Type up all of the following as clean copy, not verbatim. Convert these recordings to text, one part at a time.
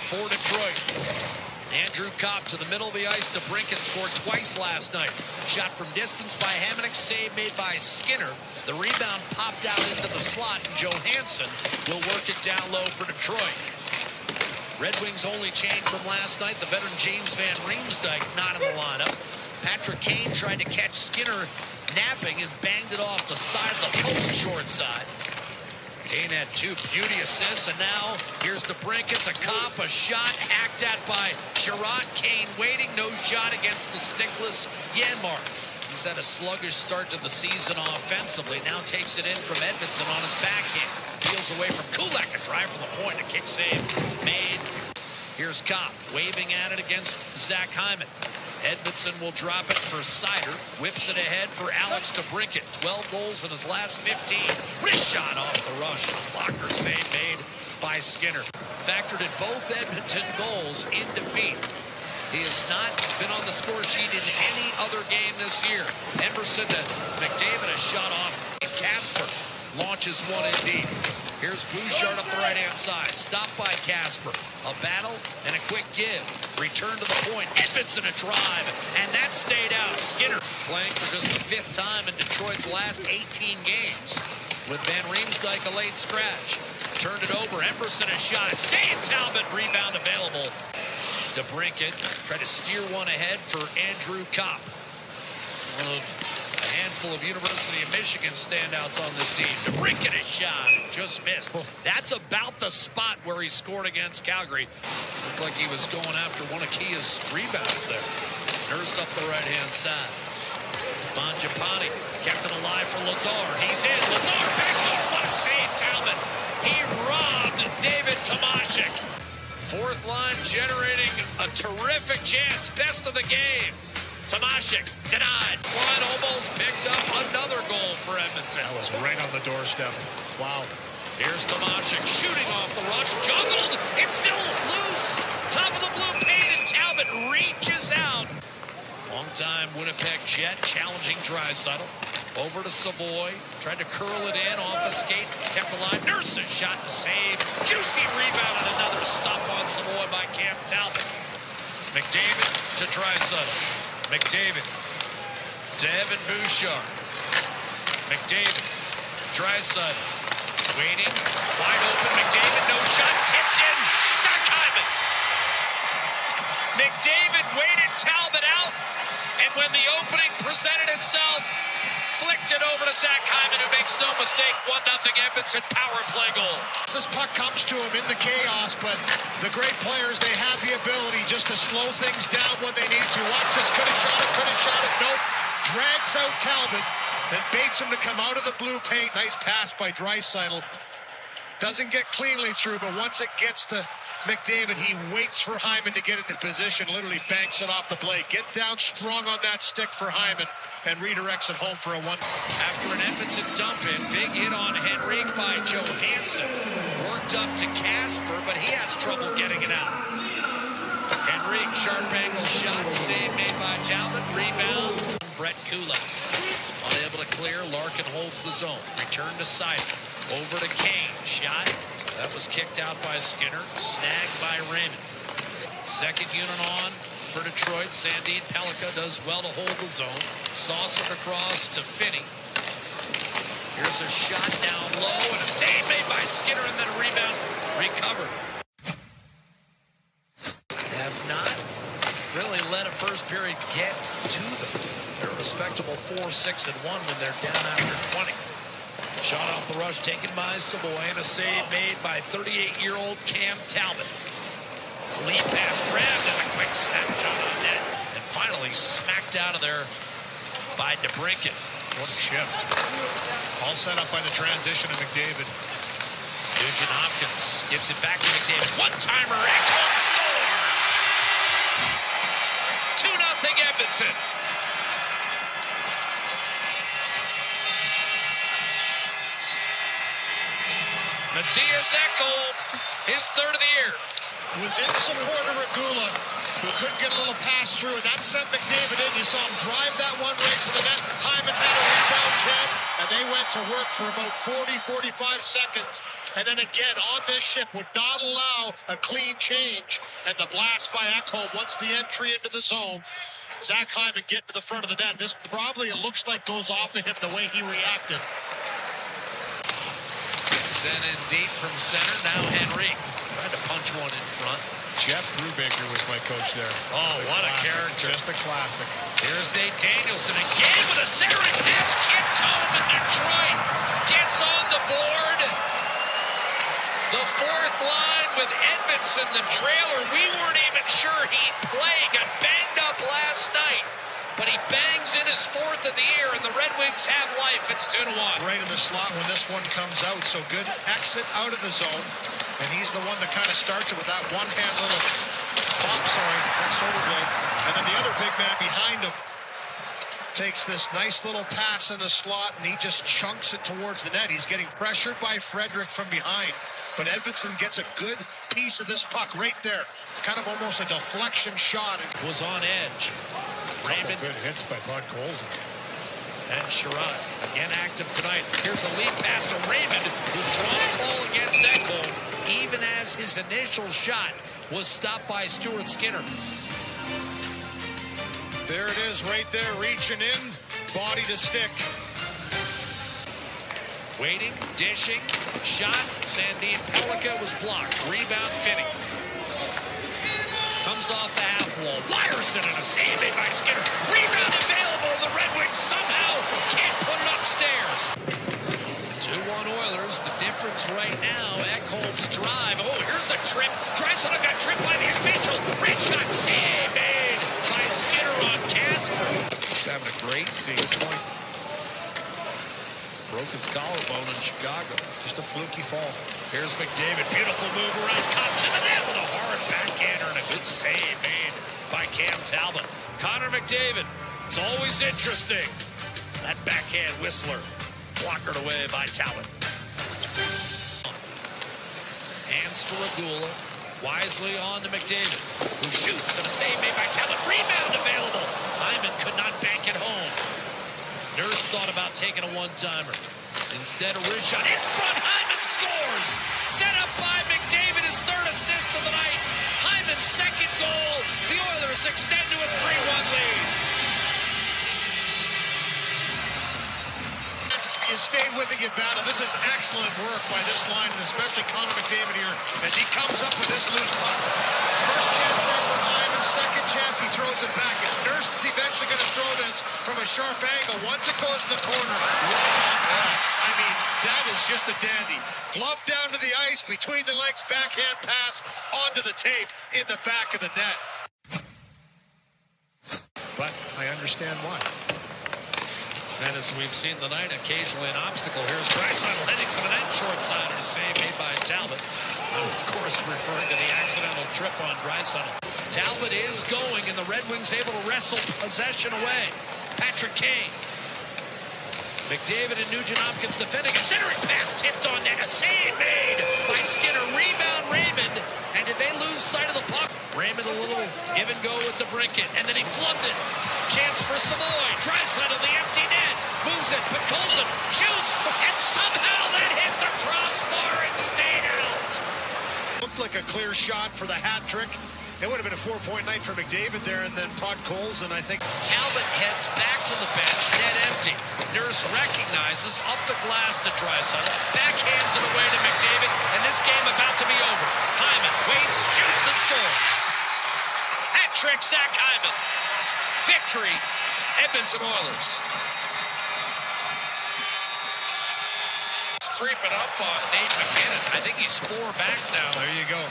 for Detroit. Andrew Kopp to the middle of the ice. DeBrincat scored twice last night. Shot from distance by Hamonic, save made by Skinner. The rebound popped out into the slot, and Johansson will work it down low for Detroit. Red Wings only change from last night. The veteran James Van Riemsdyk not in the lineup. Patrick Kane tried to catch Skinner napping and banged it off the side of the post short side. Kane had 2 beauty assists, and now here's DeBrincat to Kopp, a shot hacked at by Sherratt. Kane waiting, no shot against the stickless Janmark. He's had a sluggish start to the season offensively, now takes it in from Edmondson on his backhand. Peels away from Kulak, a drive from the point, a kick save made. Here's Kopp, waving at it against Zach Hyman. Edmondson will drop it for Sider. Whips it ahead for Alex DeBrincat. 12 goals in his last 15. Wrist shot off the rush. A blocker save made by Skinner. Factored in both Edmonton goals in defeat. He has not been on the score sheet in any other game this year. Emerson to McDavid, a shot off. Casper launches one indeed. Here's Bouchard up the right-hand side. Stopped by Casper. A battle and a quick give. Return to the point. Edmondson a drive. And that stayed out. Skinner playing for just the 5th time in Detroit's last 18 games. With Van Riemsdyk a late scratch. Turned it over. Emerson a shot. Save Talbot. Rebound available. DeBrincat tried to steer one ahead for Andrew Kopp. One of a handful of University of Michigan standouts on this team. DeBrincat a shot. Just missed. That's about the spot where he scored against Calgary. Looked like he was going after one of Kia's rebounds there. Nurse up the right-hand side. Mangiapane kept it alive for Lazar. He's in. Lazar backdoor. What a save, Talbot. He robbed David Tomashik. Fourth line generating a terrific chance. Best of the game. Tomashik denied. One almost picked up another goal for Edmonton. That was right on the doorstep. Wow. Here's Tomashik shooting off the rush. Juggled. It's still loose. Top of the blue paint, and Talbot reaches out. Long-time Winnipeg Jet challenging Draisaitl. Over to Savoy. Tried to curl it in off a skate. Kept alive. Nurse's shot to save. Juicy rebound and another stop on Savoy by Cam Talbot. McDavid to Draisaitl. McDavid to Evan Bouchard. McDavid. Draisaitl. Waiting. Wide open. McDavid. No shot. Tipped in. Zach Hyman. McDavid waited Talbot out. And when the opening presented itself, flicked it over to Zach Hyman, who makes no mistake. 1-0 Edmonton power play goal. This puck comes to him in the chaos, but the great players, they have the ability just to slow things down when they need to. Watch this. Could have shot it. Nope. Drags out Talbot and baits him to come out of the blue paint. Nice pass by Draisaitl. Doesn't get cleanly through, but once it gets to McDavid, he waits for Hyman to get into position, literally banks it off the blade. Get down strong on that stick for Hyman and redirects it home for a 1. After an Edmonton dump in, big hit on Henrique by Johansson. Worked up to Casper, but he has trouble getting it out. Henrique, sharp angle shot, save made by Talbot. Rebound, Brett Kulak. Unable to clear, Larkin holds the zone. Return to Sider. Over to Kane, shot. That was kicked out by Skinner, snagged by Raymond. Second unit on for Detroit. Sandin Pellikka does well to hold the zone. Sauce it across to Finney. Here's a shot down low and a save made by Skinner, and then a rebound recovered. Have not really let a first period get to them. They're a respectable 4-6-1 when they're down after 20. Shot off the rush taken by Savoy, and a save made by 38-year-old Cam Talbot. Lead pass grabbed and a quick snapshot on net. And finally smacked out of there by DeBrincat. What a shift. All set up by the transition to McDavid. Nugent Hopkins gives it back to McDavid. One-timer, Ekholm score! 2-0 Edmonton. Mattias Ekholm, his third of the year. Was in support of Regula. So he couldn't get a little pass through, and that sent McDavid in. You saw him drive that one right to the net. Hyman had a rebound chance, and they went to work for about 40, 45 seconds. And then again, on this ship, would not allow a clean change. And the blast by Ekholm once the entry into the zone. Zach Hyman getting to the front of the net. This probably, it looks like, goes off to him the way he reacted. Sent in deep from center. Now Henry tried to punch one in front. Jeff Brubaker was my coach there. Oh, what a character. Just a classic. Here's Nate Danielson again with a centering pass. Chipped home, and Detroit gets on the board. The fourth line with Edmondson, the trailer. We weren't even sure he'd play. Got banged up last night. But he bangs in his fourth of the year, and the Red Wings have life. It's 2-1. Right in the slot when this one comes out. So good exit out of the zone. And he's the one that kind of starts it with that one-hand little pop, that shoulder blade. And then the other big man behind him takes this nice little pass in the slot, and he just chunks it towards the net. He's getting pressured by Frederick from behind. But Edmondson gets a good piece of this puck right there. Kind of almost a deflection shot. It was on edge. Raymond. Good hits by Bud Colson. And Sherrod, again active tonight. Here's a lead pass to Raymond, who's drawn a goal against Ekholm, even as his initial shot was stopped by Stuart Skinner. There it is right there, reaching in, body to stick. Waiting, dishing, shot. Sandin Pellica was blocked. Rebound, Finney. Comes off the half wall. Wires it, and a save made by Skinner. Rebound available. The Red Wings somehow can't put it upstairs. 2-1 Oilers. The difference right now, Ekholm's drive. Oh, here's a trip. Draisaitl got tripped by the official. Red shot save made by Skinner on Casper. He's having a great season. Broke his collarbone in Chicago. Just a fluky fall. Here's McDavid. Beautiful move around. Comes to the net with a hard backhander and a good save made by Cam Talbot. Connor McDavid. It's always interesting. That backhand whistler. Blockered away by Talbot. Hands to Regula. Wisely on to McDavid, who shoots, and a save made by Talbot. Rebound available. Hyman could not bank it home. Nurse thought about taking a one-timer. Instead, a wrist shot in front. Hyman scores. Set up by McDavid, his third assist of the night. Hyman's second goal. The Oilers extend to a 3-1 lead. You stayed with it, you battled. This is excellent work by this line, and especially Connor McDavid here, as he comes up with this loose puck. First chance there for Hyman, second chance he throws it back. It's Nurse that's eventually going to throw this from a sharp angle. Once it goes to the corner, I mean, that is just a dandy. Glove down to the ice, between the legs, backhand pass onto the tape in the back of the net. But I understand why. And as we've seen tonight, occasionally an obstacle. Here's Draisaitl heading for the net, short side, and a save made by Talbot. I'm, of course, referring to the accidental trip on Draisaitl. Talbot is going, and the Red Wings able to wrestle possession away. Patrick Kane. McDavid and Nugent-Hopkins defending. A centering pass tipped on net. A save made by Skinner. Rebound Raymond. And did they lose sight of the puck? Raymond a little give and go with the Brinket, and then he flubbed it. Chance for Savoy. Draisaitl the empty net. Moves it, but Colson shoots, and somehow that hit the crossbar and stayed out. Looked like a clear shot for the hat trick. It would have been a 4-point night for McDavid there, and then Pod Colson, I think. Talbot heads back to the bench, net empty. Nurse recognizes, up the glass to Draisaitl, backhands it away to McDavid, and this game about to be over. Hyman waits, shoots, and scores. Hat trick, Zach Hyman. Victory, Edmonton Oilers. It's creeping up on Nate McKinnon. I think he's 4 back now. There you go.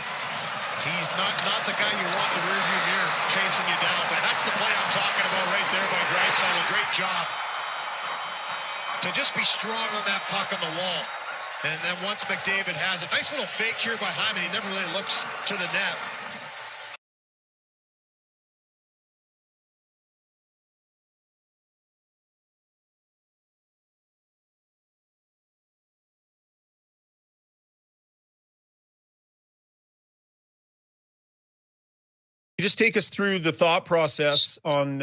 He's not the guy you want in the rearview mirror chasing you down, but that's the play I'm talking about right there by Draisaitl. Great job to just be strong on that puck on the wall. And then once McDavid has it, nice little fake here by Hyman. He never really looks to the net. You just take us through the thought process on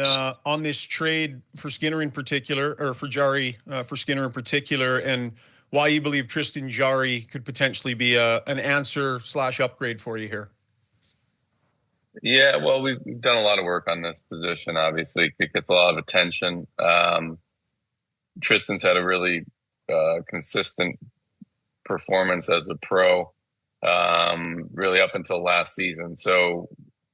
this trade for Skinner in particular, or for Jarry for Skinner in particular, and why you believe Tristan Jarry could potentially be an answer/upgrade for you here. Yeah, well, we've done a lot of work on this position. Obviously, it gets a lot of attention. Tristan's had a really consistent performance as a pro, really up until last season. So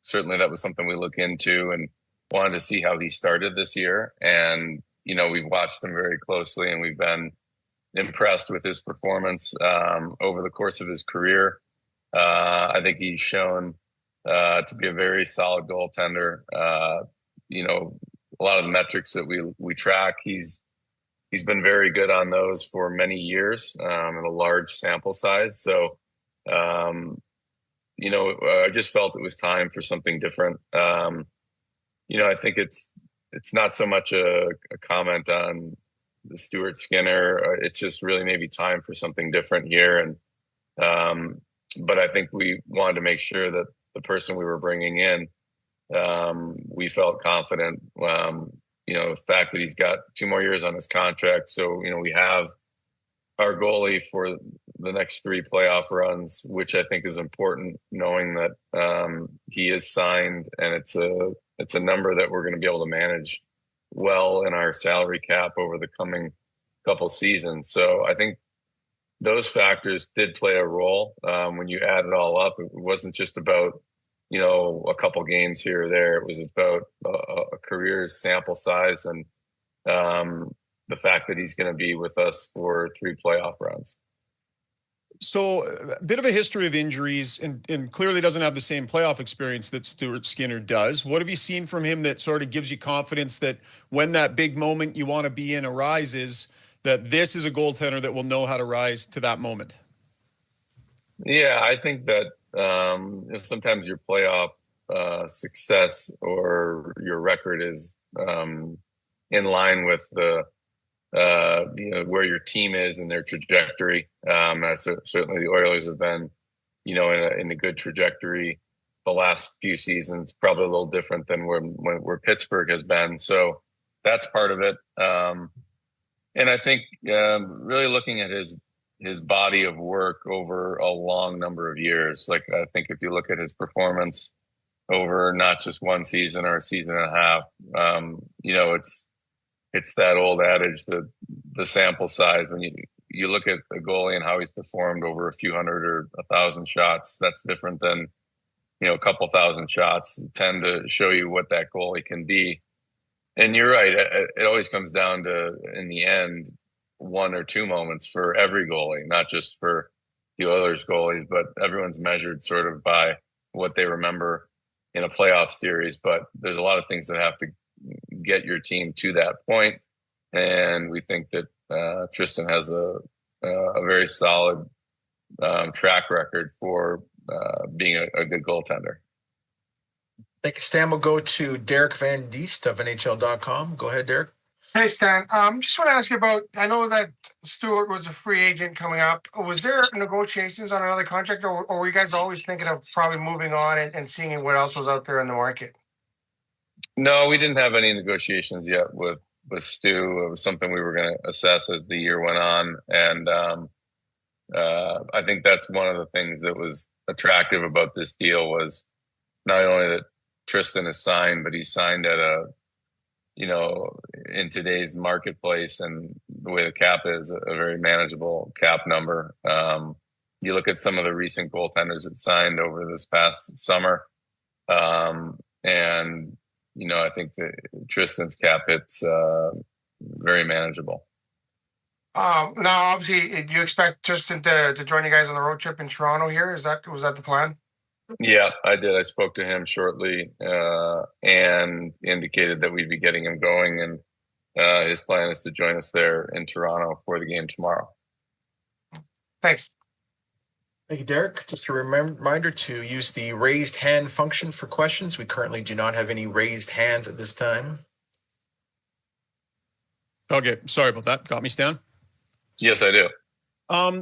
certainly that was something we look into and wanted to see how he started this year. And, we've watched him very closely and we've been impressed with his performance over the course of his career. I think he's shown to be a very solid goaltender. A lot of the metrics that we track, he's been very good on those for many years and a large sample size. So, I just felt it was time for something different. I think it's not so much a comment on the Stuart Skinner. It's just really maybe time for something different here. And, but I think we wanted to make sure that the person we were bringing in, we felt confident, the fact that he's got 2 more years on his contract. So, we have our goalie for the next 3 playoff runs, which I think is important, knowing that he is signed and it's a number that we're going to be able to manage well in our salary cap over the coming couple seasons. So I think those factors did play a role. When you add it all up, it wasn't just about, a couple games here or there. It was about a career sample size and the fact that he's going to be with us for 3 playoff runs. So a bit of a history of injuries and clearly doesn't have the same playoff experience that Stuart Skinner does. What have you seen from him that sort of gives you confidence that when that big moment you want to be in arises, that this is a goaltender that will know how to rise to that moment? Yeah, I think that if sometimes your playoff success or your record is in line with the where your team is and their trajectory. Certainly the Oilers have been, in a good trajectory the last few seasons, probably a little different than where Pittsburgh has been. So that's part of it. And I think really looking at his body of work over a long number of years, like I think if you look at his performance over not just one season or a season and a half, it's that old adage that the sample size, when you look at a goalie and how he's performed over a few hundred or 1,000 shots, that's different than, a couple thousand shots tend to show you what that goalie can be. And you're right. It always comes down to, in the end, 1 or 2 moments for every goalie, not just for the Oilers goalies, but everyone's measured sort of by what they remember in a playoff series. But there's a lot of things that have to get your team to that point. And we think that Tristan has a very solid track record for being a good goaltender. Thank you, Stan. We'll go to Derek Van Diest of NHL.com. Go ahead, Derek. Hey, Stan. Just want to ask you about, I know that Stuart was a free agent coming up. Was there negotiations on another contract, or were you guys always thinking of probably moving on and seeing what else was out there in the market? No, we didn't have any negotiations yet with Stu. It was something we were going to assess as the year went on. And I think that's one of the things that was attractive about this deal was not only that Tristan is signed, but he's signed at in today's marketplace and the way the cap is, a very manageable cap number. You look at some of the recent goaltenders that signed over this past summer, and I think that Tristan's cap hit's very manageable. Now, obviously, do you expect Tristan to join you guys on the road trip in Toronto here? Was that the plan? Yeah, I did. I spoke to him shortly and indicated that we'd be getting him going. And his plan is to join us there in Toronto for the game tomorrow. Thanks. Thank you, Derek. Just a reminder to use the raised hand function for questions. We currently do not have any raised hands at this time. Okay, sorry about that. Got me, Stan? Yes, I do.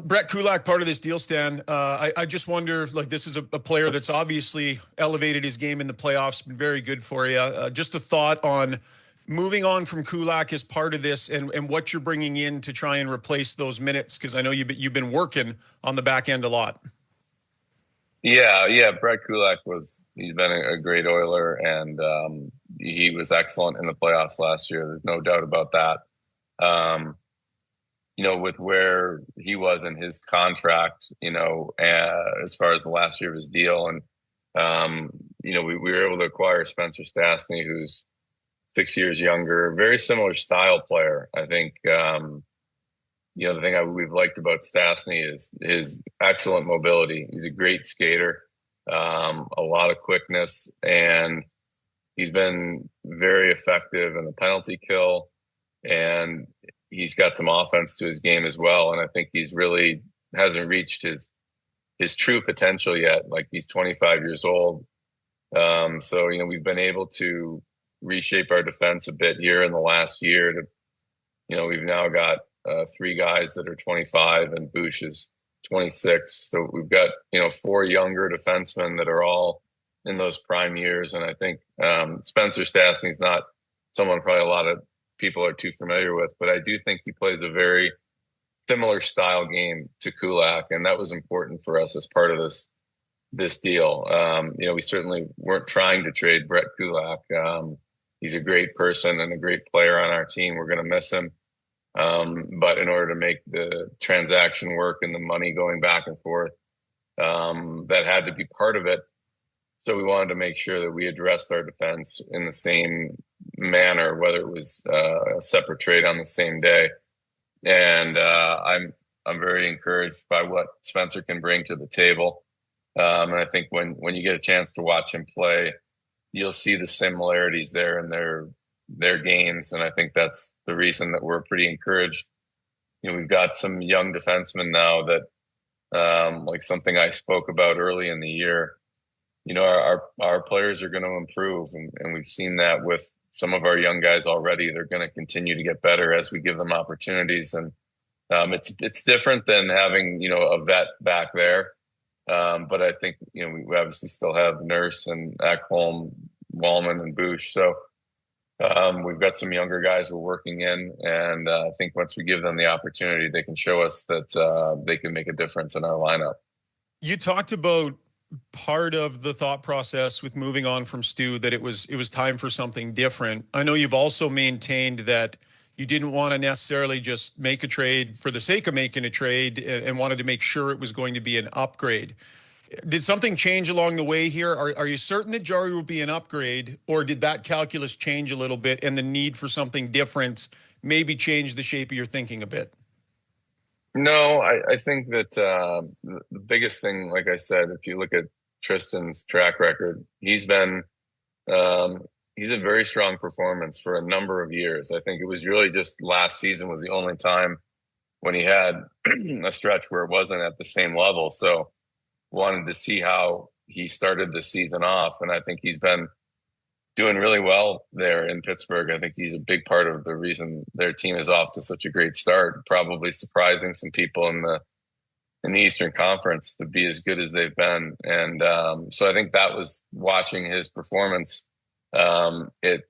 Brett Kulak, part of this deal, Stan. I just wonder, like, this is a player that's obviously elevated his game in the playoffs, been very good for you. Just a thought on moving on from Kulak as part of this, and what you're bringing in to try and replace those minutes, because I know you've been working on the back end a lot. Yeah. Brett Kulak he's been a great Oiler, and he was excellent in the playoffs last year. There's no doubt about that. With where he was in his contract, as far as the last year of his deal, and we were able to acquire Spencer Stastny, who's 6 years younger, very similar style player. I think the thing we've liked about Stastny is his excellent mobility. He's a great skater, a lot of quickness, and he's been very effective in the penalty kill, and he's got some offense to his game as well. And I think he's really hasn't reached his true potential yet. Like, he's 25 years old. So we've been able to reshape our defense a bit here in the last year. We've now got 3 guys that are 25, and Bush is 26. So we've got 4 younger defensemen that are all in those prime years. And I think Spencer Stastny's not someone probably a lot of people are too familiar with, but I do think he plays a very similar style game to Kulak, and that was important for us as part of this deal. We certainly weren't trying to trade Brett Kulak. He's a great person and a great player on our team. We're going to miss him. But in order to make the transaction work and the money going back and forth, that had to be part of it. So we wanted to make sure that we addressed our defense in the same manner, whether it was a separate trade on the same day. And I'm very encouraged by what Spencer can bring to the table. And I think when you get a chance to watch him play, you'll see the similarities there in their games. And I think that's the reason that we're pretty encouraged. We've got some young defensemen now that, like something I spoke about early in the year, our players are going to improve. And we've seen that with some of our young guys already. They're going to continue to get better as we give them opportunities. And it's different than having, a vet back there. But I think, we obviously still have Nurse and Ekholm, Wallman, and Bush. So we've got some younger guys we're working in. And I think once we give them the opportunity, they can show us that they can make a difference in our lineup. You talked about part of the thought process with moving on from Stu, that it was time for something different. I know you've also maintained that you didn't want to necessarily just make a trade for the sake of making a trade, and wanted to make sure it was going to be an upgrade. Did something change along the way here? Are you certain that Jari will be an upgrade, or did that calculus change a little bit and the need for something different maybe change the shape of your thinking a bit? No, I think that the biggest thing, like I said, if you look at Tristan's track record, he's a very strong performance for a number of years. I think it was really just last season was the only time when he had a stretch where it wasn't at the same level. So wanted to see how he started the season off. And I think he's been doing really well there in Pittsburgh. I think he's a big part of the reason their team is off to such a great start, probably surprising some people in the Eastern Conference to be as good as they've been. And so I think that was watching his performance. It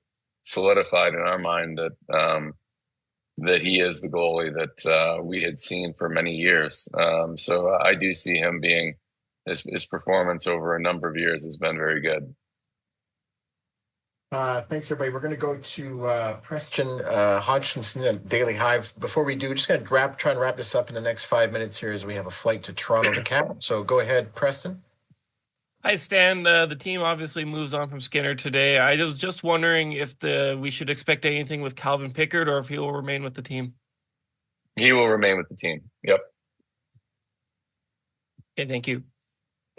solidified in our mind that he is the goalie that we had seen for many years. So I do see him being his performance over a number of years has been very good. Thanks, everybody. We're going to go to Preston Hodgkinson at Daily Hive. Before we do, we're just going to try and wrap this up in the next 5 minutes here as we have a flight to Toronto to cap. So go ahead, Preston. Hi, Stan. The team obviously moves on from Skinner today. I was just wondering if we should expect anything with Calvin Pickard, or if he will remain with the team. He will remain with the team. Yep. Okay, thank you.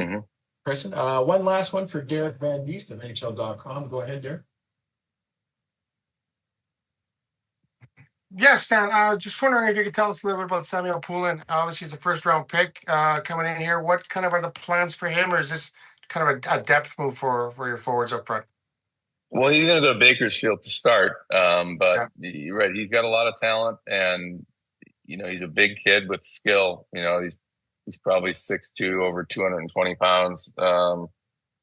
Mm-hmm. Preston, one last one for Derek Van Diest of NHL.com. Go ahead, Derek. Yes, Stan. Just wondering if you could tell us a little bit about Samuel Poulin. Obviously, he's a first-round pick coming in here. What kind of are the plans for him, or is this kind of a depth move for your forwards up front? Well, he's going to go to Bakersfield to start, but You're right. He's got a lot of talent, and he's a big kid with skill. He's probably 6'2", over 220 pounds.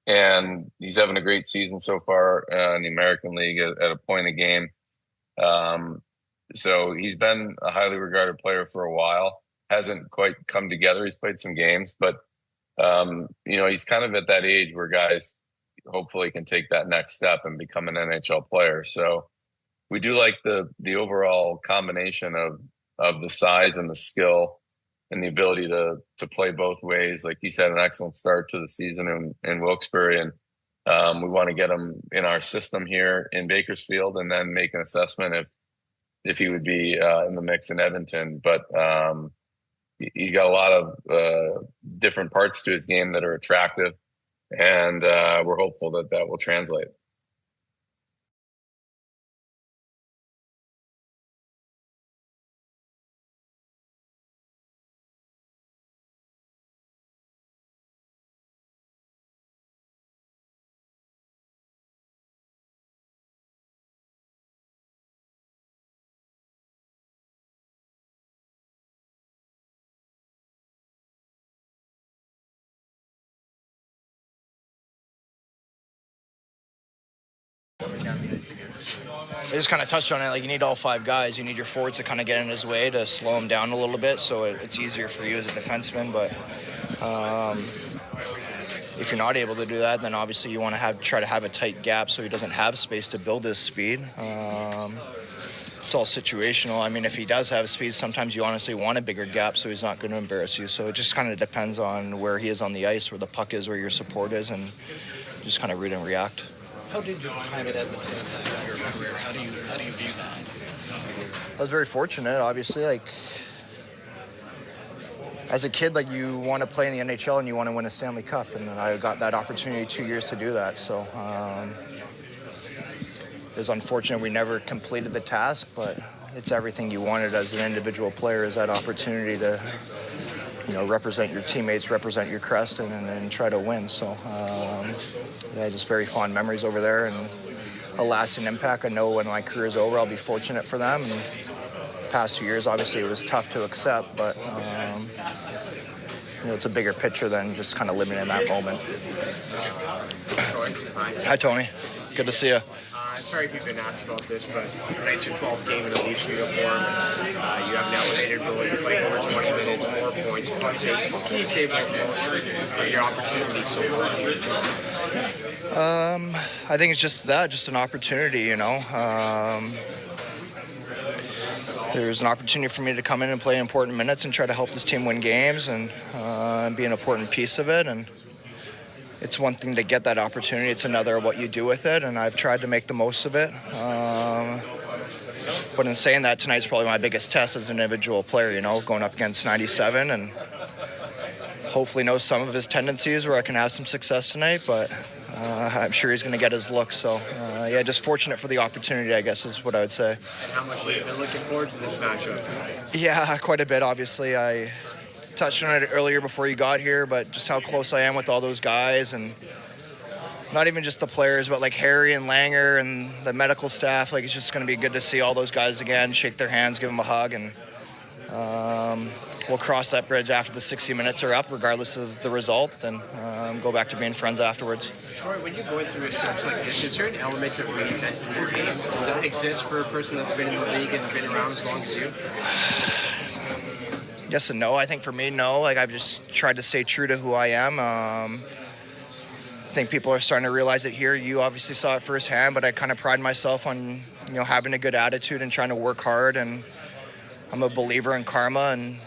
And he's having a great season so far in the American League at a point a game. So he's been a highly regarded player for a while. Hasn't quite come together. He's played some games, but he's kind of at that age where guys hopefully can take that next step and become an NHL player. So we do like the overall combination of the size and the skill and the ability to play both ways. Like he's had an excellent start to the season in Wilkes-Barre, and we want to get him in our system here in Bakersfield and then make an assessment if he would be in the mix in Edmonton. But he's got a lot of different parts to his game that are attractive, and we're hopeful that will translate. I just kind of touched on it. Like, you need all 5 guys. You need your forwards to kind of get in his way to slow him down a little bit, so it's easier for you as a defenseman. But if you're not able to do that, then obviously you want to try to have a tight gap so he doesn't have space to build his speed. It's all situational. I mean, if he does have speed, sometimes you honestly want a bigger gap so he's not going to embarrass you. So it just kind of depends on where he is on the ice, where the puck is, where your support is, and just kind of read and react. How did your time at Edmonton impact your career? How do you view that? I was very fortunate, obviously. Like, as a kid, like, you want to play in the NHL and you want to win a Stanley Cup, and I got that opportunity 2 years to do that. So it was unfortunate we never completed the task, but it's everything you wanted as an individual player, is that opportunity to represent your teammates, represent your crest, and try to win. So, just very fond memories over there and a lasting impact. I know when my career is over, I'll be fortunate for them. And the past 2 years, obviously, it was tough to accept, but it's a bigger picture than just kind of living in that moment. Hi, Tony. Good to see you. Sorry if you've been asked about this, but tonight's your 12th game in a Leafs uniform. You have an elevated goal. You're playing over 20 minutes, 4 points, plus 8. What can you say about most of your opportunities so far? I think it's just an opportunity, There's an opportunity for me to come in and play important minutes and try to help this team win games and be an important piece of it. And it's one thing to get that opportunity. It's another what you do with it, and I've tried to make the most of it. But in saying that, tonight's probably my biggest test as an individual player, going up against 97 and hopefully know some of his tendencies where I can have some success tonight, but I'm sure he's going to get his look. So, just fortunate for the opportunity, I guess, is what I would say. And how much have you been looking forward to this matchup? Yeah, quite a bit, obviously. I touched on it earlier before you got here, but just how close I am with all those guys, and not even just the players, but like Harry and Langer and the medical staff. Like, it's just going to be good to see all those guys again, shake their hands, give them a hug, and we'll cross that bridge after the 60 minutes are up, regardless of the result, and go back to being friends afterwards. Troy, when you're going through a stretch like this, is there an element of reinventing your game? Does that exist for a person that's been in the league and been around as long as you? Yes and no. I think for me, no. Like, I've just tried to stay true to who I am. I think people are starting to realize it here. You obviously saw it firsthand, but I kind of pride myself on, having a good attitude and trying to work hard. And I'm a believer in karma. And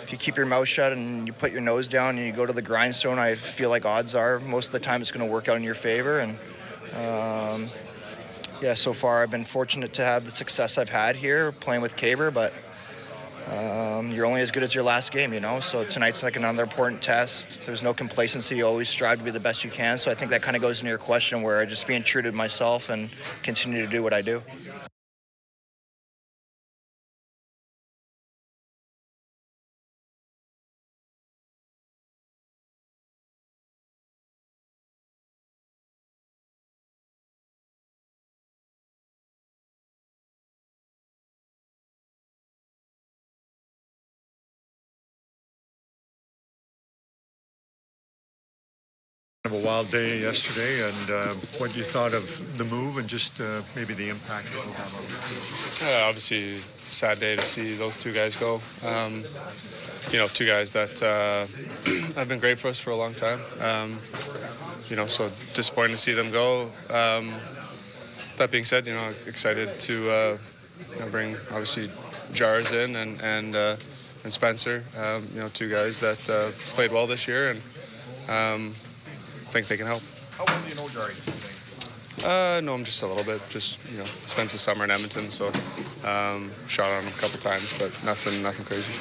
if you keep your mouth shut and you put your nose down and you go to the grindstone, I feel like odds are most of the time it's going to work out in your favor. And so far I've been fortunate to have the success I've had here playing with Caber, but you're only as good as your last game, So tonight's like another important test. There's no complacency. You always strive to be the best you can. So I think that kind of goes into your question, where just being true to myself and continue to do what I do. wild day yesterday, and what you thought of the move and just maybe the impact it will have. Obviously, sad day to see those two guys go. Two guys that have been great for us for a long time. So disappointed to see them go. That being said, excited to bring obviously Jars in and Spencer. Two guys that played well this year and think they can help. How well do you know Jari? Know him just a little bit. Just spent the summer in Edmonton, so shot on him a couple times, but nothing crazy.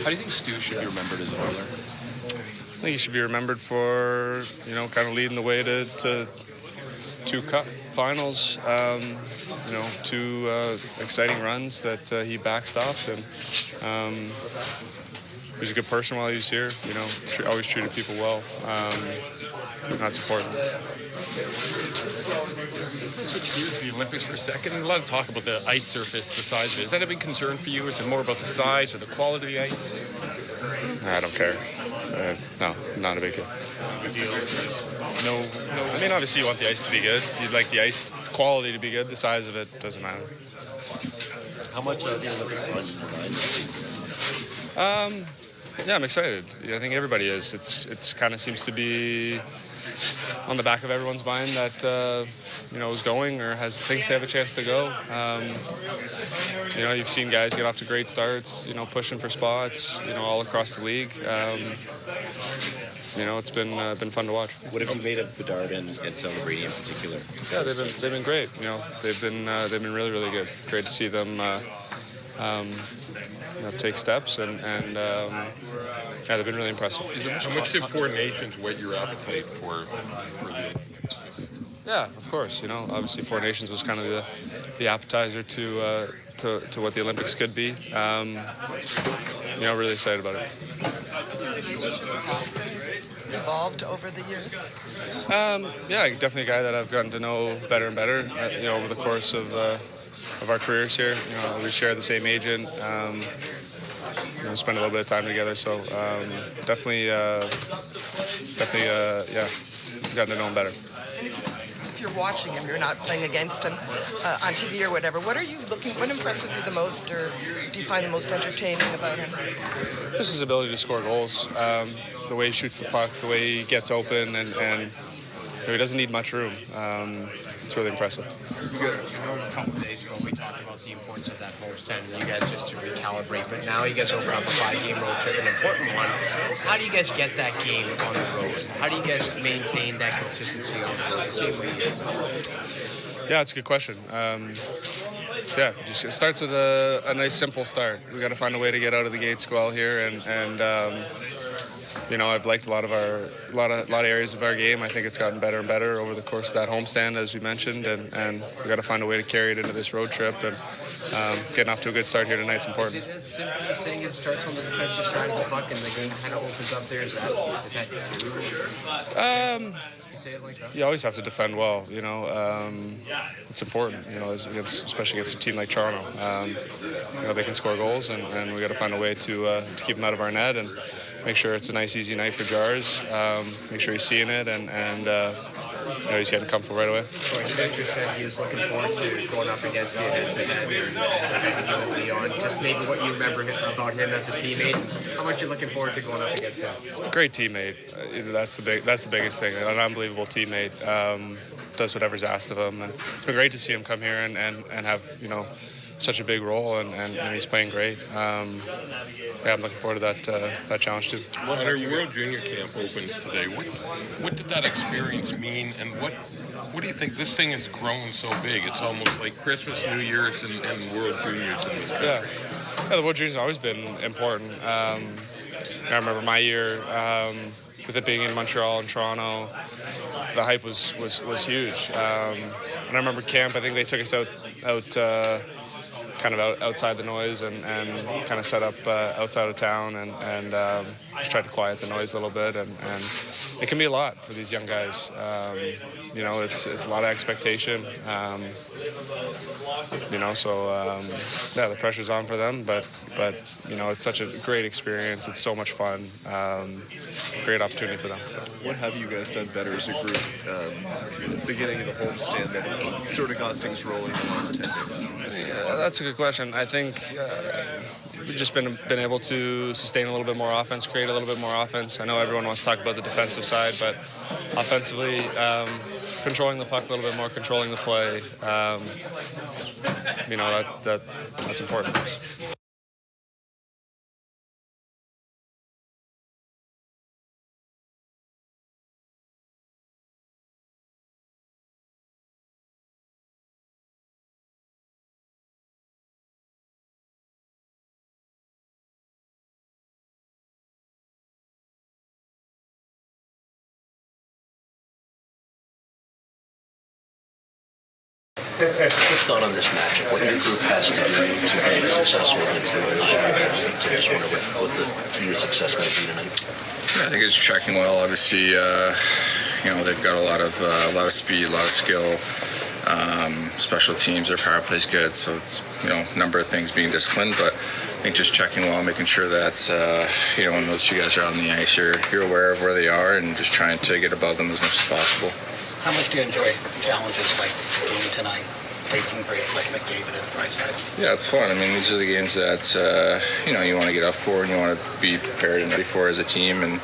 How do you think Stu should be remembered as an Oiler? I think he should be remembered for kind of leading the way to two cup finals. Two exciting runs that he backstopped, and he was a good person while he was here. Always treated people well. That's important. Let's switch gears to the Olympics for a second. A lot of talk about the ice surface, the size of it. Is that a big concern for you? Is it more about the size or the quality of the ice? I don't care. No, not a big deal. No. I mean, obviously you want the ice to be good. You'd like the ice quality to be good. The size of it doesn't matter. How much are the Olympics on this season? Yeah, I'm excited. I think everybody is. It's kind of seems to be on the back of everyone's mind that is going or thinks they have a chance to go. You've seen guys get off to great starts. Pushing for spots. All across the league. It's been fun to watch. What have you made of Bedard and Celebrity in particular? Yeah, they've been great. They've been really, really good. Great to see them take steps and they've been really impressive. How much did Four Nations whet your appetite for the? Yeah, of course. Obviously Four Nations was kind of the appetizer to what the Olympics could be. Really excited about it. Has your relationship with Austin evolved over the years? Yeah, definitely a guy that I've gotten to know better and better. Over the course of our careers here. We share the same agent. Spend a little bit of time together. So definitely, gotten to know him better. And if you're watching him, you're not playing against him on TV or whatever. What impresses you the most, or do you find the most entertaining about him? Just his ability to score goals, the way he shoots the puck, the way he gets open, and he doesn't need much room. It's really impressive. A couple of days ago we talked about the importance of that homestand and you guys just to recalibrate, but now you guys open up a 5-game road trip, an important one. How do you guys get that game on the road? How do you guys maintain that consistency on the road the same way you do? Yeah, it's a good question. It starts with a nice simple start. We got to find a way to get out of the gates well here, and I've liked a lot of areas of our game. I think it's gotten better and better over the course of that homestand, as we mentioned, and we got to find a way to carry it into this road trip. And getting off to a good start here tonight is important. Is it as simple as saying it starts on the defensive side of the puck and the game kind of opens up there? Is that true? You say it like that? You always have to defend well. It's important. Especially against a team like Toronto. They can score goals, and we got to find a way to keep them out of our net and make sure it's a nice, easy night for Jars. Make sure he's seeing it, and he's getting comfortable right away. Victor said he was looking forward to going up against you head-to-head and defending you with Leon. Just maybe what you remember about him as a teammate. How much are you looking forward to going up against him? Great teammate. That's the biggest thing. An unbelievable teammate. Does whatever's asked of him, and it's been great to see him come here and have such a big role, and he's playing great. I'm looking forward to that challenge too. When our World Junior Camp opens today, what did that experience mean, and what do you think? This thing has grown so big; it's almost like Christmas, New Year's, and World Juniors in this country. Yeah, the World Juniors has always been important. I remember my year with it being in Montreal and Toronto. The hype was huge. And I remember camp. I think they took us out kind of outside the noise and kind of set up outside of town and just try to quiet the noise a little bit. And it can be a lot for these young guys. It's a lot of expectation. The pressure's on for them, but it's such a great experience. It's so much fun. Great opportunity for them. What have you guys done better as a group at the beginning of the homestand that sort of got things rolling in the last 10 days? Yeah, that's a good question. I think we've just been able to sustain a little bit more offense, create a little bit more offense. I know everyone wants to talk about the defensive side, but offensively, controlling the puck a little bit more, controlling the play, that's important. Just thought on this matchup, what your group has to do to be successful against the Realists. I just wonder what the key to success might be tonight. I think it's checking well. Obviously, they've got a lot of speed, a lot of skill. Special teams, their power play is good, so it's a number of things being disciplined. But I think just checking well, making sure that when those two guys are on the ice, you're aware of where they are and just trying to get above them as much as possible. How much do you enjoy challenges like the game tonight, facing greats like McDavid and Price? Yeah, it's fun. I mean, these are the games that you want to get up for and you want to be prepared and ready for as a team and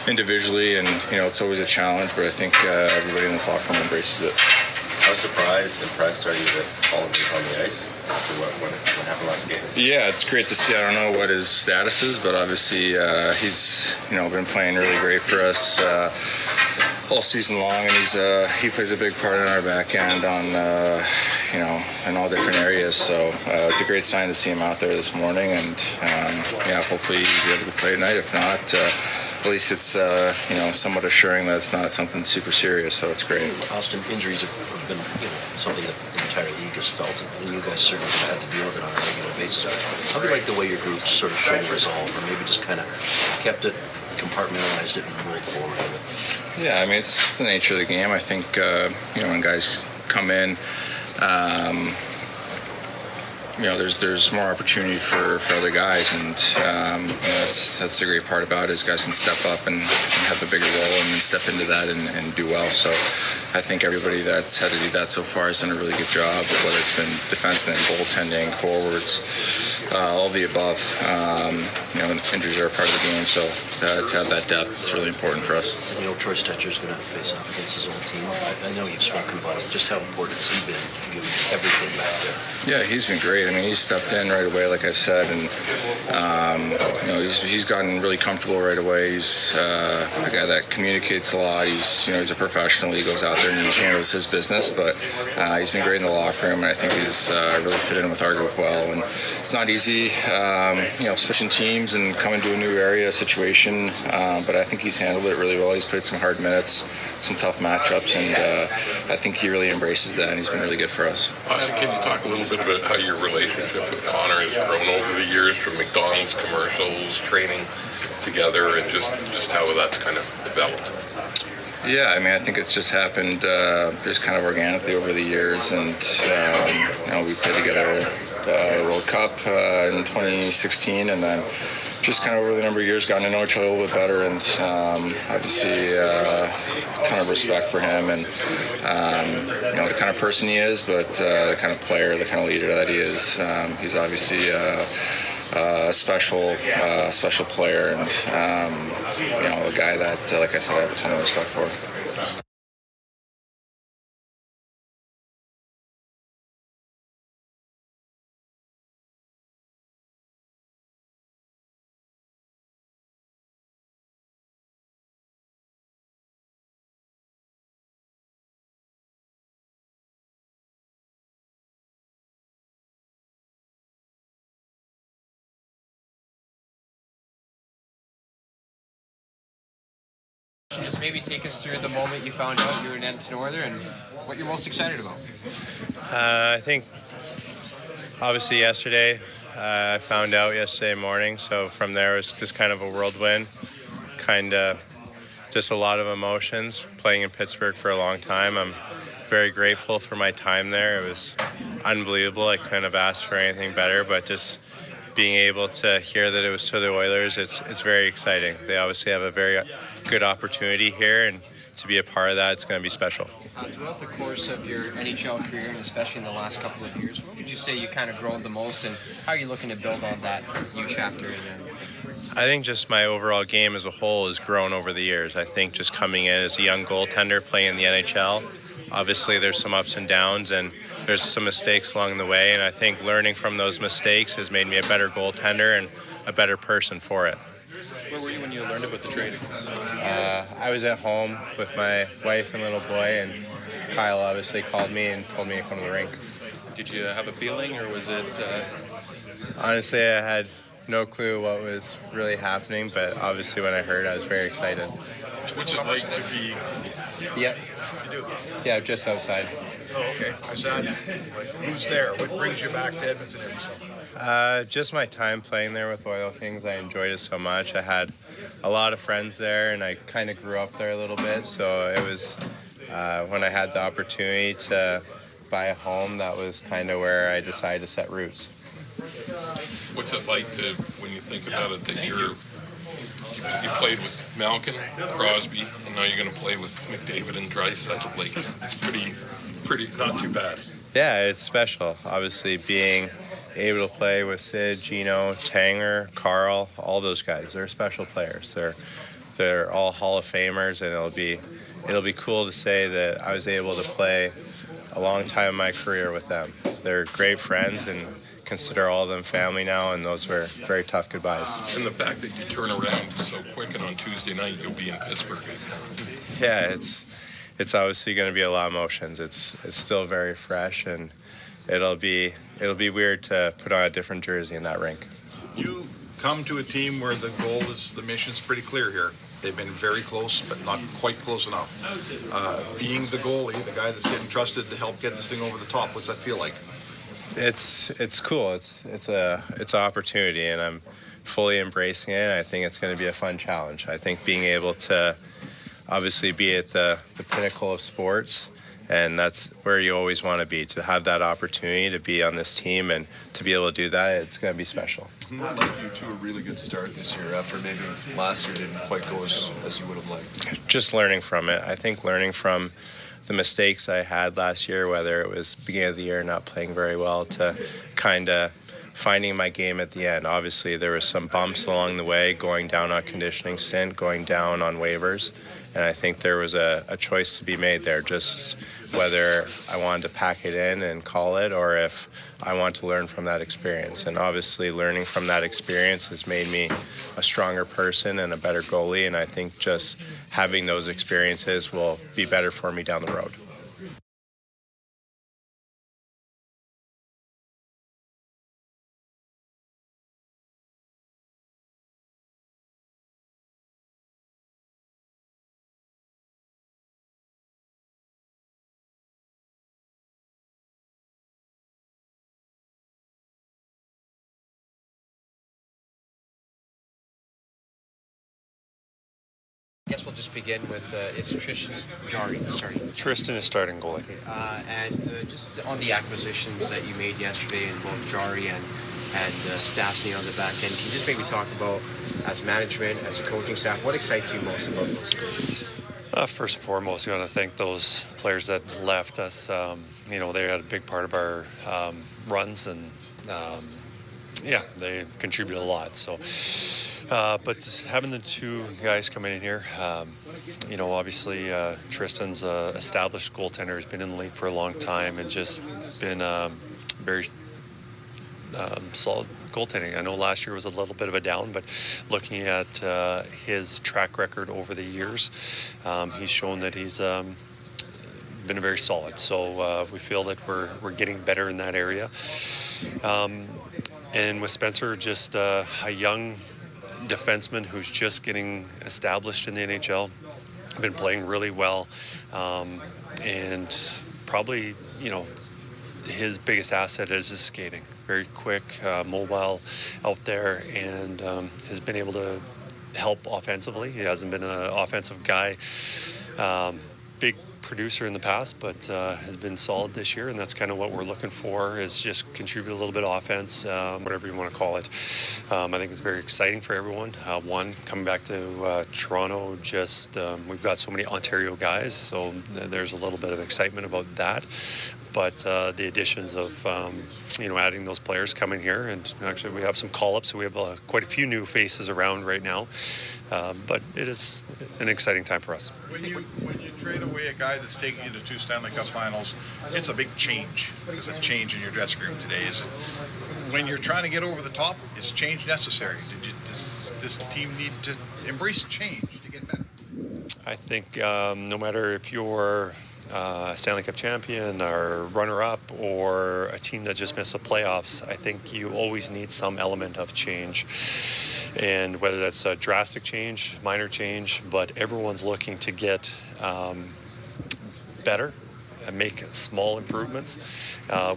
individually. And it's always a challenge, but I think everybody in this locker room embraces it. How surprised and impressed are you that all of this on the ice after what happened last game? Yeah, it's great to see. I don't know what his status is, but obviously he's been playing really great for us all season long, and he plays a big part in our back end on in all different areas. So it's a great sign to see him out there this morning, and hopefully he's able to play tonight. If not, at least it's somewhat assuring that it's not something super serious. So it's great. Austin, injuries have been something that the entire league has felt, and you guys certainly had to deal with it on a regular basis. How do you like the way your group sort of showed resolve, or maybe just kind of kept it, compartmentalized it, and rolled forward with it? Yeah, I mean, it's the nature of the game. I think, when guys come in, there's more opportunity for other guys, and that's the great part about it, is guys can step up and have a bigger role and then step into that and do well. So I think everybody that's had to do that so far has done a really good job, whether it's been defensemen, goaltending, forwards, all of the above. Injuries are a part of the game, so to have that depth is really important for us. Troy Stetcher's going to face off against his own team. I know you've spoken about it. Just how important has he been giving everything back there? Yeah, he's been great. I mean, he stepped in right away, like I've said, and he's gotten really comfortable right away. He's a guy that communicates a lot. He's a professional. He goes out there and he handles his business, but he's been great in the locker room, and I think he's really fit in with our group well. And it's not easy, switching teams and coming to a new area situation, but I think he's handled it really well. He's played some hard minutes, some tough matchups, and I think he really embraces that, and he's been really good for us. Austin, can you talk a little bit about how your relationship with Connor has grown over the years, from McDonald's commercials, training together, and just how that's kind of developed? Yeah, I mean, I think it's just happened just kind of organically over the years, and we played together World Cup in 2016, and then just kind of over the number of years gotten to know each other a little bit better, and obviously a ton of respect for him, and the kind of person he is, but the kind of player, the kind of leader that he is. He's obviously a special player, and a guy that, like I said, I have a ton of respect for. Just maybe take us through the moment you found out you were in Edmonton Oilers and what you're most excited about. I think Obviously yesterday, I found out yesterday morning, so from there it was just kind of a whirlwind, kind of just a lot of emotions. Playing in Pittsburgh for a long time, I'm very grateful for my time there. It was unbelievable. I couldn't have asked for anything better, but just being able to hear that it was to the Oilers, it's very exciting. They obviously have a very good opportunity here, and to be a part of that, it's going to be special. Throughout the course of your NHL career, and especially in the last couple of years, what would you say you kind of grown the most, and how are you looking to build on that new chapter in your I think just my overall game as a whole has grown over the years. I think just coming in as a young goaltender playing in the NHL, obviously there's some ups and downs and there's some mistakes along the way, and I think learning from those mistakes has made me a better goaltender and a better person for it. Where were you when you learned about the trade? I was at home with my wife and little boy, and Kyle obviously called me and told me to come to the rink. Did you have a feeling, or was it... Honestly, I had no clue what was really happening, but obviously when I heard, I was very excited. What's it like to be... Yeah. You do? Yeah, just outside. Oh, okay. Is that, who's there? What brings you back to Edmonton every summer? Just my time playing there with Oil Kings. I enjoyed it so much. I had a lot of friends there, and I kind of grew up there a little bit, so it was when I had the opportunity to buy a home, that was kind of where I decided to set roots. What's it like to, when you think about it, that you played with Malkin, Crosby, and now you're going to play with McDavid and Draisaitl? Like, it's pretty not too bad. Yeah, it's special. Obviously, being able to play with Sid, Gino, Tanger, Carl, all those guys. They're special players. They're all Hall of Famers, and it'll be cool to say that I was able to play a long time in my career with them. They're great friends, and consider all of them family now, and those were very tough goodbyes. And the fact that you turn around so quick, and on Tuesday night you'll be in Pittsburgh. Yeah, it's obviously going to be a lot of emotions. It's still very fresh, and it'll be weird to put on a different jersey in that rink. You come to a team where the goal is, the mission's pretty clear here. They've been very close, but not quite close enough. Being the goalie, the guy that's getting trusted to help get this thing over the top, what's that feel like? It's cool. It's an opportunity, and I'm fully embracing it. I think it's going to be a fun challenge. I think being able to obviously be at the pinnacle of sports, and that's where you always want to be, to have that opportunity to be on this team and to be able to do that, it's going to be special. What led you to a really good start this year after maybe last year didn't quite go as you would have liked? Just learning from it. I think learning from the mistakes I had last year, whether it was beginning of the year not playing very well, to kind of finding my game at the end. Obviously, there was some bumps along the way, going down on conditioning stint, going down on waivers, and I think there was a choice to be made there, just whether I wanted to pack it in and call it, or if I want to learn from that experience. And obviously learning from that experience has made me a stronger person and a better goalie, and I think just having those experiences will be better for me down the road. I guess we'll just begin with it's Tristan Jarry starting. Tristan is starting goalie. Okay. And just on the acquisitions that you made yesterday in both Jarry and Stastny on the back end, can you just maybe talk about, as management, as a coaching staff, what excites you most about those acquisitions? First and foremost, you want to thank those players that left us. They had a big part of our runs, and they contributed a lot. So. But having the two guys coming in here, obviously Tristan's an established goaltender, has been in the league for a long time and just been very solid goaltending. I know last year was a little bit of a down, but looking at his track record over the years, he's shown that he's been very solid. So we feel that we're getting better in that area. And with Spencer, just a young defenseman who's just getting established in the NHL, been playing really well, and probably his biggest asset is his skating. Very quick, mobile out there, and has been able to help offensively. He hasn't been an offensive guy, big producer in the past, but has been solid this year, and that's kind of what we're looking for, is just contribute a little bit of offense, whatever you want to call it. I think it's very exciting for everyone. One, coming back to Toronto, just we've got so many Ontario guys, so there's a little bit of excitement about that. But the additions of adding those players coming here, and actually we have some call-ups, so we have quite a few new faces around right now. But it is an exciting time for us. When you trade away a guy that's taking you to 2 Stanley Cup Finals, it's a big change, because it's change in your dressing room today. When you're trying to get over the top, is change necessary? Does this team need to embrace change to get better? I think no matter if you're Stanley Cup champion or runner-up or a team that just missed the playoffs, I think you always need some element of change. And whether that's a drastic change, minor change, but everyone's looking to get better and make small improvements.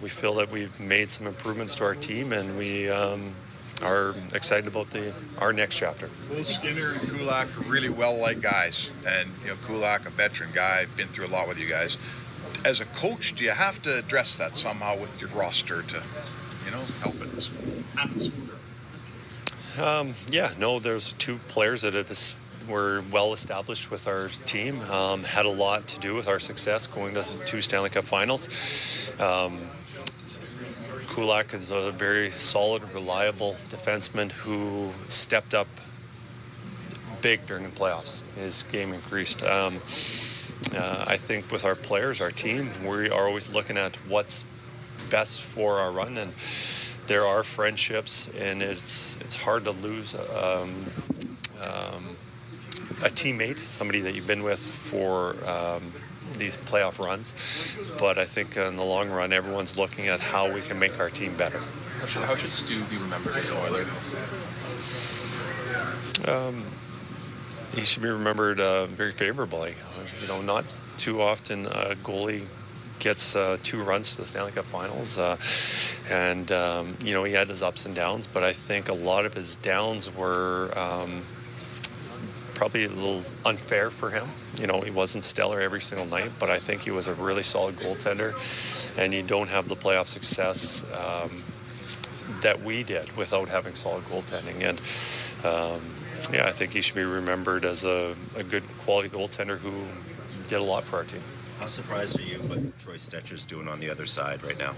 We feel that we've made some improvements to our team, and we are excited about our next chapter. Both Skinner and Kulak are really well-liked guys, and Kulak, a veteran guy, been through a lot with you guys. As a coach, do you have to address that somehow with your roster to, help it happen smoother? There's 2 players that were well established with our team, had a lot to do with our success going to the 2 Stanley Cup Finals. Kulak is a very solid, reliable defenseman who stepped up big during the playoffs. His game increased. I think with our players, our team, we are always looking at what's best for our run, and there are friendships, and it's hard to lose a teammate, somebody that you've been with for these playoff runs. But I think in the long run, everyone's looking at how we can make our team better. How should Stu be remembered as an Oiler? He should be remembered very favorably. Not too often a goalie gets 2 runs to the Stanley Cup Finals, and he had his ups and downs, but I think a lot of his downs were probably a little unfair for him. He wasn't stellar every single night, but I think he was a really solid goaltender, and you don't have the playoff success that we did without having solid goaltending. And I think he should be remembered as a good quality goaltender who did a lot for our team. How surprised are you what Troy Stetcher's doing on the other side right now?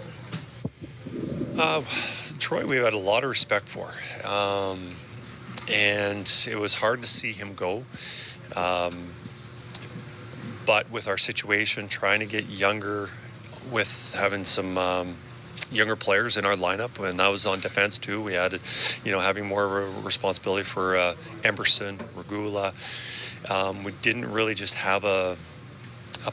Troy, we had a lot of respect for. And it was hard to see him go. But with our situation, trying to get younger, with having some younger players in our lineup, and that was on defense too. We had, having more of a responsibility for Emerson, Regula. We didn't really just have a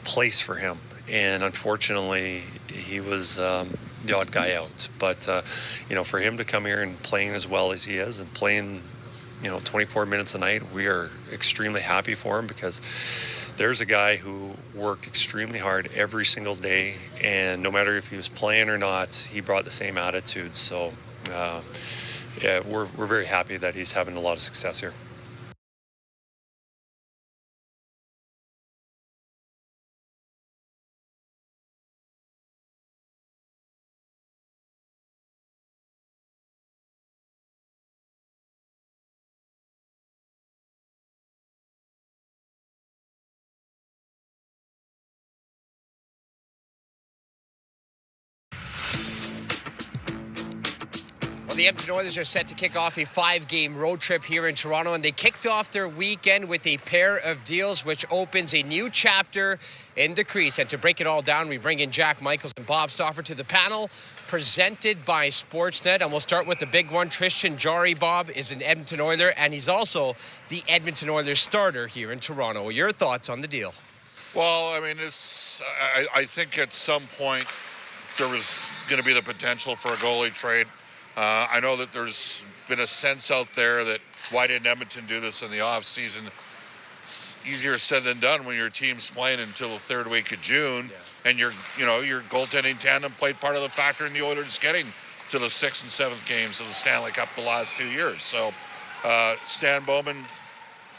place for him, and unfortunately, he was the odd guy out. But for him to come here and playing as well as he is, and playing 24 minutes a night, we are extremely happy for him, because there's a guy who worked extremely hard every single day, and no matter if he was playing or not, he brought the same attitude. So we're very happy that he's having a lot of success here. The Edmonton Oilers are set to kick off a 5-game road trip here in Toronto, and they kicked off their weekend with a pair of deals which opens a new chapter in the crease. And to break it all down, we bring in Jack Michaels and Bob Stauffer to the panel, presented by Sportsnet. And we'll start with the big one. Tristan Jarry, Bob, is an Edmonton Oiler, and he's also the Edmonton Oilers starter here in Toronto. Your thoughts on the deal? Well, I mean, I think at some point there was going to be the potential for a goalie trade. I know that there's been a sense out there that why didn't Edmonton do this in the off season? It's easier said than done when your team's playing until the 3rd week of June. and your goaltending tandem played part of the factor in the Oilers getting to the 6th and 7th games of the Stanley Cup the last 2 years. So Stan Bowman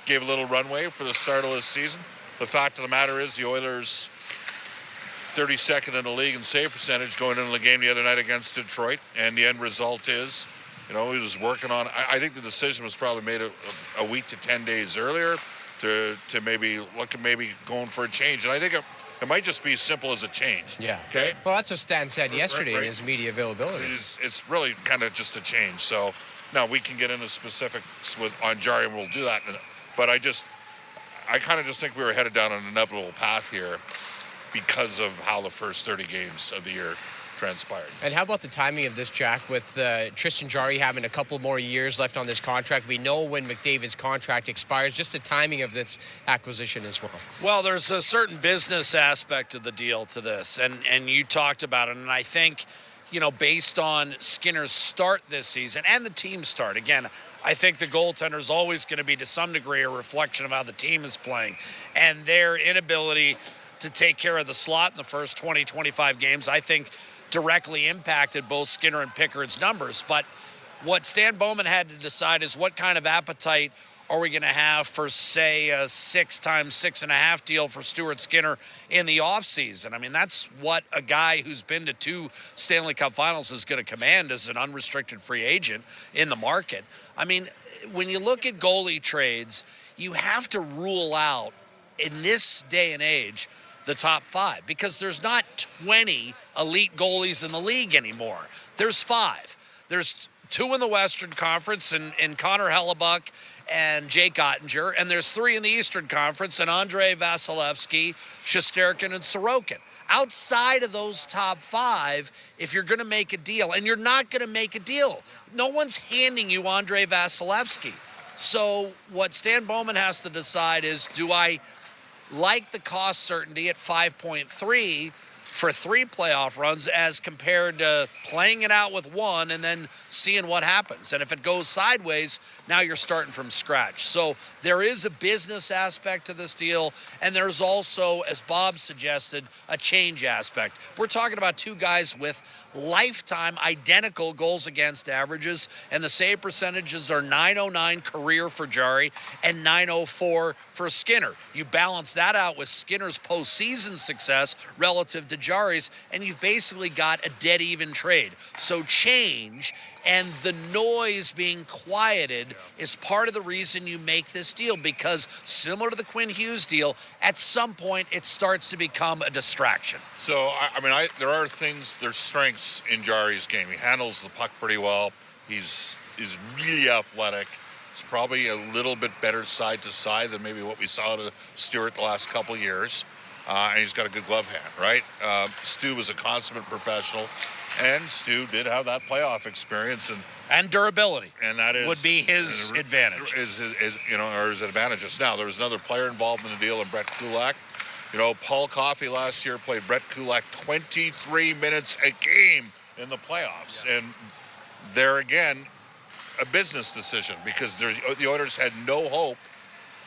gave a little runway for the start of this season. The fact of the matter is the Oilers 32nd in the league in save percentage going into the game the other night against Detroit, and the end result is, he was working on. I think the decision was probably made a week to 10 days earlier to maybe look at maybe going for a change, and I think it might just be as simple as a change. Yeah. Okay. Well, that's what Stan said yesterday in his media availability. It's really kind of just a change. So now we can get into specifics on Jarry, and we'll do that. But I kind of just think we were headed down an inevitable path here because of how the first 30 games of the year transpired. And how about the timing of this, Jack, with Tristan Jarry having a couple more years left on this contract? We know when McDavid's contract expires, just the timing of this acquisition as well. Well, there's a certain business aspect of the deal to this, and you talked about it, and I think, based on Skinner's start this season and the team's start, again, I think the goaltender is always going to be to some degree a reflection of how the team is playing, and their inability to take care of the slot in the first 20, 25 games, I think directly impacted both Skinner and Pickard's numbers. But what Stan Bowman had to decide is what kind of appetite are we going to have for, say, a 6 times 6.5 deal for Stuart Skinner in the offseason? I mean, that's what a guy who's been to 2 Stanley Cup finals is going to command as an unrestricted free agent in the market. I mean, when you look at goalie trades, you have to rule out, in this day and age, the top 5, because there's not 20 elite goalies in the league anymore. There's 5. There's 2 in the Western Conference and Connor Hellebuck and Jake Ottinger, and there's 3 in the Eastern Conference and Andrei Vasilevsky, Shesterkin, and Sorokin. Outside of those top 5, if you're going to make a deal, and you're not going to make a deal, no one's handing you Andrei Vasilevsky. So what Stan Bowman has to decide is, do I like the cost certainty at 5.3 for 3 playoff runs as compared to playing it out with 1 and then seeing what happens? And if it goes sideways, now you're starting from scratch. So there is a business aspect to this deal, and there's also, as Bob suggested, a change aspect. We're talking about 2 guys with lifetime identical goals against averages, and the save percentages are .909 career for Jarry and .904 for Skinner. You balance that out with Skinner's postseason success relative to Jarry's, and you've basically got a dead even trade. So change and the noise being quieted is part of the reason you make this deal, because similar to the Quinn Hughes deal, at some point it starts to become a distraction. So, there are things, there's strengths in Jarry's game. He handles the puck pretty well. He's really athletic. It's probably a little bit better side to side than maybe what we saw to Stewart the last couple of years. And he's got a good glove hand, right? Stu was a consummate professional, and Stu did have that playoff experience and durability, and that would be his advantage. His advantages. Now there was another player involved in the deal, in Brett Kulak. Paul Coffey last year played Brett Kulak 23 minutes a game in the playoffs, and there again, a business decision, because the Oilers had no hope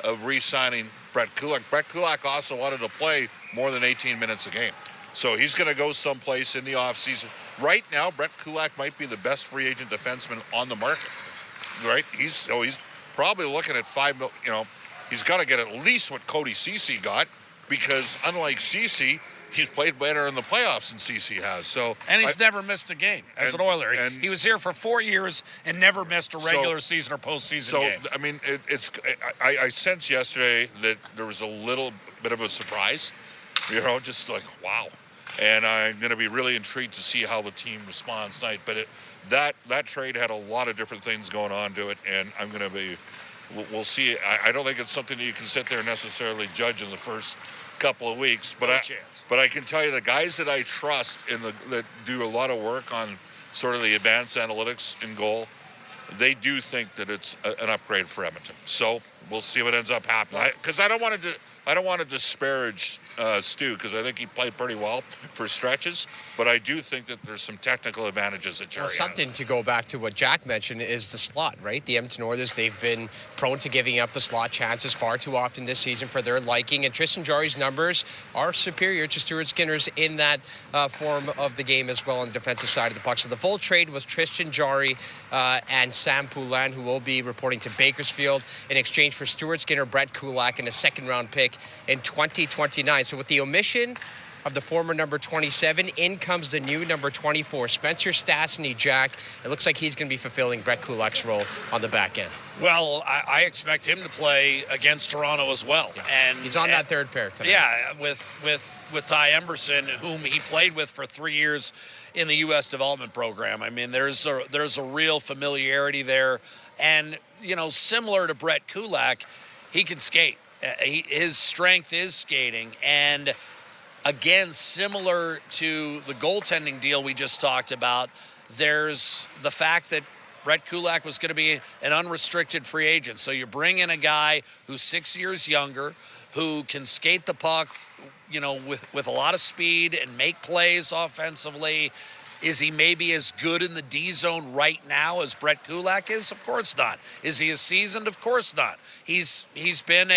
of re-signing Brett Kulak. Brett Kulak also wanted to play more than 18 minutes a game. So he's going to go someplace in the offseason. Right now, Brett Kulak might be the best free agent defenseman on the market. Right? He's probably looking at $5 million. He's got to get at least what Cody Ceci got, because unlike Ceci, he's played better in the playoffs than Ceci has. And he's never missed a game as an Oiler. He was here for 4 years and never missed a regular season or postseason game. I mean, I sensed yesterday that there was a little bit of a surprise. Just like, wow. And I'm going to be really intrigued to see how the team responds tonight. But that trade had a lot of different things going on to it, and I'm going to be. We'll see. I don't think it's something that you can sit there and necessarily judge in the first couple of weeks. But I can tell you, the guys that I trust that do a lot of work on sort of the advanced analytics in goal, they do think that it's an upgrade for Edmonton. So we'll see what ends up happening. Because I don't want I don't want to disparage Stu because I think he played pretty well for stretches, but I do think that there's some technical advantages that Jerry Well, something to go back to what Jack mentioned is the slot, right? The Edmonton Oilers, they've been prone to giving up the slot chances far too often this season for their liking, and Tristan Jarry's numbers are superior to Stuart Skinner's in that form of the game as well on the defensive side of the puck. So the full trade was Tristan Jarry and Sam Poulin, who will be reporting to Bakersfield in exchange for Stuart Skinner, Brett Kulak, and a second-round pick in 2029. So with the omission of the former number 27, in comes the new number 24, Spencer Stastny. Jack, it looks like he's going to be fulfilling Brett Kulak's role on the back end. Well, I expect him to play against Toronto as well. And he's on that third pair tonight. Yeah, with Ty Emberson, whom he played with for 3 years in the U.S. development program. I mean, there's a real familiarity there. And, you know, similar to Brett Kulak, he can skate. His strength is skating. And again, similar to the goaltending deal we just talked about, there's the fact that Brett Kulak was going to be an unrestricted free agent. So you bring in a guy who's 6 years younger, who can skate the puck, you know, with a lot of speed and make plays offensively. Is he maybe as good in the D zone right now as Brett Kulak is? Of course not. Is he as seasoned? Of course not. He's been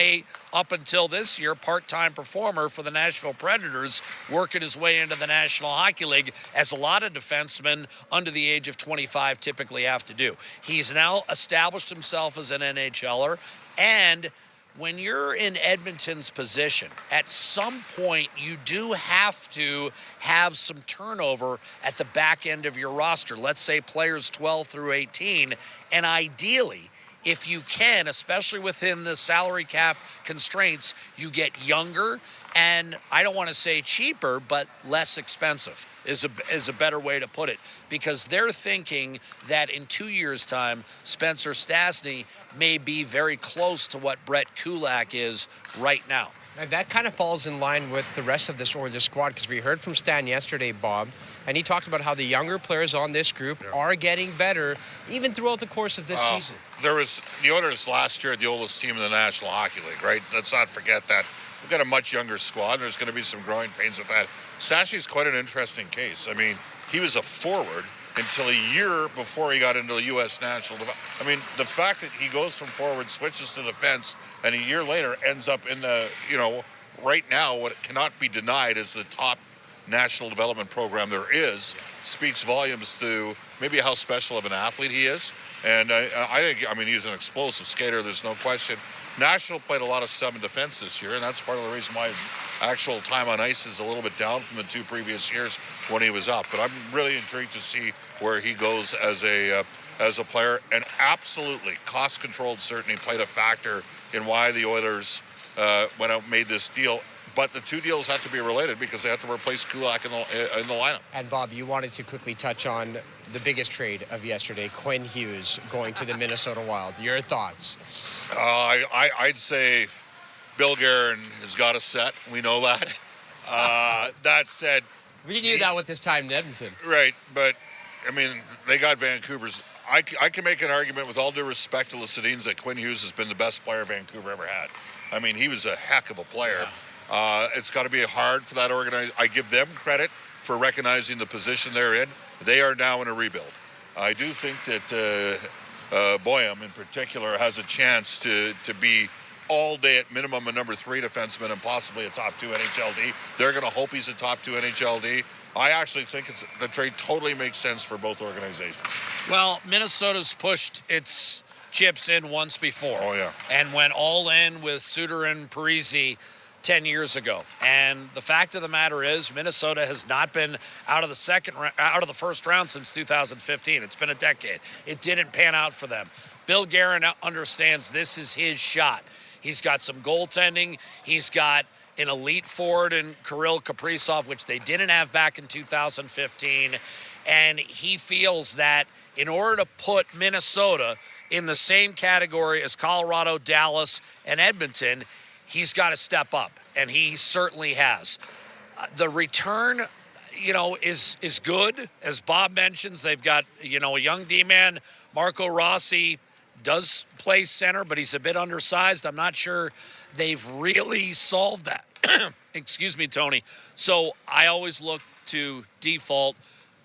up until this year, part-time performer for the Nashville Predators, working his way into the National Hockey League, as a lot of defensemen under the age of 25 typically have to do. He's now established himself as an NHLer, and when you're in Edmonton's position, at some point you do have to have some turnover at the back end of your roster. Let's say players 12 through 18, and ideally, if you can, especially within the salary cap constraints, you get younger and I don't want to say cheaper, but less expensive is a better way to put it, because they're thinking that in 2 years' time, Spencer Stastny may be very close to what Brett Kulak is right now. And that kind of falls in line with the rest of this Oilers squad, because we heard from Stan yesterday, Bob, and he talked about how the younger players on this group are getting better even throughout the course of this season. There was the Oilers last year, the oldest team in the National Hockey League, right? Let's not forget that. We've got a much younger squad, and there's going to be some growing pains with that. Stastny's quite an interesting case. I mean, he was a forward until a year before he got into the U.S. National Development. I mean, the fact that he goes from forward, switches to defense, and a year later ends up in the, you know, right now what cannot be denied is the top national development program there is, speaks volumes to maybe how special of an athlete he is. And I think, I mean, he's an explosive skater, there's no question. Nashville played a lot of 7 defense this year, and that's part of the reason why his actual time on ice is a little bit down from the 2 previous years when he was up. But I'm really intrigued to see where he goes as a player. And absolutely, cost control certainly played a factor in why the Oilers went out and made this deal. But the 2 deals have to be related because they have to replace Kulak in the lineup. And Bob, you wanted to quickly touch on the biggest trade of yesterday, Quinn Hughes going to the Minnesota Wild. Your thoughts? I'd say Bill Guerin has got a set. We know that. That said, we knew that with this time in Edmonton. Right, but I mean, they got Vancouver's. I can make an argument with all due respect to the Sedins that Quinn Hughes has been the best player Vancouver ever had. I mean, he was a heck of a player. Yeah. It's got to be hard for that organization. I give them credit for recognizing the position they're in. They are now in a rebuild. I do think that Boyum in particular has a chance to be all day at minimum a number 3 defenseman and possibly a top 2 NHLD. They're going to hope he's a top 2 NHLD. I actually think the trade totally makes sense for both organizations. Well, Minnesota's pushed its chips in once before. Oh, yeah. And went all in with Suter and Parise 10 years ago. And the fact of the matter is, Minnesota has not been out of the first round since 2015. It's been a decade. It didn't pan out for them. Bill Guerin understands this is his shot. He's got some goaltending. He's got an elite forward in Kirill Kaprizov, which they didn't have back in 2015. And he feels that in order to put Minnesota in the same category as Colorado, Dallas, and Edmonton, he's got to step up, and he certainly has. The return, is good. As Bob mentions, they've got, a young D-man, Marco Rossi, does play center, but he's a bit undersized. I'm not sure they've really solved that. Excuse me, Tony. So I always look to default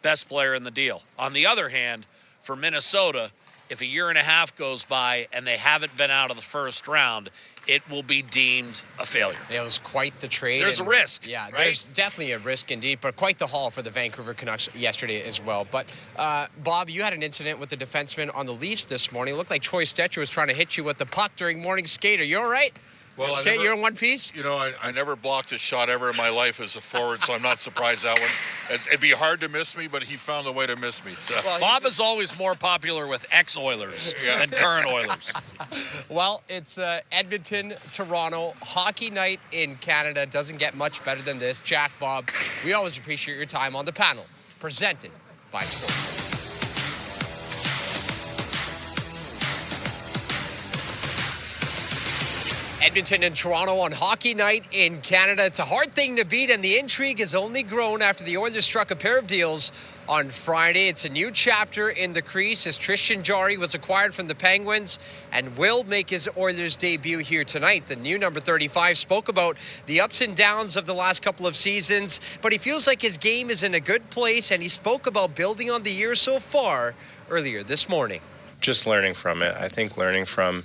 best player in the deal. On the other hand, for Minnesota, if a year and a half goes by and they haven't been out of the first round, it will be deemed a failure. It was quite the trade. There's a risk. Yeah, right? There's definitely a risk indeed, but quite the haul for the Vancouver Canucks yesterday as well. But, Bob, you had an incident with the defenseman on the Leafs this morning. It looked like Troy Stecher was trying to hit you with the puck during morning skate. Are you all right? Well, okay, you're in one piece? You know, I never blocked a shot ever in my life as a forward, so I'm not surprised that one. It'd be hard to miss me, but he found a way to miss me. So. Well, Bob is always more popular with ex-Oilers than current Oilers. Well, it's Edmonton, Toronto, hockey night in Canada. Doesn't get much better than this. Jack, Bob, we always appreciate your time on the panel. Presented by Sports. Edmonton and Toronto on hockey night in Canada. It's a hard thing to beat, and the intrigue has only grown after the Oilers struck a pair of deals on Friday. It's a new chapter in the crease as Tristan Jarry was acquired from the Penguins and will make his Oilers debut here tonight. The new number 35 spoke about the ups and downs of the last couple of seasons, but he feels like his game is in a good place, and he spoke about building on the year so far earlier this morning. Just learning from it. I think learning from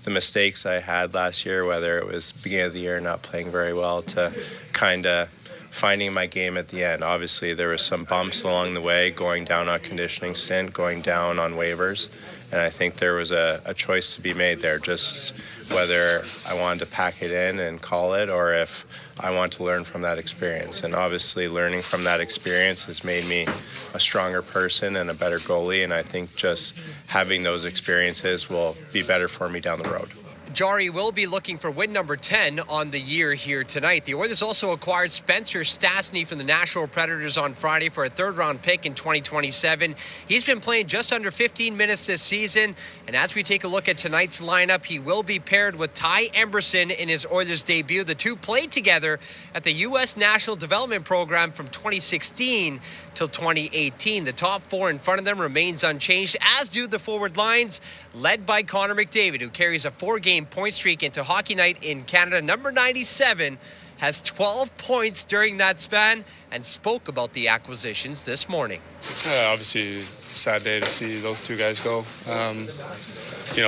the mistakes I had last year, whether it was beginning of the year not playing very well to kind of finding my game at the end. Obviously, there was some bumps along the way, going down on conditioning stint, going down on waivers, and I think there was a choice to be made there, just whether I wanted to pack it in and call it or if I want to learn from that experience. And obviously, learning from that experience has made me a stronger person and a better goalie, and I think just having those experiences will be better for me down the road. Jarry will be looking for win number 10 on the year here tonight. The Oilers also acquired Spencer Stastny from the Nashville Predators on Friday for a third-round pick in 2027. He's been playing just under 15 minutes this season, and as we take a look at tonight's lineup, he will be paired with Ty Emberson in his Oilers debut. The two played together at the U.S. National Development Program from 2016 till 2018. The top four in front of them remains unchanged, as do the forward lines, led by Connor McDavid, who carries a 4-game point streak into hockey night in Canada. Number 97 has 12 points during that span and spoke about the acquisitions this morning. Obviously, sad day to see those two guys go.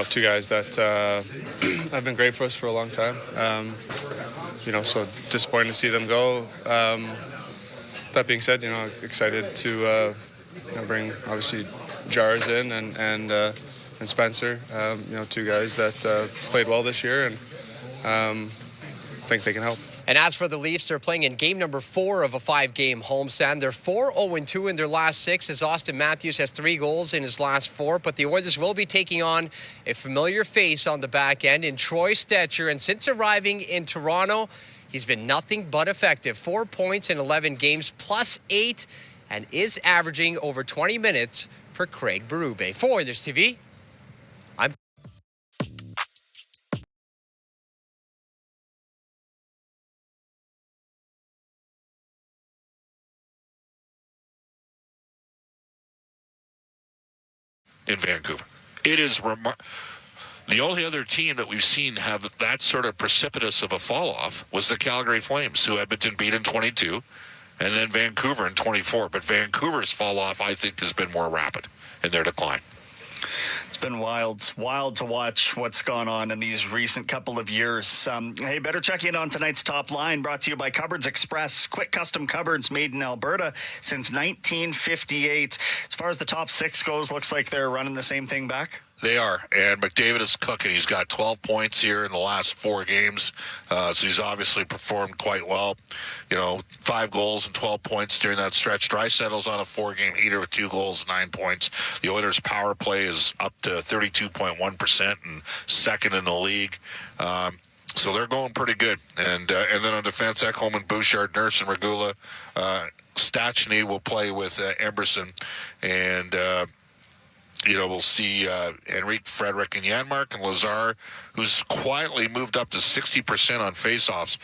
Two guys that have been great for us for a long time. So disappointed to see them go. That being said, excited to bring obviously Jars in and Spencer. Two guys that played well this year and think they can help. And as for the Leafs, they're playing in game number 4 of a 5-game homestand. They're 4-0-2 in their last 6 as Austin Matthews has 3 goals in his last 4. But the Oilers will be taking on a familiar face on the back end in Troy Stecher. And since arriving in Toronto, he's been nothing but effective. 4 points in 11 games, plus 8, and is averaging over 20 minutes for Craig Berube. For Oilers TV, I'm in Vancouver. It is the only other team that we've seen have that sort of precipitous of a fall-off was the Calgary Flames, who Edmonton beat in 22, and then Vancouver in 24. But Vancouver's fall-off, I think, has been more rapid in their decline. It's been wild to watch what's gone on in these recent couple of years. Hey, better check in on tonight's top line, brought to you by Cupboards Express. Quick custom cupboards made in Alberta since 1958. As far as the top 6 goes, looks like they're running the same thing back. They are, and McDavid is cooking. He's got 12 points here in the last 4 games, so he's obviously performed quite well. 5 goals and 12 points during that stretch. Draisaitl's on a 4-game heater with 2 goals, 9 points. The Oilers' power play is up to 32.1% and second in the league. So they're going pretty good. And then on defense, Ekholm, Bouchard, Nurse, and Regula. Stastny will play with Emberson, and we'll see Henrique, Frederick, and Janmark, and Lazar, who's quietly moved up to 60% on faceoffs.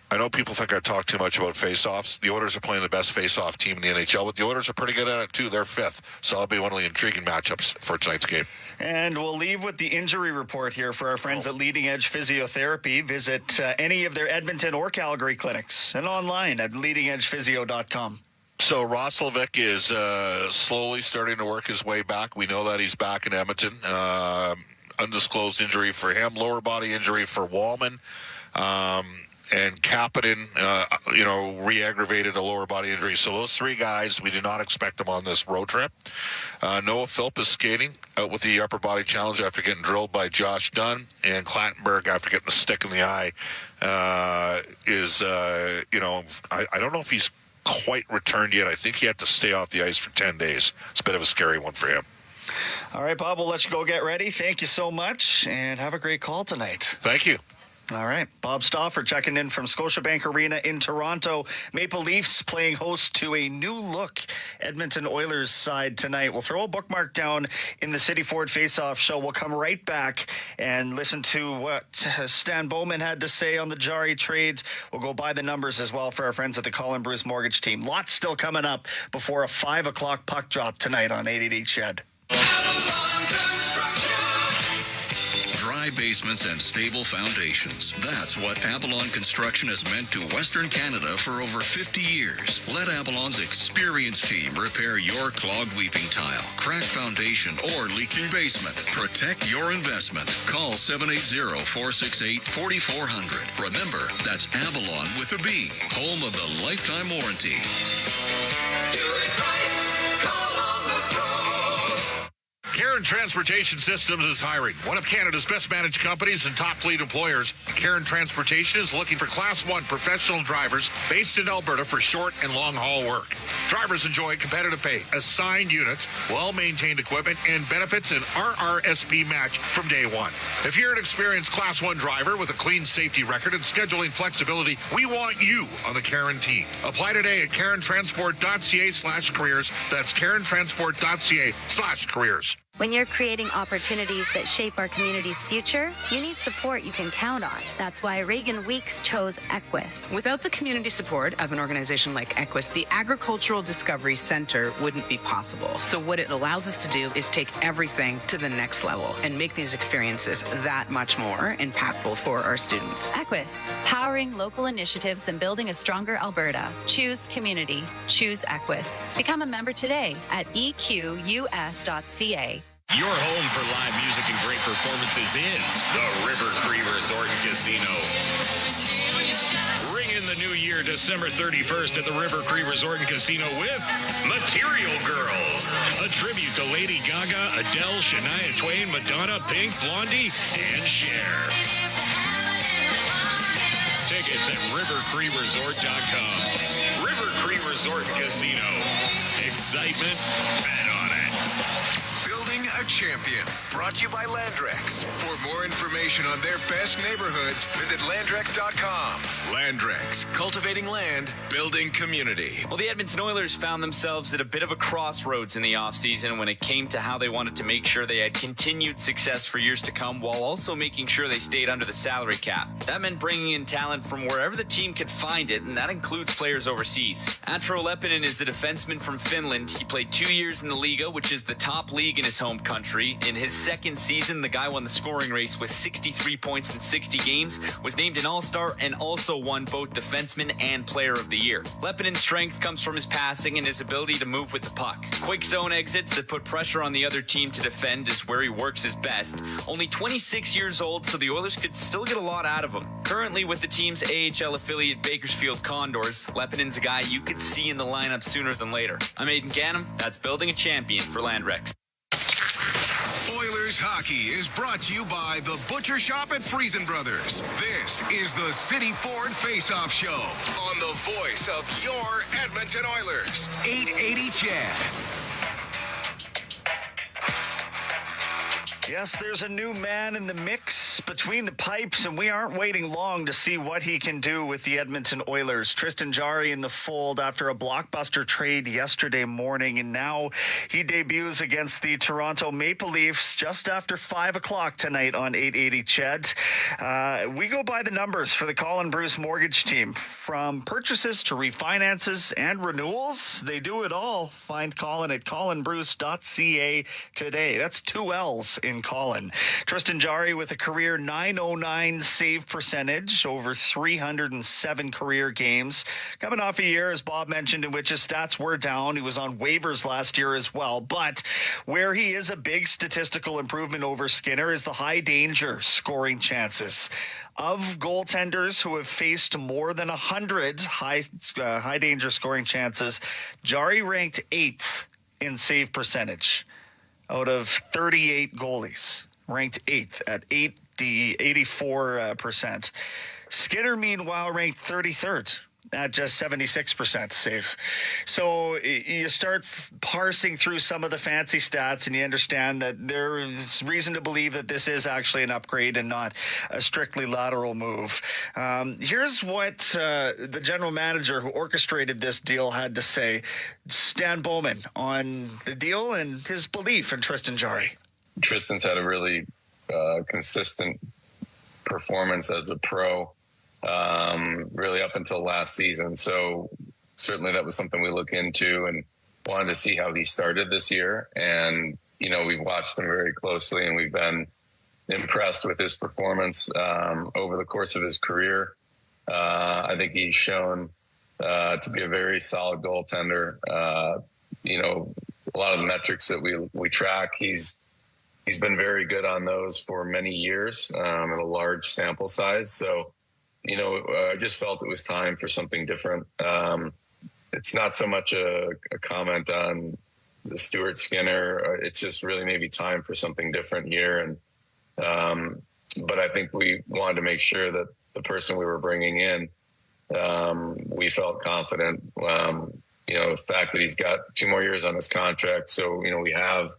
I know people think I talk too much about face-offs. The Oilers are playing the best face-off team in the NHL, but the Oilers are pretty good at it too. They're 5th, so that'll be one of the intriguing matchups for tonight's game. And we'll leave with the injury report here for our friends at Leading Edge Physiotherapy. Visit any of their Edmonton or Calgary clinics and online at leadingedgephysio.com. So Roslovic is slowly starting to work his way back. We know that he's back in Edmonton. Undisclosed injury for him, lower body injury for Wallman. And Kapanen, re-aggravated a lower body injury. So those 3 guys, we do not expect them on this road trip. Noah Philp is skating out with the upper body challenge after getting drilled by Josh Dunn. And Clattenburg, after getting a stick in the eye, I don't know if he's quite returned yet. I think he had to stay off the ice for 10 days. It's a bit of a scary one for him. All right, Bob, we'll let you go get ready. Thank you so much, and have a great call tonight. Thank you. All right. Bob Stauffer checking in from Scotiabank Arena in Toronto. Maple Leafs playing host to a new-look Edmonton Oilers side tonight. We'll throw a bookmark down in the City Ford Face-Off show. We'll come right back and listen to what Stan Bowman had to say on the Jari trade. We'll go by the numbers as well for our friends at the Colin Bruce Mortgage Team. Lots still coming up before a 5 o'clock puck drop tonight on 888 Shed. Dry basements and stable foundations. That's what Avalon Construction has meant to Western Canada for over 50 years. Let Avalon's experienced team repair your clogged weeping tile, cracked foundation, or leaking basement. Protect your investment. Call 780-468-4400. Remember, that's Avalon with a B, home of the lifetime warranty. Do it right. Call on the pros. Karen Transportation Systems is hiring. One of Canada's best managed companies and top fleet employers, Karen Transportation is looking for Class 1 professional drivers based in Alberta for short and long-haul work. Drivers enjoy competitive pay, assigned units, well-maintained equipment, and benefits an RRSP match from day one. If you're an experienced Class 1 driver with a clean safety record and scheduling flexibility, we want you on the Karen team. Apply today at karentransport.ca/careers. That's karentransport.ca/careers. When you're creating opportunities that shape our community's future, you need support you can count on. That's why Reagan Weeks chose Equus. Without the community support of an organization like Equus, the Agricultural Discovery Center wouldn't be possible. So what it allows us to do is take everything to the next level and make these experiences that much more impactful for our students. Equus, powering local initiatives and building a stronger Alberta. Choose community. Choose Equus. Become a member today at equs.ca. Your home for live music and great performances is the River Cree Resort and Casino. Ring in the new year, December 31st at the River Cree Resort and Casino with Material Girls, a tribute to Lady Gaga, Adele, Shania Twain, Madonna, Pink, Blondie, and Cher. Tickets at rivercreeresort.com. River Cree Resort and Casino. Excitement, bet on it. Building a Champion, brought to you by Landrex. For more information on their best neighborhoods, visit Landrex.com. Landrex, cultivating land, building community. Well, the Edmonton Oilers found themselves at a bit of a crossroads in the offseason when it came to how they wanted to make sure they had continued success for years to come while also making sure they stayed under the salary cap. That meant bringing in talent from wherever the team could find it, and that includes players overseas. Atro Leppinen is a defenseman from Finland. He played 2 years in the Liga, which is the top league in his home country. In his second season, the guy won the scoring race with 63 points in 60 games, was named an All-Star, and also won both Defenseman and Player of the Year. Lepinen's strength comes from his passing and his ability to move with the puck. Quick zone exits that put pressure on the other team to defend is where he works his best. Only 26 years old, so the Oilers could still get a lot out of him. Currently with the team's AHL affiliate Bakersfield Condors, Lepinen's a guy you could see in the lineup sooner than later. I'm Aidan Gannon. That's Building a Champion for Landrex. Oilers hockey is brought to you by the Butcher Shop at Friesen Brothers. This is the City Ford Face-Off Show on the voice of your Edmonton Oilers. 880 CHED. Yes, there's a new man in the mix between the pipes, and we aren't waiting long to see what he can do with the Edmonton Oilers. Tristan Jarry in the fold after a blockbuster trade yesterday morning, and now he debuts against the Toronto Maple Leafs just after 5 o'clock tonight on 880 CHED. We go by the numbers for the Colin Bruce mortgage team. From purchases to refinances and renewals, they do it all. Find Colin at colinbruce.ca today. That's 2 L's in Colin. Tristan Jarry with a career .909 save percentage over 307 career games. Coming off a year, as Bob mentioned, in which his stats were down. He was on waivers last year as well. But where he is a big statistical improvement over Skinner is the high danger scoring chances. Of goaltenders who have faced more than 100 high danger scoring chances, Jarry ranked 8th in save percentage. Out of 38 goalies, ranked 8th at 84%. Skinner, meanwhile, ranked 33rd at just 76% save. So you start parsing through some of the fancy stats and you understand that there is reason to believe that this is actually an upgrade and not a strictly lateral move. Here's what the general manager who orchestrated this deal had to say, Stan Bowman, on the deal and his belief in Tristan Jarry. Tristan's had a really consistent performance as a pro. Really up until last season. So certainly that was something we look into and wanted to see how he started this year. And, you know, we've watched him very closely and we've been impressed with his performance over the course of his career. I think he's shown to be a very solid goaltender. You know, a lot of the metrics that we track, he's been very good on those for many years at a large sample size. So, you know, I just felt it was time for something different. It's not so much a comment on the Stuart Skinner. It's just really maybe time for something different here. And but I think we wanted to make sure that the person we were bringing in, we felt confident. You know, the fact that he's got 2 more years on his contract. So, you know, we have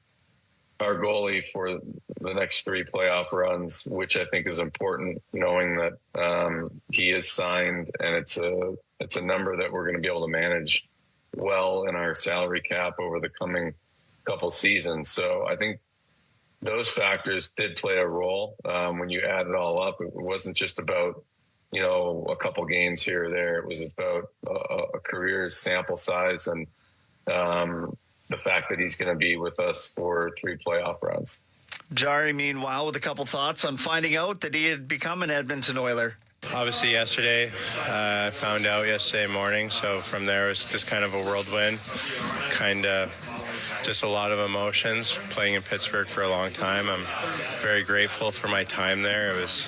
our goalie for the next 3 playoff runs, which I think is important, knowing that he is signed and it's a number that we're going to be able to manage well in our salary cap over the coming couple seasons. So I think those factors did play a role. When you add it all up, it wasn't just about, you know, a couple games here or there. It was about a career sample size and the fact that he's going to be with us for 3 playoff runs. Jarry, meanwhile, with a couple thoughts on finding out that he had become an Edmonton Oiler. Obviously yesterday, I found out yesterday morning, so from there it was just kind of a whirlwind, kind of just a lot of emotions. Playing in Pittsburgh for a long time, I'm very grateful for my time there. It was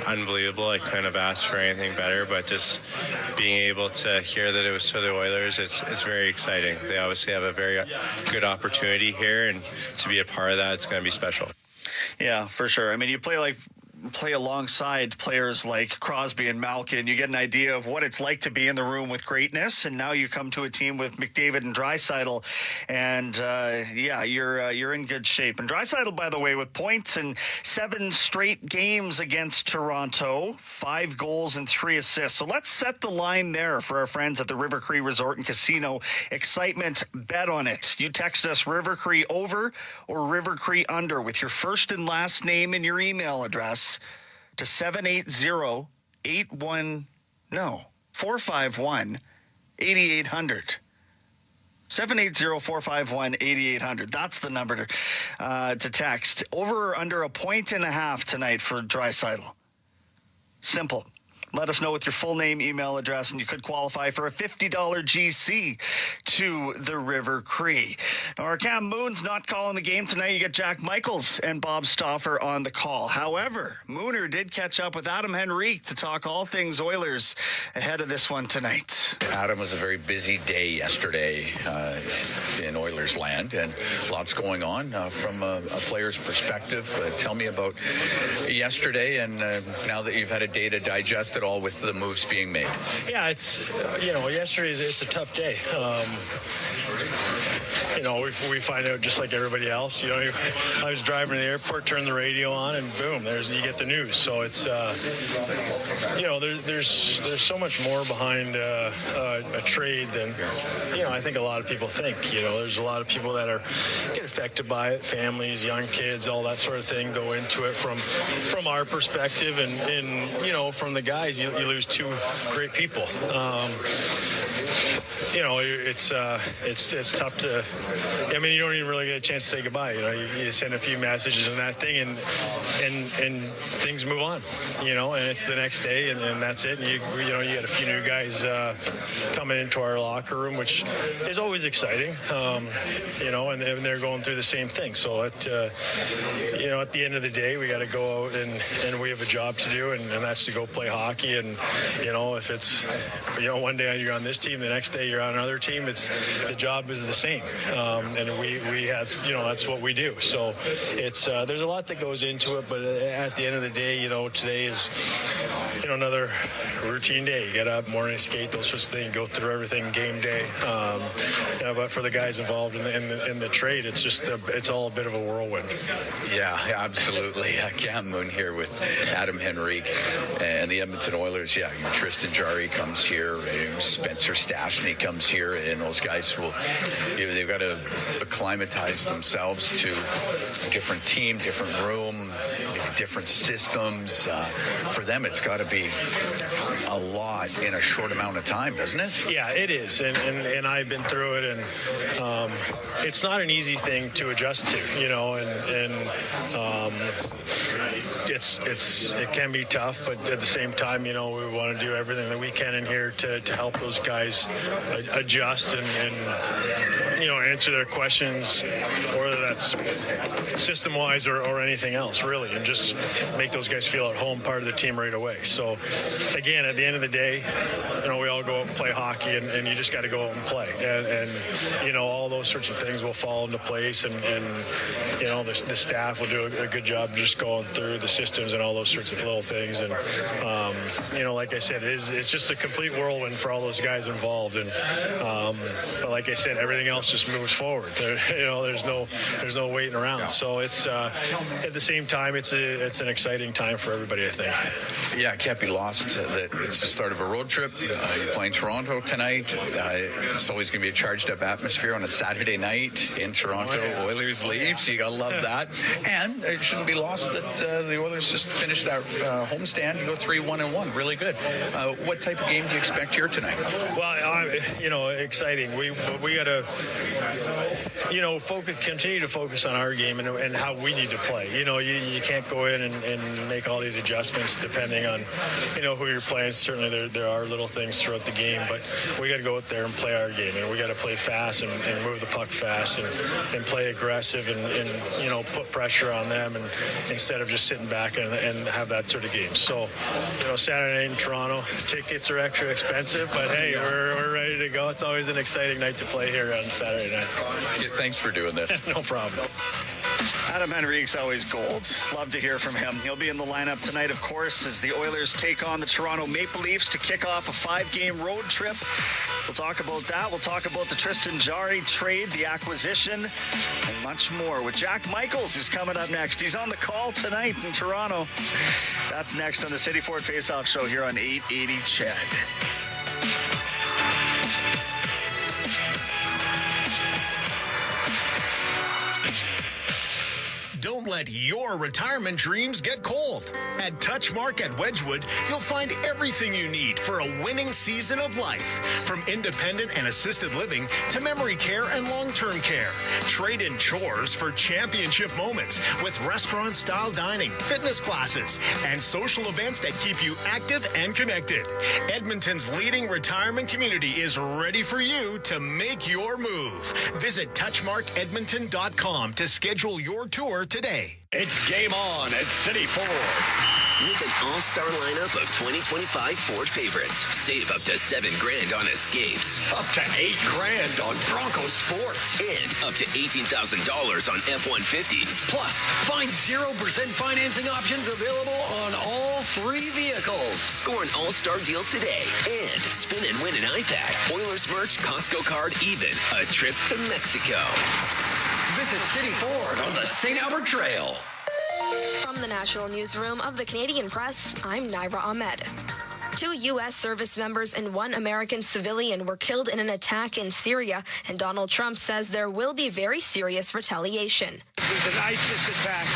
unbelievable. I couldn't have asked for anything better, but just being able to hear that it was to the Oilers, it's very exciting. They obviously have a very good opportunity here, and to be a part of that, it's going to be special. Yeah, for sure. I mean, you play alongside players like Crosby and Malkin, you get an idea of what it's like to be in the room with greatness. And now you come to a team with McDavid and Draisaitl, and you're in good shape. And Draisaitl, by the way, with points in 7 straight games against Toronto, 5 goals and 3 assists. So let's set the line there for our friends at the River Cree Resort and Casino. Excitement, bet on it. You text us River Cree over or River Cree under with your first and last name and your email address to 451-8800. 780-451-8800. That's the number to text. Over or under 1.5 tonight for Draisaitl. Simple. Let us know with your full name, email address, and you could qualify for a $50 GC to the River Cree. Now, our Cam Moon's not calling the game tonight. You get Jack Michaels and Bob Stauffer on the call. However, Mooner did catch up with Adam Henrique to talk all things Oilers ahead of this one tonight. Adam, was a very busy day yesterday in Oilers land, and lots going on from a player's perspective. Tell me about yesterday, and now that you've had a day to digest at all with the moves being made? Yeah, it's, yesterday it's a tough day. We find out just like everybody else. I was driving to the airport, turned the radio on, and boom, you get the news. So it's, there's so much more behind a trade than, I think a lot of people think. There's a lot of people that get affected by it, families, young kids, all that sort of thing go into it from our perspective, and from the guys, you lose two great people. It's tough to. You don't even really get a chance to say goodbye. You send a few messages and that thing, and things move on. And it's the next day, and that's it. And you got a few new guys coming into our locker room, which is always exciting. And they're going through the same thing. So at the end of the day, we got to go out and we have a job to do, and that's to go play hockey. And if it's one day you're on this team, the next day you're on another team, the job is the same. And we have, that's what we do. So it's there's a lot that goes into it, but at the end of the day, today is another routine day. You get up, morning skate, those sorts of things, go through everything, game day. But for the guys involved in the trade, it's all a bit of a whirlwind. Yeah, absolutely. Cam Moon here with Adam Henrique and the Edmonton Oilers. Yeah, Tristan Jarry comes here, Spencer Stastny comes here, and those guys they've got to acclimatize themselves to a different team, different room, different systems. For them, it's got to be a lot in a short amount of time, doesn't it? Yeah, it is, and I've been through it, and it's not an easy thing to adjust to, it can be tough, but at the same time, we want to do everything that we can in here to help those guys adjust and answer their questions, whether that's system-wise or anything else, really, and just make those guys feel at home, part of the team right away. So, again, at the end of the day, we all go out and play hockey, and you just got to go out and play. And all those sorts of things will fall into place, and the staff will do a good job just going through the systems and all those sorts of little things. And, like I said, it's just a complete whirlwind for all those guys involved. And but like I said, everything else just moves forward. There's no waiting around. So it's at the same time, it's an exciting time for everybody, I think. Yeah, it can't be lost that it's the start of a road trip. You're playing Toronto tonight. It's always going to be a charged up atmosphere on a Saturday night in Toronto. Oilers leave, so you got to love that. And it shouldn't be lost that the Oilers just finished that homestand. You go 3-1-1, really good. What type of game do you expect here tonight? Well, exciting. We got to, continue to focus on our game and how we need to play. You can't go in and make all these adjustments depending on, who you're playing. Certainly there are little things throughout the game, but we got to go out there and play our game, and we got to play fast and move the puck fast and play aggressive and put pressure on them, and instead of just sitting back and have that sort of game. So, Saturday night in Toronto, tickets are extra expensive, but hey, we're ready to go. It's always an exciting night to play here on Saturday night. Yeah, thanks for doing this. No problem. Adam Henrique's always gold. Love to hear from him. He'll be in the lineup tonight, of course, as the Oilers take on the Toronto Maple Leafs to kick off a 5-game road trip. We'll talk about that. We'll talk about the Tristan Jarry trade, the acquisition, and much more with Jack Michaels, who's coming up next. He's on the call tonight in Toronto. That's next on the City Ford Face-Off Show here on 880 CHED. Don't let your retirement dreams get cold. At Touchmark at Wedgwood, you'll find everything you need for a winning season of life. From independent and assisted living to memory care and long-term care. Trade in chores for championship moments with restaurant-style dining, fitness classes, and social events that keep you active and connected. Edmonton's leading retirement community is ready for you to make your move. Visit touchmarkedmonton.com to schedule your tour today. It's game on at City Ford. With an all-star lineup of 2025 Ford favorites, save up to $7,000 on Escapes, up to $8,000 on Bronco Sports, and up to $18,000 on F-150s. Plus, find 0% financing options available on all all 3 vehicles. Score an all-star deal today and spin and win an iPad, Oilers merch, Costco card, even a trip to Mexico. Visit City Ford on the St. Albert Trail. From the National Newsroom of the Canadian Press, I'm Naira Ahmed. 2 U.S. service members and 1 American civilian were killed in an attack in Syria, and Donald Trump says there will be very serious retaliation. There's an ISIS attack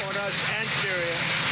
on us and Syria.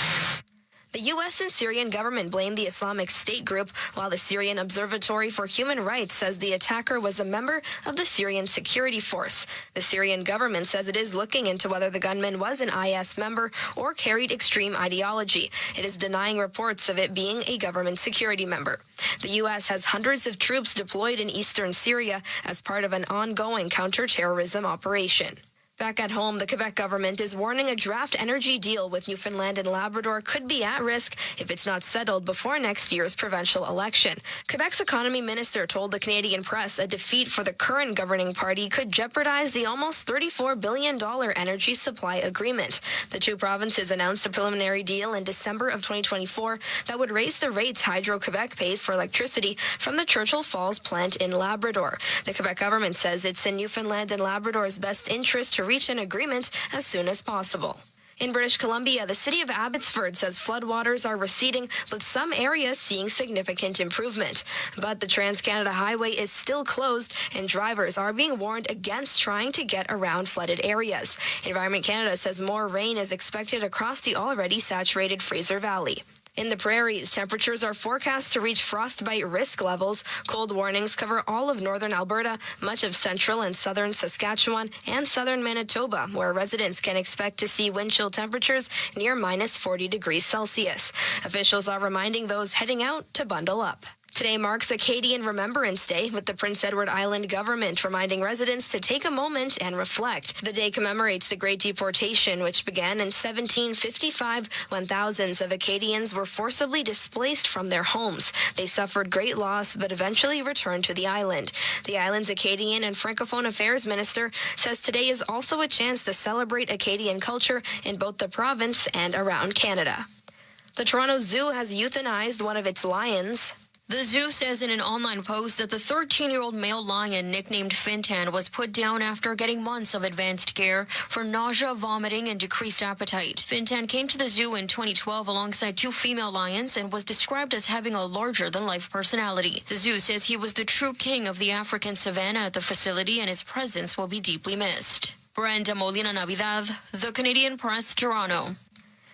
The U.S. and Syrian government blame the Islamic State group, while the Syrian Observatory for Human Rights says the attacker was a member of the Syrian Security Force. The Syrian government says it is looking into whether the gunman was an IS member or carried extreme ideology. It is denying reports of it being a government security member. The U.S. has hundreds of troops deployed in eastern Syria as part of an ongoing counterterrorism operation. Back at home, the Quebec government is warning a draft energy deal with Newfoundland and Labrador could be at risk if it's not settled before next year's provincial election. Quebec's economy minister told the Canadian Press a defeat for the current governing party could jeopardize the almost $34 billion energy supply agreement. The 2 provinces announced a preliminary deal in December of 2024 that would raise the rates Hydro-Quebec pays for electricity from the Churchill Falls plant in Labrador. The Quebec government says it's in Newfoundland and Labrador's best interest to reach an agreement as soon as possible. In British Columbia, the city of Abbotsford says floodwaters are receding, with some areas seeing significant improvement. But the Trans-Canada Highway is still closed, and drivers are being warned against trying to get around flooded areas. Environment Canada says more rain is expected across the already saturated Fraser Valley. In the prairies, temperatures are forecast to reach frostbite risk levels. Cold warnings cover all of northern Alberta, much of central and southern Saskatchewan, and southern Manitoba, where residents can expect to see wind chill temperatures near minus 40 degrees Celsius. Officials are reminding those heading out to bundle up. Today marks Acadian Remembrance Day, with the Prince Edward Island government reminding residents to take a moment and reflect. The day commemorates the Great Deportation, which began in 1755 when thousands of Acadians were forcibly displaced from their homes. They suffered great loss but eventually returned to the island. The island's Acadian and Francophone Affairs Minister says today is also a chance to celebrate Acadian culture in both the province and around Canada. The Toronto Zoo has euthanized one of its lions. The zoo says in an online post that the 13-year-old male lion nicknamed Fintan was put down after getting months of advanced care for nausea, vomiting, and decreased appetite. Fintan came to the zoo in 2012 alongside 2 female lions and was described as having a larger-than-life personality. The zoo says he was the true king of the African savanna at the facility, and his presence will be deeply missed. Brenda Molina Navidad, The Canadian Press, Toronto.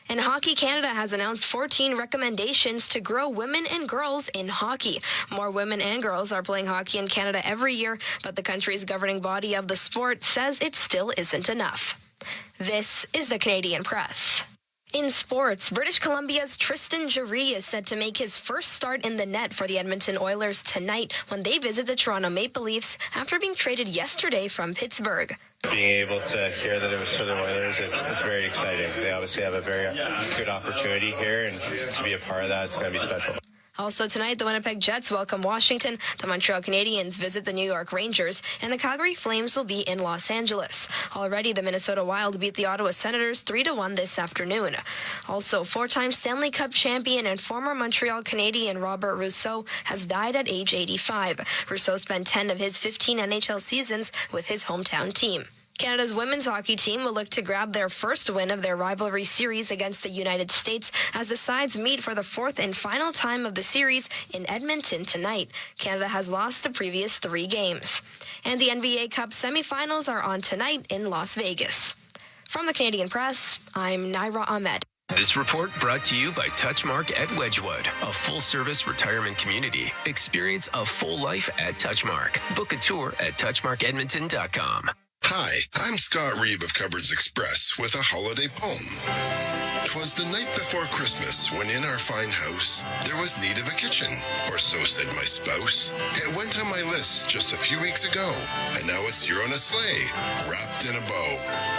And Hockey Canada has announced 14 recommendations to grow women and girls in hockey. More women and girls are playing hockey in Canada every year, but the country's governing body of the sport says it still isn't enough. This is the Canadian Press. In sports, British Columbia's Tristan Jarry is set to make his first start in the net for the Edmonton Oilers tonight when they visit the Toronto Maple Leafs after being traded yesterday from Pittsburgh. Being able to hear that it was for the Oilers, it's very exciting. They obviously have a very good opportunity here, and to be a part of that, it's going to be special. Also tonight, the Winnipeg Jets welcome Washington, the Montreal Canadiens visit the New York Rangers, and the Calgary Flames will be in Los Angeles. Already, the Minnesota Wild beat the Ottawa Senators 3-1 this afternoon. Also, 4-time Stanley Cup champion and former Montreal Canadian Robert Rousseau has died at age 85. Rousseau spent 10 of his 15 NHL seasons with his hometown team. Canada's women's hockey team will look to grab their first win of their rivalry series against the United States as the sides meet for the 4th and final time of the series in Edmonton tonight. Canada has lost the previous 3 games. And the NBA Cup semifinals are on tonight in Las Vegas. From the Canadian Press, I'm Naira Ahmed. This report brought to you by Touchmark at Wedgwood, a full-service retirement community. Experience a full life at Touchmark. Book a tour at touchmarkedmonton.com. Hi, I'm Scott Reeve of Cupboards Express with a holiday poem. 'Twas the night before Christmas when in our fine house there was need of a kitchen, or so said my spouse. It went on my list just a few weeks ago, and now it's here on a sleigh, wrapped in a bow.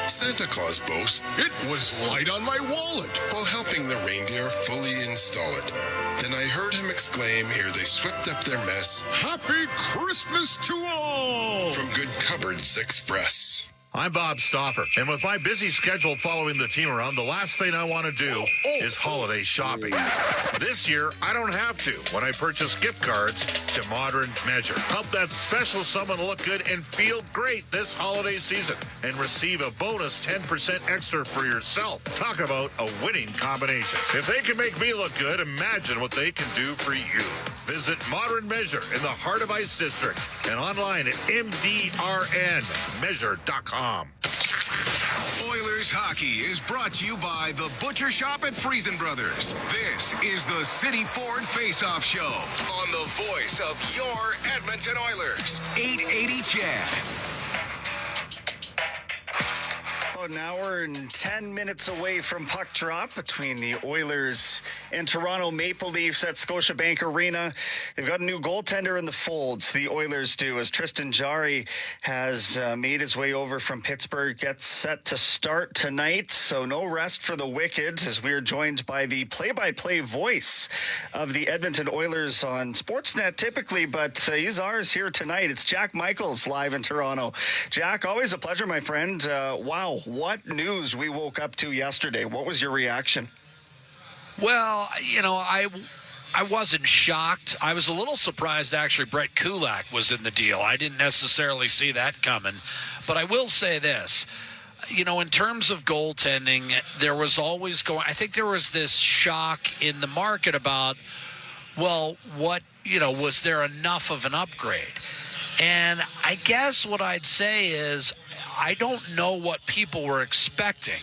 Santa Claus boasts, "It was light on my wallet," while helping the reindeer fully install it. Then I heard him exclaim, ere they swept up their mess, "Happy Christmas to all!" From Good Cupboards Express. I'm Bob Stauffer, and with my busy schedule following the team around, the last thing I want to do is holiday shopping. This year, I don't have to when I purchase gift cards to Modern Measure. Help that special someone look good and feel great this holiday season, and receive a bonus 10% extra for yourself. Talk about a winning combination. If they can make me look good, imagine what they can do for you. Visit Modern Measure in the heart of Ice District and online at mdrnmeasure.com. Oilers hockey is brought to you by the Butcher Shop at Friesen Brothers. This is the City Ford Face-Off Show on the voice of your Edmonton Oilers. 880 CHED. About an hour and 10 minutes away from puck drop between the Oilers and Toronto Maple Leafs at Scotiabank Arena. They've got a new goaltender in the folds, the Oilers do, as Tristan Jarry has made his way over from Pittsburgh, gets set to start tonight. So no rest for the Wicked, as we are joined by the play-by-play voice of the Edmonton Oilers on Sportsnet typically, but he's ours here tonight. It's Jack Michaels live in Toronto. Jack, always a pleasure, my friend. Wow, what news we woke up to yesterday. What was your reaction? Well, I wasn't shocked. I was a little surprised, actually, Brett Kulak was in the deal. I didn't necessarily see that coming. But I will say this. In terms of goaltending, there was always I think there was this shock in the market about, well, was there enough of an upgrade? And I guess what I'd say is, I don't know what people were expecting.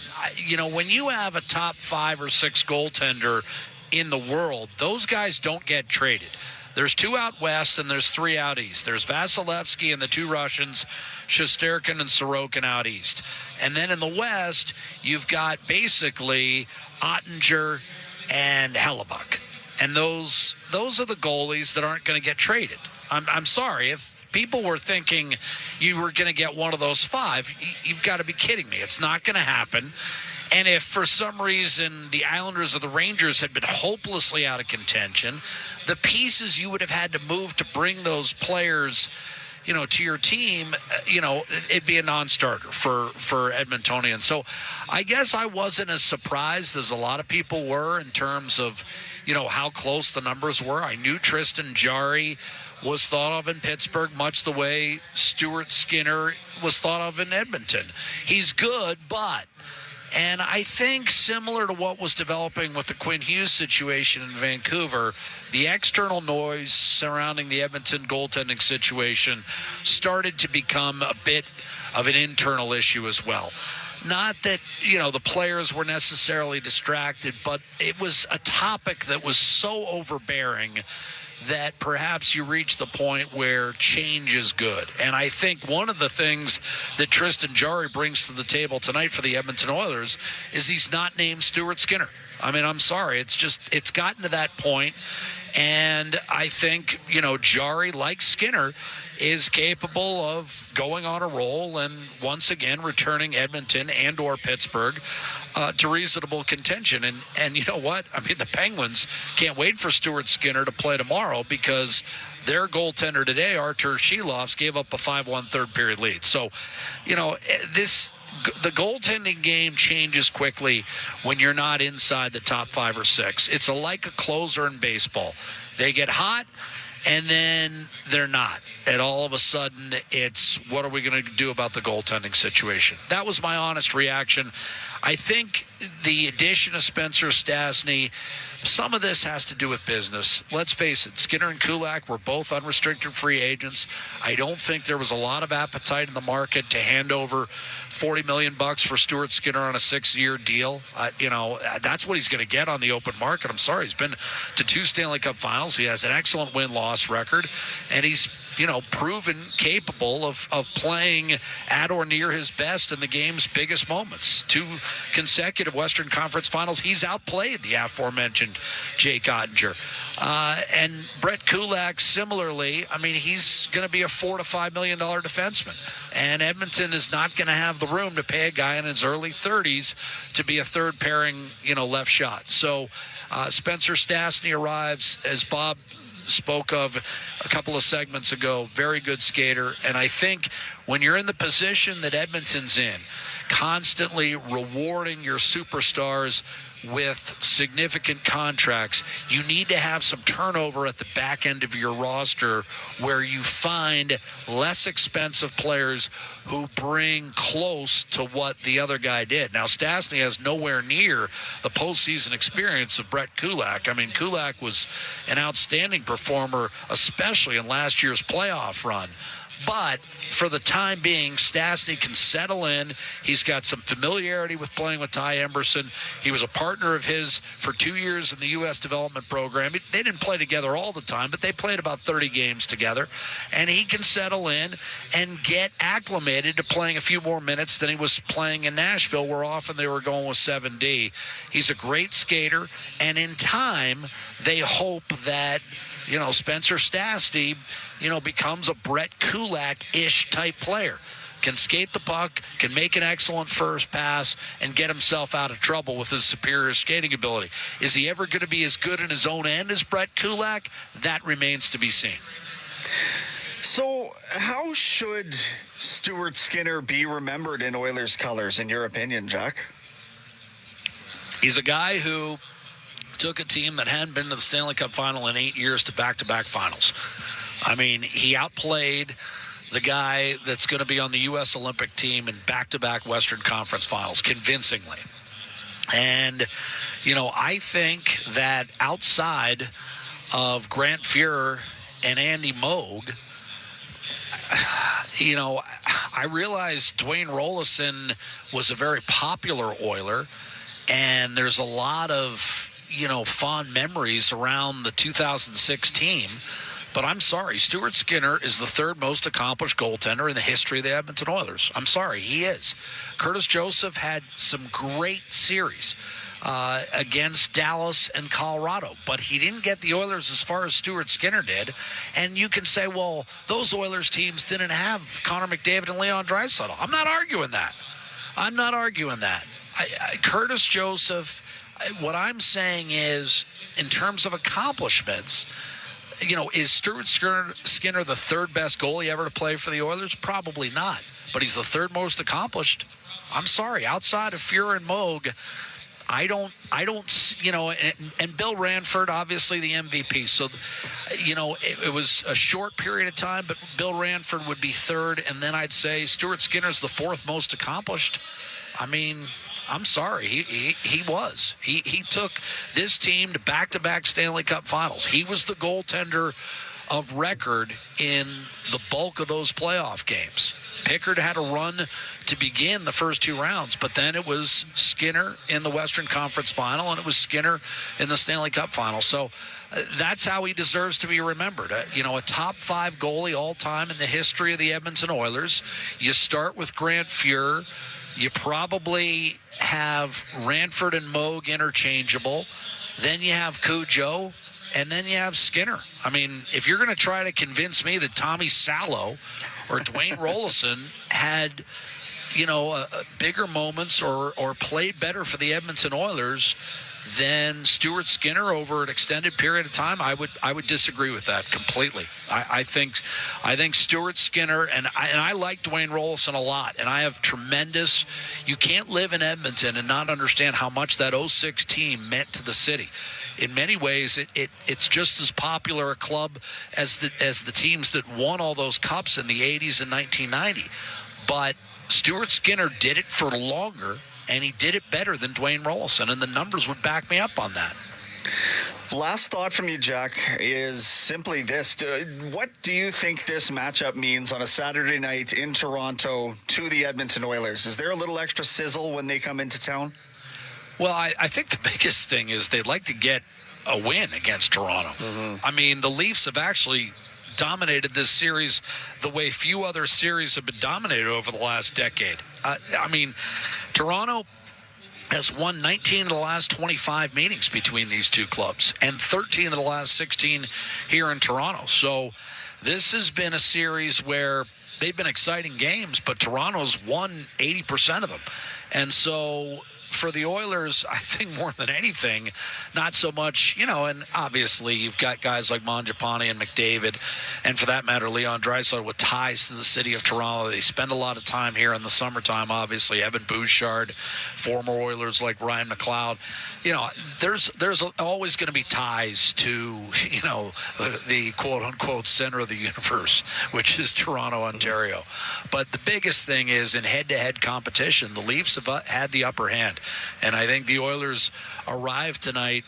When you have a top 5 or 6 goaltender in the world, those guys don't get traded. There's 2 out west and there's 3 out east. There's Vasilevsky and the 2 Russians, Shesterkin and Sorokin out east. And then in the west, you've got basically Ottinger and Hellebuck. And those are the goalies that aren't going to get traded. I'm sorry, if people were thinking you were going to get one of those 5, you've got to be kidding me. It's not going to happen. And if for some reason the Islanders or the Rangers had been hopelessly out of contention, the pieces you would have had to move to bring those players, to your team, it'd be a non-starter for Edmontonians. So I guess I wasn't as surprised as a lot of people were in terms of, how close the numbers were. I knew Tristan Jarry was thought of in Pittsburgh much the way Stuart Skinner was thought of in Edmonton. He's good, and I think similar to what was developing with the Quinn Hughes situation in Vancouver, the external noise surrounding the Edmonton goaltending situation started to become a bit of an internal issue as well. Not that, the players were necessarily distracted, but it was a topic that was so overbearing that perhaps you reach the point where change is good. And I think one of the things that Tristan Jarry brings to the table tonight for the Edmonton Oilers is he's not named Stuart Skinner. I mean, I'm sorry. It's gotten to that point. And I think, Jarry, like Skinner, is capable of going on a roll and once again returning Edmonton and or Pittsburgh to reasonable contention. And you know what? I mean, the Penguins can't wait for Stuart Skinner to play tomorrow because their goaltender today, Artur Shilovs, gave up a 5-1 third period lead. So, the goaltending game changes quickly when you're not inside the top 5 or 6. It's like a closer in baseball. They get hot, and then they're not. And all of a sudden, it's what are we going to do about the goaltending situation? That was my honest reaction. I think the addition of Spencer Stastny, some of this has to do with business. Let's face it, Skinner and Kulak were both unrestricted free agents. I don't think there was a lot of appetite in the market to hand over $40 million for Stuart Skinner on a 6-year deal. That's what he's going to get on the open market. I'm sorry. He's been to 2 Stanley Cup finals. He has an excellent win-loss record, and he's proven capable of playing at or near his best in the game's biggest moments. 2 consecutive Western Conference finals. He's outplayed the aforementioned Jake Ottinger. And Brett Kulak, similarly, I mean, he's going to be a $4 to $5 million defenseman. And Edmonton is not going to have the room to pay a guy in his early 30s to be a third pairing, left shot. So Spencer Stastny arrives, as Bob spoke of a couple of segments ago, very good skater. And I think when you're in the position that Edmonton's in, constantly rewarding your superstars with significant contracts, you need to have some turnover at the back end of your roster where you find less expensive players who bring close to what the other guy did. Now, Stastny has nowhere near the postseason experience of Brett Kulak. I mean, Kulak was an outstanding performer, especially in last year's playoff run. But for the time being, Stastny can settle in. He's got some familiarity with playing with Ty Emberson. He was a partner of his for 2 years in the U.S. development program. They didn't play together all the time, but they played about 30 games together. And he can settle in and get acclimated to playing a few more minutes than he was playing in Nashville, where often they were going with 7D. He's a great skater. And in time, they hope that, Spencer Stastny, becomes a Brett Kulak-ish type player. Can skate the puck, can make an excellent first pass, and get himself out of trouble with his superior skating ability. Is he ever going to be as good in his own end as Brett Kulak? That remains to be seen. So how should Stuart Skinner be remembered in Oilers colors, in your opinion, Jack? He's a guy who took a team that hadn't been to the Stanley Cup final in 8 years to back-to-back finals. I mean, he outplayed the guy that's going to be on the U.S. Olympic team in back-to-back Western Conference finals convincingly. And, I think that outside of Grant Fuhrer and Andy Moog, I realized Dwayne Rollison was a very popular Oiler, and there's a lot of fond memories around the 2006 team. But I'm sorry, Stuart Skinner is the third most accomplished goaltender in the history of the Edmonton Oilers. I'm sorry, he is. Curtis Joseph had some great series against Dallas and Colorado, but he didn't get the Oilers as far as Stuart Skinner did. And you can say, well, those Oilers teams didn't have Connor McDavid and Leon Draisaitl. I'm not arguing that. Curtis Joseph, what I'm saying is, in terms of accomplishments, is Stuart Skinner the third best goalie ever to play for the Oilers? Probably not. But he's the third most accomplished. I'm sorry. Outside of Fuhrer and Moog, I don't, and Bill Ranford, obviously the MVP. So, it was a short period of time, but Bill Ranford would be third. And then I'd say Stuart Skinner's the fourth most accomplished. I mean, I'm sorry. He was. He took this team to back-to-back Stanley Cup finals. He was the goaltender of record in the bulk of those playoff games. Pickard had a run to begin the first two rounds, but then it was Skinner in the Western Conference final, and it was Skinner in the Stanley Cup final. So that's how he deserves to be remembered. A top five goalie all time in the history of the Edmonton Oilers. You start with Grant Fuhrer. You probably have Ranford and Moog interchangeable. Then you have Cujo, and then you have Skinner. I mean, if you're going to try to convince me that Tommy Salo or Dwayne Rollison had, bigger moments or played better for the Edmonton Oilers than Stuart Skinner over an extended period of time, I would disagree with that completely. I think Stuart Skinner, and I like Dwayne Rollison a lot, and I have tremendous. You can't live in Edmonton and not understand how much that 06 team meant to the city. In many ways, it's just as popular a club as the teams that won all those cups in the 80s and 1990. But Stuart Skinner did it for longer, and he did it better than Dwayne Rollison, and the numbers would back me up on that. Last thought from you, Jack, is simply this. What do you think this matchup means on a Saturday night in Toronto to the Edmonton Oilers? Is there a little extra sizzle when they come into town? Well, I think the biggest thing is they'd like to get a win against Toronto. Mm-hmm. I mean, the Leafs have actually dominated this series the way few other series have been dominated over the last decade. I mean, Toronto has won 19 of the last 25 meetings between these two clubs and 13 of the last 16 here in Toronto. So this has been a series where they've been exciting games, but Toronto's won 80% of them. And so for the Oilers, I think more than anything, not so much, and obviously you've got guys like Mangiapane and McDavid, and for that matter, Leon Draisaitl with ties to the city of Toronto. They spend a lot of time here in the summertime, obviously. Evan Bouchard, former Oilers like Ryan McLeod. There's always going to be ties to, the quote-unquote center of the universe, which is Toronto, Ontario. But the biggest thing is in head-to-head competition, the Leafs have had the upper hand. And I think the Oilers arrived tonight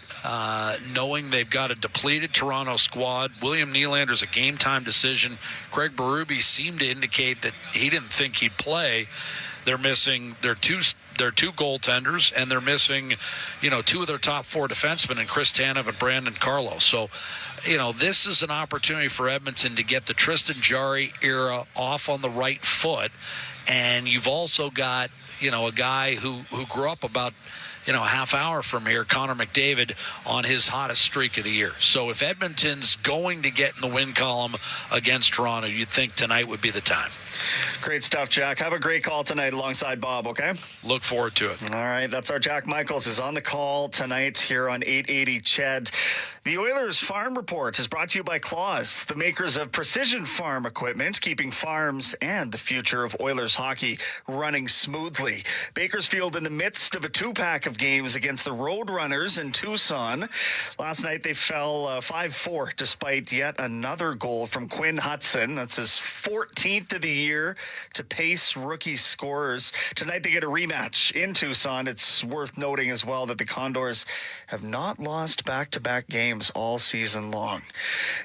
knowing they've got a depleted Toronto squad. William Nylander's a game-time decision. Craig Berube seemed to indicate that he didn't think he'd play. They're missing their two goaltenders, and they're missing, two of their top four defensemen, and Chris Tanev and Brandon Carlo. So, this is an opportunity for Edmonton to get the Tristan Jarry era off on the right foot. And you've also got, a guy who grew up about, a half hour from here, Connor McDavid, on his hottest streak of the year. So if Edmonton's going to get in the win column against Toronto, you'd think tonight would be the time. Great stuff, Jack. Have a great call tonight alongside Bob, okay? Look forward to it. All right, that's our Jack Michaels is on the call tonight here on 880 CHED. The Oilers Farm Report is brought to you by Claws, the makers of precision farm equipment, keeping farms and the future of Oilers hockey running smoothly. Bakersfield in the midst of a two-pack of games against the Roadrunners in Tucson. Last night they fell 5-4 despite yet another goal from Quinn Hudson. That's his 14th of the year to pace rookie scorers. Tonight they get a rematch in Tucson. It's worth noting as well that the Condors have not lost back-to-back games all season long.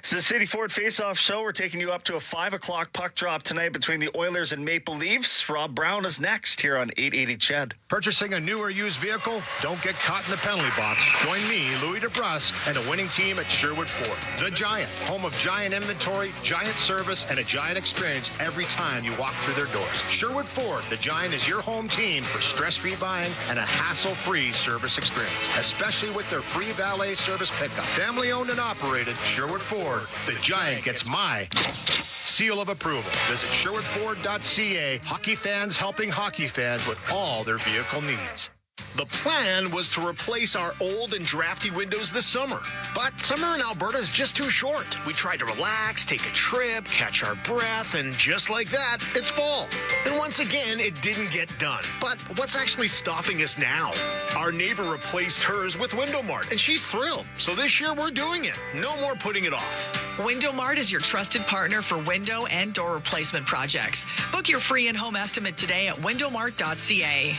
This is the City Ford Face-Off Show. We're taking you up to a 5 o'clock puck drop tonight between the Oilers and Maple Leafs. Rob Brown is next here on 880 CHED. Purchasing a new or used vehicle? Don't get caught in the penalty box. Join me, Louis DeBrusque, and a winning team at Sherwood Ford. The Giant, home of giant inventory, giant service, and a giant experience every time you walk through their doors. Sherwood Ford, the Giant is your home team for stress-free buying and a hassle-free service experience, especially with their free valet service pickup. Family-owned and operated, Sherwood Ford, the Giant gets my seal of approval. Visit sherwoodford.ca. Hockey fans helping hockey fans with all their vehicle needs. The plan was to replace our old and drafty windows this summer. But summer in Alberta is just too short. We tried to relax, take a trip, catch our breath, and just like that, it's fall. And once again, it didn't get done. But what's actually stopping us now? Our neighbor replaced hers with Window Mart, and she's thrilled. So this year, we're doing it. No more putting it off. Window Mart is your trusted partner for window and door replacement projects. Book your free in-home estimate today at windowmart.ca.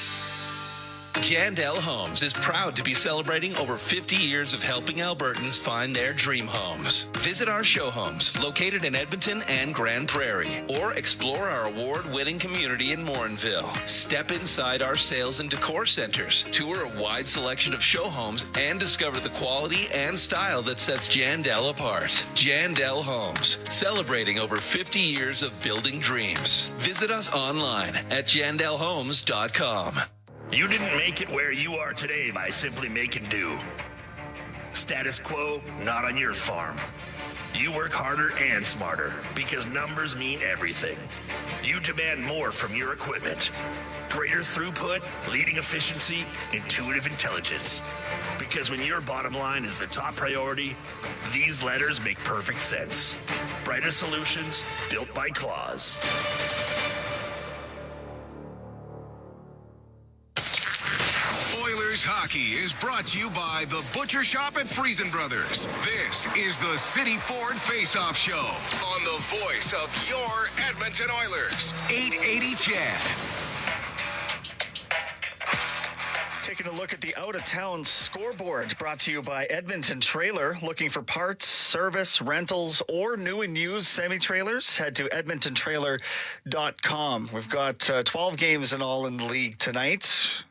Jandel Homes is proud to be celebrating over 50 years of helping Albertans find their dream homes. Visit our show homes located in Edmonton and Grand Prairie, or explore our award-winning community in Morinville. Step inside our sales and decor centers, tour a wide selection of show homes, and discover the quality and style that sets Jandel apart. Jandel Homes, celebrating over 50 years of building dreams. Visit us online at jandelhomes.com. You didn't make it where you are today by simply making do. Status quo, not on your farm. You work harder and smarter because numbers mean everything. You demand more from your equipment. Greater throughput, leading efficiency, intuitive intelligence. Because when your bottom line is the top priority, these letters make perfect sense. Brighter solutions built by Claws. Hockey is brought to you by the Butcher Shop at Friesen Brothers. This is the City Ford Face-Off Show on the voice of your Edmonton Oilers. 880 CHED. Taking a look at the out-of-town scoreboard, brought to you by Edmonton Trailer. Looking for parts, service, rentals, or new and used semi-trailers? Head to edmontontrailer.com. We've got 12 games in all in the league tonight.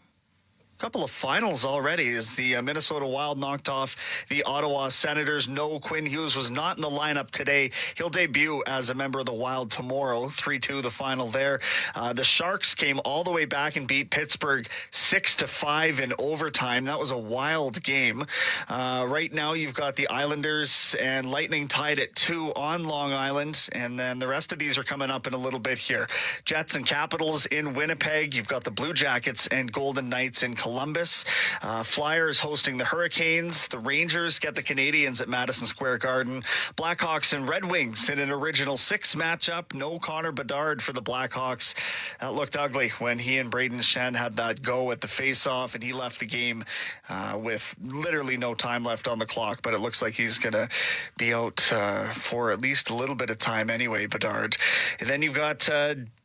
Couple of finals already as the Minnesota Wild knocked off the Ottawa Senators. No, Quinn Hughes was not in the lineup today. He'll debut as a member of the Wild tomorrow. 3-2 the final there. The Sharks came all the way back and beat Pittsburgh 6-5 in overtime. That was a wild game. Right now you've got the Islanders and Lightning tied at 2 on Long Island, and then the rest of these are coming up in a little bit here. Jets and Capitals in Winnipeg. You've got the Blue Jackets and Golden Knights in Columbus. Columbus. Flyers hosting the Hurricanes. The Rangers get the Canadiens at Madison Square Garden. Blackhawks and Red Wings in an original 6 matchup. No Connor Bedard for the Blackhawks. That looked ugly when he and Braden Shen had that go at the face-off, and he left the game with literally no time left on the clock, but it looks like he's going to be out for at least a little bit of time anyway, Bedard. And then you've got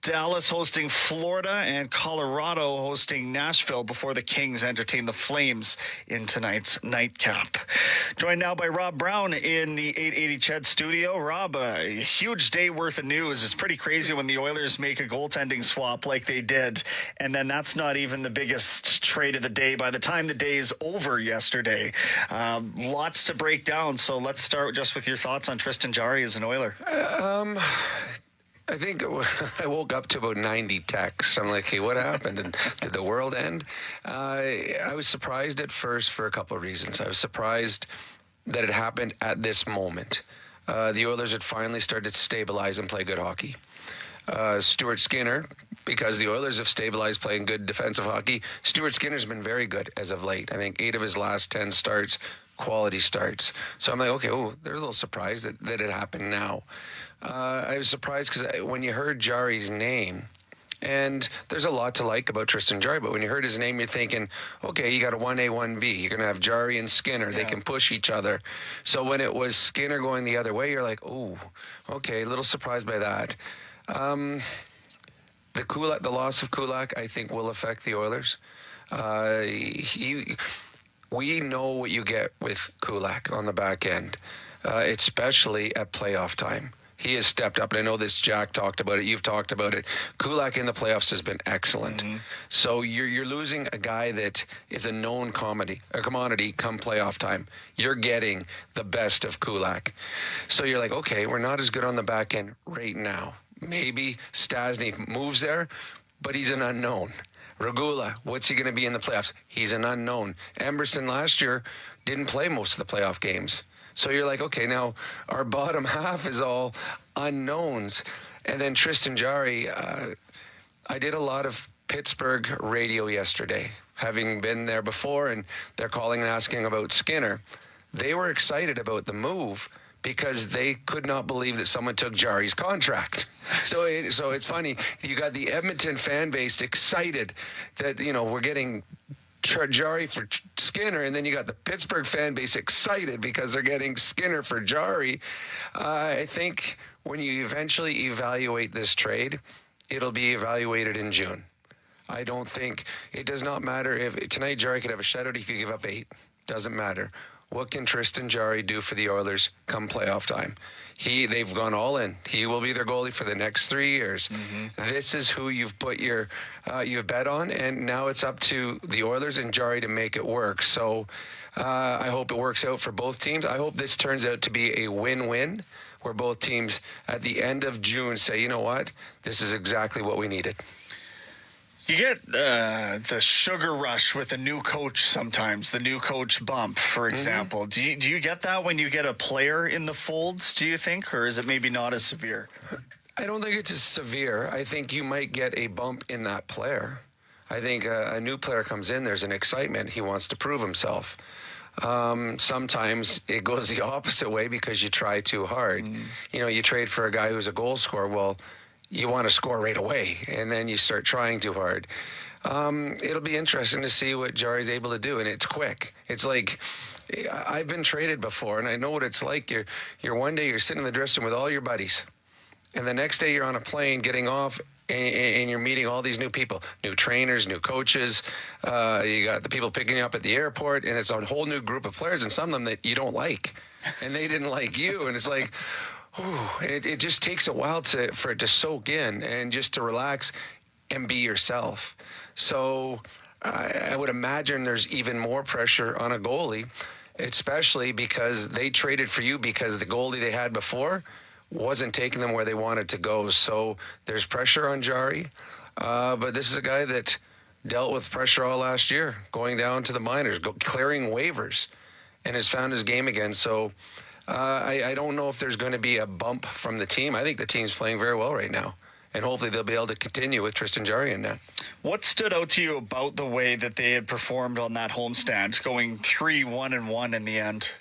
Dallas hosting Florida and Colorado hosting Nashville before the Kings entertain the Flames in tonight's nightcap. Joined now by Rob Brown in the 880 Ched studio. Rob, a huge day worth of news. It's pretty crazy when the Oilers make a goaltending swap like they did, and then that's not even the biggest trade of the day by the time the day is over yesterday. Lots to break down, so let's start just with your thoughts on Tristan Jarry as an Oiler. I think I woke up to about 90 texts. I'm like, hey, what happened? And did the world end? I was surprised at first for a couple of reasons. I was surprised that it happened at this moment. The Oilers had finally started to stabilize and play good hockey. Stuart Skinner, because the Oilers have stabilized playing good defensive hockey, Stuart Skinner's been very good as of late. I think 8 of his last 10 starts, quality starts. So I'm like, okay, there's a little surprise that it happened now. I was surprised because when you heard Jarry's name, and there's a lot to like about Tristan Jarry, but when you heard his name, you're thinking, okay, you got a 1A, 1B. You're going to have Jarry and Skinner. Yeah. They can push each other. So when it was Skinner going the other way, you're like, oh, okay, a little surprised by that. The loss of Kulak, I think, will affect the Oilers. We know what you get with Kulak on the back end, especially at playoff time. He has stepped up, and I know this. Jack talked about it. You've talked about it. Kulak in the playoffs has been excellent. Mm-hmm. So you're losing a guy that is a known commodity come playoff time. You're getting the best of Kulak. So you're like, okay, we're not as good on the back end right now. Maybe Stasny moves there, but he's an unknown. Regula, what's he going to be in the playoffs? He's an unknown. Emerson last year didn't play most of the playoff games. So you're like, okay, now our bottom half is all unknowns. And then Tristan Jarry, I did a lot of Pittsburgh radio yesterday, having been there before, and they're calling and asking about Skinner. They were excited about the move because they could not believe that someone took Jarry's contract. So it's funny. You got the Edmonton fan base excited that, we're getting Jarry for Skinner, and then you got the Pittsburgh fan base excited because they're getting Skinner for Jarry. I think when you eventually evaluate this trade, it'll be evaluated in June. I don't think it does not matter if tonight Jarry could have a shutout, he could give up 8. Doesn't matter. What can Tristan Jarry do for the Oilers come playoff time? They've gone all in. He will be their goalie for the next 3 years. Mm-hmm. This is who you've put you've bet on, and now it's up to the Oilers and Jarry to make it work. So I hope it works out for both teams. I hope this turns out to be a win-win, where both teams at the end of June say, you know what, this is exactly what we needed. You get the sugar rush with a new coach sometimes, the new coach bump, for example. Mm-hmm. Do you get that when you get a player in the folds, do you think, or is it maybe not as severe? I don't think it's as severe. I think you might get a bump in that player. I think a new player comes in, there's an excitement. He wants to prove himself. Sometimes it goes the opposite way because you try too hard. Mm-hmm. You trade for a guy who's a goal scorer. Well, you want to score right away, and then you start trying too hard. It'll be interesting to see what Jarry's able to do, and it's quick. It's like, I've been traded before, and I know what it's like. You're one day you're sitting in the dressing room with all your buddies, and the next day you're on a plane getting off, and you're meeting all these new people, new trainers, new coaches. You got the people picking you up at the airport, and it's a whole new group of players, and some of them that you don't like, and they didn't like you, and it's like, it just takes a while for it to soak in and just to relax and be yourself. So I would imagine there's even more pressure on a goalie, especially because they traded for you because the goalie they had before wasn't taking them where they wanted to go. So there's pressure on Jarry, but this is a guy that dealt with pressure all last year, going down to the minors, clearing waivers, and has found his game again. So I don't know if there's going to be a bump from the team. I think the team's playing very well right now. And hopefully they'll be able to continue with Tristan Jarry in net. What stood out to you about the way that they had performed on that homestand, going 3-1-1 in the end?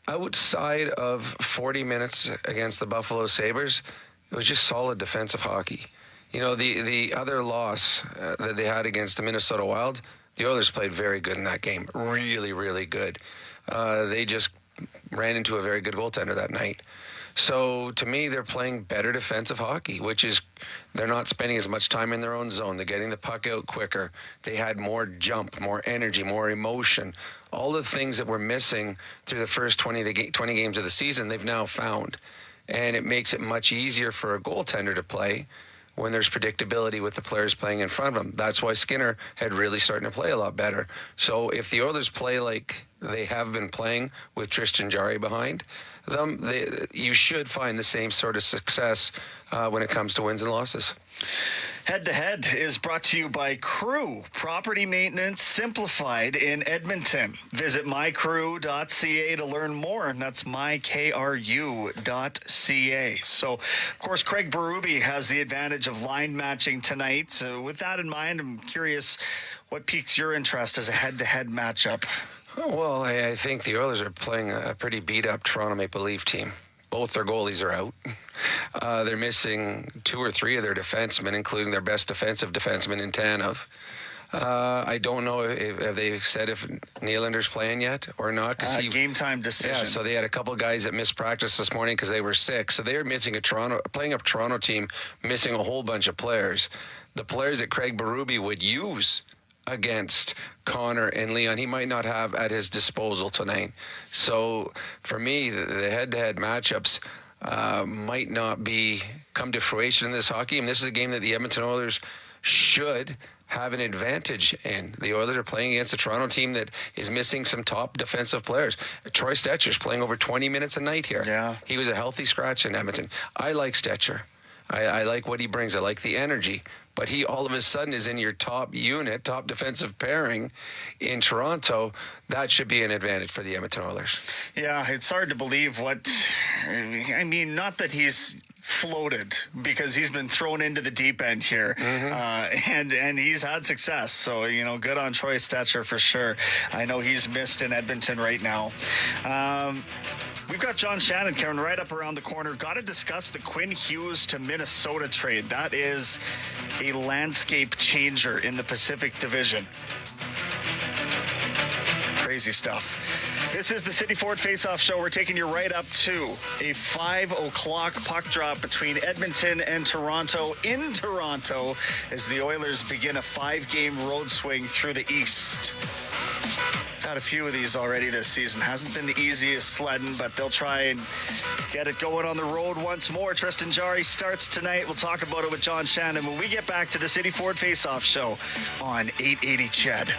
Outside of 40 minutes against the Buffalo Sabres, it was just solid defensive hockey. You know, the other loss that they had against the Minnesota Wild, the Oilers played very good in that game. Really, really good. They just ran into a very good goaltender that night. So to me, they're playing better defensive hockey, which is they're not spending as much time in their own zone. They're getting the puck out quicker. They had more jump, more energy, more emotion. All the things that were missing through the first 20 games of the season, they've now found. And it makes it much easier for a goaltender to play when there's predictability with the players playing in front of them. That's why Skinner had really starting to play a lot better. So if the Oilers play like they have been playing with Tristan Jarry behind them, you should find the same sort of success when it comes to wins and losses. Head to Head is brought to you by Crew, property maintenance simplified in Edmonton. Visit mycrew.ca to learn more, and that's mykru.ca. So, of course, Craig Berube has the advantage of line matching tonight. So with that in mind, I'm curious what piques your interest as a head-to-head matchup. Well, I think the Oilers are playing a pretty beat-up Toronto Maple Leaf team. Both their goalies are out. They're missing 2 or 3 of their defensemen, including their best defensive defenseman in Tanev. I don't know if they said if Nylander's playing yet or not. Game time decision. Yeah, so they had a couple of guys that missed practice this morning because they were sick. So they were missing playing a Toronto team, missing a whole bunch of players. The players that Craig Berube would use against Connor and Leon, he might not have at his disposal tonight. So for me, the head-to-head matchups might not come to fruition in this hockey. And this is a game that the Edmonton Oilers should have an advantage in. The Oilers are playing against a Toronto team that is missing some top defensive players. Troy Stetcher's playing over 20 minutes a night here. Yeah. He was a healthy scratch in Edmonton. I like Stetcher. I like what he brings. I like the energy. But he all of a sudden is in your top unit, top defensive pairing in Toronto. That should be an advantage for the Edmonton Oilers. Yeah, it's hard to believe not that he's floated, because he's been thrown into the deep end here. Mm-hmm. And he's had success. So, good on Troy Stetcher for sure. I know he's missed in Edmonton right now. We've got John Shannon coming right up around the corner. Got to discuss the Quinn Hughes to Minnesota trade. That is a landscape changer in the Pacific Division. Crazy stuff. This is the City Ford Face-Off Show. We're taking you right up to a 5 o'clock puck drop between Edmonton and Toronto in Toronto as the Oilers begin a 5-game road swing through the East. Had a few of these already this season. Hasn't been the easiest sledding, but they'll try and get it going on the road once more. Tristan Jarry starts tonight. We'll talk about it with John Shannon when we get back to the City Ford Face-Off Show on 880 CHED.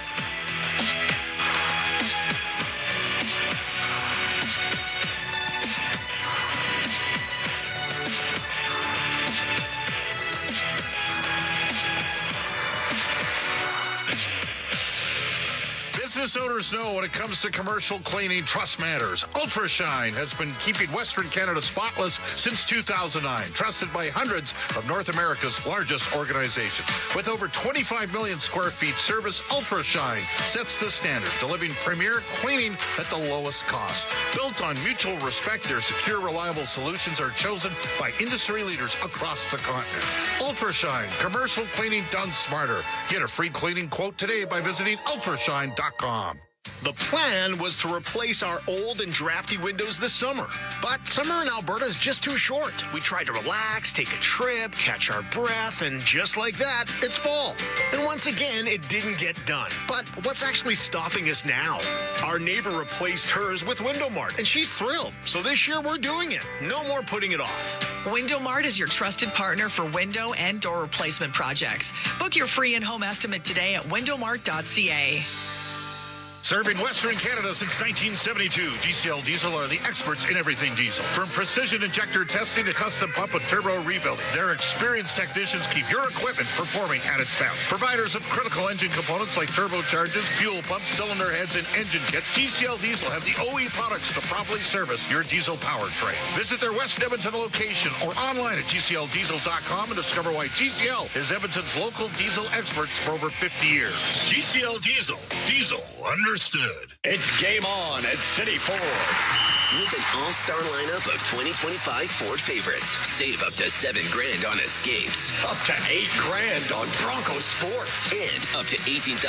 Business owners know when it comes to commercial cleaning, trust matters. UltraShine has been keeping Western Canada spotless since 2009, trusted by hundreds of North America's largest organizations. With over 25 million square feet service, UltraShine sets the standard, delivering premier cleaning at the lowest cost. Built on mutual respect, their secure, reliable solutions are chosen by industry leaders across the continent. UltraShine, commercial cleaning done smarter. Get a free cleaning quote today by visiting ultrashine.com. The plan was to replace our old and drafty windows this summer. But summer in Alberta is just too short. We tried to relax, take a trip, catch our breath, and just like that, it's fall. And once again, it didn't get done. But what's actually stopping us now? Our neighbor replaced hers with Window Mart, and she's thrilled. So this year, we're doing it. No more putting it off. Window Mart is your trusted partner for window and door replacement projects. Book your free in-home estimate today at windowmart.ca. Serving Western Canada since 1972, GCL Diesel are the experts in everything diesel. From precision injector testing to custom pump and turbo rebuilding, their experienced technicians keep your equipment performing at its best. Providers of critical engine components like turbochargers, fuel pumps, cylinder heads, and engine kits, GCL Diesel have the OE products to properly service your diesel powertrain. Visit their West Edmonton location or online at GCLDiesel.com and discover why GCL is Edmonton's local diesel experts for over 50 years. GCL Diesel. Diesel understood. It's game on at City Ford. With an all-star lineup of 2025 Ford favorites, save up to $7,000 on Escapes, up to $8,000 on Bronco Sports, and up to $18,000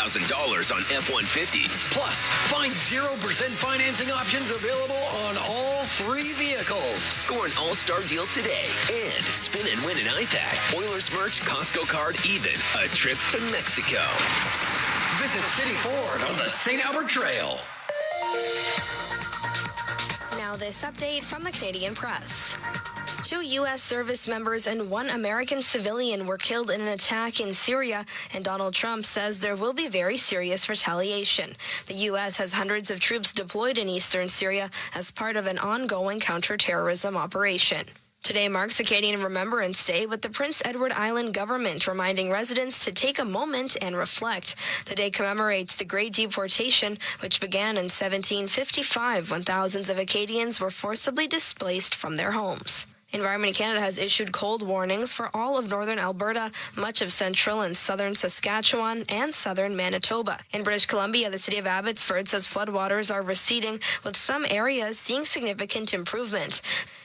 on F-150s. Plus, find 0% financing options available on all 3 vehicles. Score an all-star deal today and spin and win an iPad, Oilers merch, Costco card, even a trip to Mexico. Visit City Ford on the St. Albert Trail. Now this update from the Canadian Press. 2 U.S. service members and 1 American civilian were killed in an attack in Syria, and Donald Trump says there will be very serious retaliation. The U.S. has hundreds of troops deployed in eastern Syria as part of an ongoing counterterrorism operation. Today marks Acadian Remembrance Day, with the Prince Edward Island government reminding residents to take a moment and reflect. The day commemorates the Great Deportation, which began in 1755 when thousands of Acadians were forcibly displaced from their homes. Environment Canada has issued cold warnings for all of northern Alberta, much of central and southern Saskatchewan, and southern Manitoba. In British Columbia, the city of Abbotsford says floodwaters are receding, with some areas seeing significant improvement.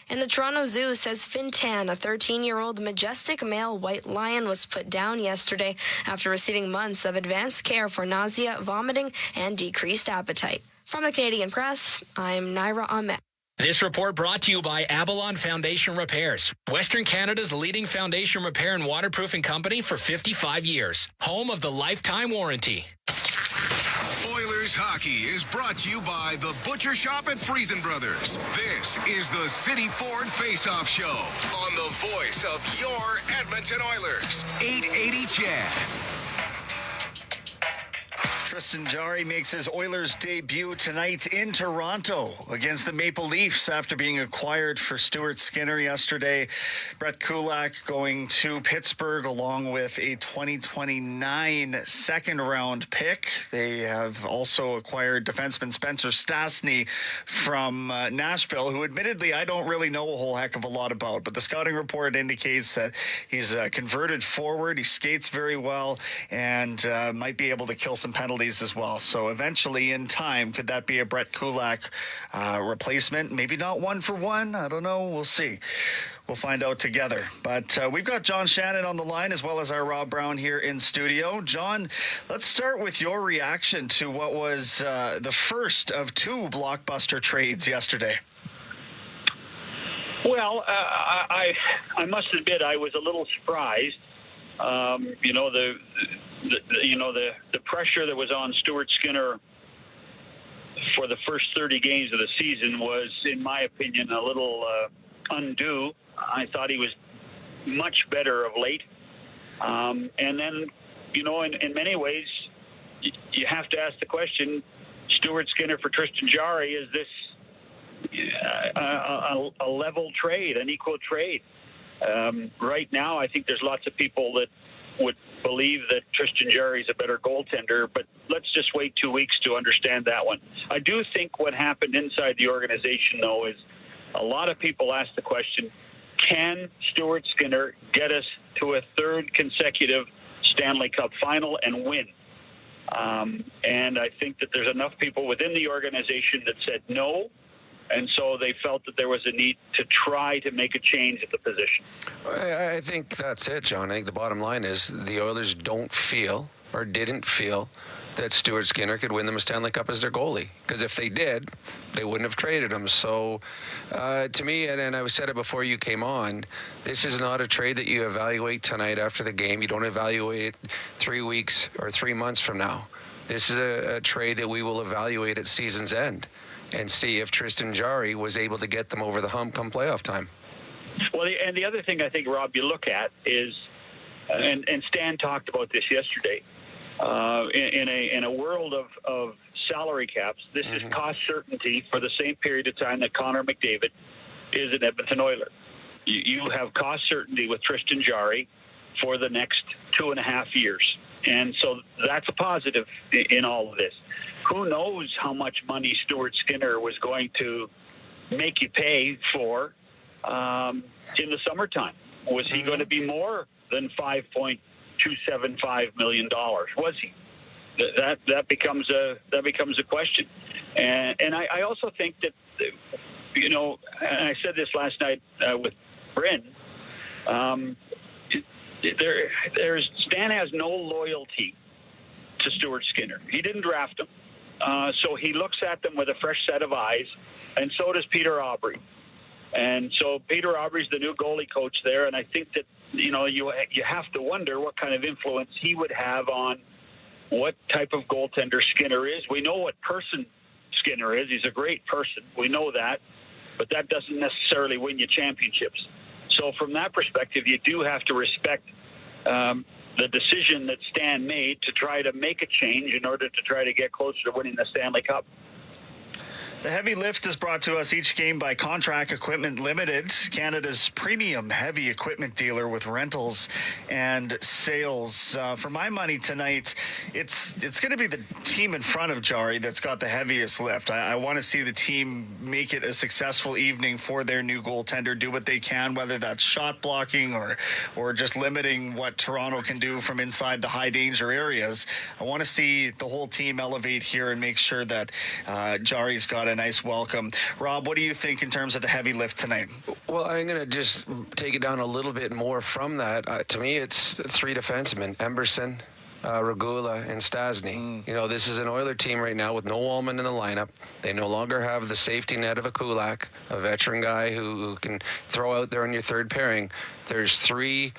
And the Toronto Zoo says Fintan, a 13-year-old majestic male white lion, was put down yesterday after receiving months of advanced care for nausea, vomiting, and decreased appetite. From the Canadian Press, I'm Naira Ahmed. This report brought to you by Avalon Foundation Repairs, Western Canada's leading foundation repair and waterproofing company for 55 years. Home of the lifetime warranty. Oilers hockey is brought to you by the Butcher Shop at Friesen Brothers. This is the City Ford Face-Off Show on the voice of your Edmonton Oilers. 880 CHED. Tristan Jarry makes his Oilers debut tonight in Toronto against the Maple Leafs after being acquired for Stuart Skinner yesterday. Brett Kulak going to Pittsburgh along with a 2029 second-round pick. They have also acquired defenseman Spencer Stastny from Nashville, who admittedly I don't really know a whole heck of a lot about, but the scouting report indicates that he's a converted forward. He skates very well and might be able to kill some penalties as well. So eventually in time, could that be a Brett Kulak replacement? Maybe not 1-for-1. I don't know. We'll see. We'll find out together. But we've got John Shannon on the line as well as our Rob Brown here in studio. John, let's start with your reaction to what was the first of 2 blockbuster trades yesterday. Well, I must admit I was a little surprised. The pressure that was on Stuart Skinner for the first 30 games of the season was, in my opinion, a little undue. I thought he was much better of late. And then, in many ways, you have to ask the question, Stuart Skinner for Tristan Jarry, is this a level trade, an equal trade? Right now, I think there's lots of people that would believe that Tristan Jarry is a better goaltender, but let's just wait 2 weeks to understand that one. I do think what happened inside the organization, though, is a lot of people ask the question, can Stuart Skinner get us to a 3rd consecutive Stanley Cup final and win? And I think that there's enough people within the organization that said no, and so they felt that there was a need to try to make a change at the position. I think that's it, John. I think the bottom line is the Oilers don't feel or didn't feel that Stuart Skinner could win them a Stanley Cup as their goalie. Because if they did, they wouldn't have traded him. So to me, and I said it before you came on, this is not a trade that you evaluate tonight after the game. You don't evaluate it 3 weeks or 3 months from now. This is a trade that we will evaluate at season's end and see if Tristan Jarry was able to get them over the hump come playoff time. Well, and the other thing I think, Rob, you look at is, and Stan talked about this yesterday, in a world of salary caps. This is cost certainty for the same period of time that Connor McDavid is an Edmonton Oiler. You have cost certainty with Tristan Jarry for the next 2.5 years. And so that's a positive in all of this. Who knows how much money Stuart Skinner was going to make you pay for in the summertime? Was he going to be more than $5.275 million? Was he? That becomes a question. And I also think that, you know, and I said this last night with Bryn, Stan has no loyalty to Stuart Skinner. He didn't draft him, so he looks at them with a fresh set of eyes, and so does Peter Aubry. And so Peter Aubry's the new goalie coach there, and I think that, you know, you have to wonder what kind of influence he would have on what type of goaltender Skinner is. We know what person Skinner is. He's a great person. We know that, but that doesn't necessarily win you championships. So from that perspective, you do have to respect the decision that Stan made to try to make a change in order to try to get closer to winning the Stanley Cup. The Heavy Lift is brought to us each game by Contract Equipment Limited, Canada's premium heavy equipment dealer with rentals and sales. For my money tonight, it's going to be the team in front of Jarry that's got the heaviest lift. I want to see the team make it a successful evening for their new goaltender, do what they can, whether that's shot blocking or just limiting what Toronto can do from inside the high danger areas. I want to see the whole team elevate here and make sure that Jarry's got a nice welcome. Rob, what do you think in terms of the heavy lift tonight? Well, I'm going to just take it down a little bit more from that. To me, it's 3 defensemen, Emberson, Regula, and Stasny. You know, this is an Oiler team right now with no Wallman in the lineup. They no longer have the safety net of a Kulak, a veteran guy who can throw out there on your third pairing. There's 3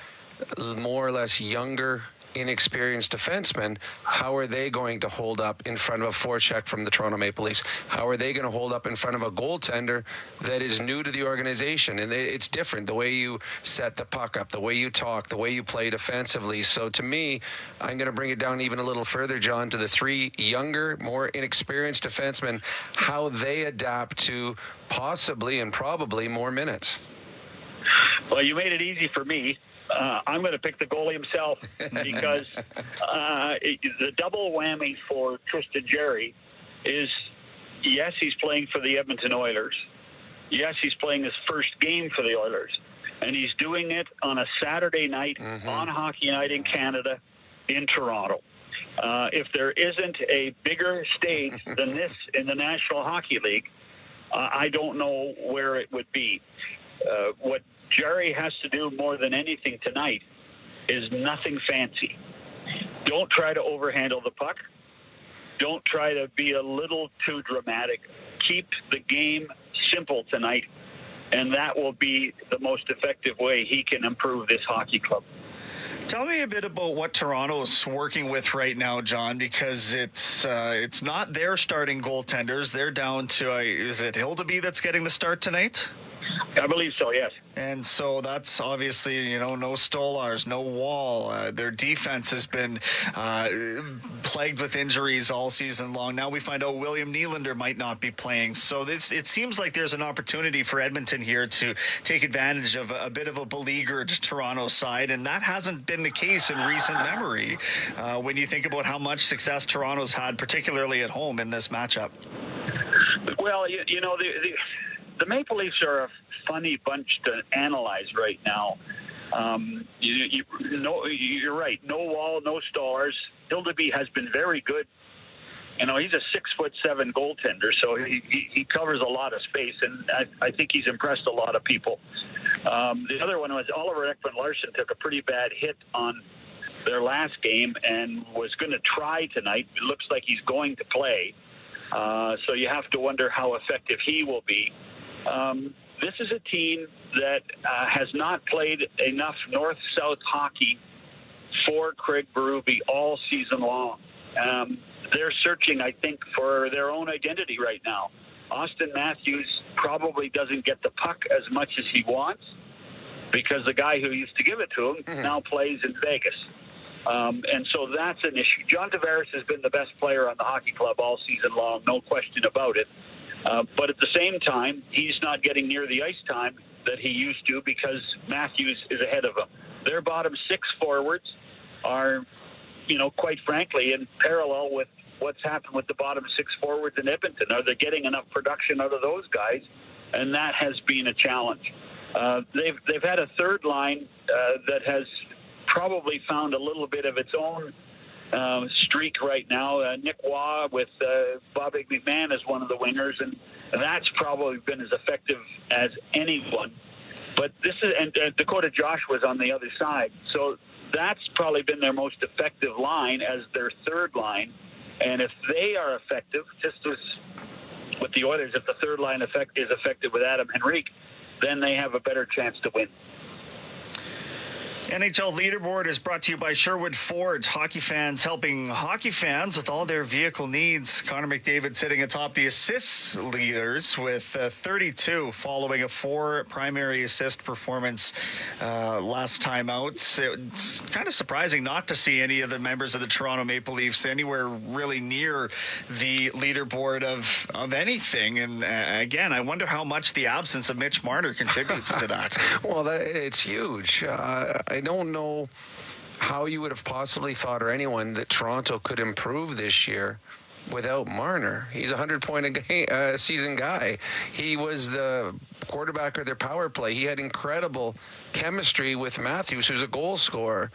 more or less younger, inexperienced defensemen. How are they going to hold up in front of a forecheck from the Toronto Maple Leafs? How are they going to hold up in front of a goaltender that is new to the organization? And it's different, the way you set the puck up, the way you talk, the way you play defensively. So to me, I'm going to bring it down even a little further, John, to the 3 younger, more inexperienced defensemen, how they adapt to possibly and probably more minutes. Well, you made it easy for me. I'm going to pick the goalie himself because the double whammy for Tristan Jarry is, yes, he's playing for the Edmonton Oilers. Yes, he's playing his first game for the Oilers. And he's doing it on a Saturday night on Hockey Night in Canada in Toronto. If there isn't a bigger stage than this in the National Hockey League, I don't know where it would be. What Jarry has to do more than anything tonight is nothing fancy. Don't try to overhandle the puck. Don't try to be a little too dramatic. Keep the game simple tonight, and that will be the most effective way he can improve this hockey club. Tell me a bit about what Toronto is working with right now, John, because it's not their starting goaltenders. They're down to, is it Hildeby that's getting the start tonight? I believe so, yes. And so that's obviously, you know, no Stolars, no Wall. Their defense has been plagued with injuries all season long. Now we find out William Nylander might not be playing. So it seems like there's an opportunity for Edmonton here to take advantage of a bit of a beleaguered Toronto side, and that hasn't been the case in recent memory when you think about how much success Toronto's had, particularly at home in this matchup. Well, you know, the Maple Leafs are a funny bunch to analyze right now. You're right. No Wall, no Stars. Hildeby has been very good. You know, he's a 6'7" goaltender, so he covers a lot of space, and I think he's impressed a lot of people. The other one was Oliver Ekman-Larsson took a pretty bad hit on their last game and was going to try tonight. It looks like he's going to play. So you have to wonder how effective he will be. This is a team that has not played enough north-south hockey for Craig Berube all season long. They're searching, I think, for their own identity right now. Austin Matthews probably doesn't get the puck as much as he wants because the guy who used to give it to him now plays in Vegas. And so that's an issue. John Tavares has been the best player on the hockey club all season long, no question about it. But at the same time, he's not getting near the ice time that he used to because Matthews is ahead of him. Their bottom 6 forwards are, quite frankly, in parallel with what's happened with the bottom 6 forwards in Edmonton. Are they getting enough production out of those guys? And that has been a challenge. They've had a third line that has probably found a little bit of its own streak right now. Nick Waugh with Bobby McMahon as one of the wingers, and that's probably been as effective as anyone. But this is, and Dakota Josh was on the other side. So that's probably been their most effective line as their third line. And if they are effective, just as with the Oilers, if the third line is effective with Adam Henrique, then they have a better chance to win. NHL Leaderboard is brought to you by Sherwood Ford. Hockey fans helping hockey fans with all their vehicle needs. Connor McDavid sitting atop the assists leaders with 32 following a 4 primary assist performance last time out. It's kind of surprising not to see any of the members of the Toronto Maple Leafs anywhere really near the leaderboard of anything. And again, I wonder how much the absence of Mitch Marner contributes to that. Well, it's huge. I don't know how you would have possibly thought, or anyone, that Toronto could improve this year without Marner. He's a 100-point season guy. He was the quarterback of their power play. He had incredible chemistry with Matthews, who's a goal scorer.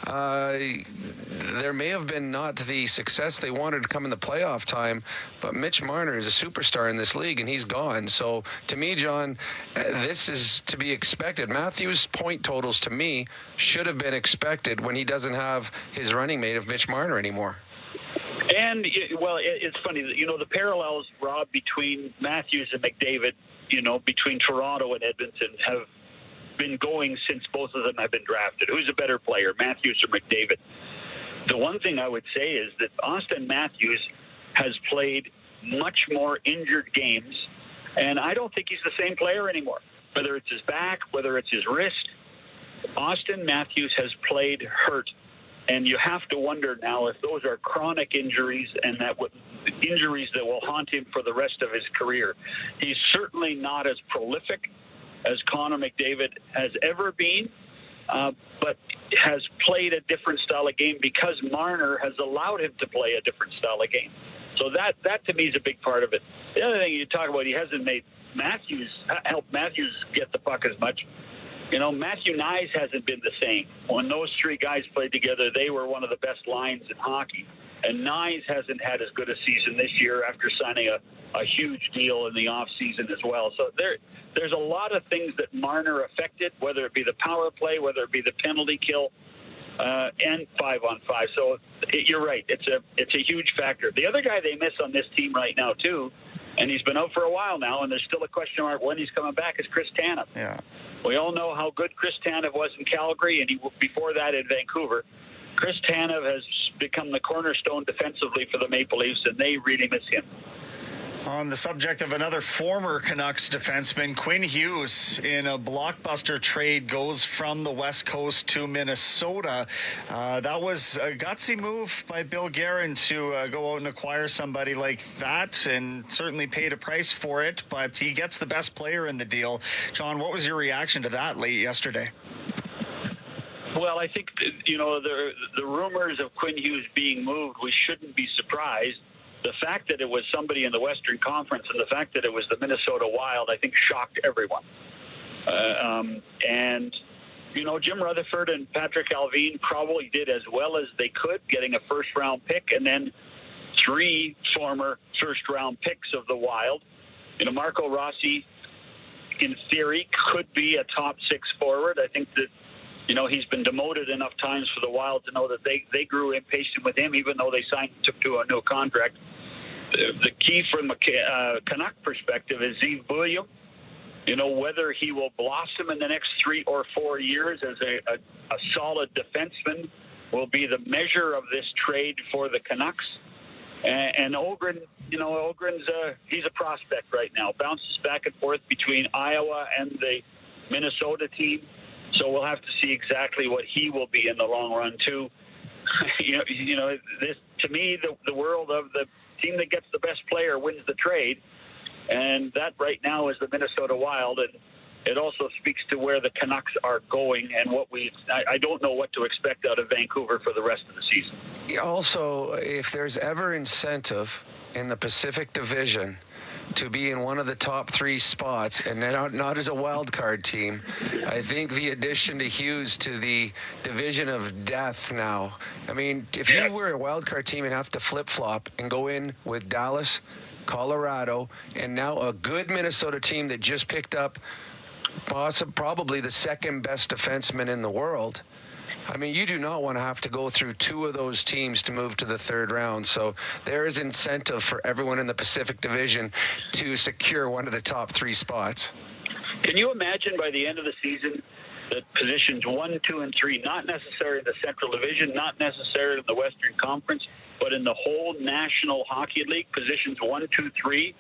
There may have been not the success they wanted to come in the playoff time, but Mitch Marner is a superstar in this league, and he's gone. So to me, John, this is to be expected. Matthews' point totals, to me, should have been expected when he doesn't have his running mate of Mitch Marner anymore. And, it's funny, the parallels, Rob, between Matthews and McDavid, between Toronto and Edmonton have been going since both of them have been drafted. Who's a better player, Matthews or McDavid? The one thing I would say is that Austin Matthews has played much more injured games, and I don't think he's the same player anymore. Whether it's his back, whether it's his wrist, Austin Matthews has played hurt. And you have to wonder now if those are chronic injuries and injuries that will haunt him for the rest of his career. He's certainly not as prolific as Connor McDavid has ever been, but has played a different style of game because Marner has allowed him to play a different style of game. So that to me is a big part of it. The other thing you talk about, he hasn't made helped Matthews get the puck as much. Matthew Nyes hasn't been the same. When those 3 guys played together, they were one of the best lines in hockey. And Nyes hasn't had as good a season this year after signing a huge deal in the offseason as well. So there's a lot of things that Marner affected, whether it be the power play, whether it be the penalty kill, and 5-on-5. So you're right. It's a huge factor. The other guy they miss on this team right now, too, and he's been out for a while now, and there's still a question mark when he's coming back, is Chris Tanev. Yeah. We all know how good Chris Tanev was in Calgary, and before that in Vancouver. Chris Tanev has become the cornerstone defensively for the Maple Leafs, and they really miss him. On the subject of another former Canucks defenseman, Quinn Hughes, in a blockbuster trade, goes from the West Coast to Minnesota. That was a gutsy move by Bill Guerin to go out and acquire somebody like that, and certainly paid a price for it, but he gets the best player in the deal. John, what was your reaction to that late yesterday? Well, I think, the rumors of Quinn Hughes being moved, we shouldn't be surprised. The fact that it was somebody in the Western Conference and the fact that it was the Minnesota Wild, I think, shocked everyone. Jim Rutherford and Patrick Allvin probably did as well as they could, getting a first-round pick and then 3 former first-round picks of the Wild. Marco Rossi, in theory, could be a top 6 forward. I think that, he's been demoted enough times for the Wild to know that they grew impatient with him, even though they took to a new contract. The key from a Canuck perspective is Yves Bouillon. Whether he will blossom in the next 3 or 4 years as a solid defenseman will be the measure of this trade for the Canucks. And Ogren, Ogren's he's a prospect right now. Bounces back and forth between Iowa and the Minnesota team. So we'll have to see exactly what he will be in the long run, too. This to me, the world of the team that gets the best player wins the trade, and that right now is the Minnesota Wild, and it also speaks to where the Canucks are going and what I don't know what to expect out of Vancouver for the rest of the season. Also, if there's ever incentive in the Pacific Division to be in one of the top 3 spots, and not as a wild card team, I think the addition to Hughes to the division of death now. I mean, if you were a wild card team and have to flip-flop and go in with Dallas, Colorado, and now a good Minnesota team that just picked up probably the second best defenseman in the world, I mean, you do not want to have to go through 2 of those teams to move to the 3rd round. So there is incentive for everyone in the Pacific Division to secure one of the top 3 spots. Can you imagine by the end of the season that positions 1, 2, and 3, not necessarily in the Central Division, not necessarily in the Western Conference, but in the whole National Hockey League, positions 1, 2, 3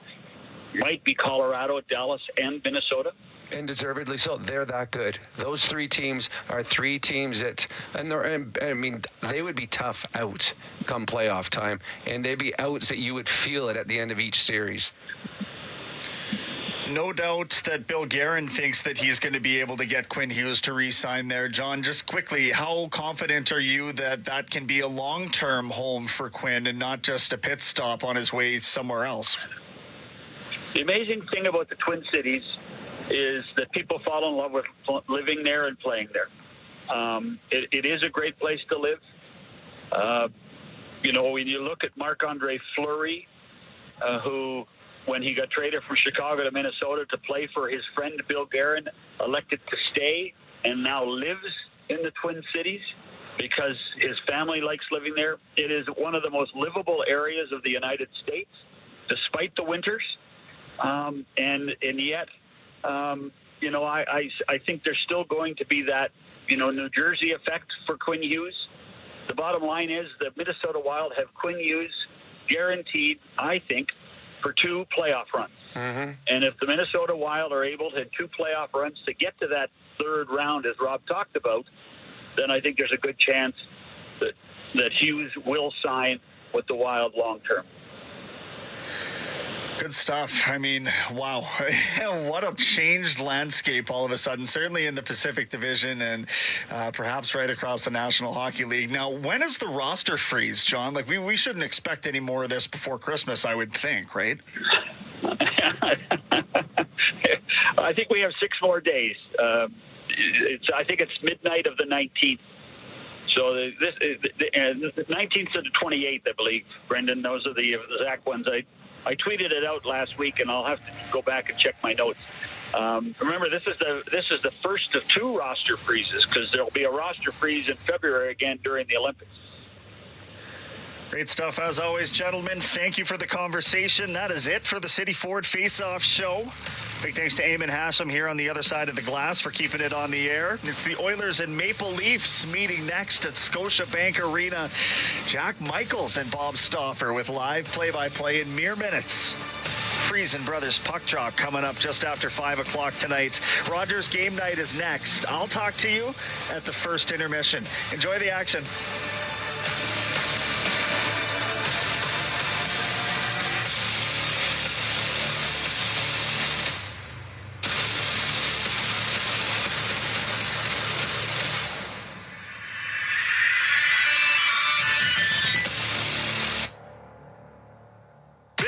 might be Colorado, Dallas, and Minnesota? And deservedly so. They're that good. Those 3 teams are 3 teams that, they would be tough out come playoff time, and they'd be outs that you would feel it at the end of each series. No doubt that Bill Guerin thinks that he's going to be able to get Quinn Hughes to re-sign there. John, just quickly, how confident are you that that can be a long-term home for Quinn and not just a pit stop on his way somewhere else? The amazing thing about the Twin Cities is that people fall in love with living there and playing there. It is a great place to live. When you look at Marc-Andre Fleury, who, when he got traded from Chicago to Minnesota to play for his friend Bill Guerin, elected to stay and now lives in the Twin Cities because his family likes living there. It is one of the most livable areas of the United States, despite the winters. And yet, I think there's still going to be that, New Jersey effect for Quinn Hughes. The bottom line is the Minnesota Wild have Quinn Hughes guaranteed, I think, for 2 playoff runs. Mm-hmm. And if the Minnesota Wild are able to have 2 playoff runs to get to that 3rd round, as Rob talked about, then I think there's a good chance that Hughes will sign with the Wild long term. Good stuff. I mean, wow. What a changed landscape all of a sudden, certainly in the Pacific Division and perhaps right across the National Hockey League. Now, when is the roster freeze, John? Like, we shouldn't expect any more of this before Christmas, I would think, right? I think we have 6 more days. I think it's midnight of the 19th. So the 19th to the 28th, I believe, Brendan. Those are the exact ones. I tweeted it out last week, and I'll have to go back and check my notes. Remember, this is the first of 2 roster freezes, because there'll be a roster freeze in February again during the Olympics. Great stuff as always, gentlemen. Thank you for the conversation. That is it for the City Ford Face-Off Show. Big thanks to Eamon Hashem here on the other side of the glass for keeping it on the air. It's the Oilers and Maple Leafs meeting next at Scotiabank Arena. Jack Michaels and Bob Stauffer with live play-by-play in mere minutes. Friesen Brothers puck drop coming up just after 5 o'clock tonight. Rogers Game Night is next. I'll talk to you at the first intermission. Enjoy the action.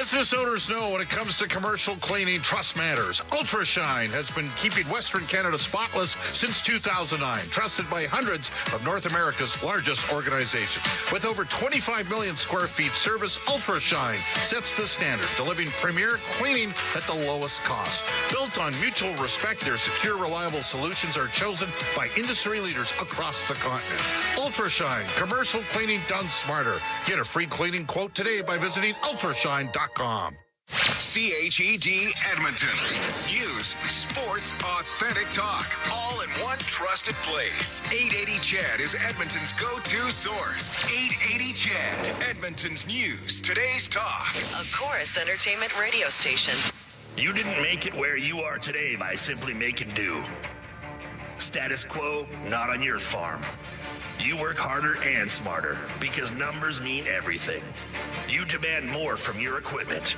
Business owners know when it comes to commercial cleaning, trust matters. UltraShine has been keeping Western Canada spotless since 2009, trusted by hundreds of North America's largest organizations. With over 25 million square feet service, UltraShine sets the standard, delivering premier cleaning at the lowest cost. Built on mutual respect, their secure, reliable solutions are chosen by industry leaders across the continent. UltraShine, commercial cleaning done smarter. Get a free cleaning quote today by visiting ultrashine.com. CHED Edmonton. News, sports, authentic talk, all in one trusted place. 880 CHED is Edmonton's go-to source. 880 CHED, Edmonton's news, today's talk. A Chorus Entertainment radio station. You didn't make it where you are today by simply making do. Status quo, not on your farm. You work harder and smarter because numbers mean everything. You demand more from your equipment.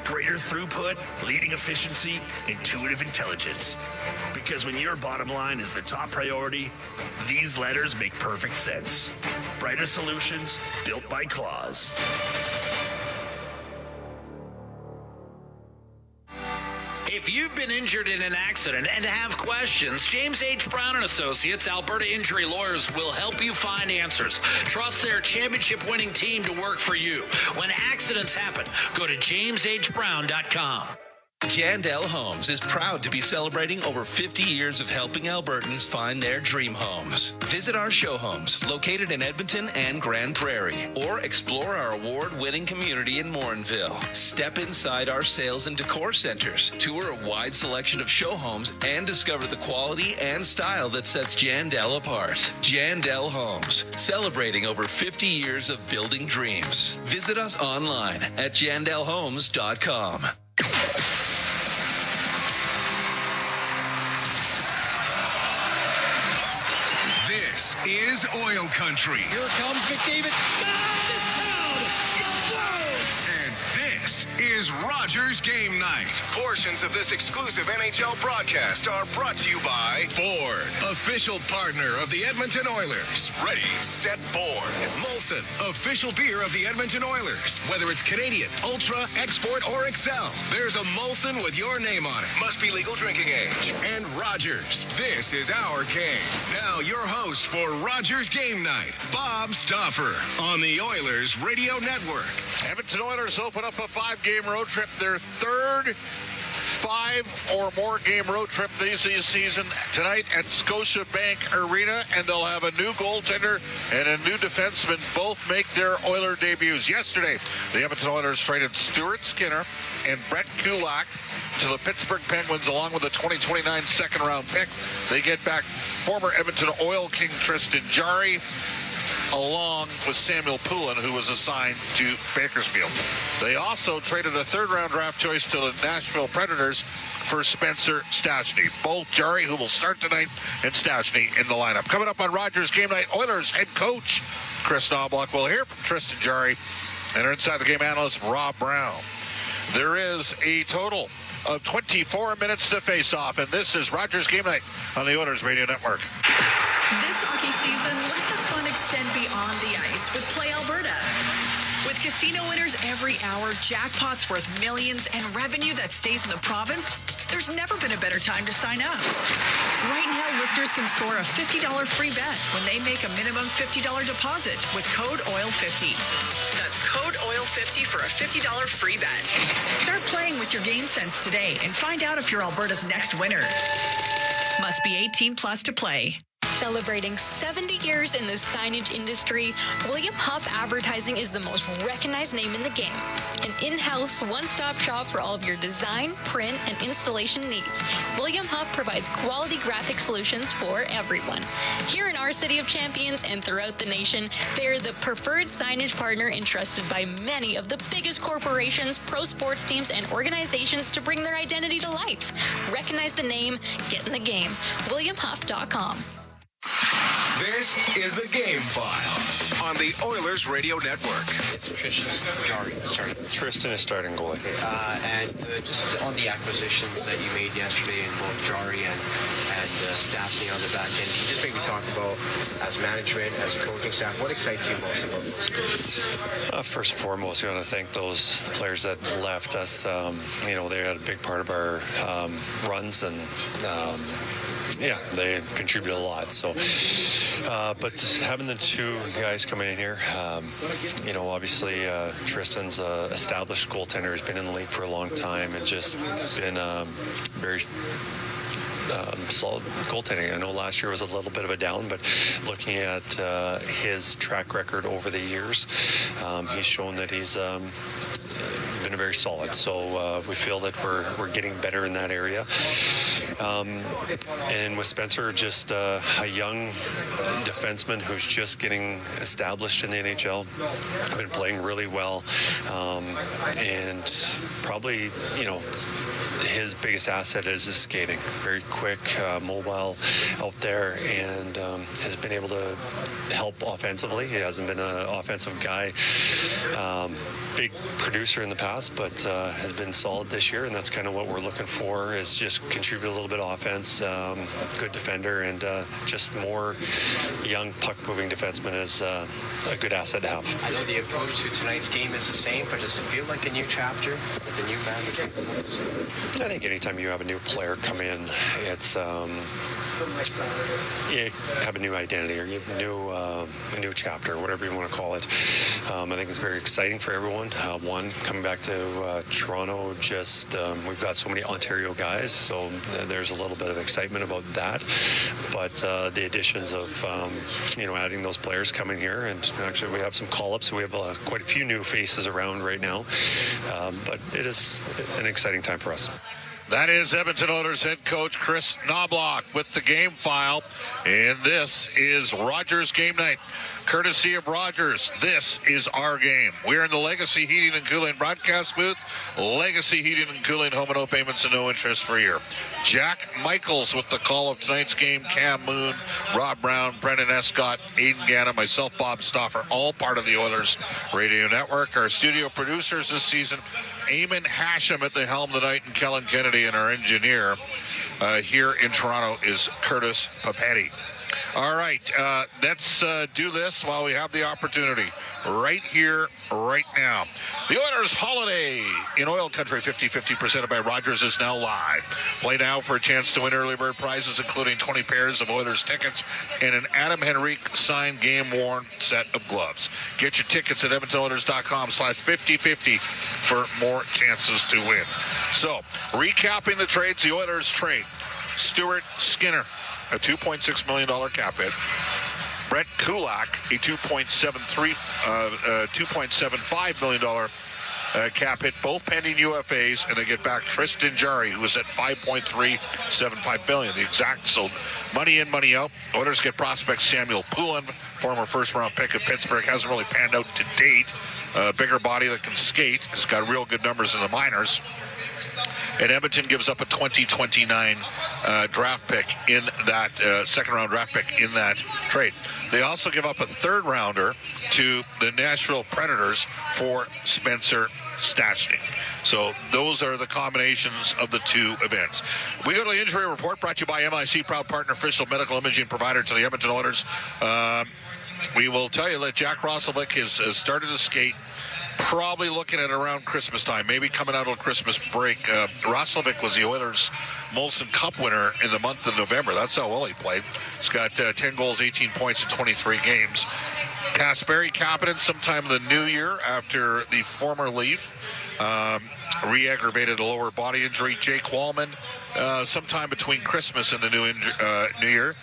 Greater throughput, leading efficiency, intuitive intelligence. Because when your bottom line is the top priority, these letters make perfect sense. Brighter solutions built by Claws. If you've been injured in an accident and have questions, James H. Brown & Associates, Alberta Injury Lawyers, will help you find answers. Trust their championship-winning team to work for you. When accidents happen, go to jameshbrown.com. Jandel Homes is proud to be celebrating over 50 years of helping Albertans find their dream homes. Visit our show homes located in Edmonton and Grand Prairie, or explore our award-winning community in Morinville. Step inside our sales and decor centers, tour a wide selection of show homes, and discover the quality and style that sets Jandel apart. Jandel Homes, celebrating over 50 years of building dreams. Visit us online at jandelhomes.com. This is Oil Country. Here comes McDavid. This town explodes! And this is Rogers Game Night. Portions of this exclusive NHL broadcast are brought to you by Ford, official partner of the Edmonton Oilers. Ready, set, Ford. Molson, official beer of the Edmonton Oilers. Whether it's Canadian, Ultra, Export, or Excel, there's a Molson with your name on it. Must be legal drinking age. And Rogers, this is our game. Now your host for Rogers Game Night, Bob Stauffer, on the Oilers Radio Network. Edmonton Oilers open up a 5-game road trip, their third 5 or more game road trip this season tonight at Scotiabank Arena, and they'll have a new goaltender and a new defenseman both make their Oiler debuts. Yesterday, the Edmonton Oilers traded Stuart Skinner and Brett Kulak to the Pittsburgh Penguins along with a 2029 second-round pick. They get back former Edmonton Oil King Tristan Jarry along with Samuel Poulin, who was assigned to Bakersfield. They also traded a third-round draft choice to the Nashville Predators for Spencer Stastny. Both Jarry, who will start tonight, and Stastny in the lineup. Coming up on Rogers Game Night, Oilers head coach Chris Knobloch will hear from Tristan Jarry and our Inside the Game analyst Rob Brown. There is a total of 24 minutes to face off, and this is Rogers Game Night on the Oilers Radio Network. This hockey season, let the fun extend beyond the ice with Play Alberta. With casino winners every hour, jackpots worth millions, and revenue that stays in the province, there's never been a better time to sign up. Right now, listeners can score a $50 free bet when they make a minimum $50 deposit with code OIL50. That's code OIL50 for a $50 free bet. Start playing with your game sense today and find out if you're Alberta's next winner. Must be 18 plus to play. Celebrating 70 years in the signage industry, William Huff Advertising is the most recognized name in the game. An in-house, one-stop shop for all of your design, print, and installation needs. William Huff provides quality graphic solutions for everyone. Here in our City of Champions and throughout the nation, they are the preferred signage partner entrusted by many of the biggest corporations, pro sports teams, and organizations to bring their identity to life. Recognize the name, get in the game. WilliamHuff.com. This is the Game File on the Oilers Radio Network. It's Tristan is starting goalie. And just on the acquisitions that you made yesterday in both Jarry and Stastny on the back end, can you just maybe talk about, as management, as a coaching staff, what excites you most about this? First and foremost, I want to thank those players that left us. They had a big part of our runs, and they contributed a lot. So, but having the two guys coming in here, obviously Tristan's an established goaltender, has been in the league for a long time, and just been very solid goaltending. I know last year was a little bit of a down, but looking at his track record over the years, he's shown that he's been very solid. So we feel that we're getting better in that area. And with Spencer, just a young defenseman who's just getting established in the NHL, been playing really well, and probably, his biggest asset is his skating. Very quick, mobile out there, and has been able to help offensively. He hasn't been an offensive guy, big producer in the past, but has been solid this year, and that's kind of what we're looking for, is just contribute a little bit of offense, good defender, and just more young puck-moving defenseman is a good asset to have. I know the approach to tonight's game is the same, but does it feel like a new chapter with the new management? I think anytime you have a new player come in, it's you have a new identity, or you have a new chapter, whatever you want to call it. I think it's very exciting for everyone. One, coming back to Toronto, just we've got so many Ontario guys, so there's a little bit of excitement about that. But the additions of adding those players coming here, and actually we have some call-ups. We have quite a few new faces around right now, but it is an exciting time for us. That is Edmonton Oilers head coach Chris Knobloch with the game file. And this is Rogers Game Night. Courtesy of Rogers, this is our game. We're in the Legacy Heating and Cooling broadcast booth. Legacy Heating and Cooling, home and no payments and no interest for a year. Jack Michaels with the call of tonight's game. Cam Moon, Rob Brown, Brendan Escott, Aidan Gannon, myself, Bob Stauffer, all part of the Oilers Radio Network. Our studio producers this season, Eamon Hashem at the helm tonight, and Kellen Kennedy, and our engineer here in Toronto is Curtis Papetti. All right, let's do this while we have the opportunity. Right here, right now. The Oilers Holiday in OilCountry 50/50 presented by Rogers is now live. Play now for a chance to win early bird prizes, including 20 pairs of Oilers tickets and an Adam Henrique signed game-worn set of gloves. Get your tickets at edmontonoilers.com/50/50 for more chances to win. So, recapping the trades, the Oilers trade Stuart Skinner, a $2.6 million cap hit. Brett Kulak, a $2.75 million cap hit, both pending UFAs, and they get back Tristan Jarry, who was at $5.375 billion. The exact, so money in, money out. Oilers get prospect Samuel Poulin, former first-round pick of Pittsburgh, hasn't really panned out to date. Bigger body that can skate. He's got real good numbers in the minors. And Edmonton gives up a 2029 draft pick in that second-round draft pick in that trade. They also give up a third-rounder to the Nashville Predators for Spencer Stastny. So those are the combinations of the two events. We go to the injury report brought to you by MIC, proud partner, official medical imaging provider to the Edmonton Oilers. We will tell you that Jack Roslovic has started to skate. Probably looking at around Christmas time, maybe coming out on Christmas break. Roslovic was the Oilers' Molson Cup winner in the month of November. That's how well he played. He's got 10 goals, 18 points in 23 games. Kasperi Kapanen sometime in the new year after the former Leaf re-aggravated a lower body injury. Jake Wallman sometime between Christmas and the new year.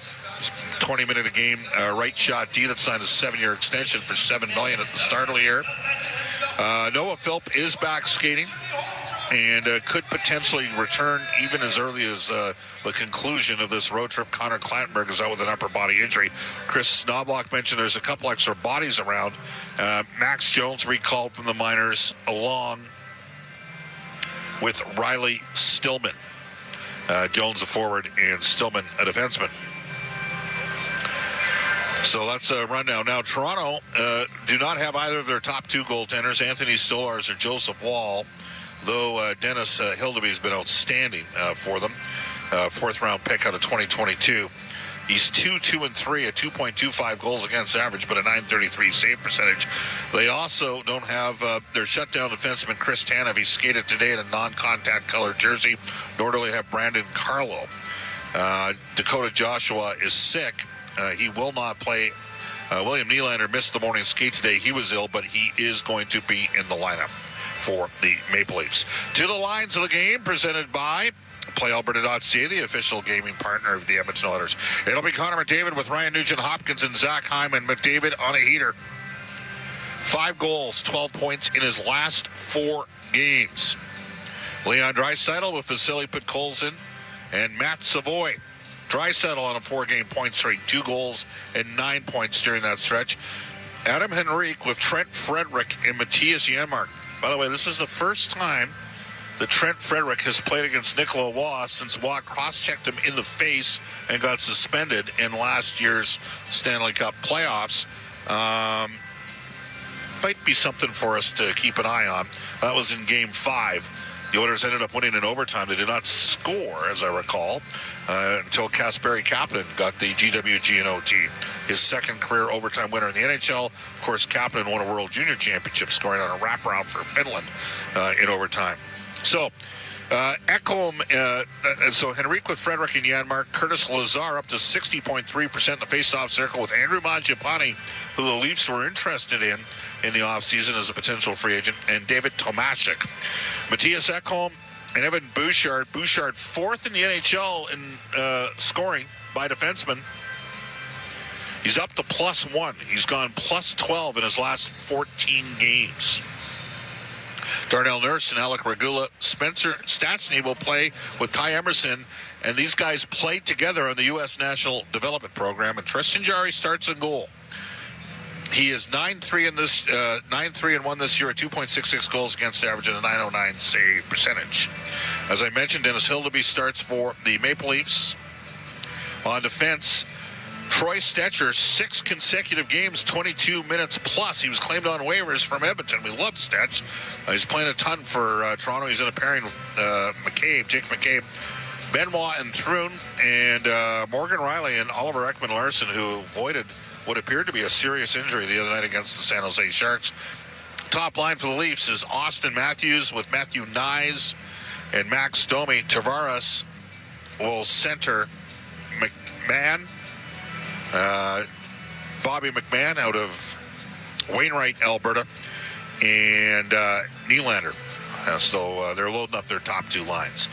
20-minute a game right shot D that signed a 7-year extension for $7 million at the start of the year. Noah Philp is back skating and could potentially return even as early as the conclusion of this road trip. Connor Clattenburg is out with an upper body injury. Chris Knobloch mentioned there's a couple extra bodies around. Max Jones recalled from the minors along with Riley Stillman. Jones a forward and Stillman a defenseman. So that's a rundown. Now, Toronto do not have either of their top two goaltenders, Anthony Stolarz or Joseph Wall, though Dennis Hildeby's been outstanding for them. Fourth-round pick out of 2022. He's 2-2-3 at 2.25 goals against average, but a .933 save percentage. They also don't have their shutdown defenseman, Chris Tanev. He skated today in a non-contact colored jersey, nor do they have Brandon Carlo. Dakota Joshua is sick. He will not play. William Nylander missed the morning skate today. He was ill, but he is going to be in the lineup for the Maple Leafs. To the lines of the game, presented by PlayAlberta.ca, the official gaming partner of the Edmonton Oilers. It'll be Connor McDavid with Ryan Nugent-Hopkins and Zach Hyman. McDavid on a heater. 5 goals, 12 points in his last 4 games. Leon Draisaitl with Vasily Podkolzin And Matt Savoy. Draisaitl on a 4-game point streak, 2 goals and 9 points during that stretch. Adam Henrique with Trent Frederick and Matthias Janmark. By the way, this is the first time that Trent Frederick has played against Nicola Waugh since Waugh cross-checked him in the face and got suspended in last year's Stanley Cup playoffs. Might be something for us to keep an eye on. That was in Game 5. The Oilers ended up winning in overtime. They did not score, as I recall, until Kasperi Kapanen got the GWG and OT. His second career overtime winner in the NHL. Of course, Kapanen won a World Junior Championship, scoring on a wraparound for Finland in overtime. So, Ekholm, so Henrique with Frederick and Janmark, Curtis Lazar up to 60.3% in the face-off circle with Andrew Mangiapane, who the Leafs were interested in the offseason as a potential free agent, and David Tomashik. Matthias Ekholm and Evan Bouchard. Bouchard fourth in the NHL in scoring by defensemen. He's up to +1. He's gone +12 in his last 14 games. Darnell Nurse and Alec Regula. Spencer Stastny will play with Ty Emerson, and these guys played together on the U.S. National Development Program, and Tristan Jarry starts in goal. He is 9-3 in this 9-3-1 this year at 2.66 goals against average and a .909 save percentage. As I mentioned, Dennis Hildeby starts for the Maple Leafs. On defense, Troy Stetcher, 6 consecutive games, 22 minutes plus. He was claimed on waivers from Edmonton. We love Stetch. He's playing a ton for Toronto. He's in a pairing with Jake McCabe, Benoit and Thrun, and Morgan Riley and Oliver Ekman-Larsson, who avoided what appeared to be a serious injury the other night against the San Jose Sharks. Top line for the Leafs is Austin Matthews with Matthew Nyes and Max Domi. Tavares will center McMahon. Bobby McMahon out of Wainwright, Alberta, and Nylander. So they're loading up their top 2 lines.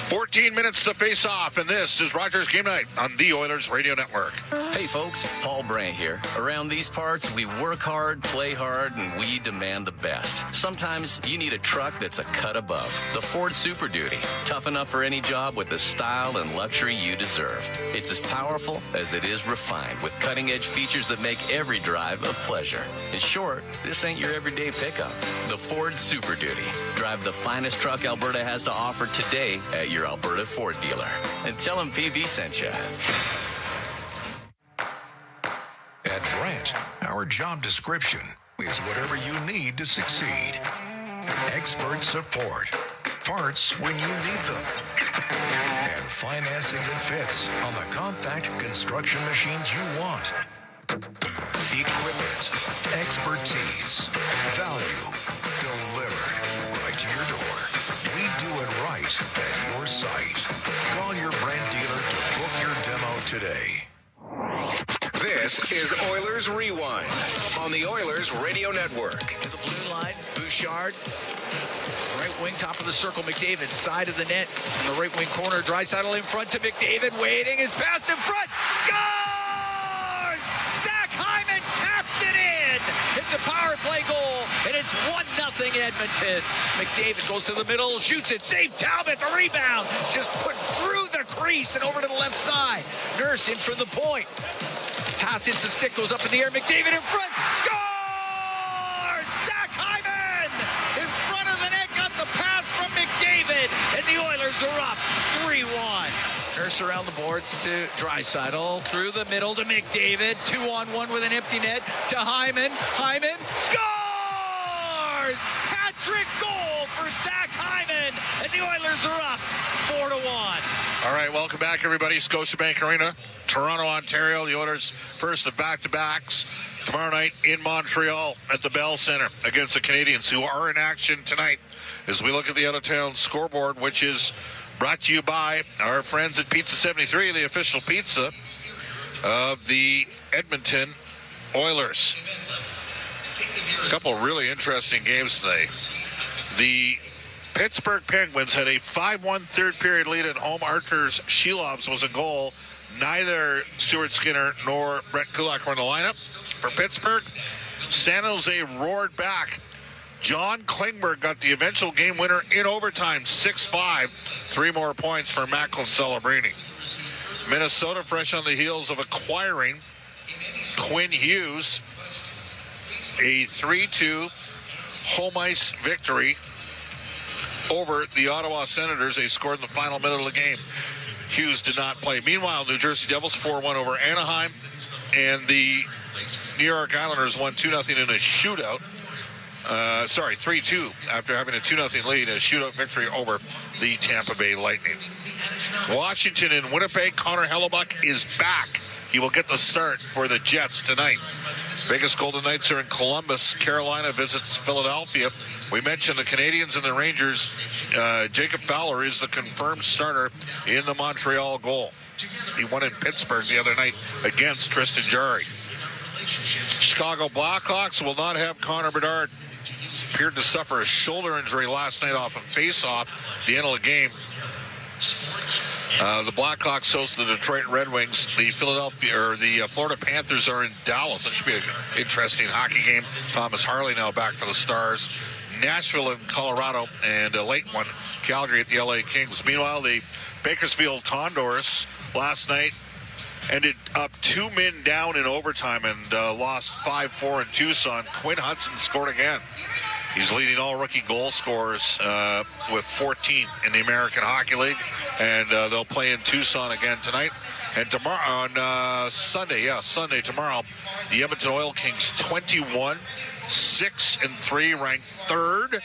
14 minutes to face off, and this is Rogers Game Night on the Oilers Radio Network. Hey folks, Paul Brandt here. Around these parts, we work hard, play hard, and we demand the best. Sometimes you need a truck that's a cut above. The Ford Super Duty. Tough enough for any job with the style and luxury you deserve. It's as powerful as it is refined, with cutting-edge features that make every drive a pleasure. In short, this ain't your everyday pickup. The Ford Super Duty. Drive the finest truck Alberta has to offer today at your Alberta Ford dealer. And tell them PV sent you. At Brandt, our job description is whatever you need to succeed. Expert support, parts when you need them, and financing that fits on the compact construction machines you want. Equipment, expertise, value, delivered right to your door. We do it right at your site. Call your Brandt dealer to book your demo today. This is Oilers Rewind on the Oilers Radio Network. To the blue line, Bouchard. Right wing, top of the circle, McDavid, side of the net. In the right wing corner, Draisaitl in front to McDavid, waiting, his pass in front, scores! Zach Hyman taps it in! It's a power play goal, and it's 1-0 Edmonton. McDavid goes to the middle, shoots it, save Talbot, the rebound, just put through the crease and over to the left side. Nurse in from the point. Pass hits the stick, goes up in the air, McDavid in front, scores! Zach Hyman in front of the net, got the pass from McDavid, and the Oilers are up 3-1. Nurse around the boards to Draisaitl, through the middle to McDavid, 2-on-1 with an empty net to Hyman. Hyman scores! Hat-trick goal for Zach Hyman, and the Oilers are up 4-1. All right, welcome back, everybody. Scotiabank Arena, Toronto, Ontario. The Oilers' first of back-to-backs tomorrow night in Montreal at the Bell Centre against the Canadiens, who are in action tonight as we look at the out-of-town scoreboard, which is brought to you by our friends at Pizza 73, the official pizza of the Edmonton Oilers. A couple of really interesting games today. The Pittsburgh Penguins had a 5-1 third-period lead at home. Artur Shilovs was a goal. Neither Stuart Skinner nor Brett Kulak were in the lineup for Pittsburgh. San Jose roared back John Klingberg got the eventual game winner in overtime, 6-5. 3 more points for Macklin Celebrini. Minnesota fresh on the heels of acquiring Quinn Hughes. A 3-2 home ice victory over the Ottawa Senators. They scored in the final minute of the game. Hughes did not play. Meanwhile, New Jersey Devils 4-1 over Anaheim. And the New York Islanders won 2-0 in a shootout. 3-2 after having a 2-0 lead, a shootout victory over the Tampa Bay Lightning. Washington and Winnipeg, Connor Hellebuck is back. He will get the start for the Jets tonight. Vegas Golden Knights are in Columbus. Carolina visits Philadelphia. We mentioned the Canadiens and the Rangers. Jacob Fowler is the confirmed starter in the Montreal goal. He won in Pittsburgh the other night against Tristan Jarry. Chicago Blackhawks will not have Connor Bedard. Appeared to suffer a shoulder injury last night off a face-off at the end of the game. The Blackhawks host the Detroit Red Wings. The Florida Panthers are in Dallas. That should be an interesting hockey game. Thomas Harley now back for the Stars. Nashville in Colorado, and a late one, Calgary at the LA Kings. Meanwhile, the Bakersfield Condors last night ended up 2 men down in overtime and lost 5-4 in Tucson. Quinn Hudson scored again. He's leading all rookie goal scorers with 14 in the American Hockey League, and they'll play in Tucson again tonight. And tomorrow, on Sunday, tomorrow, the Edmonton Oil Kings 21-6-3, ranked 3rd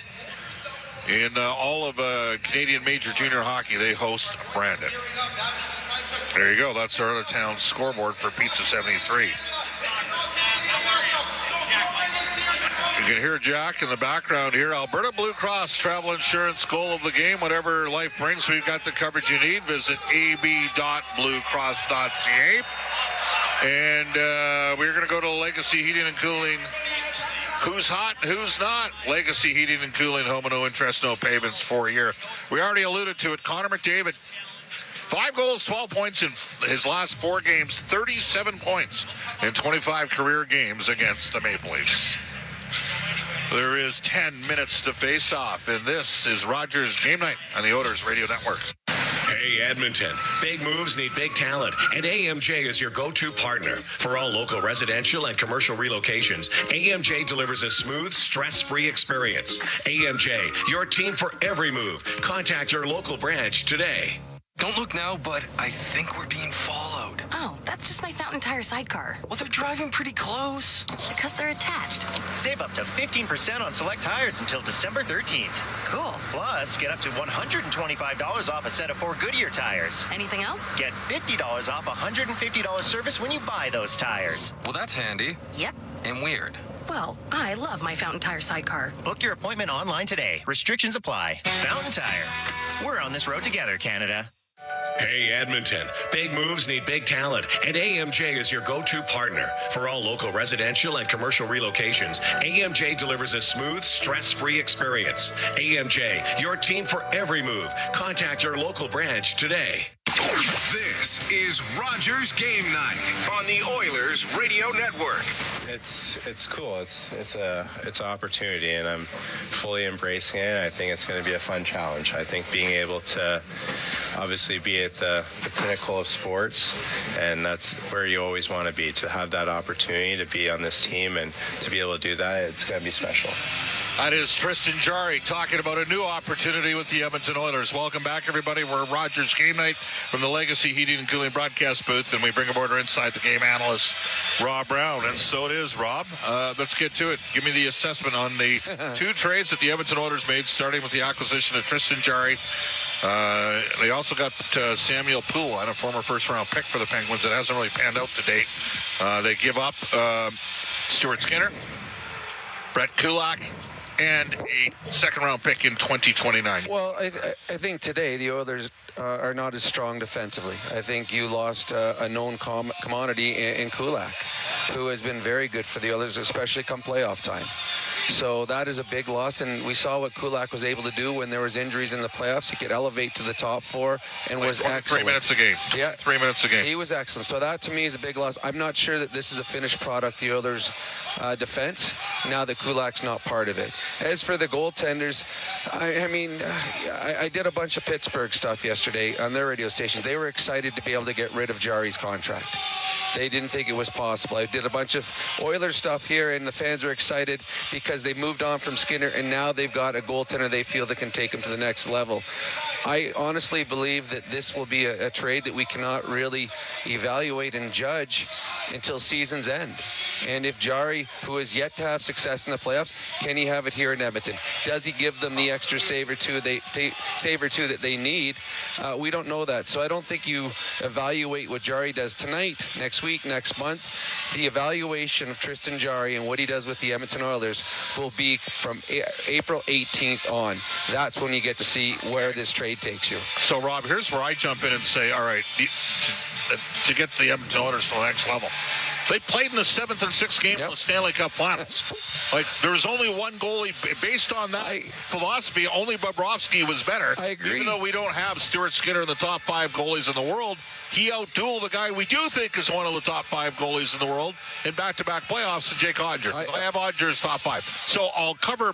in all of Canadian Major Junior Hockey. They host Brandon. There you go. That's our out-of-town scoreboard for Pizza 73. You can hear Jack in the background here. Alberta Blue Cross Travel Insurance, goal of the game. Whatever life brings, we've got the coverage you need. Visit ab.bluecross.ca. And we're going to go to Legacy Heating and Cooling. Who's hot, who's not? Legacy Heating and Cooling, home and no interest, no payments for a year. We already alluded to it. Connor McDavid, 5 goals, 12 points in his last 4 games, 37 points in 25 career games against the Maple Leafs. There is 10 minutes to face off, and this is Rogers Game Night on the Oilers Radio Network. Hey, Edmonton. Big moves need big talent, and AMJ is your go-to partner. For all local residential and commercial relocations, AMJ delivers a smooth, stress-free experience. AMJ, your team for every move. Contact your local branch today. Don't look now, but I think we're being followed. Oh, that's just my Fountain Tire sidecar. Well, they're driving pretty close. Because they're attached. Save up to 15% on select tires until December 13th. Cool. Plus, get up to $125 off a set of 4 Goodyear tires. Anything else? Get $50 off $150 service when you buy those tires. Well, that's handy. Yep. And weird. Well, I love my Fountain Tire sidecar. Book your appointment online today. Restrictions apply. Fountain Tire. We're on this road together, Canada. Hey, Edmonton. Big moves need big talent, and AMJ is your go-to partner. For all local residential and commercial relocations, AMJ delivers a smooth, stress-free experience. AMJ, your team for every move. Contact your local branch today. This is Rogers Game Night on the Oilers Radio Network. It's cool. It's an opportunity, and I'm fully embracing it. I think it's going to be a fun challenge. I think being able to obviously be at the pinnacle of sports, and that's where you always want to be, to have that opportunity to be on this team and to be able to do that, it's going to be special. That is Tristan Jarry talking about a new opportunity with the Edmonton Oilers. Welcome back, everybody. We're Rogers Game Night from the Legacy Heating and Cooling broadcast booth, and we bring aboard our Inside the Game analyst, Rob Brown. And so it is, Rob. Let's get to it. Give me the assessment on the 2 trades that the Edmonton Oilers made, starting with the acquisition of Tristan Jarry. They also got Samuel Poole, and a former first-round pick for the Penguins. It hasn't really panned out to date. They give up Stuart Skinner, Brett Kulak, and a second-round pick in 2029. Well, I think today the Oilers are not as strong defensively. I think you lost a known commodity in Kulak, who has been very good for the Oilers, especially come playoff time. So that is a big loss, and we saw what Kulak was able to do when there was injuries in the playoffs. He could elevate to the top four and was excellent. 3 minutes a game. Yeah. 3 minutes a game. He was excellent. So that, to me, is a big loss. I'm not sure that this is a finished product, the Oilers' defense, now that Kulak's not part of it. As for the goaltenders, I did a bunch of Pittsburgh stuff yesterday on their radio station. They were excited to be able to get rid of Jari's contract. They didn't think it was possible. I did a bunch of Oilers stuff here, and the fans were excited because they moved on from Skinner, and now they've got a goaltender they feel that can take them to the next level. I honestly believe that this will be a trade that we cannot really evaluate and judge until season's end. And if Jari, who has yet to have success in the playoffs, can he have it here in Edmonton? Does he give them the extra save or two that they need? We don't know that. So I don't think you evaluate what Jari does tonight, next week, next month. The evaluation of Tristan Jari and what he does with the Edmonton Oilers will be from April 18th on. That's when you get to see where this trade takes you. So, Rob, here's where I jump in and say, all right, to get the Edmonton Oilers to the next level. They played in the 7th and 6th game of the Stanley Cup Finals. Like, there was only one goalie. Based on that philosophy, only Bobrovsky was better. I agree. Even though we don't have Stuart Skinner in the top 5 goalies in the world, he outdueled a guy we do think is one of the top 5 goalies in the world in back-to-back playoffs, to Jake Odger. I have Odger's top 5. So I'll cover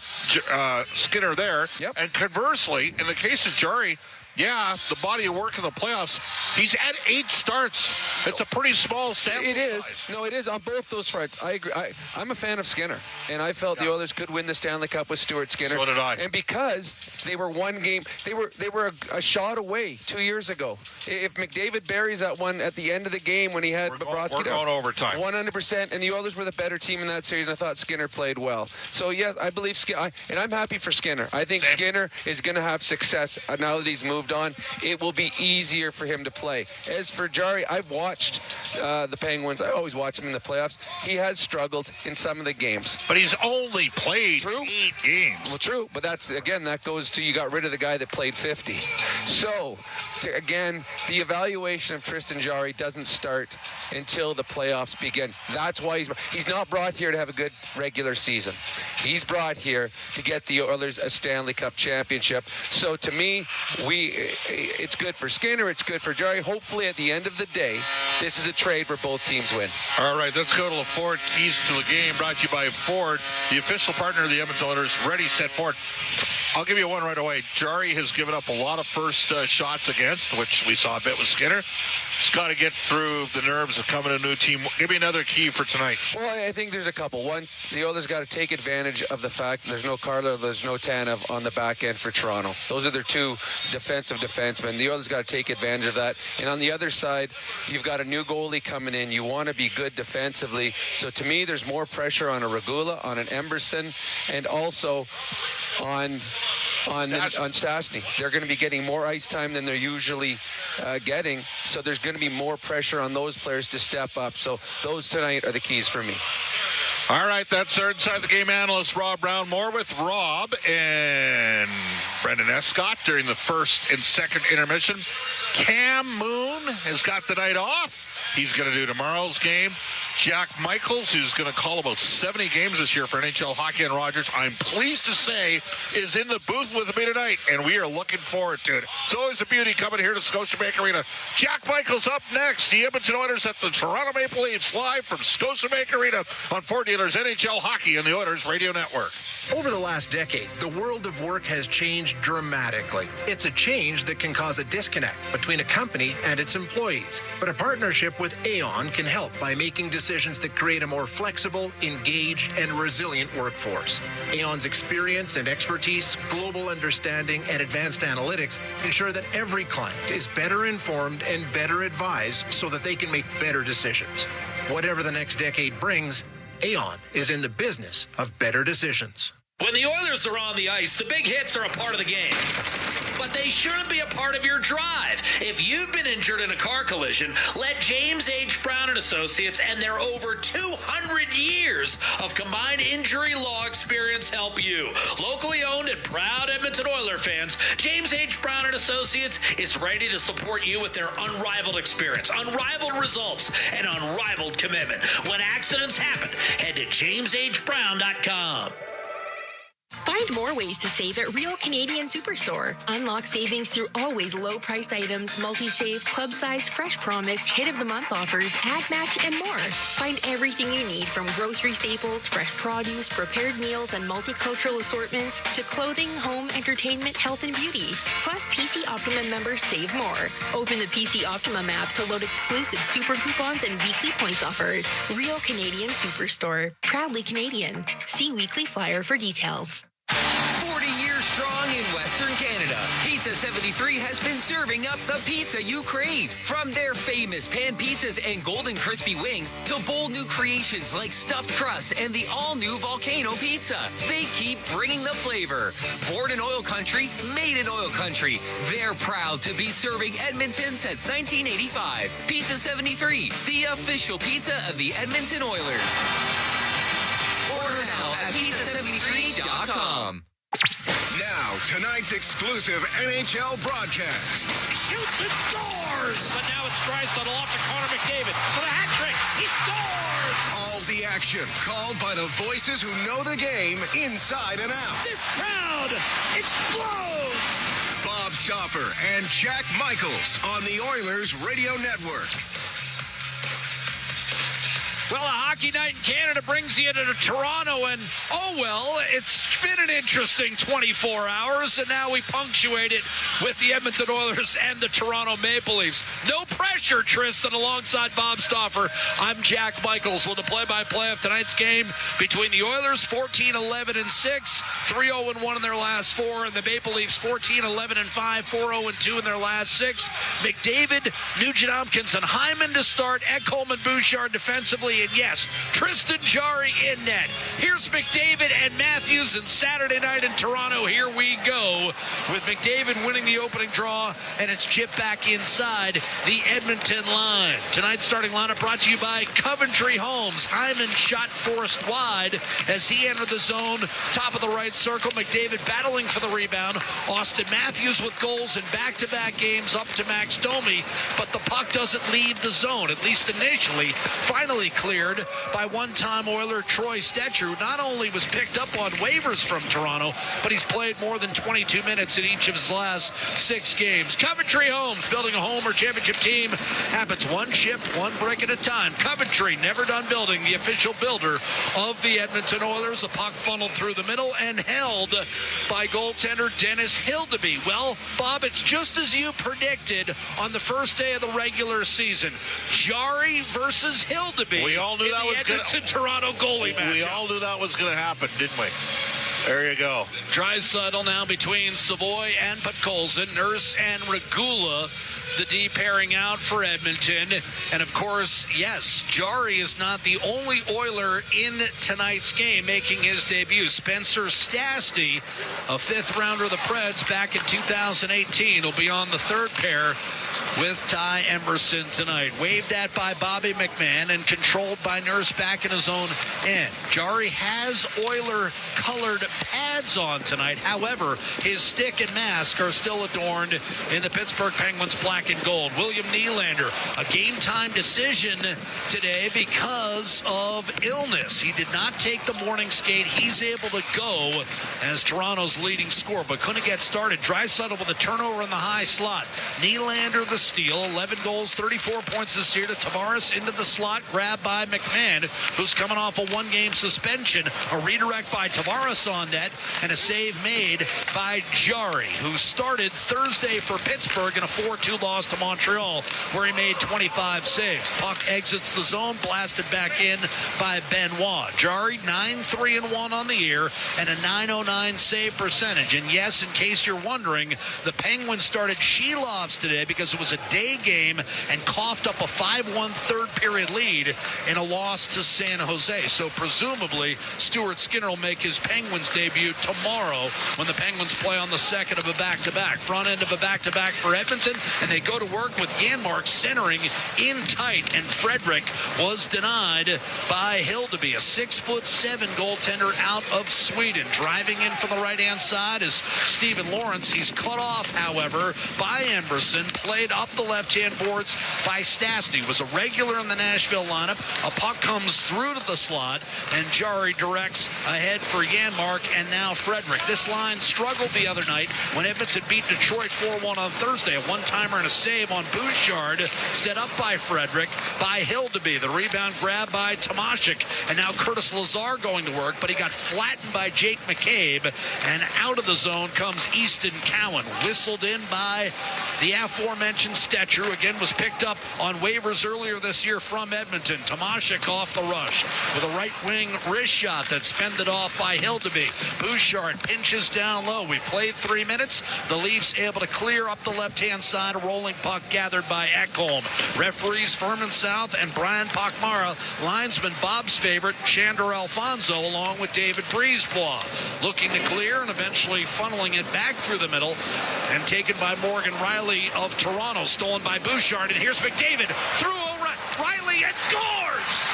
Skinner there. Yep. And conversely, in the case of Jari, yeah, the body of work in the playoffs, he's at 8 starts. It's a pretty small sample size. It is. No, it is on both those fronts. I agree. I'm a fan of Skinner, and I felt the Oilers could win the Stanley Cup with Stuart Skinner. So did I. And because they were one game, they were a shot away 2 years ago. If McDavid buries that one at the end of the game when he had Bobrovsky, we're going overtime. 100%, and the Oilers were the better team in that series, and I thought Skinner played well. So, yes, I believe Skinner, and I'm happy for Skinner. I think Skinner is going to have success now that he's moved on. It will be easier for him to play. As for Jari, I've watched the Penguins. I always watch him in the playoffs. He has struggled in some of the games. But he's only played 8 games. Well, true. But that goes to you got rid of the guy that played 50. So, again, the evaluation of Tristan Jari doesn't start until the playoffs begin. That's why he's not brought here to have a good regular season. He's brought here to get the Oilers a Stanley Cup championship. So, to me, it's good for Skinner. It's good for Jari. Hopefully, at the end of the day, this is a trade where both teams win. All right, let's go to the Ford Keys to the Game, brought to you by Ford, the official partner of the Edmonton Oilers. Ready, set, Ford. I'll give you one right away. Jari has given up a lot of first shots against, which we saw a bit with Skinner. He's got to get through the nerves of coming to a new team. Give me another key for tonight. Well, I think there's a couple. One, the Oilers got to take advantage of the fact that there's no Carlo, there's no Tanev on the back end for Toronto. Those are their two defensive defensemen. The Oilers got to take advantage of that. And on the other side, you've got a new goalie coming in. You want to be good defensively. So to me, there's more pressure on a Regula, on an Emberson, and also on Stastny. They're going to be getting more ice time than they're usually getting. So there's going to be more pressure on those players to step up. So those tonight are the keys for me. All right, that's our Inside the Game analyst, Rob Brown. More with Rob and Brendan Escott during the first and second intermission. Cam Moon has got the night off. He's going to do tomorrow's game. Jack Michaels, who's going to call about 70 games this year for NHL Hockey and Rogers, I'm pleased to say, is in the booth with me tonight, and we are looking forward to it. It's always a beauty coming here to Scotiabank Arena. Jack Michaels up next. The Edmonton Oilers at the Toronto Maple Leafs, live from Scotiabank Arena on Ford Dealers NHL Hockey and the Oilers Radio Network. Over the last decade, the world of work has changed dramatically. It's a change that can cause a disconnect between a company and its employees. But a partnership with Aon can help by making decisions that create a more flexible, engaged, and resilient workforce. Aon's experience and expertise, global understanding, and advanced analytics ensure that every client is better informed and better advised so that they can make better decisions. Whatever the next decade brings, Aon is in the business of better decisions. When the Oilers are on the ice, the big hits are a part of the game. But they shouldn't be a part of your drive. If you've been injured in a car collision, let James H. Brown & Associates and their over 200 years of combined injury law experience help you. Locally owned and proud Edmonton Oiler fans, James H. Brown & Associates is ready to support you with their unrivaled experience, unrivaled results, and unrivaled commitment. When accidents happen, head to jameshbrown.com. Find more ways to save at Real Canadian Superstore. Unlock savings through always low-priced items, multi-save, club size, fresh promise, hit of the month offers, ad match, and more. Find everything you need from grocery staples, fresh produce, prepared meals, and multicultural assortments to clothing, home, entertainment, health, and beauty. Plus, PC Optimum members save more. Open the PC Optimum app to load exclusive super coupons and weekly points offers. Real Canadian Superstore. Proudly Canadian. See weekly flyer for details. 40 years strong in Western Canada, Pizza 73 has been serving up the pizza you crave. From their famous pan pizzas and golden crispy wings to bold new creations like stuffed crust and the all-new Volcano Pizza. They keep bringing the flavor. Born in OilCountry, made in OilCountry. They're proud to be serving Edmonton since 1985. Pizza 73, the official pizza of the Edmonton Oilers. Order now at pizza73.com. Now, tonight's exclusive NHL broadcast. Shoots and scores! But now it's Draisaitl off to Connor McDavid for the hat trick. He scores! All the action called by the voices who know the game inside and out. This crowd explodes! Bob Stauffer and Jack Michaels on the Oilers Radio Network. Well, a hockey night in Canada brings you to Toronto, and it's been an interesting 24 hours, and now we punctuate it with the Edmonton Oilers and the Toronto Maple Leafs. No pressure, Tristan, alongside Bob Stauffer. I'm Jack Michaels with the play-by-play of tonight's game between the Oilers, 14-11-6, 3-0-1 in their last four, and the Maple Leafs, 14-11-5, 4-0-2 in their last six. McDavid, Nugent-Hopkins, and Hyman to start, Ekholm and Bouchard defensively, and yes, Tristan Jarry in net. Here's McDavid and Matthews, and Saturday night in Toronto, here we go, with McDavid winning the opening draw, and it's chipped back inside the Edmonton line. Tonight's starting lineup brought to you by Coventry Homes. Hyman shot forced wide as he entered the zone, top of the right circle. McDavid battling for the rebound. Austin Matthews with goals in back-to-back games up to Max Domi, but the puck doesn't leave the zone, at least initially. Finally cleared by one-time Oiler Troy Stetcher, who not only was picked up on waivers from Toronto, but he's played more than 22 minutes in each of his last 6 games. Coventry Homes, building a home or championship team happens one shift, one brick at a time. Coventry, never done building, the official builder of the Edmonton Oilers. A puck funneled through the middle and held by goaltender Dennis Hildeby. Well, Bob, it's just as you predicted on the first day of the regular season. Jarry versus Hildeby. We all knew that was going to Toronto goalie match. We all knew that was going to happen, didn't we? There you go. Draisaitl now between Savoy and Podkolzin. Nurse and Regula, the D pairing out for Edmonton. And of course, yes, Jarry is not the only Oiler in tonight's game making his debut. Spencer Stastny, a 5th rounder of the Preds back in 2018, will be on the third pair with Ty Emerson tonight. Waved at by Bobby McMahon and controlled by Nurse back in his own end. Jarry has Oiler-colored pads on tonight. However, his stick and mask are still adorned in the Pittsburgh Penguins black and gold. William Nylander, a game-time decision today because of illness. He did not take the morning skate. He's able to go as Toronto's leading scorer, but couldn't get started. Draisaitl with a turnover in the high slot. Nylander the steal, 11 goals, 34 points this year to Tavares into the slot, grabbed by McMahon, who's coming off a one-game suspension. A redirect by Tavares on net, and a save made by Jarry, who started Thursday for Pittsburgh in a 4-2 loss to Montreal, where he made 25 saves. Puck exits the zone, blasted back in by Benoit. Jarry, 9-3-1 on the year, and a .909 save percentage. And yes, in case you're wondering, the Penguins started Shelovs today because it was a day game and coughed up a 5-1 third period lead in a loss to San Jose. So presumably, Stuart Skinner will make his Penguins debut tomorrow when the Penguins play on the second of a back-to-back. Front end of a back-to-back for Edmonton, and they go to work with Janmark centering in tight, and Frederick was denied by Hildeby, a 6'7" goaltender out of Sweden. Driving in from the right-hand side is Stephen Lawrence. He's cut off, however, by Emberson, played up the left-hand boards by Stastny. Was a regular in the Nashville lineup. A puck comes through to the slot, and Jari directs ahead for Janmark and now Frederick. This line struggled the other night when Edmonton beat Detroit 4-1 on Thursday. A one-timer and a save on Bouchard, set up by Frederick, by Hildeby. The rebound grabbed by Tomashik, and now Curtis Lazar going to work, but he got flattened by Jake McCabe, and out of the zone comes Easton Cowan, whistled in by the aforementioned Stetcher, who again was picked up on waivers earlier this year from Edmonton. Tomashik off the rush with a right wing wrist shot that's fended off by Hildeby. Bouchard pinches down low. We've played 3 minutes. The Leafs able to clear up the left-hand side. A rolling puck gathered by Ekholm. Referees Furman South and Brian Pochmara. Linesman Bob's favorite, Chandler Alfonso, along with David Brisebois. Looking to clear and eventually funneling it back through the middle and taken by Morgan Riley of Toronto. Stolen by Bouchard, and here's McDavid through Riley and scores!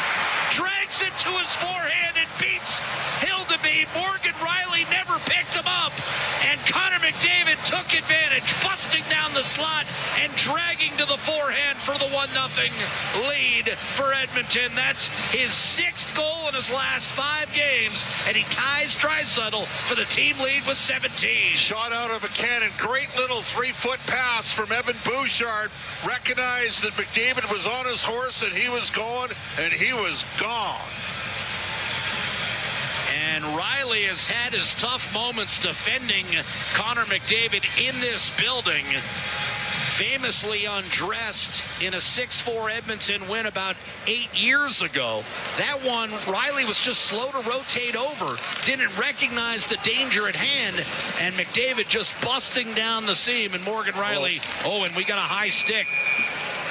Drags it to his forehand and beats Hildeby. Morgan Riley never picked him up, and Connor McDavid took advantage, busting down the slot and dragging to the forehand for the 1-0 lead for Edmonton. That's his 6th goal in his last 5 games, and he ties Draisaitl for the team lead with 17. Shot out of a cannon. Great little 3-foot pass from Evan Bouchard. Recognized that McDavid was on his horse and he was going, and he was gone. And Riley has had his tough moments defending Connor McDavid in this building. Famously undressed in a 6-4 Edmonton win about 8 years ago. That one, Riley was just slow to rotate over, didn't recognize the danger at hand, and McDavid just busting down the seam, and Morgan Riley, and we got a high stick.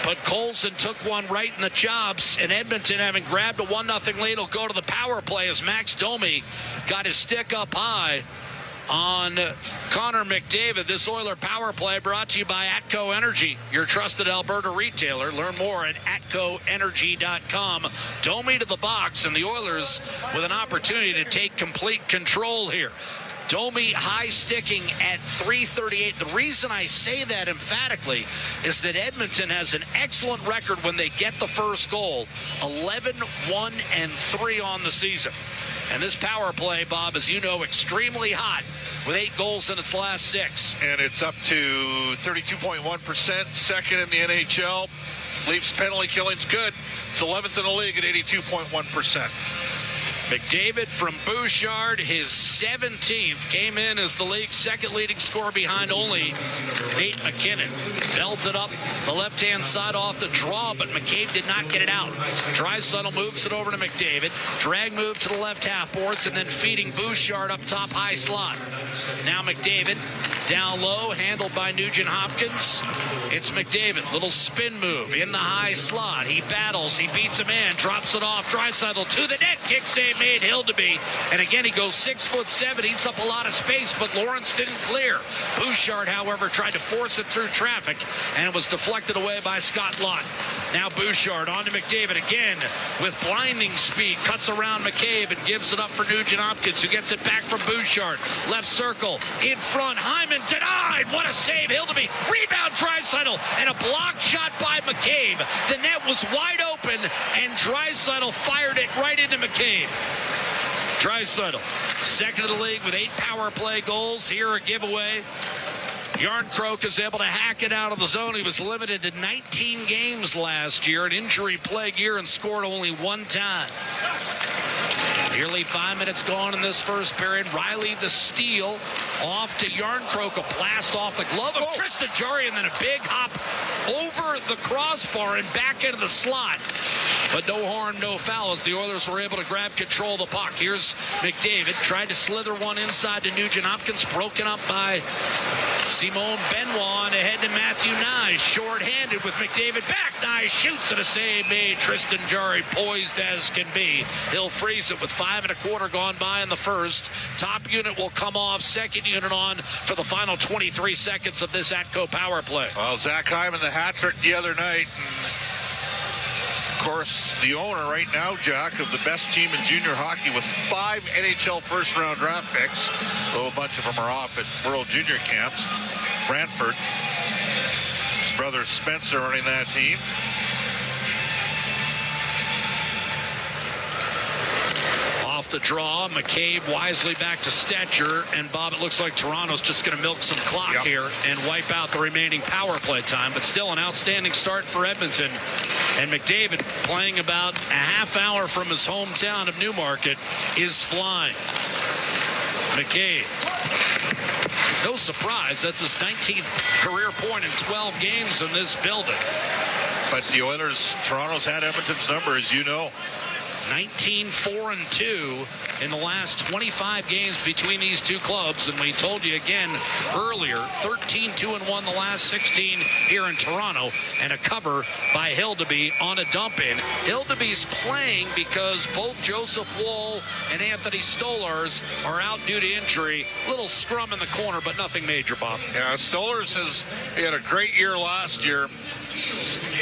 But Colson took one right in the chops, and Edmonton, having grabbed a 1-0 lead, will go to the power play as Max Domi got his stick up high on Connor McDavid. This Oiler power play brought to you by Atco Energy, your trusted Alberta retailer. Learn more at atcoenergy.com. Domi to the box, and the Oilers with an opportunity to take complete control here. Domi high sticking at .338. The reason I say that emphatically is that Edmonton has an excellent record when they get the first goal. 11-1-3 on the season. And this power play, Bob, as you know, extremely hot with 8 goals in its last 6. And it's up to 32.1%, second in the NHL. Leafs penalty killing's good. It's 11th in the league at 82.1%. McDavid from Bouchard, his 17th, came in as the league's second leading scorer behind only Nate McKinnon. Belted up the left-hand side off the draw, but McCabe did not get it out. Draisaitl moves it over to McDavid. Drag move to the left half boards, and then feeding Bouchard up top high slot. Now McDavid down low, handled by Nugent Hopkins. It's McDavid, little spin move in the high slot. He battles, he beats a man, drops it off. Draisaitl to the net, kick save made Hildeby. And again, he goes 6'7", eats up a lot of space, but Lawrence didn't clear. Bouchard, however, tried to force it through traffic, and it was deflected away by Scott Lott. Now Bouchard on to McDavid again with blinding speed, cuts around McCabe and gives it up for Nugent Hopkins, who gets it back from Bouchard. Left circle, in front, Hyman denied. What a save, Hildeby. Rebound, Draisaitl, and a blocked shot by McCabe. The net was wide open, and Draisaitl fired it right into McCabe. Draisaitl, second in the league with 8 power play goals. Here a giveaway. Yarncroke is able to hack it out of the zone. He was limited to 19 games last year, an injury-plagued year, and scored only 1 time. Nearly 5 minutes gone in this first period. Riley the steal off to Yarncroke. A blast off the glove of Tristan Jarry, and then a big hop over the crossbar and back into the slot. But no harm, no foul, as the Oilers were able to grab control of the puck. Here's McDavid, tried to slither one inside to Nugent Hopkins, broken up by Simon Benoit, and ahead to Matthew Nye, short-handed with McDavid back. Nye shoots, and a save made. Tristan Jarry poised as can be. He'll freeze it with 5 1/4 gone by in the first. Top unit will come off, second unit on for the final 23 seconds of this Atco power play. Well, Zach Hyman, the hat trick the other night. And of course, the owner right now, Jack, of the best team in junior hockey with 5 NHL first-round draft picks. Though a bunch of them are off at World Junior Camps. Brantford. His brother Spencer running that team. Off the draw, McCabe wisely back to Stetcher, and Bob, it looks like Toronto's just going to milk some clock here and wipe out the remaining power play time, but still an outstanding start for Edmonton. And McDavid, playing about a half hour from his hometown of Newmarket, is flying. McCabe, no surprise, that's his 19th career point in 12 games in this building. But the Oilers, Toronto's had Edmonton's number, as you know. 19-4-2 in the last 25 games between these two clubs, and we told you again earlier, 13-2-1 the last 16 here in Toronto, and a cover by Hildeby on a dump-in. Hildeby's playing because both Joseph Woll and Anthony Stolars are out due to injury. Little scrum in the corner, but nothing major, Bob. Yeah, Stolars he had a great year last year.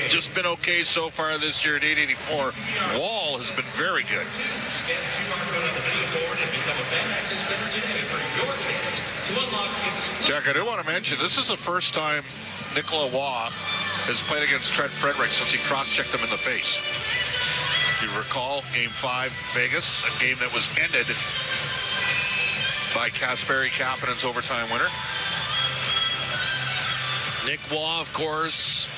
Just been okay so far this year at 884. Wall has been very good. Jack, I do want to mention, this is the first time Nicolas Waugh has played against Trent Frederick since he cross-checked him in the face. You recall Game 5, Vegas, a game that was ended by Kasperi Kapanen's overtime winner. Nick Waugh, of course,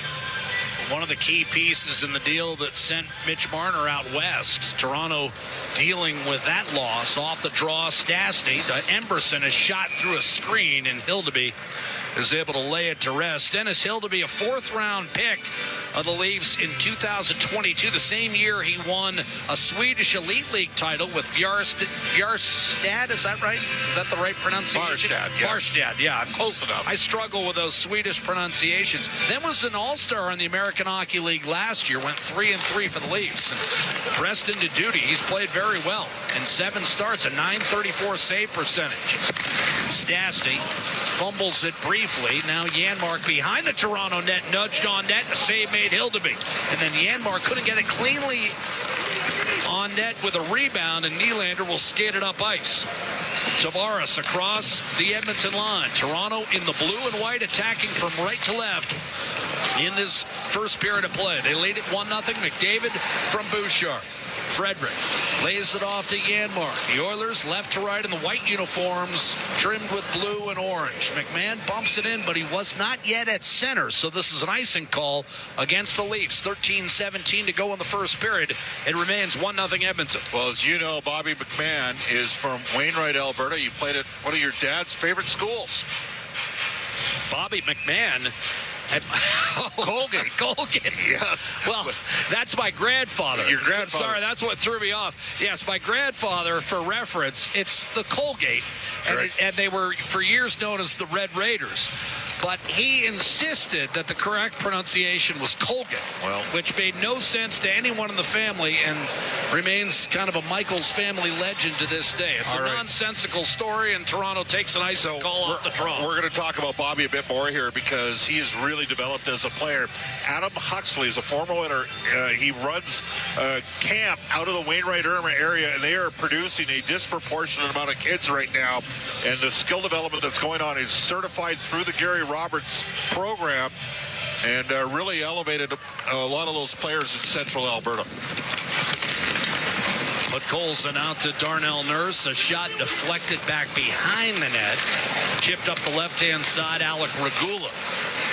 one of the key pieces in the deal that sent Mitch Marner out west. Toronto dealing with that loss. Off the draw, Stastny. Emberson is shot through a screen, and Hildeby is able to lay it to rest. Dennis Hildeby, a fourth-round pick of the Leafs in 2022, the same year he won a Swedish Elite League title with Fjarstad, is that right? Is that the right pronunciation? Fjarstad, yes. Fjarstad, yeah. I'm close enough. I struggle with those Swedish pronunciations. Then was an all-star in the American Hockey League last year, went 3-3 for the Leafs. And pressed into duty, he's played very well. In 7 starts, a .934 save percentage. Stastny fumbles it briefly. Now Janmark behind the Toronto net, nudged on net, a save made Hildeby. And then Janmark couldn't get it cleanly on net with a rebound, and Nylander will skate it up ice. Tavares across the Edmonton line. Toronto in the blue and white, attacking from right to left in this first period of play. They lead it 1-0. McDavid from Bouchard. Frederick lays it off to Janmark. The Oilers left to right in the white uniforms, trimmed with blue and orange. McMahon bumps it in, but he was not yet at center, so this is an icing call against the Leafs. 13-17 to go in the first period. It remains 1-0 Edmonton. Well, as you know, Bobby McMahon is from Wainwright, Alberta. You played at one of your dad's favorite schools. Bobby McMahon at Colgate. Yes. Well, that's my grandfather. Your grandfather. Sorry, that's what threw me off. Yes, my grandfather, for reference, it's the Colgate. And they were, for years, known as the Red Raiders. But he insisted that the correct pronunciation was Colgate, which made no sense to anyone in the family and remains kind of a Michaels family legend to this day. It's a nonsensical story, and Toronto takes an icing call off the draw. We're going to talk about Bobby a bit more here because he has really developed as a player. Adam Huxley is a former winner. He runs camp out of the Wainwright-Irma area, and they are producing a disproportionate amount of kids right now. And the skill development that's going on is certified through the Gary Roberts program and really elevated a lot of those players in central Alberta. But Colson out to Darnell Nurse. A shot deflected back behind the net. Chipped up the left-hand side. Alec Regula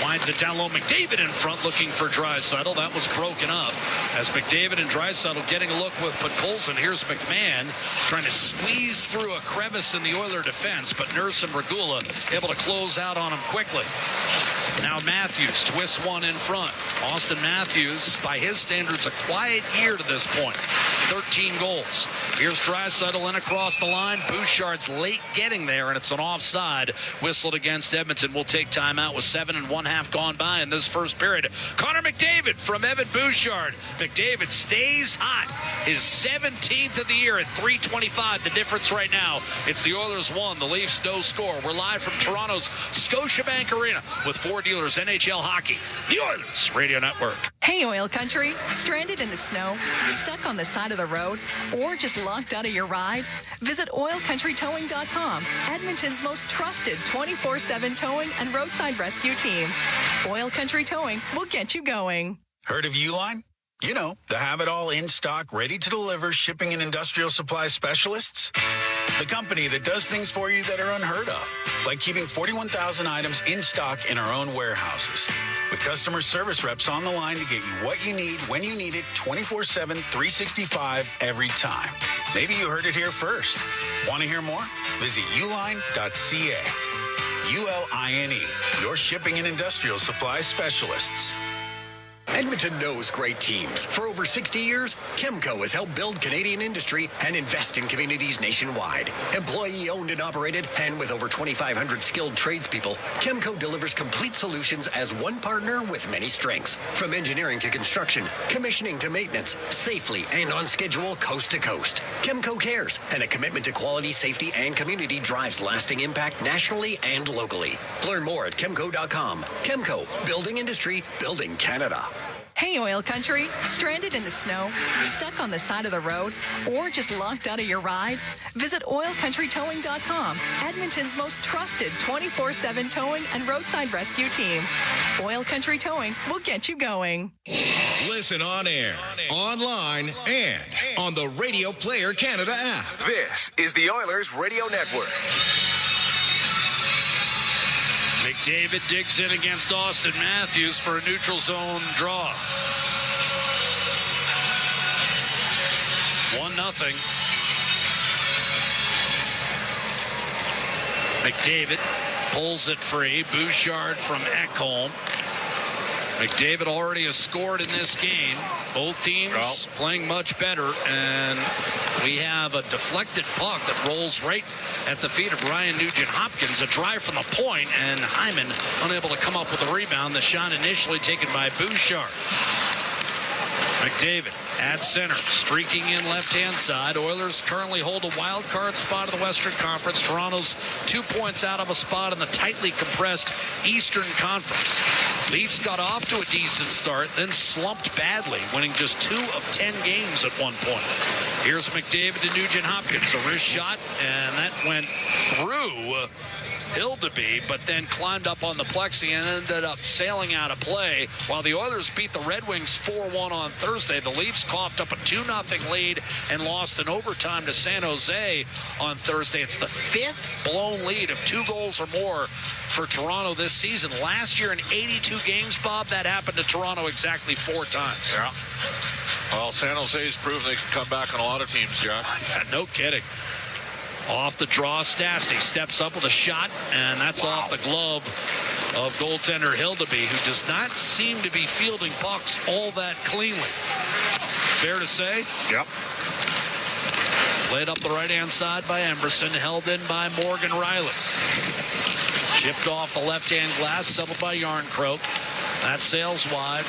winds it down low. McDavid in front looking for Draisaitl. That was broken up as McDavid and Draisaitl getting a look with Colson. Here's McMahon trying to squeeze through a crevice in the Oiler defense, but Nurse and Regula able to close out on him quickly. Now Matthews twists one in front. Austin Matthews, by his standards, a quiet year to this point. 13 goals. Here's Draisaitl in across the line. Bouchard's late getting there, and it's an offside whistled against Edmonton. We'll take timeout with 7 1/2 gone by in this first period. Connor McDavid from Evan Bouchard. McDavid stays hot. His 17th of the year at .325. The difference right now, it's the Oilers 1, the Leafs no score. We're live from Toronto's Scotiabank Arena with Four Dealers NHL Hockey, the Oilers Radio Network. Hey, Oil Country. Stranded in the snow? Stuck on the side of the the road or just locked out of your ride? Visit OilCountryTowing.com, Edmonton's most trusted 24/7 towing and roadside rescue team. Oil Country Towing will get you going. Heard of Uline? You know, the have-it-all in-stock, ready-to-deliver shipping and industrial supply specialists. The company that does things for you that are unheard of, like keeping 41,000 items in stock in our own warehouses. With customer service reps on the line to get you what you need, when you need it, 24/7, 365, every time. Maybe you heard it here first. Want to hear more? Visit uline.ca. ULINE, your shipping and industrial supply specialists. Edmonton knows great teams. For over 60 years, Chemco has helped build Canadian industry and invest in communities nationwide. Employee-owned and operated, and with over 2,500 skilled tradespeople, Chemco delivers complete solutions as one partner with many strengths. From engineering to construction, commissioning to maintenance, safely and on schedule coast to coast. Chemco cares, and a commitment to quality, safety, and community drives lasting impact nationally and locally. Learn more at chemco.com. Chemco, building industry, building Canada. Hey, Oil Country, stranded in the snow, stuck on the side of the road, or just locked out of your ride? Visit OilCountryTowing.com, Edmonton's most trusted 24/7 towing and roadside rescue team. Oil Country Towing will get you going. Listen on air, online, and on the Radio Player Canada app. This is the Oilers Radio Network. McDavid digs in against Austin Matthews for a neutral zone draw. 1-0. McDavid pulls it free. Bouchard from Ekholm. McDavid already has scored in this game. Both teams playing much better, and we have a deflected puck that rolls right at the feet of Ryan Nugent-Hopkins. A drive from the point, and Hyman unable to come up with a rebound. The shot initially taken by Bouchard. McDavid at center, streaking in left-hand side. Oilers currently hold a wild card spot in the Western Conference. Toronto's 2 points out of a spot in the tightly compressed Eastern Conference. Leafs got off to a decent start, then slumped badly, winning just 2 of 10 games at one point. Here's McDavid to Nugent-Hopkins. A wrist shot, and that went through Hildeby, but then climbed up on the plexi and ended up sailing out of play. While the Oilers beat the Red Wings 4-1 on Thursday, the Leafs coughed up a 2-0 lead and lost in overtime to San Jose on Thursday. It's the 5th blown lead of 2 goals or more for Toronto this season. Last year in 82 games, Bob, that happened to Toronto exactly 4 times. Yeah. Well, San Jose's proven they can come back on a lot of teams, Jack. No kidding. Off the draw, Stastny steps up with a shot, and that's off the glove of goaltender Hildeby, who does not seem to be fielding pucks all that cleanly. Fair to say? Yep. Played up the right-hand side by Emerson, held in by Morgan Riley. Chipped off the left-hand glass, settled by Yarncroke. That sails wide.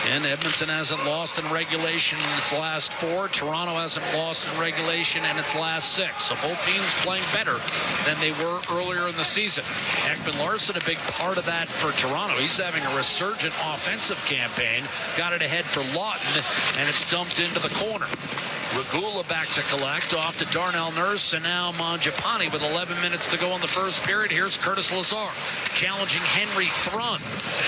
And Edmonton hasn't lost in regulation in its last 4. Toronto hasn't lost in regulation in its last 6. So both teams playing better than they were earlier in the season. Ekman-Larsson, a big part of that for Toronto. He's having a resurgent offensive campaign. Got it ahead for Lawton, and it's dumped into the corner. Regula back to collect, off to Darnell Nurse, and now Mangiapane with 11 minutes to go in the first period. Here's Curtis Lazar challenging Henry Thrun.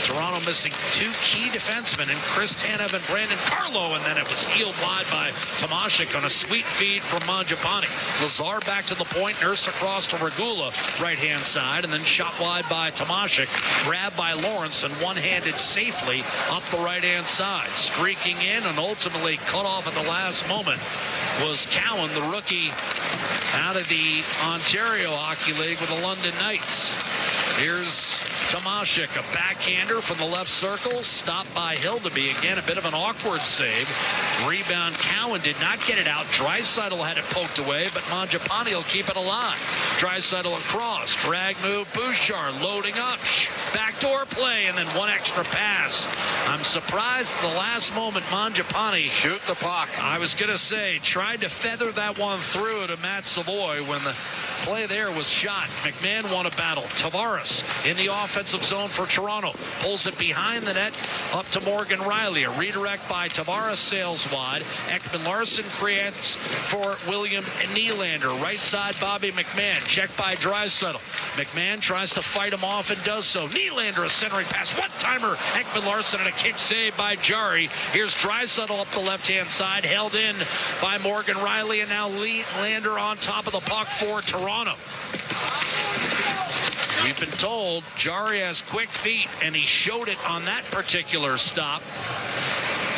Toronto missing 2 key defensemen in Chris Tanev and Brandon Carlo, and then it was healed wide by Tomashik on a sweet feed from Mangiapane. Lazar back to the point, Nurse across to Regula, right-hand side, and then shot wide by Tomashik, grabbed by Lawrence, and one-handed safely up the right-hand side. Streaking in and ultimately cut off at the last moment was Cowan, the rookie out of the Ontario Hockey League with the London Knights. Here's Tomashik, a backhander from the left circle, stopped by Hildeby. Again, a bit of an awkward save. Rebound, Cowan did not get it out. Draisaitl had it poked away, but Mangiapane will keep it alive. Draisaitl across, drag move, Bouchard loading up. Backdoor play, and then one extra pass. I'm surprised at the last moment Mangiapane. Shoot the puck. I was going to say, tried to feather that one through to Matt Savoy when the play there was shot. McMahon won a battle. Tavares in the offensive zone for Toronto. Pulls it behind the net up to Morgan Riley. A redirect by Tavares sails wide. Ekman Larson creates for William Nylander. Right side, Bobby McMahon. Checked by Draisaitl. McMahon tries to fight him off and does so. Nylander, a centering pass. One-timer. Ekman Larson and a kick save by Jari. Here's Draisaitl up the left-hand side. Held in by Morgan Riley. And now Nylander on top of the puck for Toronto. We've been told Jari has quick feet, and he showed it on that particular stop.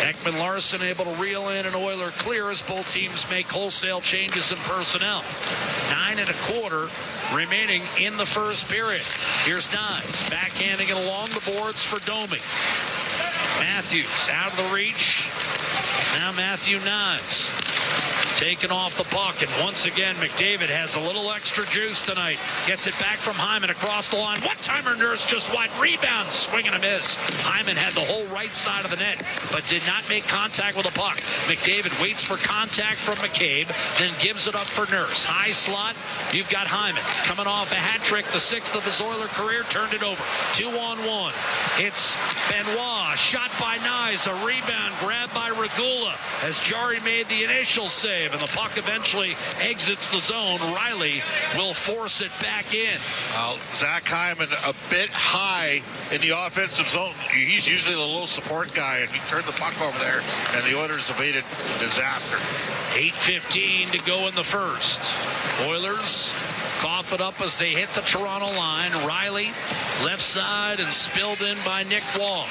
Ekman Larson able to reel in an Oiler clear as both teams make wholesale changes in personnel. 9 1/4 remaining in the first period. Here's Nyes backhanding it along the boards for Domi. Matthews out of the reach. Now Matthew Nyes taken off the puck, and once again McDavid has a little extra juice tonight. Gets it back from Hyman across the line. One-timer, Nurse just wide. Rebound, swing and a miss. Hyman had the whole right side of the net, but did not make contact with the puck. McDavid waits for contact from McCabe, then gives it up for Nurse. High slot, you've got Hyman coming off a hat trick, the 6th of his Oiler career, turned it over. 2-on-1. It's Benoit, shot by Nyes, a rebound, grabbed by Regula as Jari made the initial save, and the puck eventually exits the zone. Riley will force it back in. Zach Hyman a bit high in the offensive zone. He's usually the low support guy, and he turned the puck over there, and the Oilers evaded disaster. 8:15 to go in the first. Oilers cough it up as they hit the Toronto line. Riley, left side, and spilled in by Nick Waugh.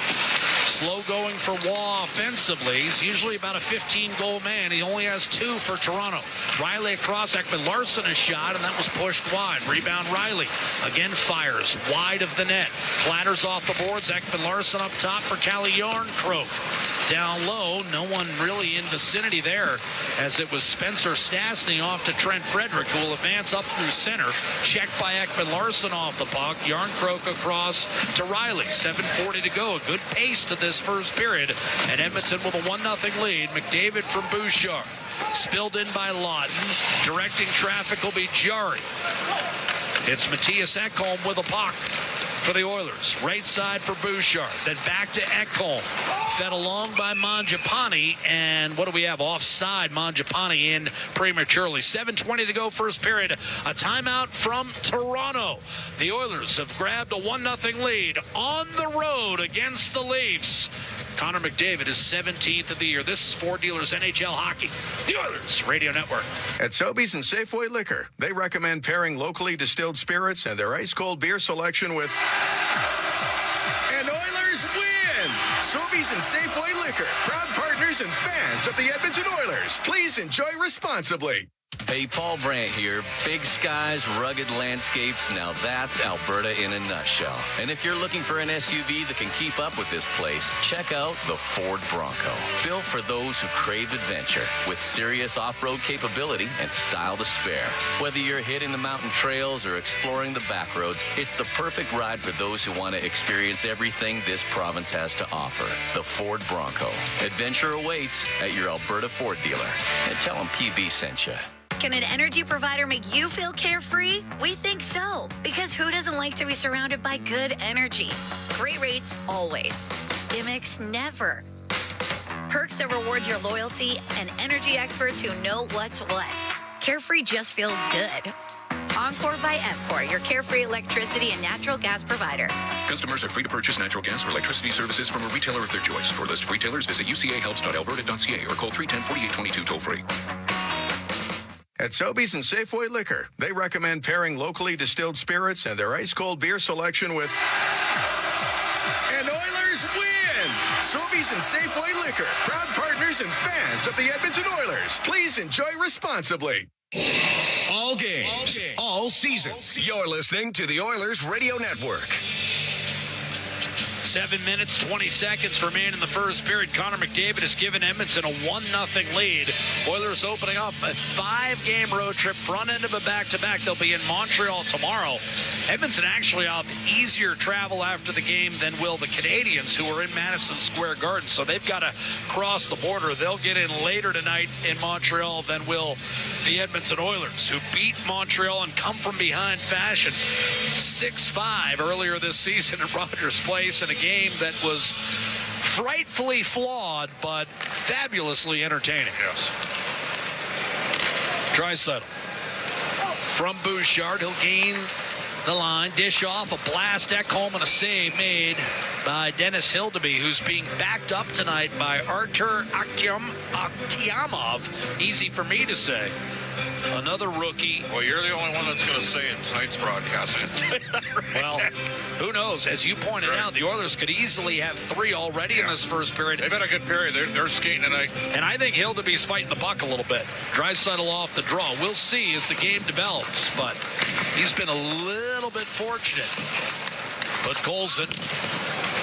Slow going for Waugh offensively. He's usually about a 15-goal man. He only has 2 for Toronto. Riley across, Ekman Larson a shot, and that was pushed wide. Rebound Riley. Again fires wide of the net. Platters off the boards. Ekman Larson up top for Calle Jarnkrok. Down low, no one really in vicinity there, as it was Spencer Stastny off to Trent Frederick, who will advance up through center. Checked by Ekman Larson off the puck. Jarnkrok across to Riley. 7:40 to go. A good pace to this first period. And Edmonton with a 1-0 lead. McDavid from Bouchard. Spilled in by Lawton. Directing traffic will be Jari. It's Matthias Ekholm with a puck for the Oilers. Right side for Bouchard. Then back to Ekholm. Fed along by Mangiapane. And what do we have? Offside. Mangiapane in prematurely. 7:20 to go first period. A timeout from Toronto. The Oilers have grabbed a 1-0 lead on the road against the Leafs. Connor McDavid is 17th of the year. This is Ford Dealers NHL Hockey. The Oilers Radio Network. At Sobeys and Safeway Liquor, they recommend pairing locally distilled spirits and their ice-cold beer selection with... And Oilers win! Sobeys and Safeway Liquor, proud partners and fans of the Edmonton Oilers. Please enjoy responsibly. Hey, Paul Brandt here. Big skies, rugged landscapes. Now that's Alberta in a nutshell. And if you're looking for an SUV that can keep up with this place, check out the Ford Bronco. Built for those who crave adventure, with serious off-road capability and style to spare. Whether you're hitting the mountain trails or exploring the back roads, it's the perfect ride for those who want to experience everything this province has to offer. The Ford Bronco. Adventure awaits at your Alberta Ford dealer. And tell them PB sent you. Can an energy provider make you feel carefree? We think so, because who doesn't like to be surrounded by good energy? Great rates always. Gimmicks never. Perks that reward your loyalty and energy experts who know what's what. Carefree just feels good. Encore by EMCOR, your carefree electricity and natural gas provider. Customers are free to purchase natural gas or electricity services from a retailer of their choice. For a list of retailers, visit ucahelps.alberta.ca or call 310-4822 toll-free. At Sobeys and Safeway Liquor, they recommend pairing locally distilled spirits and their ice-cold beer selection with... And Oilers win! Sobeys and Safeway Liquor, proud partners and fans of the Edmonton Oilers. Please enjoy responsibly. All games, all seasons. You're listening to the Oilers Radio Network. 7 minutes, 20 seconds remain in the first period. Connor McDavid has given Edmonton a 1-0 lead. Oilers opening up a 5-game road trip, front end of a back-to-back. They'll be in Montreal tomorrow. Edmonton actually have easier travel after the game than will the Canadians, who are in Madison Square Garden. So they've got to cross the border. They'll get in later tonight in Montreal than will the Edmonton Oilers, who beat Montreal and come from behind fashion 6-5 earlier this season at Rogers Place in a game that was frightfully flawed but fabulously entertaining. Yes. Draisaitl from Bouchard. He'll gain the line, dish off, a blast, Ekholm, and a save made by Dennis Hildeby, who's being backed up tonight by Artur Akhtiamov. Easy for me to say. Another rookie. Well, you're the only one that's going to say it in tonight's broadcast. Well, who knows? As you pointed out, the Oilers could easily have 3 already in this first period. They've had a good period. They're skating tonight. And I think Hildeby's fighting the puck a little bit. Draisaitl off the draw. We'll see as the game develops, but he's been a little bit fortunate. But Colson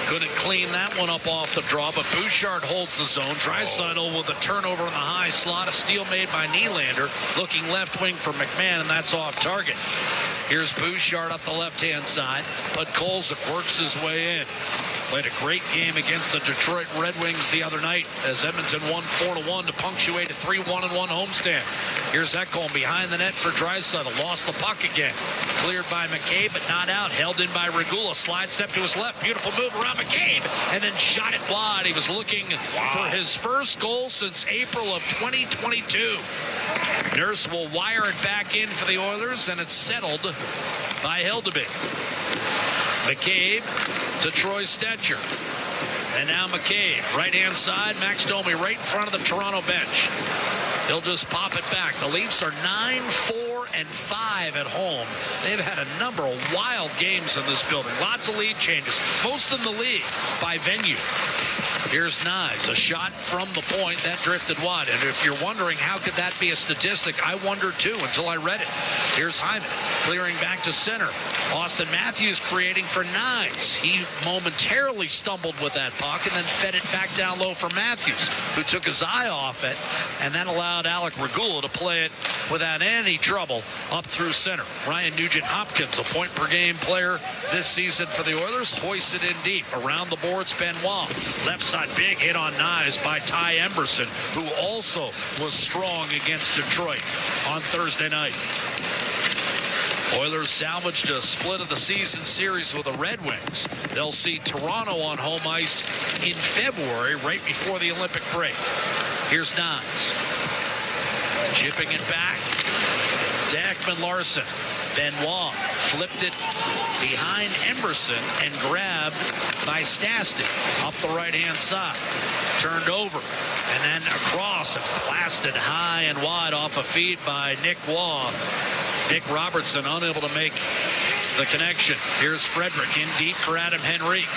couldn't clean that one up off the draw, but Bouchard holds the zone. Draisaitl with a turnover in the high slot. A steal made by Nylander, looking left wing for McMahon, and that's off target. Here's Bouchard up the left-hand side, but Colson works his way in. Played a great game against the Detroit Red Wings the other night as Edmonton won 4-1 to punctuate a 3-1-1 homestand. Here's Ekholm behind the net for Draisaitl. Lost the puck again. Cleared by McCabe, but not out. Held in by Regula. Slide step to his left. Beautiful move around McCabe, and then shot it wide. He was looking for his first goal since April of 2022. Nurse will wire it back in for the Oilers, and it's settled by Hildeby. McCabe to Troy Stetcher. And now McCabe, right-hand side. Max Domi right in front of the Toronto bench. He'll just pop it back. The Leafs are 9-4-5 at home. They've had a number of wild games in this building. Lots of lead changes. Most in the league by venue. Here's Nyes, a shot from the point that drifted wide. And if you're wondering how could that be a statistic, I wondered too until I read it. Here's Hyman clearing back to center. Austin Matthews creating for Nyes. He momentarily stumbled with that puck and then fed it back down low for Matthews, who took his eye off it, and then allowed Alec Regula to play it without any trouble up through center. Ryan Nugent-Hopkins, a point-per-game player this season for the Oilers, hoisted in deep. Around the boards, Benoit. Left side, big hit on Nyes by Ty Emberson, who also was strong against Detroit on Thursday night. Oilers salvaged a split of the season series with the Red Wings. They'll see Toronto on home ice in February, right before the Olympic break. Here's Nyes. Chipping it back to Ekman-Larsson. Benoit flipped it behind Emberson and grabbed by Stastny up the right-hand side. Turned over and then across and blasted high and wide off a feed by Nick Waugh. Nick Robertson unable to make the connection. Here's Frederick in deep for Adam Henrique.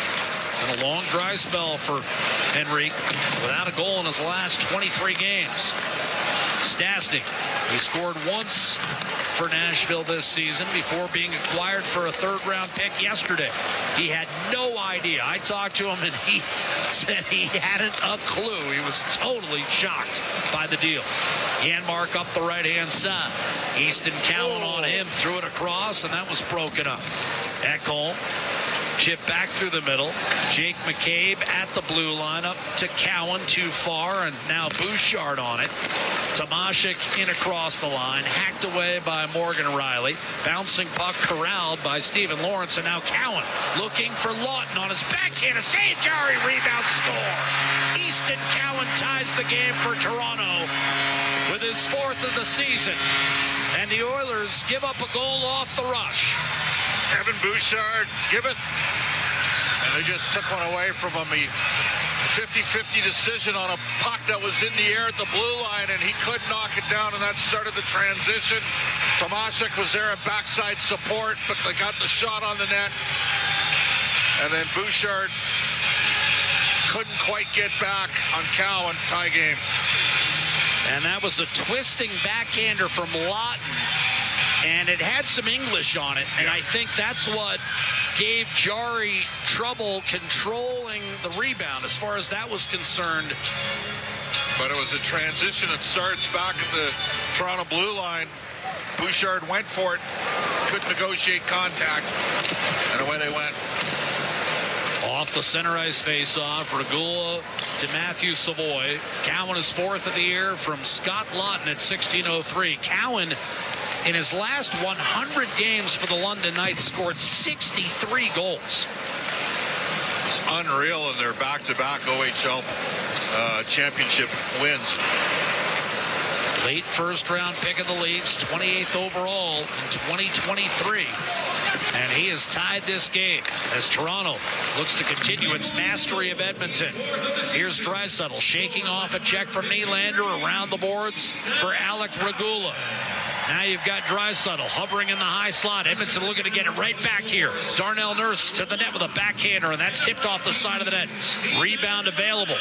And a long dry spell for Henrique without a goal in his last 23 games. Stastny, he scored once for Nashville this season before being acquired for a third-round pick yesterday. He had no idea. I talked to him, and he said he hadn't a clue. He was totally shocked by the deal. Janmark up the right-hand side. Easton Cowan on him, threw it across, and that was broken up. Ekholm, chip back through the middle. Jake McCabe at the blue line, up to Cowan, too far, and now Bouchard on it. Tomashik in across the line, hacked away by Morgan Riley. Bouncing puck corralled by Stephen Lawrence, and now Cowan looking for Lawton on his backhand. A St. Jarry rebound score. Easton Cowan ties the game for Toronto with his 4th of the season. And the Oilers give up a goal off the rush. Evan Bouchard giveth, and they just took one away from him. He 50-50 decision on a puck that was in the air at the blue line, and he couldn't knock it down, and that started the transition. Tomashik was there at backside support, but they got the shot on the net. And then Bouchard couldn't quite get back on Cowan. Tie game. And that was a twisting backhander from Lawton, and it had some English on it, and I think that's what gave Jari trouble controlling the rebound as far as that was concerned. But it was a transition. It starts back at the Toronto blue line. Bouchard went for it, couldn't negotiate contact, and away they went. Off the center ice face-off, Regula to Matthew Savoy. Cowan is fourth of the year from Scott Lawton at 16:03. Cowan, in his last 100 games for the London Knights, scored 63 goals. It's unreal in their back-to-back OHL championship wins. Late first-round pick of the Leafs, 28th overall in 2023. And he has tied this game as Toronto looks to continue its mastery of Edmonton. Here's Draisaitl shaking off a check from Nylander around the boards for Alec Regula. Now you've got Draisaitl hovering in the high slot. Edmonton looking to get it right back here. Darnell Nurse to the net with a backhander, and that's tipped off the side of the net. Rebound available.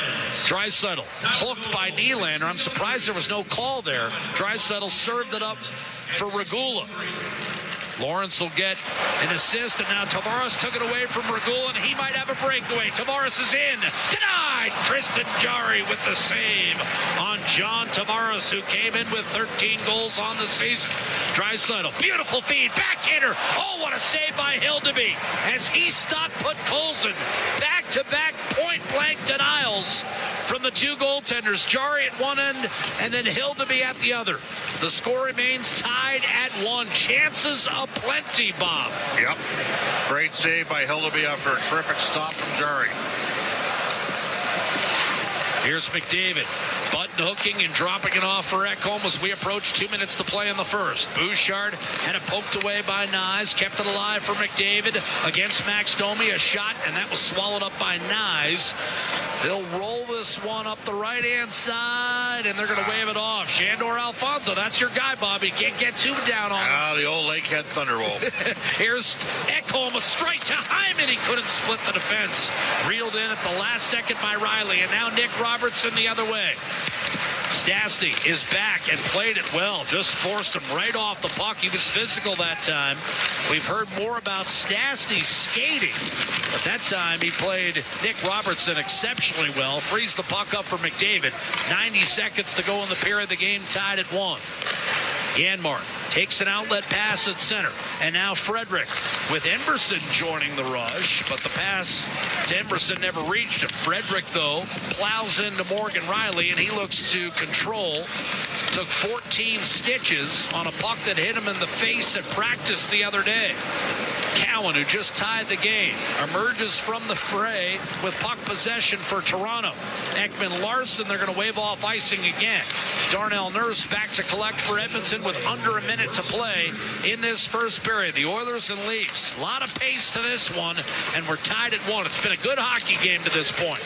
Draisaitl hooked by Nylander. I'm surprised there was no call there. Draisaitl served it up for Regula. Lawrence will get an assist, and now Tavares took it away from Regula, and he might have a breakaway. Tavares is in. Denied! Tristan Jarry with the save on John Tavares, who came in with 13 goals on the season. Draisaitl, beautiful feed, backhander. Oh, what a save by Hildeby as he stopped put Colson. Back-to-back point-blank denials from the two goaltenders, Jarry at one end and then Hildeby at the other. The score remains tied at 1. Chances aplenty, Bob. Yep. Great save by Hildeby after a terrific stop from Jarry. Here's McDavid. Button hooking and dropping it off for Ekholm as we approach 2 minutes to play in the first. Bouchard had it poked away by Nyes. Kept it alive for McDavid against Max Domi. A shot, and that was swallowed up by Nyes. They'll roll this one up the right-hand side, and they're going to wave it off. Shandor Alfonso, that's your guy, Bobby. Can't get too down on him. The old Lakehead Thunderwolf. Here's Ekholm, a strike to Hyman. He couldn't split the defense. Reeled in at the last second by Riley, and now Nick Robertson the other way. Stastny is back and played it well. Just forced him right off the puck. He was physical that time. We've heard more about Stastny skating, but that time he played Nick Robertson exceptionally well. Frees the puck up for McDavid. 90 seconds to go in the period. The game tied at 1. Janmark takes an outlet pass at center. And now Frederick with Emberson joining the rush, but the pass to Emberson never reached him. Frederick, though, plows into Morgan Riley, and he looks to control. Took 14 stitches on a puck that hit him in the face at practice the other day. Cowan, who just tied the game, emerges from the fray with puck possession for Toronto. Ekman-Larsson, they're going to wave off icing again. Darnell Nurse back to collect for Edmonton with under a minute to play in this first period. The Oilers and Leafs, a lot of pace to this one, and we're tied at 1. It's been a good hockey game to this point.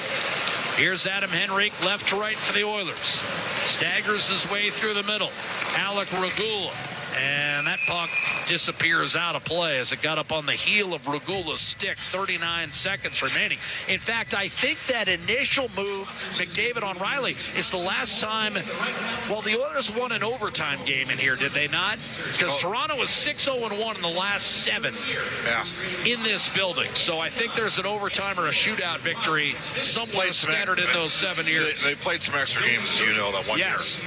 Here's Adam Henrique, left to right for the Oilers. Staggers his way through the middle. Alec Regula. And that puck disappears out of play as it got up on the heel of Regula's stick. 39 seconds remaining. In fact, I think that initial move, McDavid on Riley, is the last time, well, the Oilers won an overtime game in here, did they not? Because Toronto was 6-0-1 in the last 7 in this building. So I think there's an overtime or a shootout victory somewhere scattered in those 7 years. They played some extra games, you know, that one year. Yes,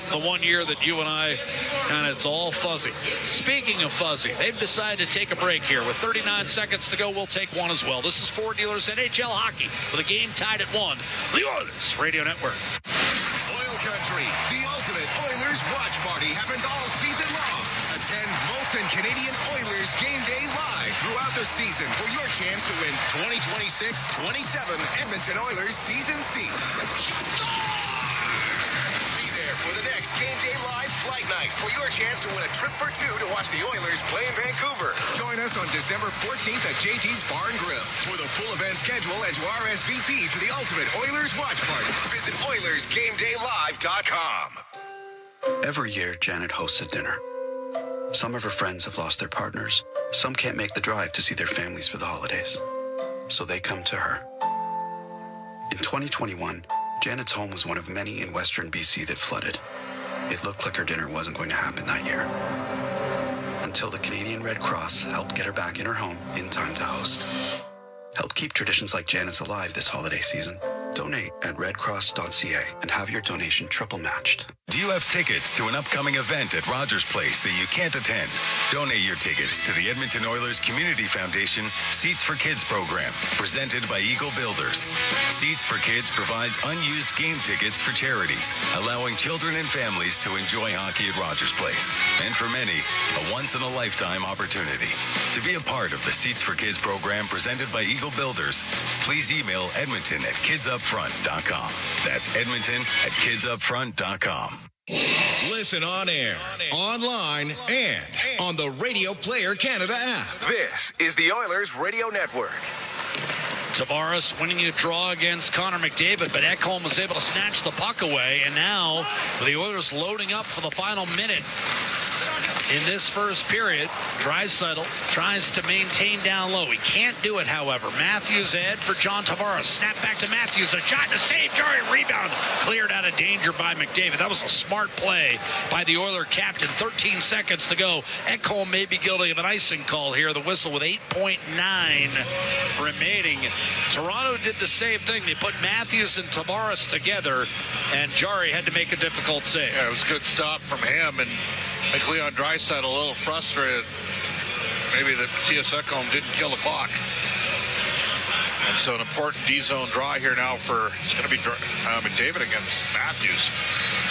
the 1 year that you and I kind of, it's all fuzzy. Speaking of fuzzy, they've decided to take a break here. With 39 seconds to go, we'll take one as well. This is Ford Dealers NHL Hockey with a game tied at 1. The Oilers Radio Network. OilCountry, the ultimate Oilers watch party happens all season long. Attend Molson Canadian Oilers Game Day live throughout the season for your chance to win 2026-27 Edmonton Oilers season seats. For the next Game Day Live Flight Night for your chance to win a trip for 2 to watch the Oilers play in Vancouver. Join us on December 14th at JT's Bar and Grill. For the full event schedule and to RSVP to the ultimate Oilers watch party, visit OilersGameDayLive.com. Every year, Janet hosts a dinner. Some of her friends have lost their partners. Some can't make the drive to see their families for the holidays. So they come to her. In 2021, Janet's home was one of many in Western BC that flooded. It looked like her dinner wasn't going to happen that year. until the Canadian Red Cross helped get her back in her home in time to host. Help keep traditions like Janet's alive this holiday season. Donate at redcross.ca and have your donation triple matched. Do you have tickets to an upcoming event at Rogers Place that you can't attend? Donate your tickets to the Edmonton Oilers Community Foundation Seats for Kids program, presented by Eagle Builders. Seats for Kids provides unused game tickets for charities, allowing children and families to enjoy hockey at Rogers Place. And for many, a once-in-a-lifetime opportunity. To be a part of the Seats for Kids program presented by Eagle Builders, please email edmonton@kidsupfront.com. That's edmonton@kidsupfront.com. Listen on air, online, and on the Radio Player Canada app. This is the Oilers Radio Network. Tavares winning a draw against Connor McDavid, but Ekholm was able to snatch the puck away, and now the Oilers loading up for the final minute. In this first period, Draisaitl tries to maintain down low. He can't do it, however. Matthews ahead for John Tavares. Snap back to Matthews. A shot and a save. Jarry rebound. Cleared out of danger by McDavid. That was a smart play by the Oiler captain. 13 seconds to go. Ekholm may be guilty of an icing call here. The whistle with 8.9 remaining. Toronto did the same thing. They put Matthews and Tavares together, and Jarry had to make a difficult save. Yeah, it was a good stop from him, and I think Leon Draisaitl a little frustrated. Maybe the T.S. Ekholm didn't kill the clock. And so an important D-zone draw here now it's going to be McDavid against Matthews.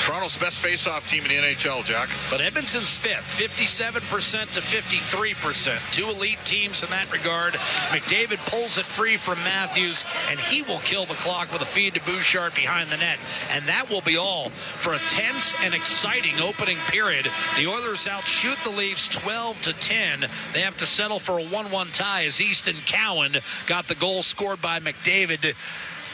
Toronto's best face-off team in the NHL, Jack. But Edmonton's fifth, 57% to 53%. Two elite teams in that regard. McDavid pulls it free from Matthews, and he will kill the clock with a feed to Bouchard behind the net. And that will be all for a tense and exciting opening period. The Oilers outshoot the Leafs 12-10. They have to settle for a 1-1 tie as Easton Cowan got the goal scored by McDavid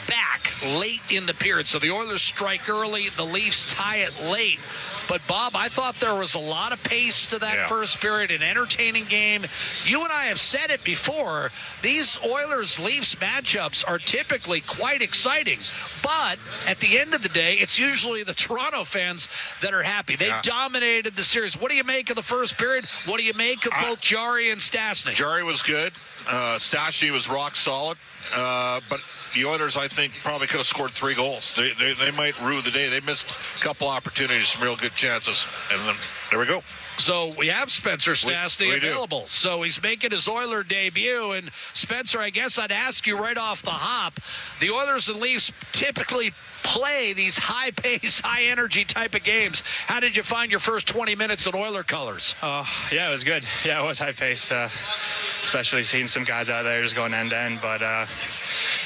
back late in the period. So the Oilers strike early, the Leafs tie it late. But, Bob, I thought there was a lot of pace to that first period, an entertaining game. You and I have said it before, these Oilers-Leafs matchups are typically quite exciting. But at the end of the day, it's usually the Toronto fans that are happy. They dominated the series. What do you make of the first period? What do you make of both Jarry and Stastny? Jarry was good. Stastny was rock solid. But the Oilers, I think, probably could have scored 3 goals. They might rue the day. They missed a couple opportunities, some real good chances. And then there we go. So we have Spencer Stastny available. Do. So he's making his Oiler debut. And Spencer, I guess I'd ask you right off the hop, the Oilers and Leafs typically play these high-pace, high-energy type of games. How did you find your first 20 minutes in Oiler colors? Yeah, it was good. Yeah, it was high-paced, especially seeing some guys out there just going end-to-end. But,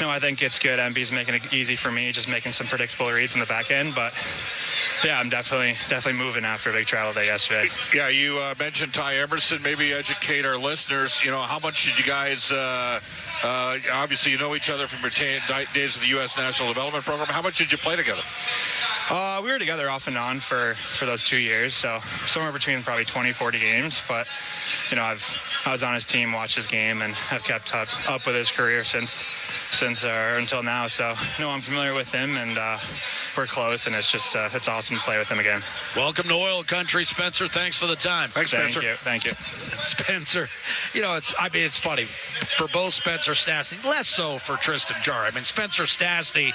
no, I think it's good. MB's making it easy for me, just making some predictable reads in the back end. But, yeah, I'm definitely moving after a big travel day yesterday. Yeah, you mentioned Ty Emerson. Maybe educate our listeners. You know, how much did you guys obviously you know each other from your days of the U.S. National Development Program. How much did you play together? We were together off and on for those 2 years, so somewhere between probably 20, 40 games. But, you know, I was on his team, watched his game, and have kept up with his career since until now. So, no, I'm familiar with him, and we're close, and it's just it's awesome to play with him again. Welcome to OilCountry, Spencer. Thanks for the time. Thanks, Spencer. Thank you. Spencer, you know, it's funny for both Spencer Stastny, less so for Tristan Jarry. I mean, Spencer Stastny,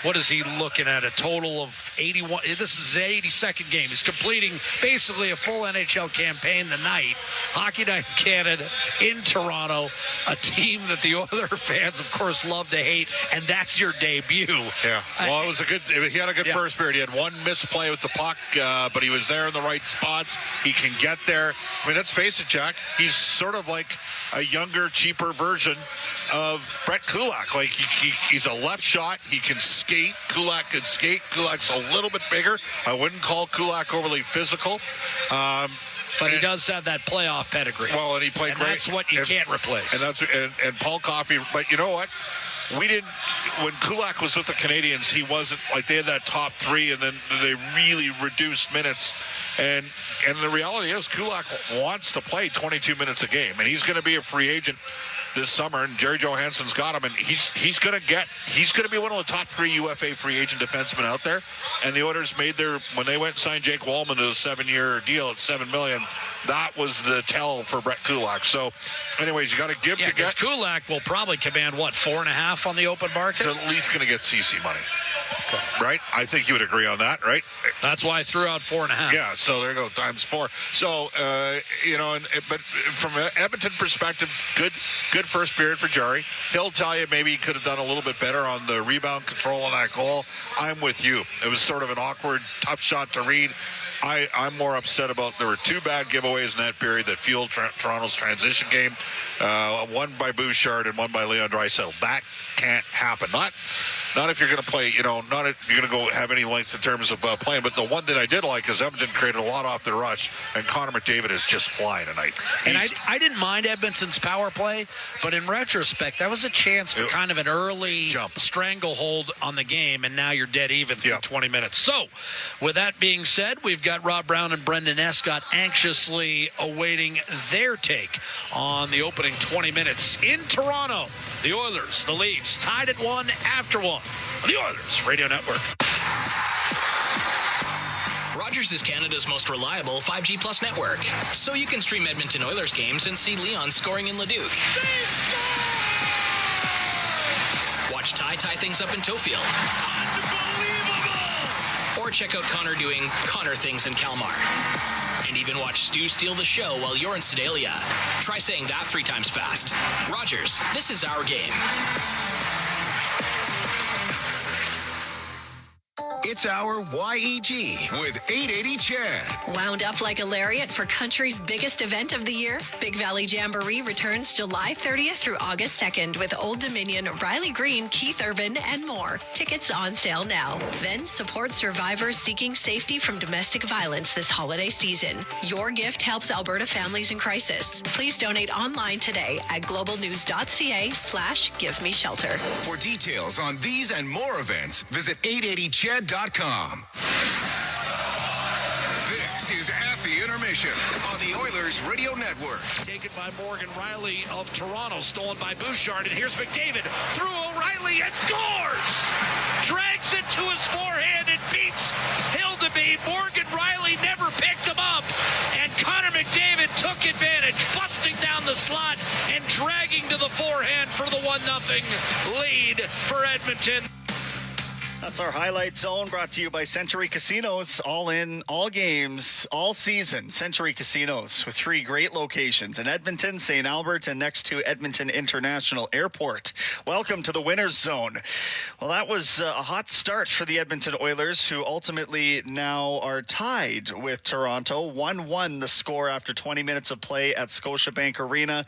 what is he looking at? A total of 81. This is his 82nd game. He's completing basically a full NHL campaign tonight. Hockey Night in Canada in Toronto, a team that the Oiler fans, of course, love to hate, and that's your debut. Yeah. Well, he had a good first period. He had one misplay with the puck, but he was there in the right spots. He can get there. I mean, let's face it, Jack. He's sort of like a younger, cheaper version of Brett Kulak. Like, he's a left shot. He can skate. Kulak can skate. Kulak's a little bit bigger. I wouldn't call Kulak overly physical. But he does have that playoff pedigree. Well, and he played great. That's what you can't replace. And Paul Coffey. But you know what? We didn't. When Kulak was with the Canadians, he wasn't like they had that top 3, and then they really reduced minutes. And the reality is, Kulak wants to play 22 minutes a game, and he's going to be a free agent this summer, and Jerry Johansson's got him, and he's going to be one of the top 3 UFA free agent defensemen out there. And the Oilers made when they went and signed Jake Wallman to a 7-year deal at $7 million. That was the tell for Brett Kulak. So, anyways, you got to give to get. Kulak will probably command 4.5 on the open market. So at least going to get CC money, right? I think you would agree on that, right? That's why I threw out 4.5. Yeah, so there you go, times 4. So but from an Edmonton perspective, good first period for Jarry. He'll tell you maybe he could have done a little bit better on the rebound control on that goal. I'm with you. It was sort of an awkward, tough shot to read. I'm more upset about there were 2 bad giveaways in that period that fueled Toronto's transition game. One by Bouchard and one by Leon Draisaitl. That can't happen. Not if you're going to play, not if you're going to go have any length in terms of playing. But the one that I did like is Edmonton created a lot off the rush, and Connor McDavid is just flying tonight. And I didn't mind Edmonton's power play, but in retrospect, that was a chance for kind of an early stranglehold on the game, and now you're dead even through 20 minutes. So, with that being said, we've got Rob Brown and Brendan Escott anxiously awaiting their take on the opening 20 minutes in Toronto. The Oilers, the Leafs, tied at 1 after 1. The Oilers Radio Network. Rogers is Canada's most reliable 5G Plus network, so you can stream Edmonton Oilers games and see Leon scoring in Leduc. Watch Ty tie things up in Tofield. Or check out Connor doing Connor things in Kalmar. And even watch Stu steal the show while you're in Sedalia. Try saying that 3 times fast. Rogers, this is our game. It's our YEG with 880 Chad. Wound up like a lariat for country's biggest event of the year? Big Valley Jamboree returns July 30th through August 2nd with Old Dominion, Riley Green, Keith Urban, and more. Tickets on sale now. Then support survivors seeking safety from domestic violence this holiday season. Your gift helps Alberta families in crisis. Please donate online today at globalnews.ca/givemeshelter. For details on these and more events, visit 880chad.com. This is At the Intermission on the Oilers Radio Network. Taken by Morgan Riley of Toronto, stolen by Bouchard, and here's McDavid through O'Reilly and scores! Drags it to his forehand and beats Hildeby. Morgan Riley never picked him up, and Connor McDavid took advantage, busting down the slot and dragging to the forehand for the 1-0 lead for Edmonton. That's our highlight zone, brought to you by Century Casinos. All in, all games, all season. Century Casinos with 3 great locations in Edmonton, St. Albert, and next to Edmonton International Airport. Welcome to the winner's zone. Well, that was a hot start for the Edmonton Oilers, who ultimately now are tied with Toronto. 1-1 the score after 20 minutes of play at Scotiabank Arena.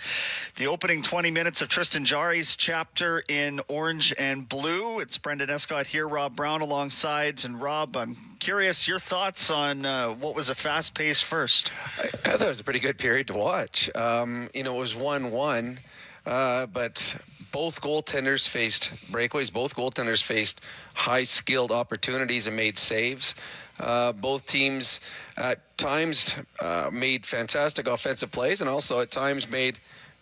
The opening 20 minutes of Tristan Jarry's chapter in orange and blue. It's Brendan Escott here, Rob Brown alongside. And Rob, I'm curious your thoughts on what was a fast-paced first. I thought it was a pretty good period to watch. It was 1-1, but both goaltenders faced breakaways. Both goaltenders faced high-skilled opportunities and made saves. Both teams at times made fantastic offensive plays and also at times made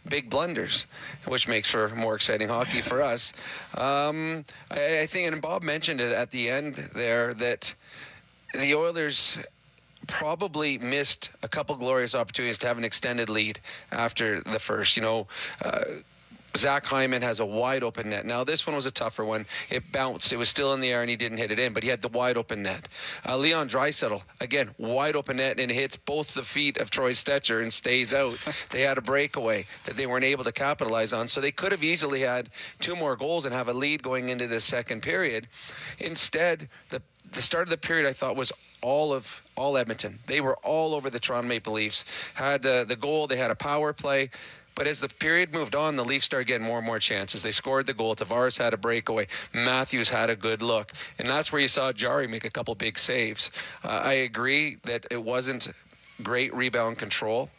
big blunders, which makes for more exciting hockey for us. I think, and Bob mentioned it at the end there, that the Oilers probably missed a couple glorious opportunities to have an extended lead after the first. Zach Hyman has a wide open net. Now, this one was a tougher one. It bounced. It was still in the air, and he didn't hit it in, but he had the wide open net. Leon Draisaitl, again, wide open net, and hits both the feet of Troy Stetcher and stays out. They had a breakaway that they weren't able to capitalize on, so they could have easily had 2 more goals and have a lead going into the second period. Instead, the start of the period, I thought, was all Edmonton. They were all over the Toronto Maple Leafs. Had the goal. They had a power play. But as the period moved on, the Leafs started getting more and more chances. They scored the goal. Tavares had a breakaway. Matthews had a good look. And that's where you saw Jarry make a couple big saves. I agree that it wasn't great rebound control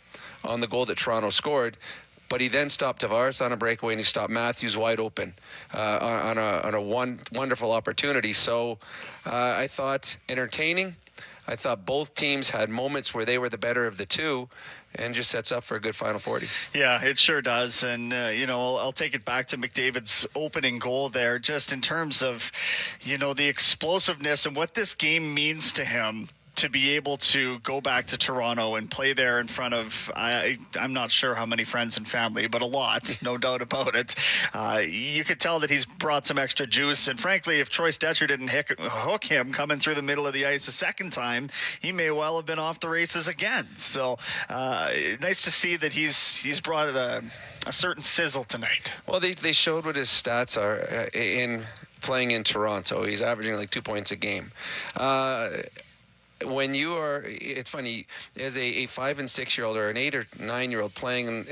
on the goal that Toronto scored, but he then stopped Tavares on a breakaway and he stopped Matthews wide open on a wonderful opportunity. So I thought entertaining. I thought both teams had moments where they were the better of the two, and just sets up for a good Final 40. Yeah, it sure does. And, I'll take it back to McDavid's opening goal there, just in terms of, the explosiveness and what this game means to him. To be able to go back to Toronto and play there in front of, I'm not sure how many friends and family, but a lot, no doubt about it. You could tell that he's brought some extra juice. And frankly, if Troy Stetcher didn't hook him coming through the middle of the ice a second time, he may well have been off the races again. So nice to see that he's brought a certain sizzle tonight. Well, they showed what his stats are in playing in Toronto. He's averaging like 2 points a game. When you are, it's funny, as a 5 and 6 year old or an 8 or 9 year old playing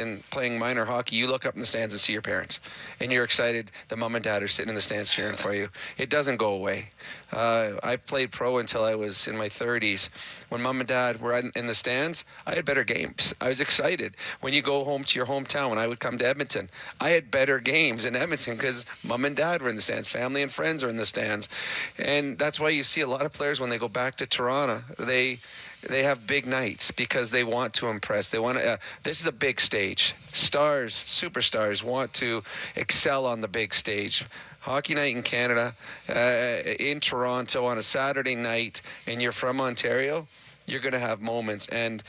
minor hockey, you look up in the stands and see your parents, and you're excited that mom and dad are sitting in the stands cheering for you. It doesn't go away. I played pro until I was in my 30s. When mom and dad were in the stands, I had better games. I was excited. When you go home to your hometown, when I would come to Edmonton, I had better games in Edmonton because mom and dad were in the stands, family and friends are in the stands. And that's why you see a lot of players when they go back to Toronto, they have big nights because they want to impress. They want to. This is a big stage. Stars, superstars want to excel on the big stage. Hockey night in Canada, in Toronto on a Saturday night, and you're from Ontario, you're going to have moments. And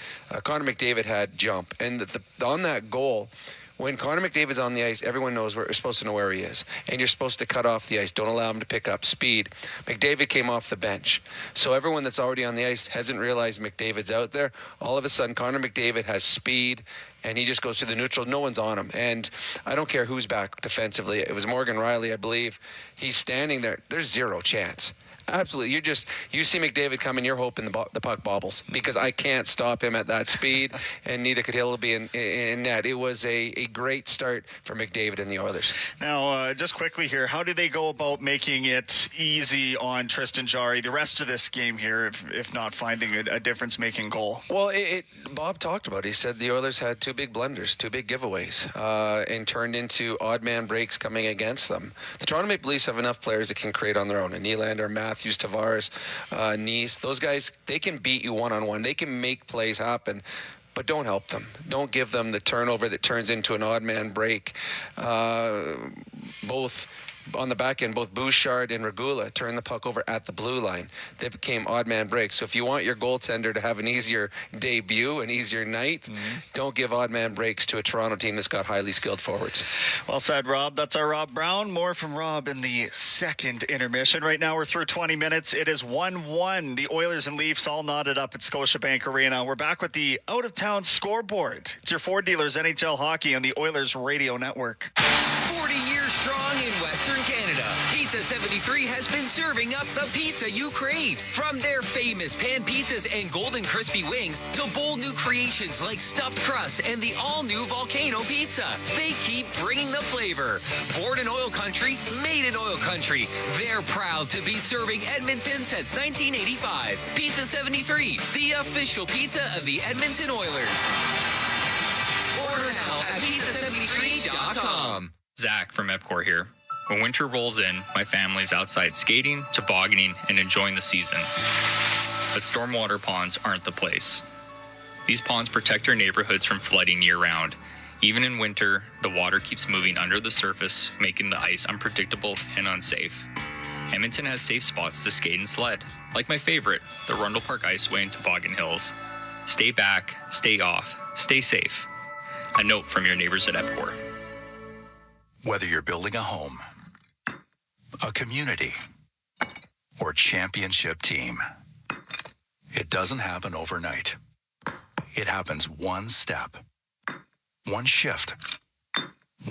Connor McDavid had jump. And on that goal, when Connor McDavid's on the ice, everyone knows we're supposed to know where he is. And you're supposed to cut off the ice. Don't allow him to pick up speed. McDavid came off the bench. So everyone that's already on the ice hasn't realized McDavid's out there. All of a sudden, Connor McDavid has speed, and he just goes to the neutral. No one's on him. And I don't care who's back defensively. It was Morgan Riley, I believe. He's standing there. There's zero chance. Absolutely. You see McDavid coming, you're hoping the puck bobbles because I can't stop him at that speed, and neither could Hill be in net. It was a great start for McDavid and the Oilers. Now, just quickly here, how do they go about making it easy on Tristan Jarry the rest of this game here, if not finding a difference-making goal? Well, Bob talked about it. He said the Oilers had two big blunders, two big giveaways, and turned into odd man breaks coming against them. The Toronto Maple Leafs have enough players that can create on their own. And Nylander, Matthews, Tavares, Nice, those guys, they can beat you one-on-one. They can make plays happen, but don't help them. Don't give them the turnover that turns into an odd man break. Both on the back end, both Bouchard and Regula turned the puck over at the blue line. They became odd man breaks. So if you want your goaltender to have an easier debut, an easier night, don't give odd man breaks to a Toronto team that's got highly skilled forwards. Well said, Rob. That's our Rob Brown. More from Rob in the second intermission. Right now we're through 20 minutes. It is 1-1. The Oilers and Leafs all knotted up at Scotiabank Arena. We're back with the out-of-town scoreboard. It's your Ford Dealers NHL Hockey on the Oilers Radio Network. 40 years strong in Western Canada, Pizza 73 has been serving up the pizza you crave. From their famous pan pizzas and golden crispy wings to bold new creations like stuffed crust and the all-new volcano pizza, they keep bringing the flavor. Born in OilCountry, made in OilCountry, they're proud to be serving Edmonton since 1985. Pizza 73, the official pizza of the Edmonton Oilers. Order now at pizza73.com. Zach from Epcor here. When winter rolls in, my family's outside skating, tobogganing, and enjoying the season. But stormwater ponds aren't the place. These ponds protect our neighborhoods from flooding year-round. Even in winter, the water keeps moving under the surface, making the ice unpredictable and unsafe. Edmonton has safe spots to skate and sled, like my favorite, the Rundle Park Iceway and Toboggan Hills. Stay back, stay off, stay safe. A note from your neighbors at Epcor. Whether you're building a home, a community, or championship team, it doesn't happen overnight. It happens one step, one shift,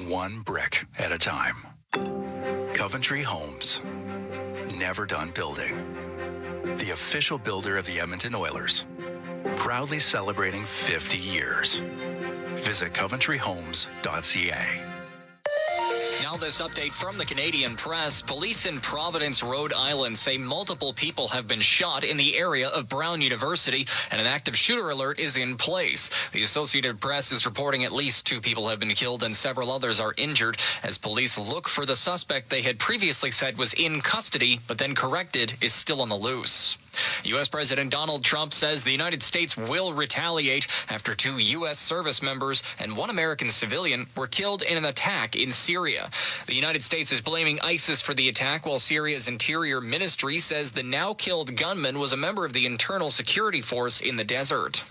one brick at a time. Coventry Homes, never done building. The official builder of the Edmonton Oilers, proudly celebrating 50 years. Visit coventryhomes.ca. Now this update from the Canadian Press. Police in Providence, Rhode Island say multiple people have been shot in the area of Brown University and an active shooter alert is in place. The Associated Press is reporting at least 2 people have been killed and several others are injured as police look for the suspect they had previously said was in custody but then corrected is still on the loose. U.S. President Donald Trump says the United States will retaliate after 2 U.S. service members and 1 American civilian were killed in an attack in Syria. The United States is blaming ISIS for the attack, while Syria's Interior Ministry says the now-killed gunman was a member of the Internal Security Force in the desert.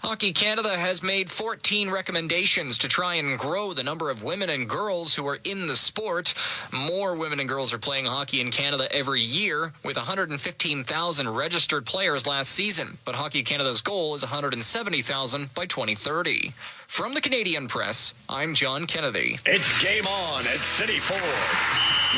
Hockey Canada has made 14 recommendations to try and grow the number of women and girls who are in the sport. More women and girls are playing hockey in Canada every year, with 115,000 registered players last season. But Hockey Canada's goal is 170,000 by 2030. From the Canadian Press, I'm John Kennedy. It's game on at City Ford.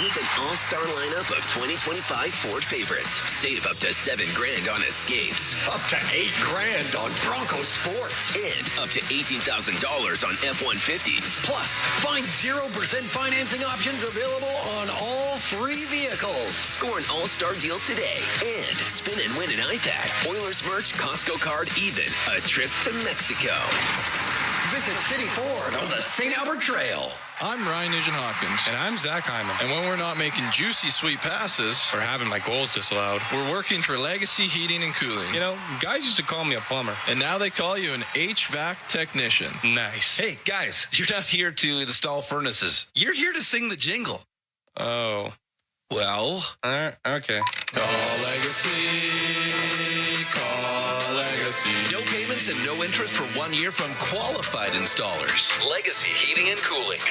With an all-star lineup of 2025 Ford favorites, save up to $7,000 on Escapes. Up to $8,000 on Bronco Sports. And up to $18,000 on F-150s. Plus, find 0% financing options available on all 3 vehicles. Score an all-star deal today and spin and win an iPad, Oilers merch, Costco card, even a trip to Mexico. Visit City Ford on the St. Albert Trail. I'm Ryan Nugent-Hopkins. And I'm Zach Hyman. And when we're not making juicy, sweet passes or having my goals disallowed, we're working for Legacy Heating and Cooling. You know, guys used to call me a plumber. And now they call you an HVAC technician. Nice. Hey, guys, you're not here to install furnaces. You're here to sing the jingle. Oh. Well. Okay. Call Legacy. Call Legacy. No payments and no interest for 1 year from qualified installers. Legacy Heating and Cooling.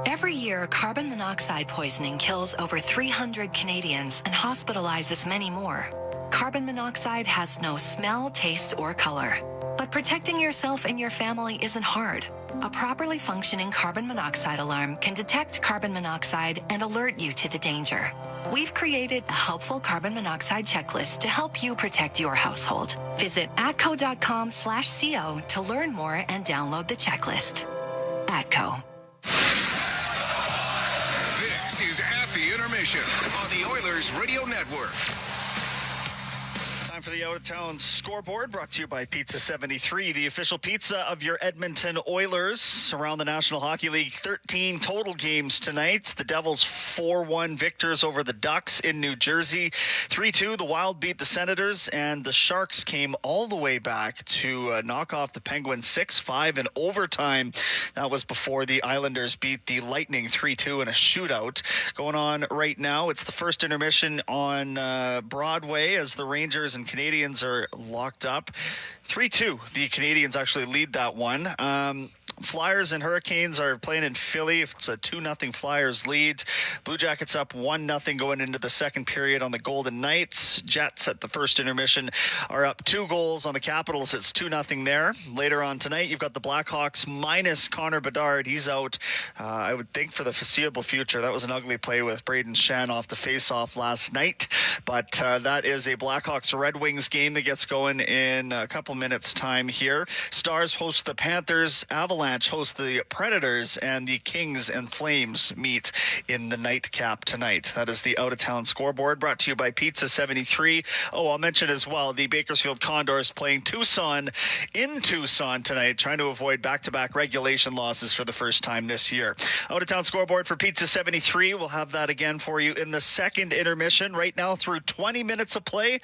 Every year, carbon monoxide poisoning kills over 300 Canadians and hospitalizes many more. Carbon monoxide has no smell, taste, or color. But protecting yourself and your family isn't hard. A properly functioning carbon monoxide alarm can detect carbon monoxide and alert you to the danger. We've created a helpful carbon monoxide checklist to help you protect your household. Visit atco.com/co to learn more and download the checklist. ATCO. This is At the Intermission on the Oilers Radio Network. Time for the out-of-town scoreboard, brought to you by Pizza 73, the official pizza of your Edmonton Oilers. Around the National Hockey League, 13 total games tonight. The Devils 4-1 victors over the Ducks in New Jersey. 3-2, the Wild beat the Senators, and the Sharks came all the way back to knock off the Penguins 6-5 in overtime. That was before the Islanders beat the Lightning 3-2 in a shootout. Going on right now, it's the first intermission on Broadway as the Rangers and Canadians are locked up. 3-2. The Canadians actually lead that one. Flyers and Hurricanes are playing in Philly. It's a 2-0 Flyers lead. Blue Jackets up 1-0 going into the second period on the Golden Knights. Jets at the first intermission are up 2 goals on the Capitals. It's 2-0 there. Later on tonight, you've got the Blackhawks minus Connor Bedard. He's out, I would think, for the foreseeable future. That was an ugly play with Braden Shen off the face-off last night. But that is a Blackhawks-Red Wings game that gets going in a couple minutes' time here. Stars host the Panthers. Avalanche host the Predators, and the Kings and Flames meet in the nightcap tonight. That is the out-of-town scoreboard, brought to you by Pizza 73. Oh, I'll mention as well, the Bakersfield Condors playing Tucson in Tucson tonight, trying to avoid back-to-back regulation losses for the first time this year. Out-of-town scoreboard for Pizza 73. We'll have that again for you in the second intermission. Right now, through 20 minutes of play,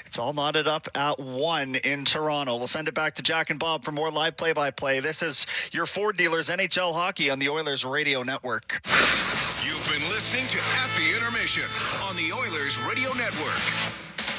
it's all knotted up at 1 in Toronto. We'll send it back to Jack and Bob for more live play-by-play. This is your Ford Dealers NHL Hockey on the Oilers Radio Network. You've been listening to At the Intermission on the Oilers Radio Network.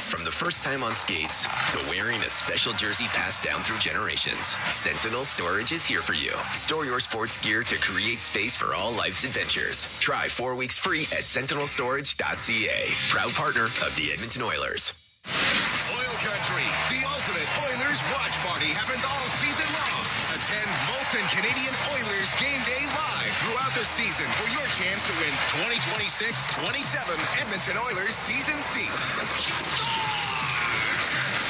From the first time on skates to wearing a special jersey passed down through generations, Sentinel Storage is here for you. Store your sports gear to create space for all life's adventures. Try 4 weeks free at sentinelstorage.ca. Proud partner of the Edmonton Oilers. OilCountry, the ultimate Oilers watch party, happens all season long. Attend Molson Canadian Oilers Game Day live throughout the season for your chance to win 2026-27 Edmonton Oilers season seats.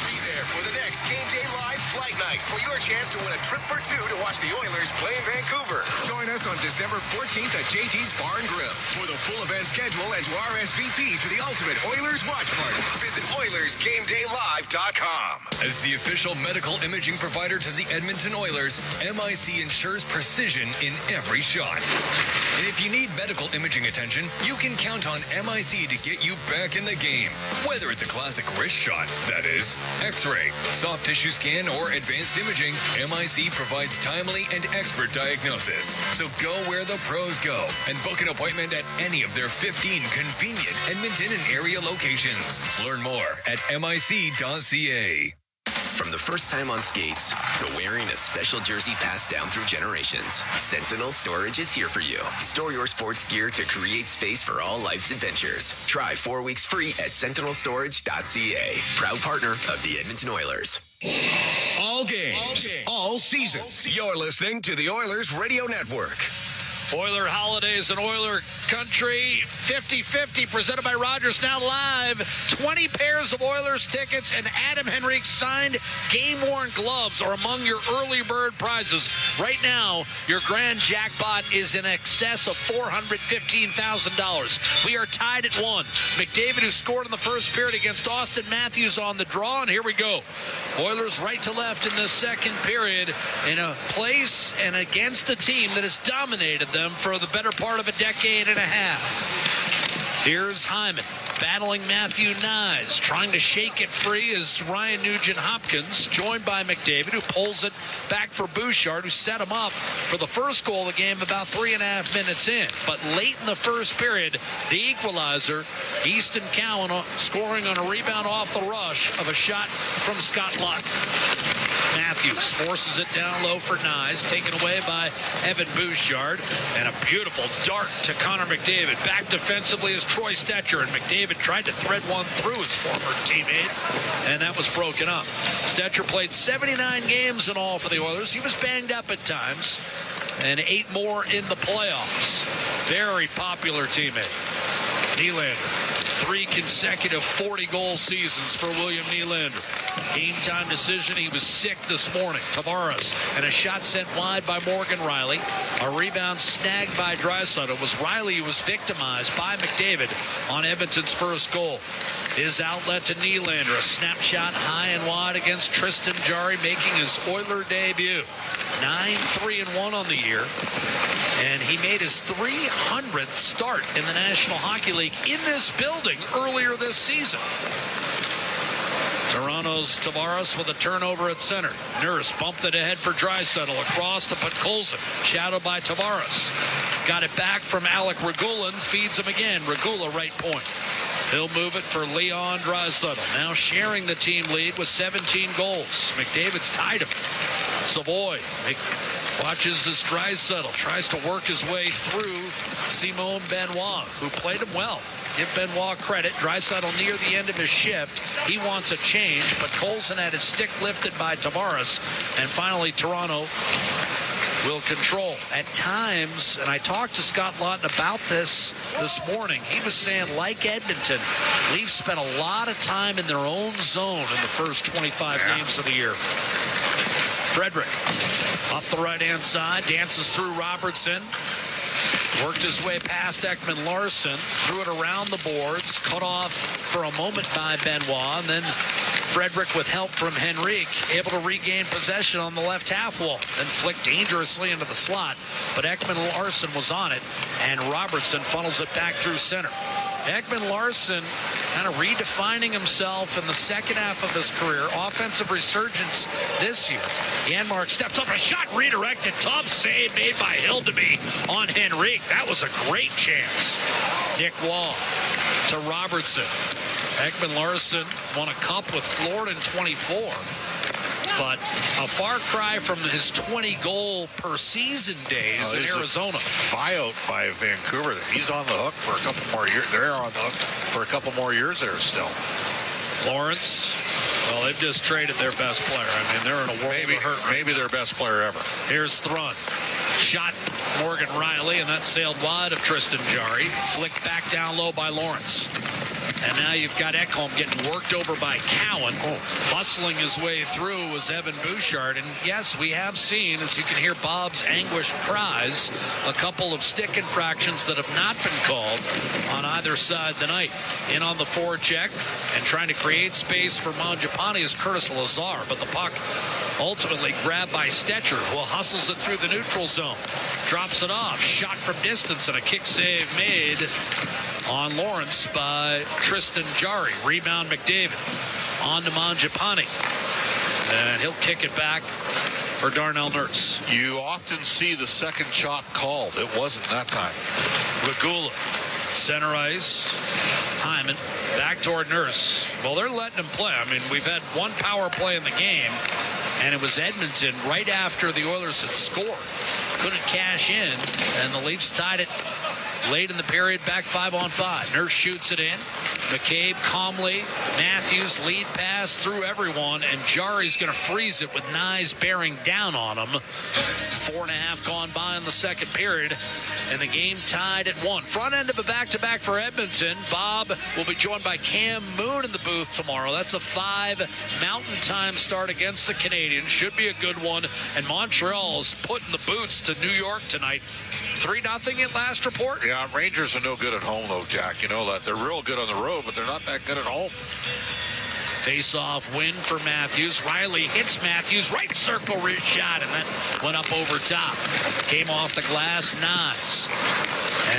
Be there for the next Game Day live flight night for your chance to win a trip for 2 to watch the Oilers play in Vancouver. Join us on December 14th at JT's Bar and Grill. For the full event schedule and to RSVP to the ultimate Oilers watch party, visit OilersGameDayLive.com. As the official medical imaging provider to the Edmonton Oilers, MIC ensures precision in every shot. And if you need medical imaging attention, you can count on MIC to get you back in the game. Whether it's a classic wrist shot, that is, X-ray, soft tissue scan, or advanced imaging, MIC provides timely and expert diagnosis. So go where the pros go and book an appointment at any of their 15 convenient Edmonton and area locations. Learn more at mic.ca. From the first time on skates to wearing a special jersey passed down through generations, Sentinel Storage is here for you. Store your sports gear to create space for all life's adventures. Try 4 weeks free at sentinelStorage.ca. Proud partner of the Edmonton Oilers. All games, all season. You're listening to the Oilers Radio Network. Oiler Holidays and Oiler Country 50-50 presented by Rogers, now live. 20 pairs of Oilers tickets and Adam Henrique's signed game-worn gloves are among your early bird prizes. Right now, your grand jackpot is in excess of $415,000. We are tied at 1. McDavid, who scored in the first period against Austin Matthews, on the draw, and here we go. Oilers right to left in the second period in a place and against a team that has dominated them for the better part of a decade and a half. Here's Hyman battling Matthew Nyes, trying to shake it free is Ryan Nugent-Hopkins, joined by McDavid, who pulls it back for Bouchard, who set him up for the first goal of the game about 3.5 minutes in. But late in the first period, the equalizer, Easton Cowan scoring on a rebound off the rush of a shot from Scott Luck. Matthews forces it down low for Nyes, taken away by Evan Bouchard, and a beautiful dart to Connor McDavid. Back defensively is Troy Stetcher, and McDavid tried to thread one through his former teammate, and that was broken up. Stetcher played 79 games in all for the Oilers. He was banged up at times, and 8 more in the playoffs. Very popular teammate. Nylander, 3 consecutive 40-goal seasons for William Nylander. Game time decision, he was sick this morning. Tavares, and a shot sent wide by Morgan Riley. A rebound snagged by Draisaitl. It was Riley who was victimized by McDavid on Edmonton's first goal. His outlet to Nylander, a snapshot high and wide against Tristan Jarry, making his Oiler debut. 9-3-1 on the year. And he made his 300th start in the National Hockey League in this building earlier this season. Toronto's Tavares with a turnover at center. Nurse bumped it ahead for Draisaitl. Across to Podkolzin, shadowed by Tavares. Got it back from Alec Regula, feeds him again. Regula right point. He'll move it for Leon Draisaitl, now sharing the team lead with 17 goals. McDavid's tied him. Savoy watches as Draisaitl tries to work his way through Simon Benoit, who played him well. Give Benoit credit. Draisaitl near the end of his shift. He wants a change, but Colson had his stick lifted by Tavares. And finally, Toronto will control. At times, and I talked to Scott Laughton about this morning, he was saying, like Edmonton, Leafs spent a lot of time in their own zone in the first 25 games of the year. Frederick up the right-hand side, dances through Robertson. Worked his way past Ekman Larsson, threw it around the boards, cut off for a moment by Benoit, and then Frederick, with help from Henrique, able to regain possession on the left half wall, then flicked dangerously into the slot, but Ekman Larsson was on it, and Robertson funnels it back through center. Ekman Larsson kind of redefining himself in the second half of his career. Offensive resurgence this year. Janmark steps up, a shot redirected. Tough save made by Hildeby on Henrique. That was a great chance. Nick Waugh to Robertson. Ekman Larsson won a cup with Florida in 24. But a far cry from his 20-goal per season days in Arizona. Buyout by Vancouver. He's on the hook for a couple more years. They're on the hook for a couple more years there still. Lawrence, well, they've just traded their best player. I mean, they're in a world of hurt. Maybe their best player ever. Here's Thrun. Shot Morgan Riley, and that sailed wide of Tristan Jarry. Flicked back down low by Lawrence. And now you've got Ekholm getting worked over by Cowan. Bustling his way through was Evan Bouchard. And yes, we have seen, as you can hear Bob's anguished cries, a couple of stick infractions that have not been called on either side tonight. In on the forecheck and trying to create space for Mangiapane is Curtis Lazar, but the puck ultimately grabbed by Stetcher, who hustles it through the neutral zone. Drops it off, shot from distance, and a kick save made on Lawrence by Tristan Jarry. Rebound McDavid on to Mangiapane. And he'll kick it back for Darnell Nurse. You often see the second shot called. It wasn't that time. Regula, center ice. Hyman, back toward Nurse. Well, they're letting him play. I mean, we've had one power play in the game, and it was Edmonton right after the Oilers had scored. Couldn't cash in, and the Leafs tied it late in the period, back 5-on-5. Nurse shoots it in. McCabe calmly. Matthews lead pass through everyone, and Jarry's going to freeze it with Nyes bearing down on him. 4.5 gone by in the second period, and the game tied at 1. Front end of a back-to-back for Edmonton. Bob will be joined by Cam Moon in the booth tomorrow. That's a 5 Mountain Time start against the Canadiens. Should be a good one, and Montreal's putting the boots to New York tonight. 3-0 at last report. Yeah, Rangers are no good at home, though, Jack. You know that. They're real good on the road, but they're not that good at home. Face-off win for Matthews. Riley hits Matthews. Right circle wrist shot, and that went up over top. Came off the glass. Nyes.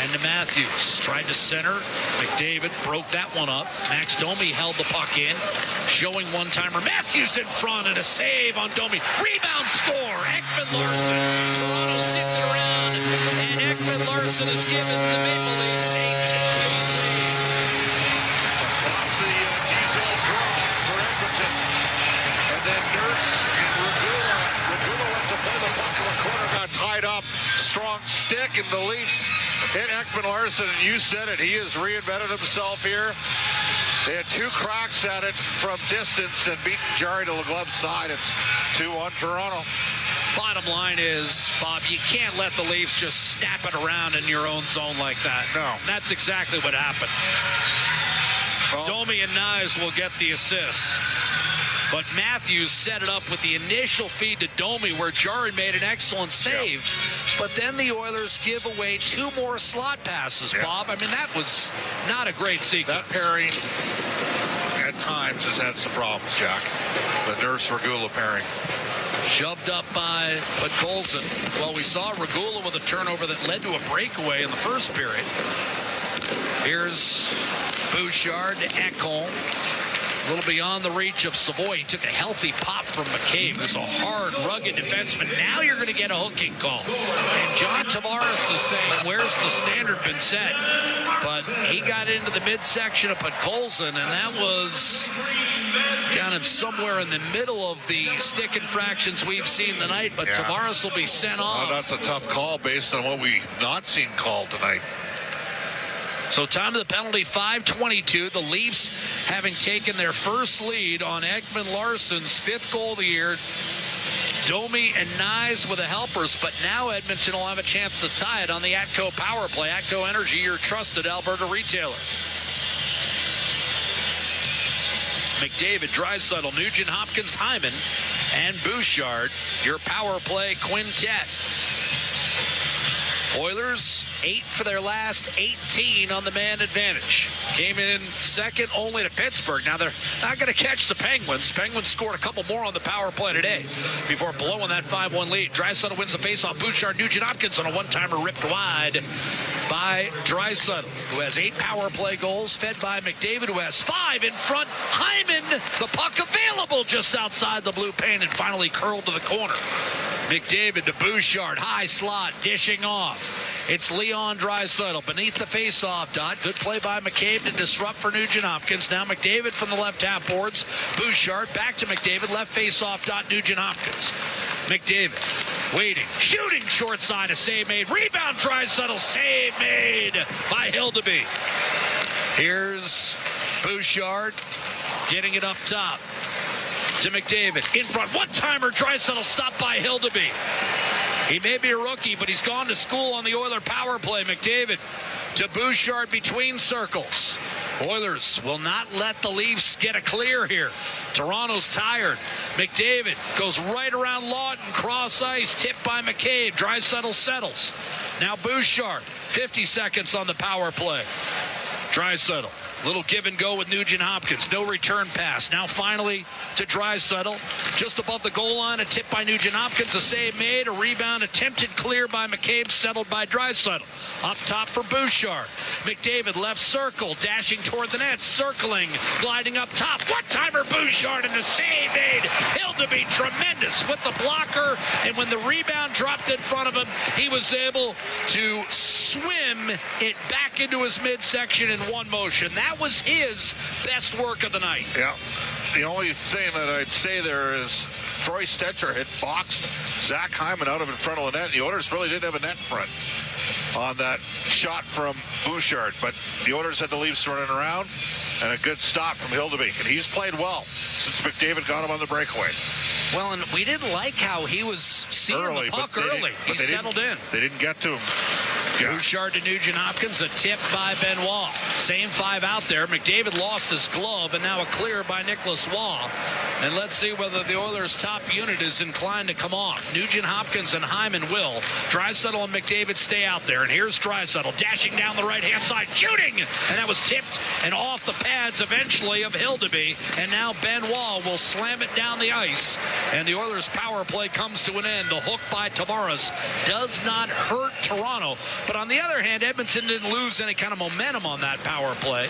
And to Matthews. Tried to center. McDavid broke that one up. Max Domi held the puck in. Showing one-timer. Matthews in front, and a save on Domi. Rebound score. Ekman Larson. Toronto zipped it around, and Ekman Larson has given the Maple Leafs a 2-point lead. Across the D-zone draw for Edmonton. And then Nurse and Regula. Regula went to play the puck in the corner, got tied up. Strong stick, and the Leafs hit Ekman Larson, and you said it. He has reinvented himself here. They had 2 cracks at it from distance and beaten Jarry to the glove side. It's 2-1 Toronto. Bottom line is, Bob, you can't let the Leafs just snap it around in your own zone like that. No. That's exactly what happened. Well, Domi and Nyes will get the assists. But Matthews set it up with the initial feed to Domi, where Jarry made an excellent save. Yeah. But then the Oilers give away 2 more slot passes, Bob. I mean, that was not a great sequence. That pairing at times has had some problems, Jack. The Nurse-Regula pairing. Shoved up by Podkolzin. Well, we saw Regula with a turnover that led to a breakaway in the first period. Here's Bouchard to Ekholm. A little beyond the reach of Savoy. He took a healthy pop from McCabe, who's a hard, rugged defenseman. Now you're going to get a hooking call. And John Tavares is saying, where's the standard been set? But he got into the midsection of Podkolzin, and that was kind of somewhere in the middle of the stick infractions we've seen tonight. But Tavares will be sent off. Well, that's a tough call based on what we've not seen called tonight. So time to the penalty, 5:22. The Leafs having taken their first lead on Ekman Larson's 5th goal of the year. Domi and Nyes with the helpers, but now Edmonton will have a chance to tie it on the Atco power play. Atco Energy, your trusted Alberta retailer. McDavid, Draisaitl, Nugent Hopkins, Hyman, and Bouchard, your power play quintet. Oilers, 8 for their last 18 on the man advantage. Came in second only to Pittsburgh. Now they're not going to catch the Penguins. Penguins scored a couple more on the power play today before blowing that 5-1 lead. Draisaitl wins the faceoff. Bouchard, Nugent Hopkins on a one-timer ripped wide by Draisaitl, who has 8 power play goals, fed by McDavid, who has 5 in front. Hyman, the puck available just outside the blue paint and finally curled to the corner. McDavid to Bouchard, high slot, dishing off. It's Leon Draisaitl beneath the face-off dot. Good play by McCabe to disrupt for Nugent Hopkins. Now McDavid from the left half boards. Bouchard back to McDavid, left face-off dot, Nugent Hopkins. McDavid waiting, shooting short side, a save made. Rebound Draisaitl, save made by Hildeby. Here's Bouchard getting it up top to McDavid. In front, one-timer, Draisaitl stopped by Hildeby. He may be a rookie, but he's gone to school on the Oiler power play. McDavid to Bouchard between circles. Oilers will not let the Leafs get a clear here. Toronto's tired. McDavid goes right around Lawton, cross ice, tipped by McCabe. Draisaitl settles. Now Bouchard, 50 seconds on the power play. Draisaitl, little give and go with Nugent Hopkins. No return pass. Now finally to Draisaitl, just above the goal line, a tip by Nugent Hopkins, a save made, a rebound attempted clear by McCabe, settled by Draisaitl. Up top for Bouchard. McDavid left circle, dashing toward the net, circling, gliding up top. One-timer Bouchard and a save made. Hildeby tremendous with the blocker, and when the rebound dropped in front of him, he was able to swim it back into his midsection in one motion. That was his best work of the night. Yeah. The only thing that I'd say there is Troy Stetcher had boxed Zach Hyman out of in front of the net. The Oilers really didn't have a net in front on that shot from Bouchard, but the Oilers had the Leafs running around and a good stop from Hildeby, and he's played well since McDavid got him on the breakaway. Well, and we didn't like how he was seeing the puck early. He settled in. They didn't get to him. Yeah. Bouchard to Nugent Hopkins, a tip by Benoit. Same five out there. McDavid lost his glove, and now a clear by Nicholas Waugh. And let's see whether the Oilers' top unit is inclined to come off. Nugent Hopkins and Hyman will. Draisaitl and McDavid stay out there. And here's Draisaitl dashing down the right-hand side, shooting! And that was tipped and off the pads eventually of Hildeby. And now Benoit will slam it down the ice. And the Oilers' power play comes to an end. The hook by Tavares does not hurt Toronto. But on the other hand, Edmonton didn't lose any kind of momentum on that power play.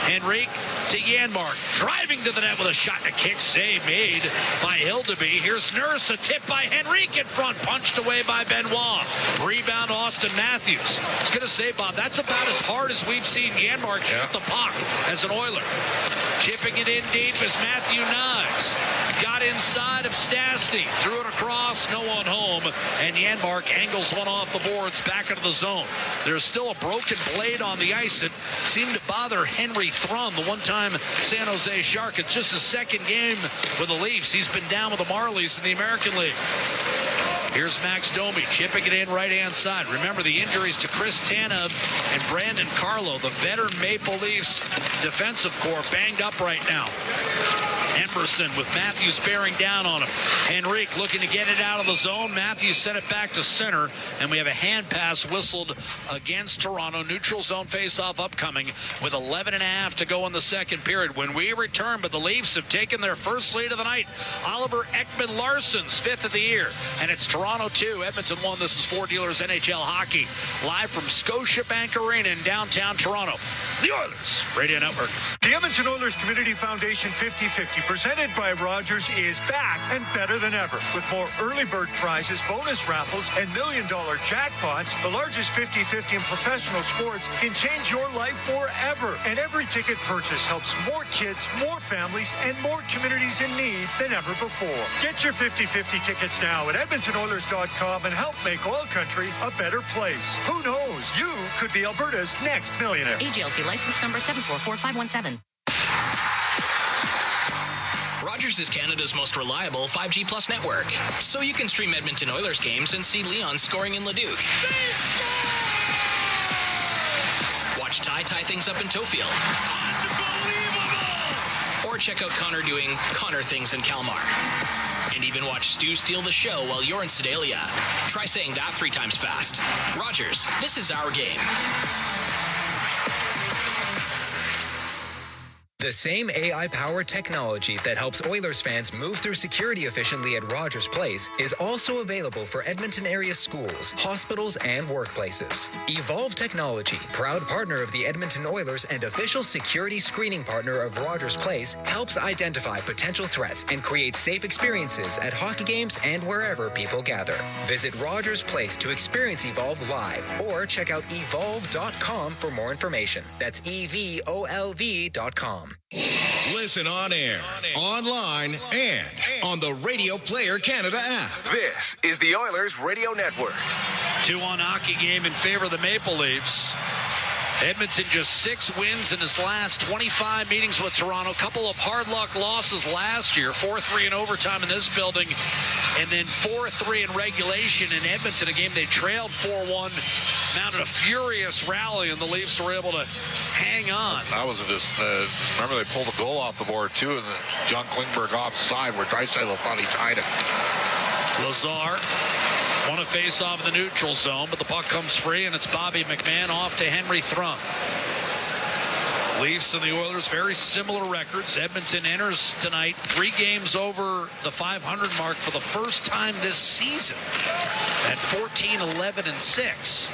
Henrique to Janmark, driving to the net with a shot and a kick save made by Hildeby. Here's Nurse, a tip by Henrique in front, punched away by Benoit. Rebound Austin Matthews. I was going to say, Bob, that's about as hard as we've seen Janmark shoot the puck as an Oiler. Chipping it in deep as Matthew Knies got inside of Stastny, threw it across, no one home, and Janmark angles one off the boards back into the zone. There's still a broken blade on the ice that seemed to bother Henry Thrum, the one-time San Jose Shark. It's just his second game with the Leafs. He's been down with the Marlies in the American League. Here's Max Domi chipping it in right-hand side. Remember the injuries to Chris Tanev and Brandon Carlo, the veteran Maple Leafs defensive corps, banged up right now. Emerson with Matthews bearing down on him. Henrique looking to get it out of the zone. Matthews sent it back to center, and we have a hand pass whistled against Toronto. Neutral zone faceoff upcoming with 11.5 to go in the second period. When we return, but the Leafs have taken their first lead of the night. Oliver Ekman-Larsson's fifth of the year, and it's Toronto 2, Edmonton 1. This is Ford Dealers NHL Hockey, live from Scotiabank Arena in downtown Toronto. The Oilers Radio Network. The Edmonton Oilers Community Foundation 50-50, presented by Rogers, is back and better than ever. With more early bird prizes, bonus raffles, and million-dollar jackpots, the largest 50-50 in professional sports can change your life forever. And every ticket purchase helps more kids, more families, and more communities in need than ever before. Get your 50-50 tickets now at EdmontonOilers.com and help make OilCountry a better place. Who knows? You could be Alberta's next millionaire. AGLC license number 744517. Rogers is Canada's most reliable 5G Plus network, so you can stream Edmonton Oilers games and see Leon scoring in Leduc. Watch Ty tie things up in Tofield. Or check out Connor doing Connor things in Kalmar. And even watch Stu steal the show while you're in Sedalia. Try saying that 3 times fast. Rogers, this is our game. The same AI-powered technology that helps Oilers fans move through security efficiently at Rogers Place is also available for Edmonton area schools, hospitals, and workplaces. Evolve Technology, proud partner of the Edmonton Oilers and official security screening partner of Rogers Place, helps identify potential threats and create safe experiences at hockey games and wherever people gather. Visit Rogers Place to experience Evolve live or check out evolve.com for more information. That's EVOLV.com. Listen on air, online, and on the Radio Player Canada app. This is the Oilers Radio Network. 2-1 hockey game in favor of the Maple Leafs. Edmonton just 6 wins in his last 25 meetings with Toronto. Couple of hard luck losses last year, 4-3 in overtime in this building, and then 4-3 in regulation in Edmonton, a game they trailed 4-1, mounted a furious rally, and the Leafs were able to hang on. That was just, remember they pulled the goal off the board too, and John Klingberg offside where Draisaitl thought he tied it. Lazar won a face-off in the neutral zone, but the puck comes free, and it's Bobby McMahon off to Henry Thrum. Leafs and the Oilers, very similar records. Edmonton enters tonight 3 games over the 500 mark for the first time this season at 14-11-6.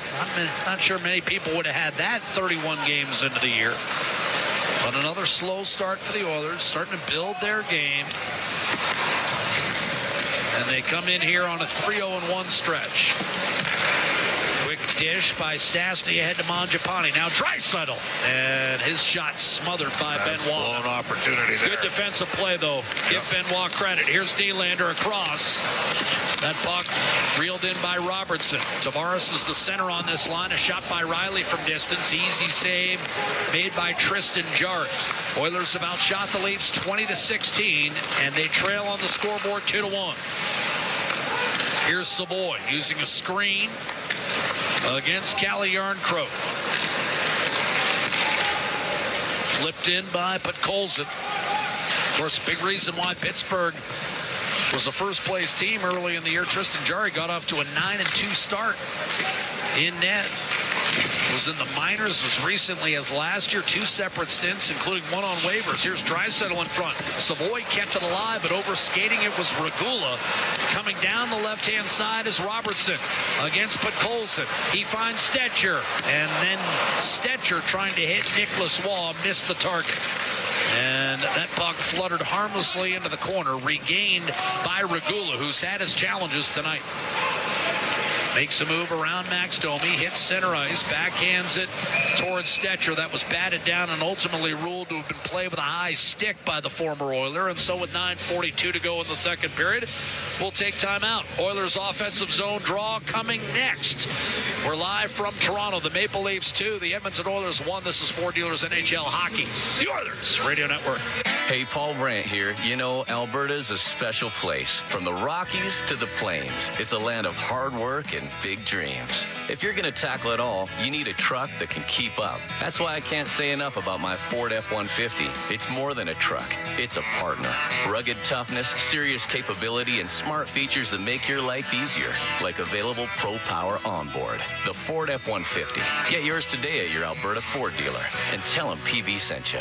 Not sure many people would have had that 31 games into the year. But another slow start for the Oilers, starting to build their game. And they come in here on a 3-0-1 stretch. Quick dish by Stastny ahead to Mangiapane. Now Draisaitl. And his shot smothered by That's Benoit. blown opportunity there. Good defensive play, though. Give Benoit credit. Here's Nylander across. That puck reeled in by Robertson. Tavares is the center on this line. A shot by Riley from distance. Easy save made by Tristan Jarry. Oilers have outshot the Leafs 20-16, and they trail on the scoreboard 2-1. Here's Savoy using a screen against Calle Järnkrok. Flipped in by Podkolzin. Of course, a big reason why Pittsburgh was a first-place team early in the year. Tristan Jarry got off to a 9-2 start in net. Was in the minors as recently as last year. 2 separate stints, including one on waivers. Here's Draisaitl in front. Savoy kept it alive, but over-skating it was Regula. Coming down the left-hand side is Robertson against Podkolzin. He finds Stetcher, and then Stetcher trying to hit Nicholas Waugh missed the target. And that puck fluttered harmlessly into the corner, regained by Regula, who's had his challenges tonight. Makes a move around Max Domi, hits center ice, backhands it towards Stetcher. That was batted down and ultimately ruled to have been played with a high stick by the former Oiler. And so with 9:42 to go in the second period, we'll take time out. Oilers offensive zone draw coming next. We're live from Toronto. The Maple Leafs 2, the Edmonton Oilers 1. This is Ford Dealers NHL Hockey, the Oilers Radio Network. Hey, Paul Brandt here. You know, Alberta's a special place. From the Rockies to the Plains, it's a land of hard work and big dreams. If you're going to tackle it all, you need a truck that can keep up. That's why I can't say enough about my Ford F-150. It's more than a truck. It's a partner. Rugged toughness, serious capability, and smart features that make your life easier, like available Pro Power onboard. The Ford F-150. Get yours today at your Alberta Ford dealer and tell them PB sent you.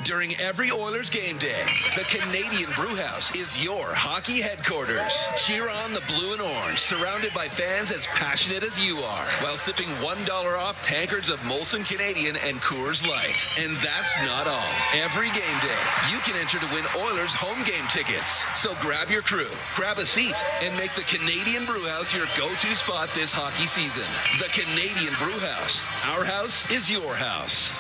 During every Oilers game day, the Canadian Brewhouse is your hockey headquarters. Cheer on the blue and orange, surrounded by fans as passionate as you are, while sipping $1 off tankards of Molson Canadian and Coors Light. And that's not all. Every game day, you can enter to win Oilers home game tickets. So grab your crew, grab a seat, and make the Canadian Brewhouse your go-to spot this hockey season. The Canadian Brewhouse. Our house is your house.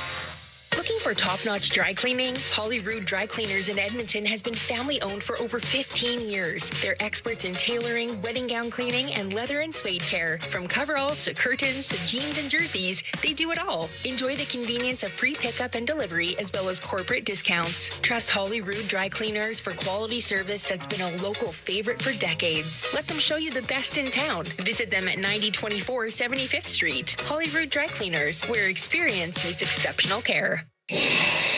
Looking for top-notch dry cleaning? Holyrood Dry Cleaners in Edmonton has been family-owned for over 15 years. They're experts in tailoring, wedding gown cleaning, and leather and suede care. From coveralls to curtains to jeans and jerseys, they do it all. Enjoy the convenience of free pickup and delivery as well as corporate discounts. Trust Holyrood Dry Cleaners for quality service that's been a local favorite for decades. Let them show you the best in town. Visit them at 9024 75th Street. Holyrood Dry Cleaners, where experience meets exceptional care.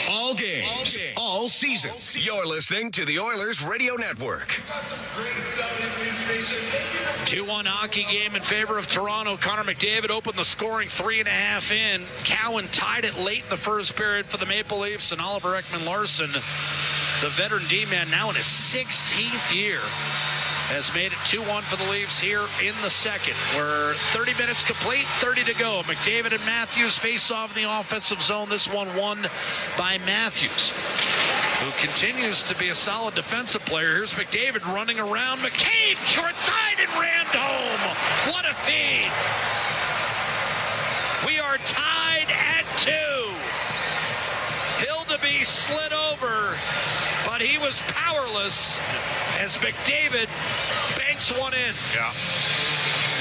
All games, all season. You're listening to the Oilers Radio Network. 2-1 hockey game in favor of Toronto. Connor McDavid opened the scoring 3.5 in. Cowan tied it late in the first period for the Maple Leafs, and Oliver Ekman-Larsson, the veteran D-man, now in his 16th year, has made it 2-1 for the Leafs here in the second. We're 30 minutes complete, 30 to go. McDavid and Matthews face off in the offensive zone. This one won by Matthews, who continues to be a solid defensive player. Here's McDavid running around. McCabe, short side, and rammed home. What a feed. We are tied at 2. Hildeby slid over, but he was powerless as McDavid banks one in. Yeah.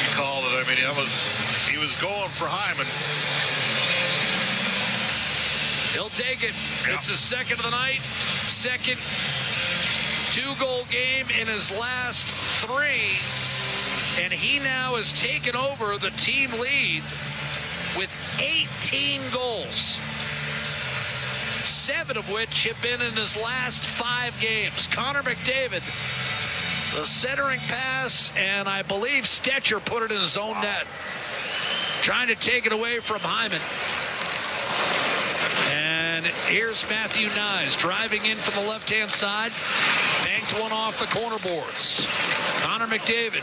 You called it. I mean, he was going for Hyman. He'll take it. It's his second of the night. Second 2-goal game in his last 3. And he now has taken over the team lead with 18 goals. 7 of which have been in his last 5 games. Connor McDavid, the centering pass, and I believe Stetcher put it in his own net. Trying to take it away from Hyman. And here's Matthew Nyes driving in from the left-hand side. Banked one off the corner boards. Connor McDavid,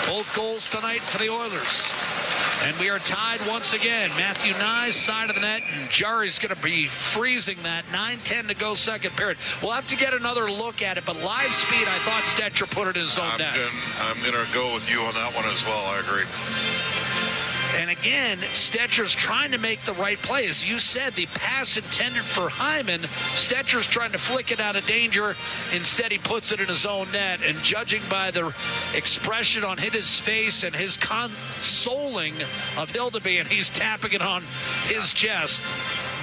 both goals tonight for the Oilers. And we are tied once again. Matthew Nyes, side of the net, and Jari's going to be freezing that. 9:10 to go, second period. We'll have to get another look at it, but live speed, I thought Stetcher put it in his own net. I'm going to go with you on that one as well. I agree. And again, Stetcher's trying to make the right play. As you said, the pass intended for Hyman, Stetcher's trying to flick it out of danger. Instead, he puts it in his own net. And judging by the expression on his face and his consoling of Hildeby, and he's tapping it on his chest,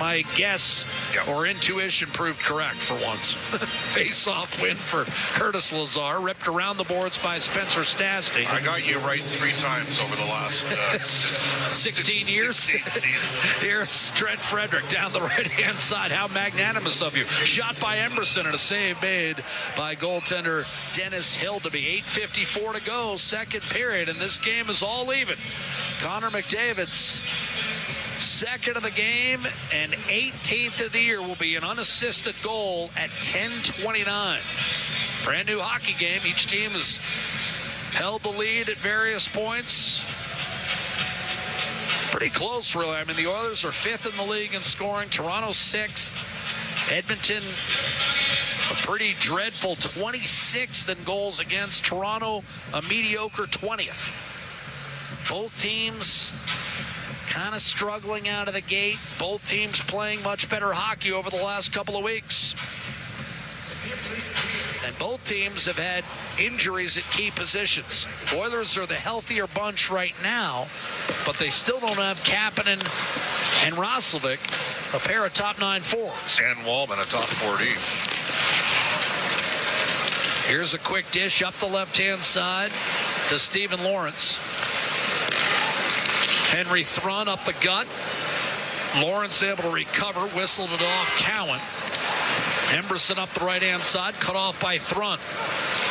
my guess or intuition proved correct for once. Face-off win for Curtis Lazar, ripped around the boards by Spencer Stastny. I got you right 3 times over the last 16 years. 16 seasons. Here's Trent Frederick down the right-hand side. How magnanimous of you. Shot by Emberson and a save made by goaltender Dennis Hildeby. 8:54 to go, second period, and this game is all even. Connor McDavid's second of the game and 18th of the year will be an unassisted goal at 10:29. Brand new hockey game. Each team has held the lead at various points. Pretty close, really. I mean, the Oilers are 5th in the league in scoring. Toronto 6th. Edmonton, a pretty dreadful 26th in goals against. Toronto, a mediocre 20th. Both teams kind of struggling out of the gate. Both teams playing much better hockey over the last couple of weeks. And both teams have had injuries at key positions. Oilers are the healthier bunch right now, but they still don't have Kapanen and Roslovic, a pair of top 9 forwards. And Wallman, a top 40. Here's a quick dish up the left-hand side to Stephen Lawrence. Henry Thrun up the gut. Lawrence able to recover, whistled it off Cowan. Emberson up the right-hand side, cut off by Thrun.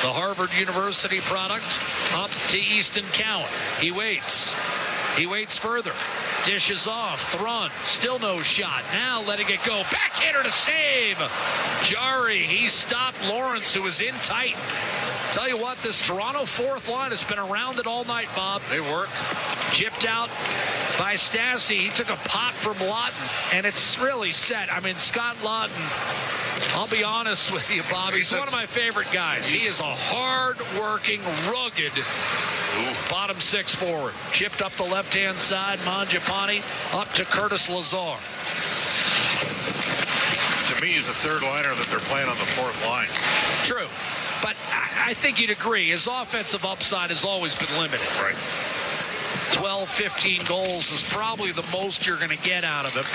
The Harvard University product up to Easton Cowan. He waits. He waits further. Dishes off. Thrun, still no shot. Now letting it go. Backhander to save. Jari, he stopped Lawrence, who was in tight. Tell you what, this Toronto fourth line has been around it all night, Bob. They work. Chipped out by Stassi. He took a pop from Lawton, and it's really set. I mean, Scott Lawton, I'll be honest with you, Bob, he's one of my favorite guys. He is a hard-working, rugged bottom 6 forward. Chipped up the left-hand side. Mangiapane up to Curtis Lazar. To me, he's the third liner that they're playing on the fourth line. True. But I think you'd agree, his offensive upside has always been limited. Right. 12, 15 goals is probably the most you're going to get out of him.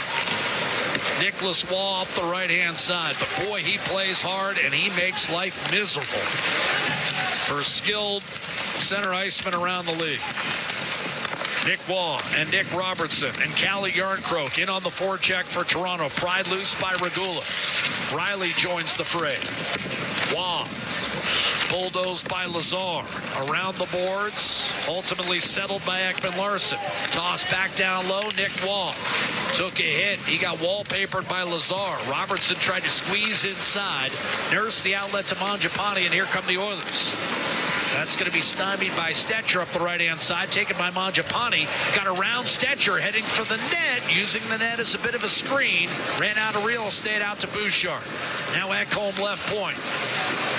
Nicholas Waugh up the right-hand side. But, boy, he plays hard, and he makes life miserable for skilled center icemen around the league. Nick Waugh and Nick Robertson and Calle Yarncroke in on the forecheck for Toronto. Pried loose by Regula. Riley joins the fray. Waugh bulldozed by Lazar. Around the boards. Ultimately settled by Ekman Larson. Tossed back down low. Nick Waugh took a hit. He got wallpapered by Lazar. Robertson tried to squeeze inside. Nursed the outlet to Mangiapane, and here come the Oilers. That's going to be stymied by Stetcher up the right-hand side, taken by Mangiapane. Got around Stetcher, heading for the net, using the net as a bit of a screen. Ran out of real estate out to Bouchard. Now Ekholm left point.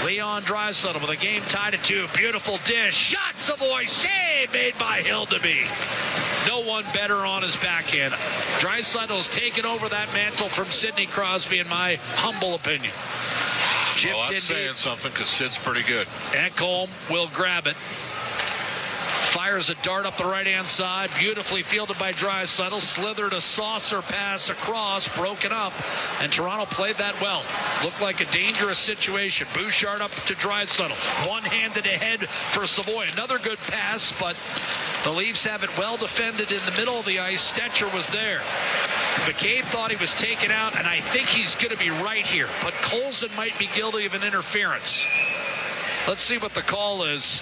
Leon Draisaitl with a game tied at 2. Beautiful dish. Shot Savoy. Save made by Hildeby. No one better on his backhand. Draisaitl's taken over that mantle from Sidney Crosby, in my humble opinion. Well, that's saying something, because Sid's pretty good. Ekholm will grab it. Fires a dart up the right-hand side. Beautifully fielded by Draisaitl. Slithered a saucer pass across. Broken up. And Toronto played that well. Looked like a dangerous situation. Bouchard up to Draisaitl. One-handed ahead for Savoy. Another good pass, but the Leafs have it well defended in the middle of the ice. Stetcher was there. McCabe thought he was taken out, and I think he's going to be right here. But Colson might be guilty of an interference. Let's see what the call is.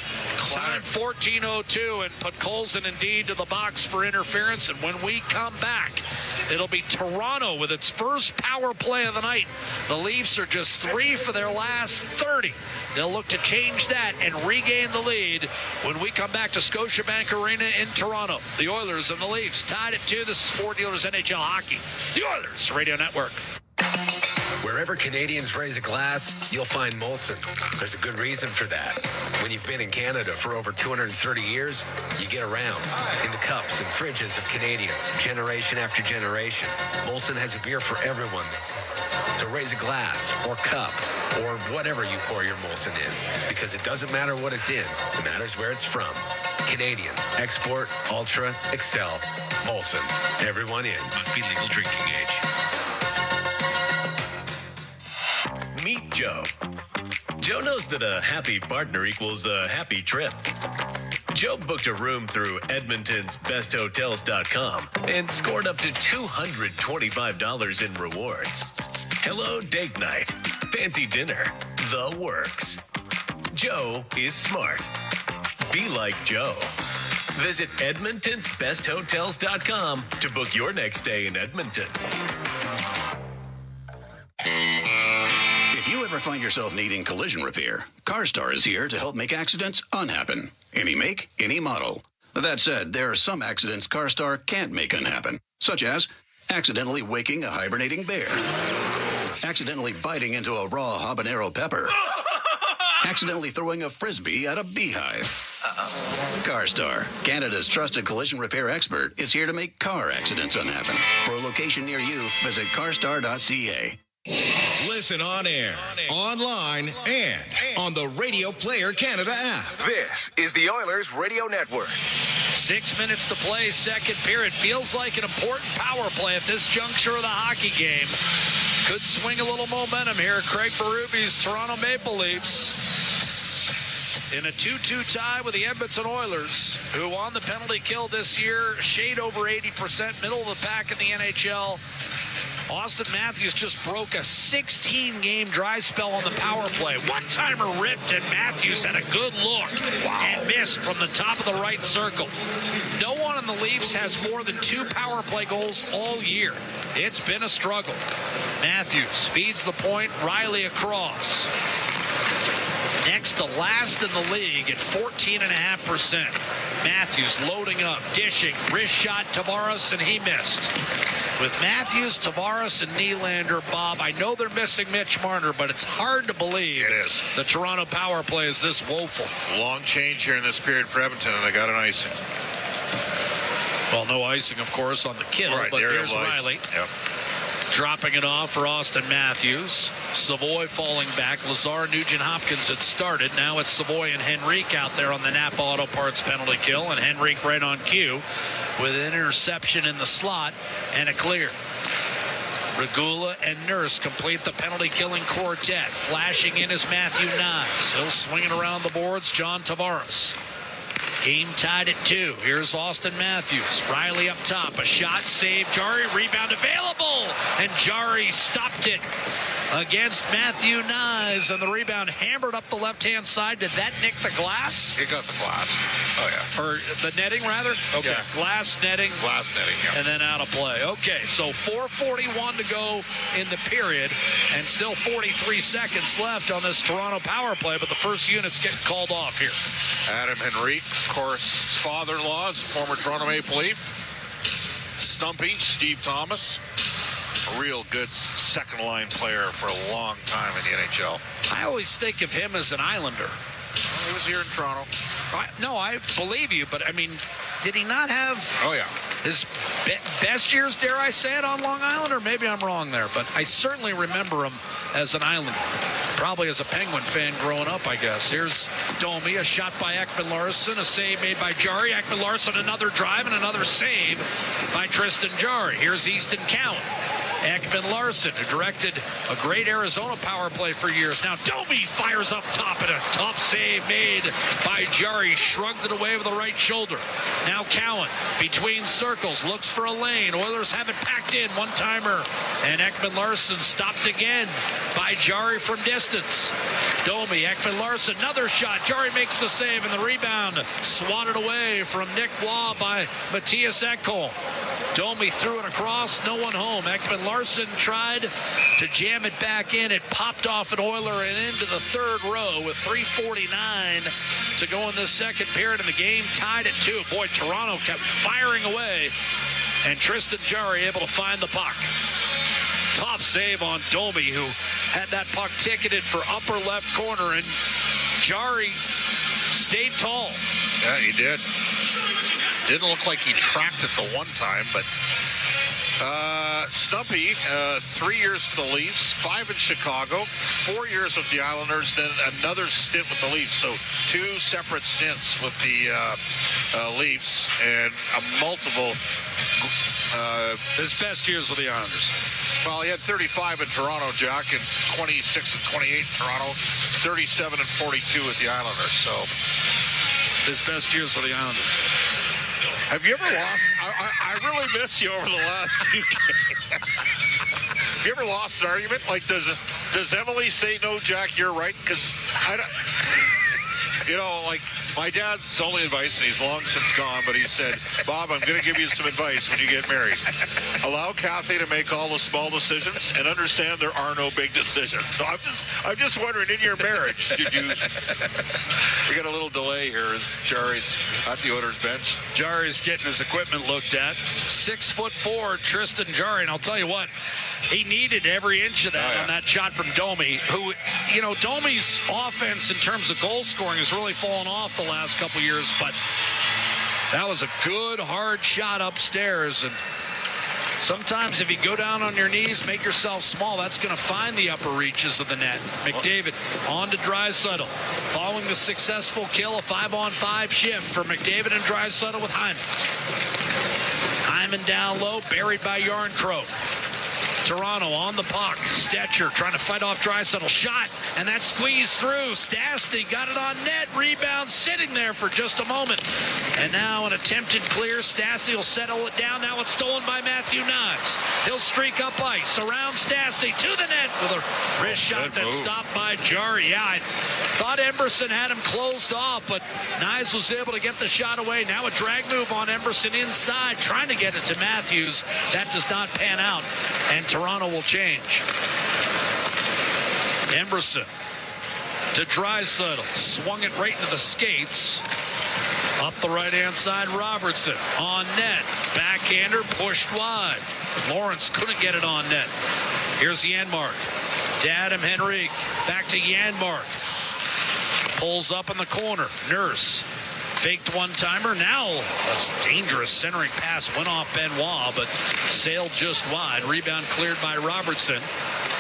Time 14:02, and put Colson indeed to the box for interference. And when we come back, it'll be Toronto with its first power play of the night. The Leafs are just 3 for their last 30. They'll look to change that and regain the lead when we come back to Scotiabank Arena in Toronto. The Oilers and the Leafs tied at 2. This is Ford Dealers NHL Hockey. The Oilers Radio Network. Wherever Canadians raise a glass, you'll find Molson. There's a good reason for that. When you've been in Canada for over 230 years, you get around in the cups and fridges of Canadians, generation after generation. Molson has a beer for everyone. So raise a glass or cup or whatever you pour your Molson in, because it doesn't matter what it's in. It matters where it's from. Canadian, export, ultra, excel, Molson. Everyone in. Must be legal drinking age. Meet Joe. Joe knows that a happy partner equals a happy trip. Joe booked a room through Edmonton's besthotels.com and scored up to $225 in rewards. Hello date night, fancy dinner, the works. Joe is smart. Be like Joe. Visit Edmonton'sBestHotels.com to book your next stay in Edmonton. If you ever find yourself needing collision repair, CarStar is here to help make accidents unhappen. Any make, any model. That said, there are some accidents CarStar can't make unhappen, such as accidentally waking a hibernating bear, accidentally biting into a raw habanero pepper, accidentally throwing a frisbee at a beehive. CarStar, Canada's trusted collision repair expert, is here to make car accidents unhappen. For a location near you, visit carstar.ca. Listen on air, online, and on the Radio Player Canada app. This is the Oilers Radio Network. 6 minutes to play, second period. Feels like an important power play at this juncture of the hockey game. Could swing a little momentum here. Craig Berube's Toronto Maple Leafs in a 2-2 tie with the Edmonton Oilers, who on the penalty kill this year, shade over 80%, middle of the pack in the NHL. Austin Matthews just broke a 16-game dry spell on the power play. One-timer ripped, and Matthews had a good look and missed from the top of the right circle. No one on the Leafs has more than 2 power play goals all year. It's been a struggle. Matthews feeds the point, Riley across. Next to last in the league at 14.5%. Matthews loading up, dishing, wrist shot, Tavares, and he missed. With Matthews, Tavares, and Nylander, Bob, I know they're missing Mitch Marner, but it's hard to believe it is. The Toronto power play is this woeful. Long change here in this period for Edmonton, and they got an icing. Well, no icing, of course, on the kill, right, but here's Riley. Yep. Dropping it off for Austin Matthews. Savoy falling back. Lazar, Nugent Hopkins had started. Now it's Savoy and Henrique out there on the Napa Auto Parts penalty kill, and Henrique right on cue with an interception in the slot and a clear. Regula and Nurse complete the penalty-killing quartet. Flashing in is Matthew Nyes. He'll swing it around the boards. John Tavares. Game tied at 2. Here's Austin Matthews. Riley up top. A shot, save. Jari, rebound available. And Jari stopped it against Matthew Nyes. And the rebound hammered up the left-hand side. Did that nick the glass? It got the glass. Oh, yeah. Or the netting, rather? Okay. Yeah. Glass netting. Glass netting, yeah. And then out of play. Okay, so 4:41 to go in the period. And still 43 seconds left on this Toronto power play. But the first unit's getting called off here. Adam Henrique, of course, his father-in-law is a former Toronto Maple Leaf. Stumpy, Steve Thomas. A real good second-line player for a long time in the NHL. I always think of him as an Islander. He was here in Toronto. I believe you, but I mean, did he not have his best years, dare I say it, on Long Island? Or maybe I'm wrong there, but I certainly remember him as an Islander. Probably as a Penguin fan growing up, I guess. Here's Domi, a shot by Ekman Larsson, a save made by Jarry. Ekman Larsson, another drive and another save by Tristan Jarry. Here's Easton Count. Ekman Larsson, who directed a great Arizona power play for years. Now Domi fires up top, and a tough save made by Jarry. Shrugged it away with the right shoulder. Now Cowan between circles, looks for a lane. Oilers have it packed in, one-timer. And Ekman Larsson stopped again by Jarry from distance. Domi, Ekman Larsson, another shot. Jarry makes the save, and the rebound swatted away from Nick Waugh by Matthias Ekholm. Domi threw it across, no one home. Ekman Larsson tried to jam it back in. It popped off an Oiler and into the third row with 3:49 to go in this second period, and the game tied at 2. Boy, Toronto kept firing away, and Tristan Jarry able to find the puck. Tough save on Domi, who had that puck ticketed for upper left corner, and Jarry stayed tall. Yeah, he did. Didn't look like he tracked it the one time, but Stumpy, 3 years with the Leafs, 5 in Chicago, 4 years with the Islanders, then another stint with the Leafs. So 2 separate stints with the Leafs and a multiple. His best years with the Islanders. Well, he had 35 in Toronto, Jack, and 26 and 28 in Toronto, 37 and 42 with the Islanders. So his best years with the Islanders. Have you ever lost? I really missed you over the last few games. Have you ever lost an argument? Like, does Emily say, no, Jack, you're right? Because, like, my dad's only advice, and he's long since gone, but he said, Bob, I'm going to give you some advice when you get married. Allow Kathy to make all the small decisions and understand there are no big decisions. So I'm just wondering, in your marriage, did you... We got a little delay here as Jarry's at the Oilers bench. Jarry's getting his equipment looked at. 6'4", Tristan Jarry, and I'll tell you what, he needed every inch of that on that shot from Domi, who, Domi's offense in terms of goal scoring has really fallen off the last couple years, but that was a good, hard shot upstairs, and sometimes if you go down on your knees, make yourself small, that's going to find the upper reaches of the net. McDavid on to Draisaitl. Following the successful kill, a 5-on-5 shift for McDavid and Draisaitl with Hyman. Hyman down low, buried by Yarncroke. Toronto on the puck. Stetcher trying to fight off Draisaitl. Shot, and that squeezed through. Stastny got it on net. Rebound sitting there for just a moment. And now an attempted clear. Stastny will settle it down. Now it's stolen by Matthew Knies. He'll streak up ice. Around Stastny to the net with a wrist shot that's stopped by Jarry. Yeah, I thought Emberson had him closed off, but Knies was able to get the shot away. Now a drag move on Emberson inside, trying to get it to Matthews. That does not pan out, and Toronto will change. Emberson to Draisaitl. Swung it right into the skates. Up the right-hand side, Robertson on net. Backhander pushed wide. Lawrence couldn't get it on net. Here's Janmark to Adam Henrique. Back to Janmark. Pulls up in the corner. Nurse faked one-timer. Now a dangerous centering pass went off Benoit, but sailed just wide. Rebound cleared by Robertson.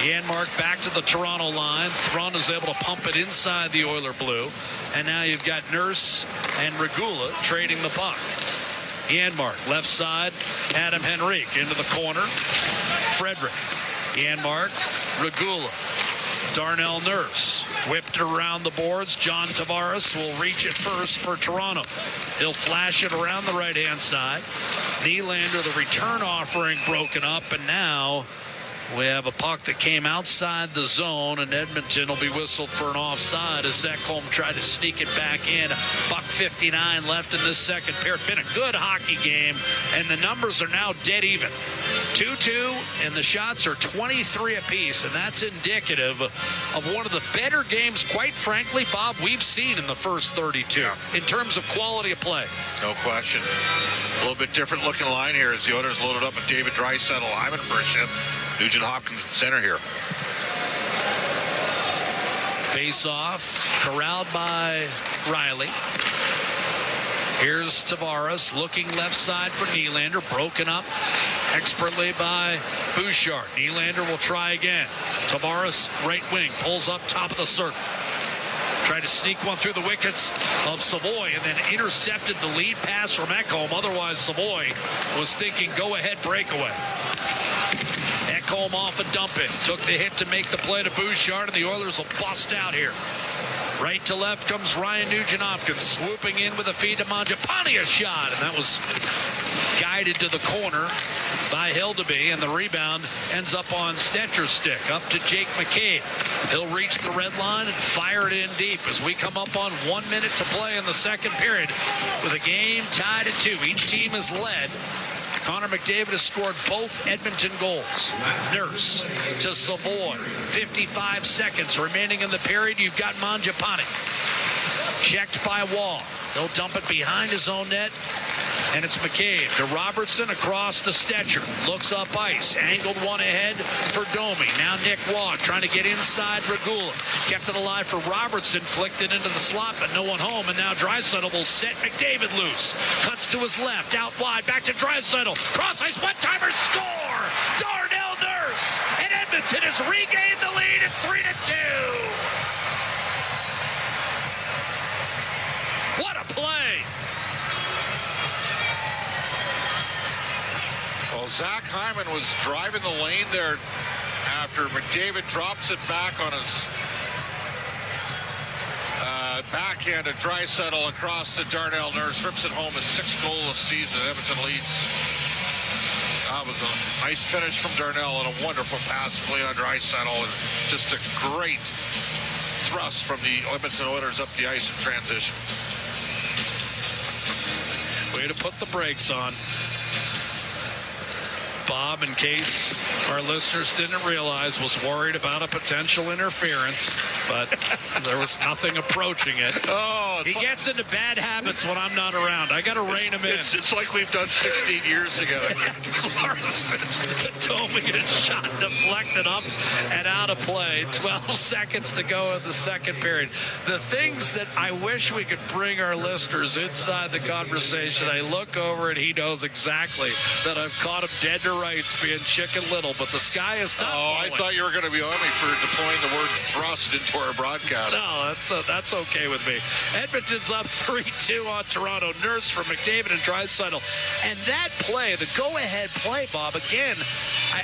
Janmark back to the Toronto line. Thrun is able to pump it inside the Oiler blue. And now you've got Nurse and Regula trading the puck. Janmark, left side. Adam Henrique into the corner. Frederick. Janmark. Regula. Darnell Nurse. Whipped around the boards. John Tavares will reach it first for Toronto. He'll flash it around the right-hand side. Nylander, the return offering broken up, and now we have a puck that came outside the zone, and Edmonton will be whistled for an offside as Ekholm tried to sneak it back in. $1:59 left in this second period. Been a good hockey game, and the numbers are now dead even. 2-2, and the shots are 23 apiece, and that's indicative of one of the better games, quite frankly, Bob, we've seen in the first 32 in terms of quality of play. No question. A little bit different looking line here as the Oilers loaded up with David Draisaitl, Hyman for a shift. Nugent Hopkins at center here. Face off, corralled by Riley. Here's Tavares looking left side for Nylander, broken up expertly by Bouchard. Nylander will try again. Tavares, right wing, pulls up top of the circle. Tried to sneak one through the wickets of Savoy and then intercepted the lead pass from Ekholm. Otherwise, Savoy was thinking go-ahead breakaway. Ekholm off a dump it. Took the hit to make the play to Bouchard, and the Oilers will bust out here. Right to left comes Ryan Nugent-Hopkins, swooping in with a feed to Mangiapane, a shot, and that was guided to the corner by Hildeby, and the rebound ends up on Stetcher's stick, up to Jake McCabe. He'll reach the red line and fire it in deep as we come up on 1 minute to play in the second period with a game tied at 2. Each team is led. Connor McDavid has scored both Edmonton goals. Nurse to Savoy. 55 seconds remaining in the period. You've got Mangiapane. Checked by Wall. He'll dump it behind his own net. And it's McCabe to Robertson, across to Stetcher. Looks up ice. Angled one ahead for Domi. Now Nick Waugh trying to get inside Regula. Kept it alive for Robertson. Flicked it into the slot, but no one home. And now Draisaitl will set McDavid loose. Cuts to his left. Out wide. Back to Draisaitl. Cross ice. One-timer. Score! Darnell Nurse! And Edmonton has regained the lead at 3-2. What a play! Well, Zach Hyman was driving the lane there after McDavid drops it back on his backhand of Draisaitl across to Darnell Nurse. Rips it home, his 6th goal of the season. Edmonton leads. That was a nice finish from Darnell and a wonderful pass from Leon Draisaitl. And just a great thrust from the Edmonton Oilers up the ice in transition. Way to put the brakes on. Bob, in case our listeners didn't realize, was worried about a potential interference, but there was nothing approaching it. Oh, he gets into bad habits when I'm not around. I got to rein him in. It's like we've done 16 years together. Larson to Domi, a shot deflected up and out of play. 12 seconds to go in the second period. The things that I wish we could bring our listeners inside the conversation. I look over and he knows exactly that I've caught him dead to rights being Chicken Little, but the sky is not falling. I thought you were going to be on me for deploying the word thrust into our broadcast. No, that's okay with me. Edmonton's up 3-2 on Toronto. Nurse for McDavid and Draisaitl. And that play, the go-ahead play, Bob, again,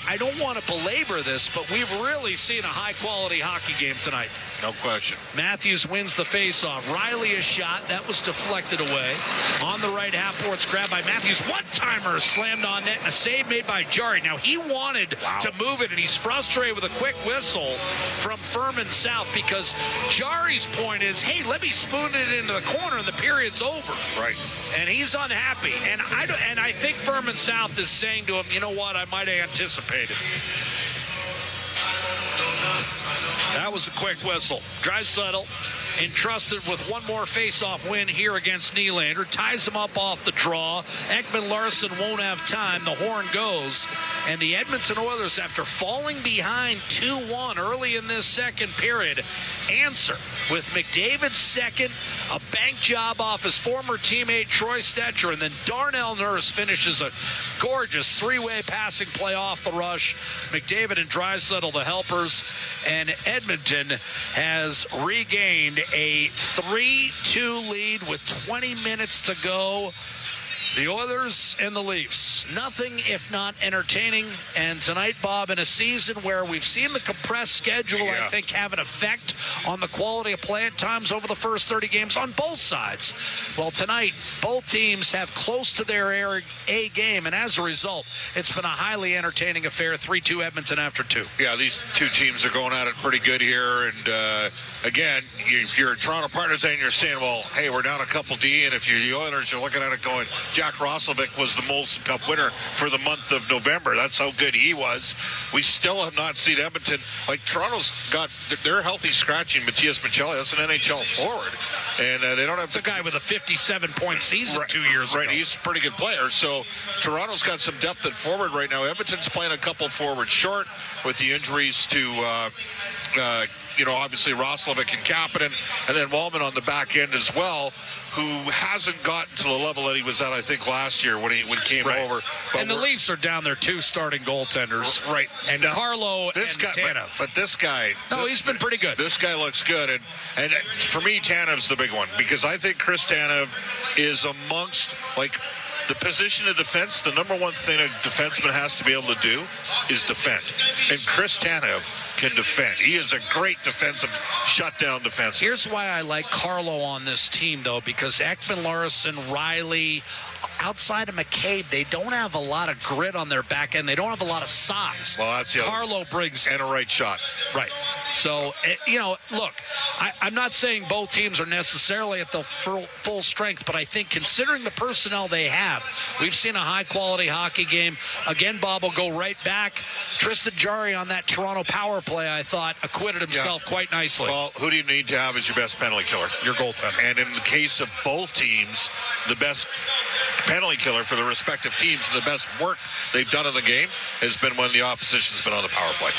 I don't want to belabor this, but we've really seen a high-quality hockey game tonight. No question. Matthews wins the faceoff. Riley a shot. That was deflected away. On the right half boards, grabbed by Matthews. One-timer slammed on net and a save made by Jari. Now, he wanted to move it, and he's frustrated with a quick whistle from Furman South because Jari's point is, hey, let me spoon it into the corner and the period's over. Right. And he's unhappy. And I think Furman South is saying to him, you know what, I might have anticipated. That was a quick whistle. Draisaitl entrusted with one more face-off win here against Nylander. Ties him up off the draw. Ekman-Larsson won't have time. The horn goes. And the Edmonton Oilers, after falling behind 2-1 early in this second period, answer with McDavid's second, a bank job off his former teammate Troy Stetcher, and then Darnell Nurse finishes a gorgeous three-way passing play off the rush. McDavid and Draisaitl, the helpers, and Edmonton has regained a 3-2 lead with 20 minutes to go. The Oilers and the Leafs, nothing if not entertaining. And tonight, Bob, in a season where we've seen the compressed schedule, I think, have an effect on the quality of play at times over the first 30 games on both sides. Well, tonight, both teams have close to their A game, and as a result, it's been a highly entertaining affair. 3-2 Edmonton after 2. Yeah, these two teams are going at it pretty good here, and again, if you're Toronto Partners and you're saying, well, hey, we're down a couple D, and if you're the Oilers, you're looking at it going, Jack Roslovic was the Molson Cup winner for the month of November. That's how good he was. We still have not seen Edmonton. Like, Toronto's got their healthy scratching Matthias Michelli. That's an NHL forward. And they don't have the guy with a 57-point season 2 years ago. Right, he's a pretty good player. So Toronto's got some depth at forward right now. Edmonton's playing a couple forward short with the injuries to obviously Roslovic and Kapanen, and then Wallman on the back end as well, who hasn't gotten to the level that he was at, I think, last year when he came over. But and the Leafs are down their 2 starting goaltenders. Right. And Carlo and Tanev. But this guy... No, he's been pretty good. This guy looks good. And for me, Tanev's the big one, because I think Chris Tanev is amongst, the position of defense, the number one thing a defenseman has to be able to do is defend. And Chris Tanev can defend. He is a great defensive shutdown defenseman. Here's why I like Carlo on this team, though, because Ekman Larson, Riley, outside of McCabe, they don't have a lot of grit on their back end. They don't have a lot of size. Well, that's the Carlo brings... And a right shot. Right. So, look, I'm not saying both teams are necessarily at the full strength, but I think considering the personnel they have, we've seen a high-quality hockey game. Again, Bob will go right back. Tristan Jarry on that Toronto power play, I thought, acquitted himself quite nicely. Well, who do you need to have as your best penalty killer? Your goaltender. And in the case of both teams, the best penalty killer for the respective teams, the best work they've done in the game has been when the opposition's been on the power play.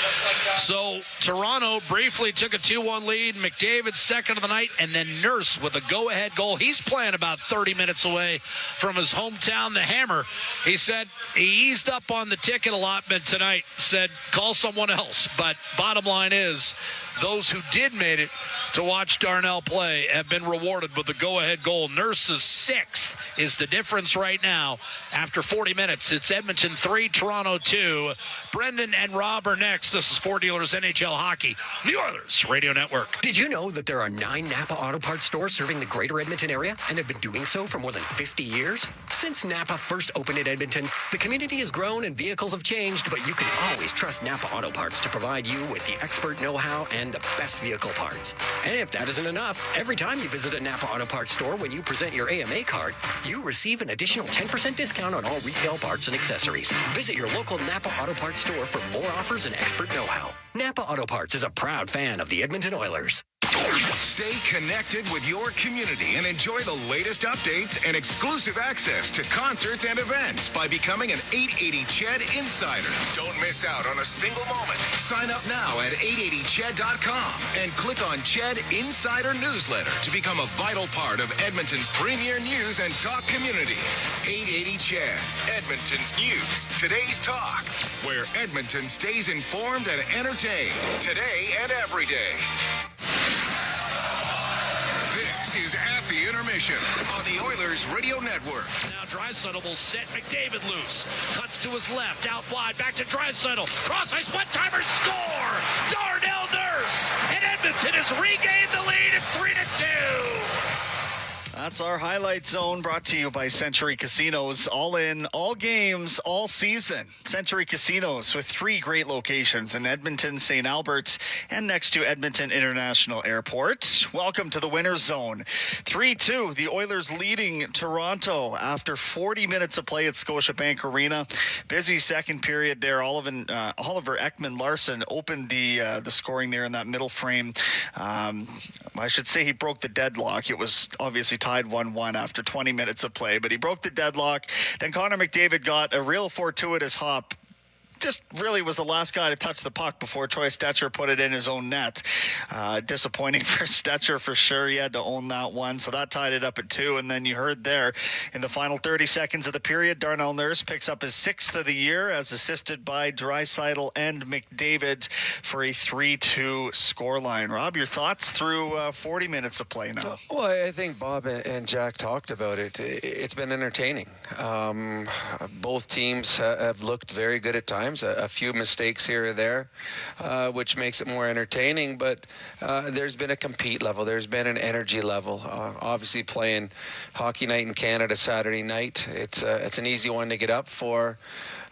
So Toronto briefly took a 2-1 lead. McDavid second of the night, and then Nurse with a go-ahead goal. He's playing about 30 minutes away from his hometown, the Hammer. He said he eased up on the ticket allotment tonight, said call someone else. But bottom line is, those who did made it to watch Darnell play have been rewarded with a go-ahead goal. Nurse's 6th is the difference right now after 40 minutes. It's Edmonton 3, Toronto 2. Brendan and Rob are next. This is Four Dealers NHL Hockey, the Oilers Radio Network. Did you know that there are 9 Napa Auto Parts stores serving the greater Edmonton area and have been doing so for more than 50 years? Since Napa first opened in Edmonton, the community has grown and vehicles have changed, but you can always trust Napa Auto Parts to provide you with the expert know-how and the best vehicle parts. And if that isn't enough, every time you visit a Napa Auto Parts store when you present your AMA card, you receive an additional 10% discount on all retail parts and accessories. Visit your local Napa Auto Parts store for more offers and expert know-how. Napa Auto Parts is a proud fan of the Edmonton Oilers. Stay connected with your community and enjoy the latest updates and exclusive access to concerts and events by becoming an 880 Ched Insider. Don't miss out on a single moment. Sign up now at 880ched.com and click on Ched Insider Newsletter to become a vital part of Edmonton's premier news and talk community. 880 Ched, Edmonton's news, today's talk, where Edmonton stays informed and entertained today and every day. This is At the Intermission on the Oilers Radio Network. Now Draisaitl will set McDavid loose. Cuts to his left, out wide, back to Draisaitl. Cross ice, one-timer, score! Darnell Nurse! And Edmonton has regained the lead at 3-2. That's our highlight zone, brought to you by Century Casinos. All in, all games, all season. Century Casinos with 3 great locations in Edmonton, St. Albert, and next to Edmonton International Airport. Welcome to the winner's zone. 3-2, the Oilers leading Toronto after 40 minutes of play at Scotiabank Arena. Busy second period there. Oliver Ekman Larson opened the scoring there in that middle frame. I should say he broke the deadlock. It was obviously tied 1-1 after 20 minutes of play, but he broke the deadlock. Then Connor McDavid got a real fortuitous hop. Just really was the last guy to touch the puck before Troy Stecher put it in his own net. Disappointing for Stecher for sure. He had to own that one. So that tied it up at 2. And then you heard there in the final 30 seconds of the period, Darnell Nurse picks up his 6th of the year as assisted by Draisaitl and McDavid for a 3-2 scoreline. Rob, your thoughts through 40 minutes of play now? Well, I think Bob and Jack talked about it. It's been entertaining. Both teams have looked very good at times. A few mistakes here or there, which makes it more entertaining. But there's been a compete level. There's been an energy level. Obviously, playing Hockey Night in Canada Saturday night, it's an easy one to get up for.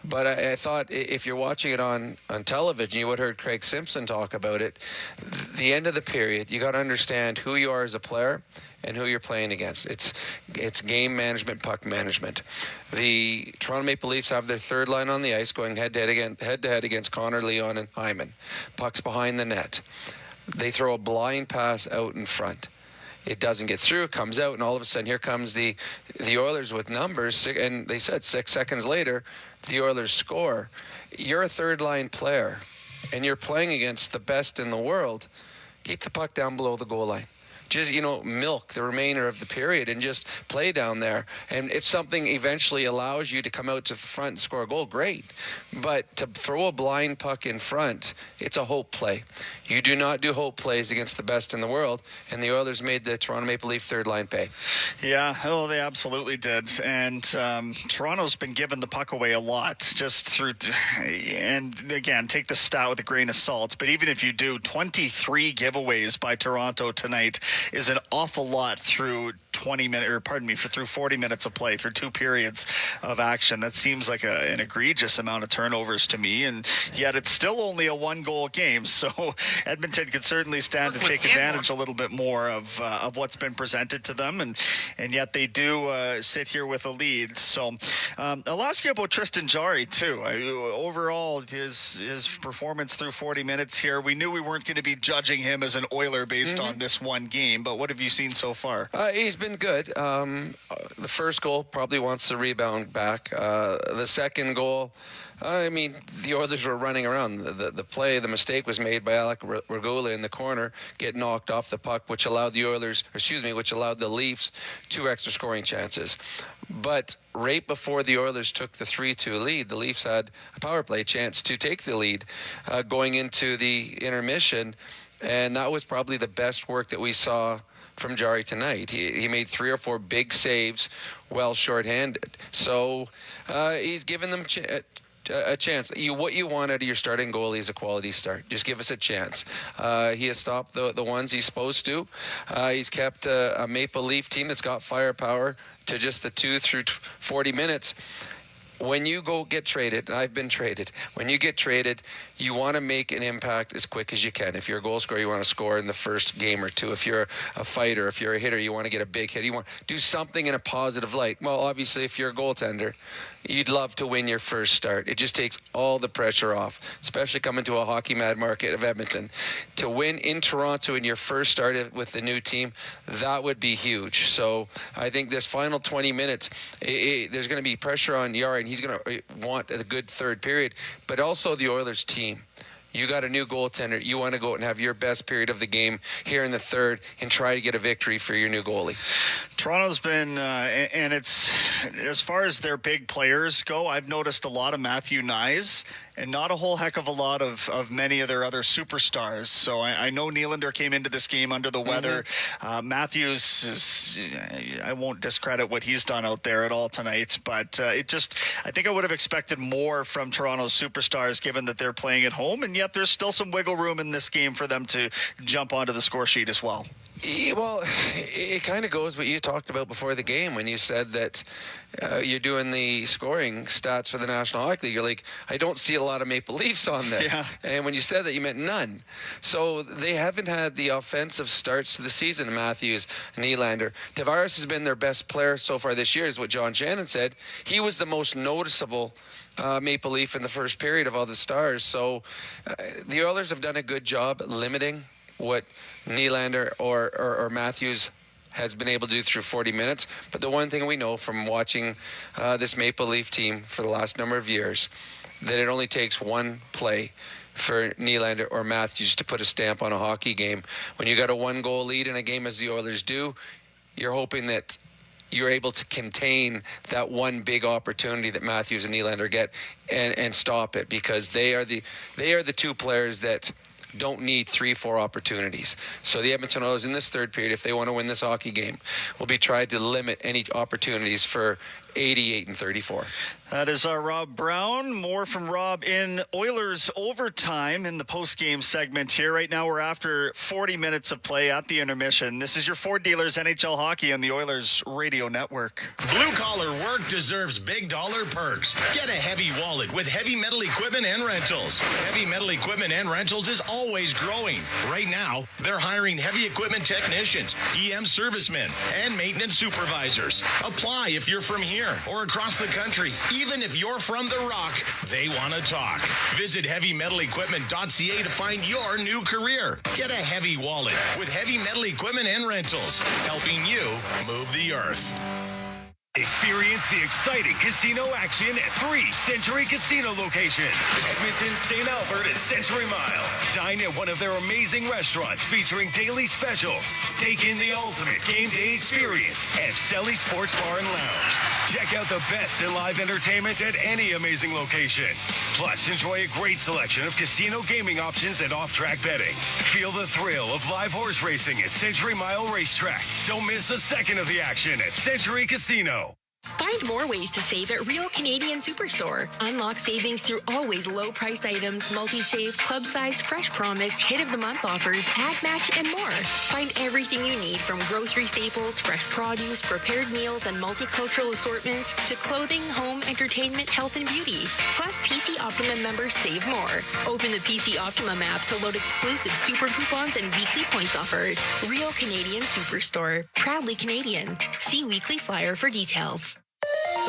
But I thought if you're watching it on television, you would have heard Craig Simpson talk about it. The end of the period, you got to understand who you are as a player and who you're playing against. It's game management, puck management. The Toronto Maple Leafs have their third line on the ice going head-to-head against Connor, Leon, and Hyman. Puck's behind the net. They throw a blind pass out in front. It doesn't get through, it comes out, and all of a sudden here comes the Oilers with numbers, and they said 6 seconds later, the Oilers score. You're a third-line player, and you're playing against the best in the world. keep the puck down below the goal line. Just, milk the remainder of the period and just play down there. And if something eventually allows you to come out to the front and score a goal, great. But to throw a blind puck in front, it's a hope play. You do not do hope plays against the best in the world, and the Oilers made the Toronto Maple Leaf third line pay. Yeah, they absolutely did. And Toronto's been giving the puck away a lot just through, and again, take the stat with a grain of salt, but even if you do, 23 giveaways by Toronto tonight is an awful lot through 40 minutes of play, through 2 periods of action. That seems like an egregious amount of turnovers to me, and yet it's still only a 1-goal game, so Edmonton could certainly stand to take advantage a little bit more of what's been presented to them, and yet they do sit here with a lead. So I'll ask you about Tristan Jarry too. Overall, his performance through 40 minutes here, we knew we weren't going to be judging him as an Oiler based on this one game, but what have you seen so far? He's been good. The first goal probably wants to rebound back. The second goal, the Oilers were running around. The mistake was made by Alec Regula in the corner, get knocked off the puck, which allowed the Leafs 2 extra scoring chances. But right before the Oilers took the 3-2 lead, the Leafs had a power play chance to take the lead going into the intermission, and that was probably the best work that we saw from Jarry tonight. He made 3 or 4 big saves well shorthanded. So he's given them a chance. What you want out of your starting goalie is a quality start. Just give us a chance. He has stopped the ones he's supposed to. He's kept a Maple Leaf team that's got firepower to just the 2 through 40 minutes. When you go get traded, and I've been traded, when you get traded, you want to make an impact as quick as you can. If you're a goal scorer, you want to score in the first game or 2. If you're a fighter, if you're a hitter, you want to get a big hit. You want to do something in a positive light. Well, obviously, if you're a goaltender, you'd love to win your first start. It just takes all the pressure off, especially coming to a hockey mad market of Edmonton. To win in Toronto in your first start with the new team, that would be huge. So I think this final 20 minutes, there's going to be pressure on Jarry, and he's going to want a good third period, but also the Oilers team. You got a new goaltender. You want to go out and have your best period of the game here in the third and try to get a victory for your new goalie. Toronto's been, and it's, as far as their big players go, I've noticed a lot of Matthew Nyes and not a whole heck of a lot of many of their other superstars. So I know Nylander came into this game under the weather. Matthews is, I won't discredit what he's done out there at all tonight, but I think I would have expected more from Toronto's superstars given that they're playing at home, and yet there's still some wiggle room in this game for them to jump onto the score sheet as well. Well, it kind of goes what you talked about before the game when you said that you're doing the scoring stats for the National Hockey League. You're like, I don't see a lot of Maple Leafs on this. Yeah. And when you said that, you meant none. So they haven't had the offensive starts to the season, Matthews, Nylander. Tavares has been their best player so far this year, is what John Shannon said. He was the most noticeable Maple Leaf in the first period of all the stars. So the Oilers have done a good job limiting what Nylander or Matthews has been able to do through 40 minutes. But the one thing we know from watching this Maple Leaf team for the last number of years, that it only takes one play for Nylander or Matthews to put a stamp on a hockey game. When you got a 1-goal lead in a game as the Oilers do, you're hoping that you're able to contain that one big opportunity that Matthews and Nylander get and stop it, because they are the 2 players that don't need 3-4 opportunities. So the Edmonton Oilers in this third period, if they want to win this hockey game, will be trying to limit any opportunities for 88 and 34. That is our Rob Brown. More from Rob in Oilers overtime in the post-game segment here. Right now we're after 40 minutes of play at the intermission. This is your Ford Dealers NHL Hockey on the Oilers Radio Network. Blue-collar work deserves big dollar perks. Get a heavy wallet with Heavy Metal Equipment and Rentals. Heavy Metal Equipment and Rentals is always growing. Right now, they're hiring heavy equipment technicians, EM servicemen, and maintenance supervisors. Apply if you're from here or across the country. Even if you're from the Rock, they want to talk. Visit heavymetalequipment.ca to find your new career. Get a heavy wallet with Heavy Metal Equipment and Rentals, helping you move the earth. Experience the exciting casino action at 3 Century Casino locations. Edmonton, St. Albert, and Century Mile. Dine at one of their amazing restaurants featuring daily specials. Take in the ultimate game day experience at Selly Sports Bar and Lounge. Check out the best in live entertainment at any amazing location. Plus, enjoy a great selection of casino gaming options and off-track betting. Feel the thrill of live horse racing at Century Mile Racetrack. Don't miss a second of the action at Century Casino. Find more ways to save at Real Canadian Superstore. Unlock savings through always low-priced items, multi-save, club size, fresh promise, hit of the month offers, ad match, and more. Find everything you need from grocery staples, fresh produce, prepared meals, and multicultural assortments to clothing, home, entertainment, health, and beauty. Plus, PC Optimum members save more. Open the PC Optimum app to load exclusive super coupons and weekly points offers. Real Canadian Superstore. Proudly Canadian. See weekly flyer for details.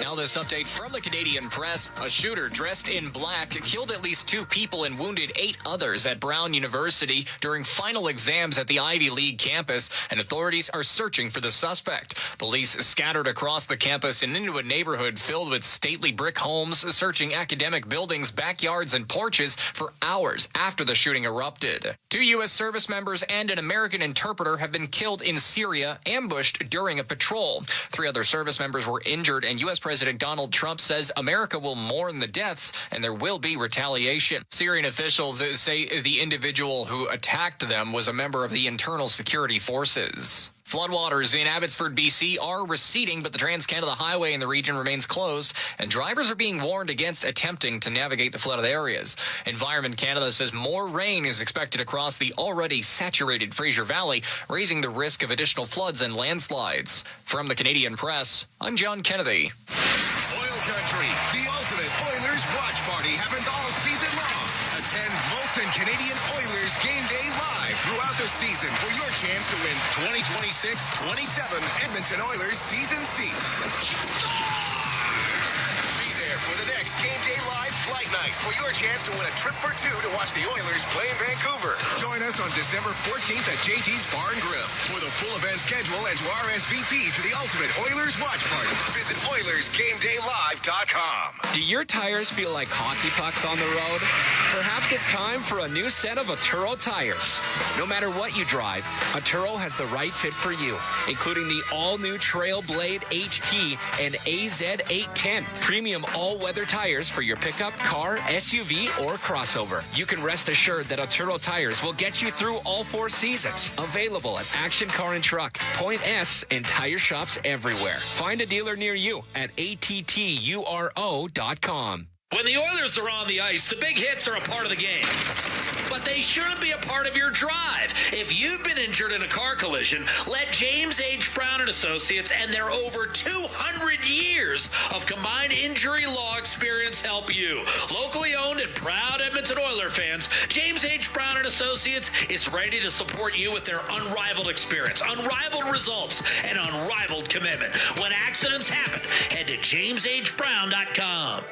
Now this update from the Canadian Press. A shooter dressed in black killed at least 2 people and wounded 8 others at Brown University during final exams at the Ivy League campus, and authorities are searching for the suspect. Police scattered across the campus and into a neighborhood filled with stately brick homes, searching academic buildings, backyards, and porches for hours after the shooting erupted. 2 U.S. service members and an American interpreter have been killed in Syria, ambushed during a patrol. 3 other service members were injured, and U.S. President Donald Trump says America will mourn the deaths and there will be retaliation. Syrian officials say the individual who attacked them was a member of the internal security forces. Floodwaters in Abbotsford, BC are receding, but the Trans-Canada Highway in the region remains closed, and drivers are being warned against attempting to navigate the flooded areas. Environment Canada says more rain is expected across the already saturated Fraser Valley, raising the risk of additional floods and landslides. From the Canadian Press, I'm John Kennedy. OilCountry, the ultimate Oilers watch party happens all season long. Attend Molson Canadian Oilers game day live throughout the season for your chance to win 2026-27 Edmonton Oilers season seats. Be there for the next game day live flight night for your chance to win a trip for 2 to watch the Oilers play in Vancouver. Join us on December 14th at JT's Bar and Grill. For the full event schedule and to RSVP to the ultimate Oilers watch party, visit OilersGameDayLive.com. Do your tires feel like hockey pucks on the road? Perhaps it's time for a new set of Atturo tires. No matter what you drive, Atturo has the right fit for you, including the all-new Trailblade HT and AZ810, premium all-weather tires for your pickup, car, SUV, or crossover. You can rest assured that Atturo tires will get you through all 4 seasons. Available at Action Car and Truck, Point S, and tire shops everywhere. Find a dealer near you at atturo.com. When the Oilers are on the ice, the big hits are a part of the game. But they shouldn't be a part of your drive. If you've been injured in a car collision, let James H. Brown and Associates and their over 200 years of combined injury law experience help you. Locally owned and proud Edmonton Oiler fans, James H. Brown and Associates is ready to support you with their unrivaled experience, unrivaled results, and unrivaled commitment. When accidents happen, head to jameshbrown.com.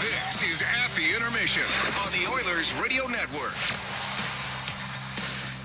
This is At the Intermission on the Oilers Radio Network.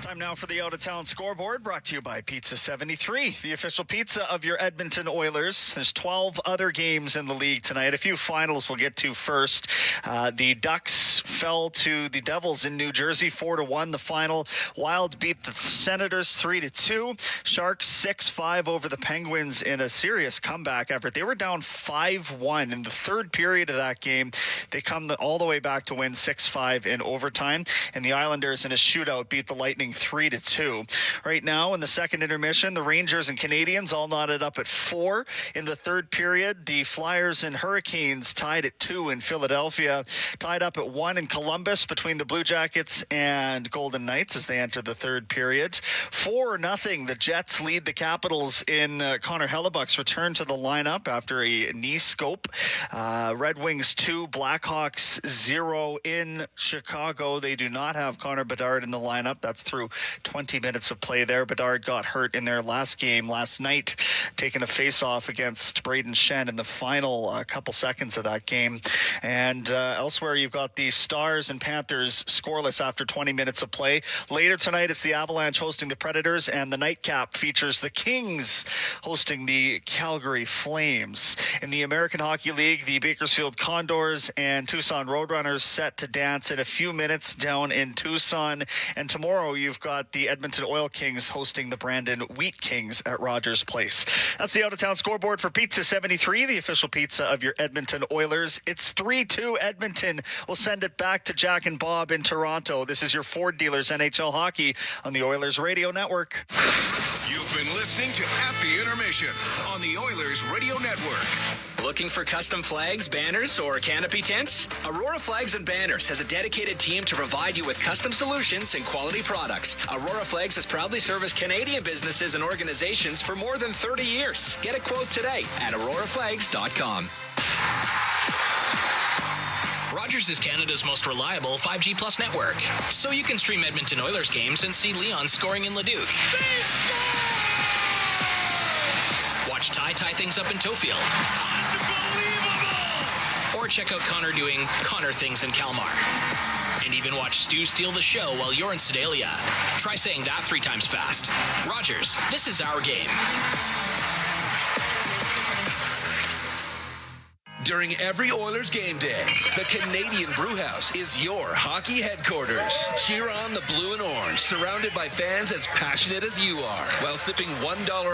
Time now for the out-of-town scoreboard, brought to you by Pizza 73, the official pizza of your Edmonton Oilers. There's 12 other games in the league tonight. A few finals we'll get to first. The Ducks fell to the Devils in New Jersey 4-1. The final, Wild beat the Senators 3-2. Sharks 6-5 over the Penguins in a serious comeback effort. They were down 5-1 in the third period of that game. They come all the way back to win 6-5 in overtime. And the Islanders in a shootout beat the Lightning 3-2. Right now in the second intermission, the Rangers and Canadians all knotted up at 4 in the third period. The Flyers and Hurricanes tied at 2 in Philadelphia, tied up at 1 in Columbus between the Blue Jackets and Golden Knights as they enter the third period. 4-0. The Jets lead the Capitals in Connor Hellebuck's return to the lineup after a knee scope. Red Wings 2, Blackhawks 0 in Chicago. They do not have Connor Bedard in the lineup. That's through through 20 minutes of play there. Bedard got hurt in their last game last night, taking a face-off against Braden Shen in the final couple seconds of that game. And elsewhere, you've got the Stars and Panthers scoreless after 20 minutes of play. Later tonight, it's the Avalanche hosting the Predators, and the nightcap features the Kings hosting the Calgary Flames. In the American Hockey League, the Bakersfield Condors and Tucson Roadrunners set to dance in a few minutes down in Tucson. And tomorrow, you've got the Edmonton Oil Kings hosting the Brandon Wheat Kings at Rogers Place. That's the out-of-town scoreboard for Pizza 73, the official pizza of your Edmonton Oilers. It's 3-2 Edmonton. We'll send it back to Jack and Bob in Toronto. This is your Ford Dealers NHL Hockey on the Oilers Radio Network. You've been listening to At the Intermission on the Oilers Radio Network. Looking for custom flags, banners, or canopy tents? Aurora Flags and Banners has a dedicated team to provide you with custom solutions and quality products. Aurora Flags has proudly serviced Canadian businesses and organizations for more than 30 years. Get a quote today at auroraflags.com. Rogers is Canada's most reliable 5G Plus network, so you can stream Edmonton Oilers games and see Leon scoring in Leduc. Watch Ty tie things up in Tofield. Or check out Connor doing Connor things in Kalmar. And even watch Stu steal the show while you're in Sedalia. Try saying that 3 times fast. Rogers, this is our game. During every Oilers game day, the Canadian Brewhouse is your hockey headquarters. Cheer on the blue and orange, surrounded by fans as passionate as you are, while sipping $1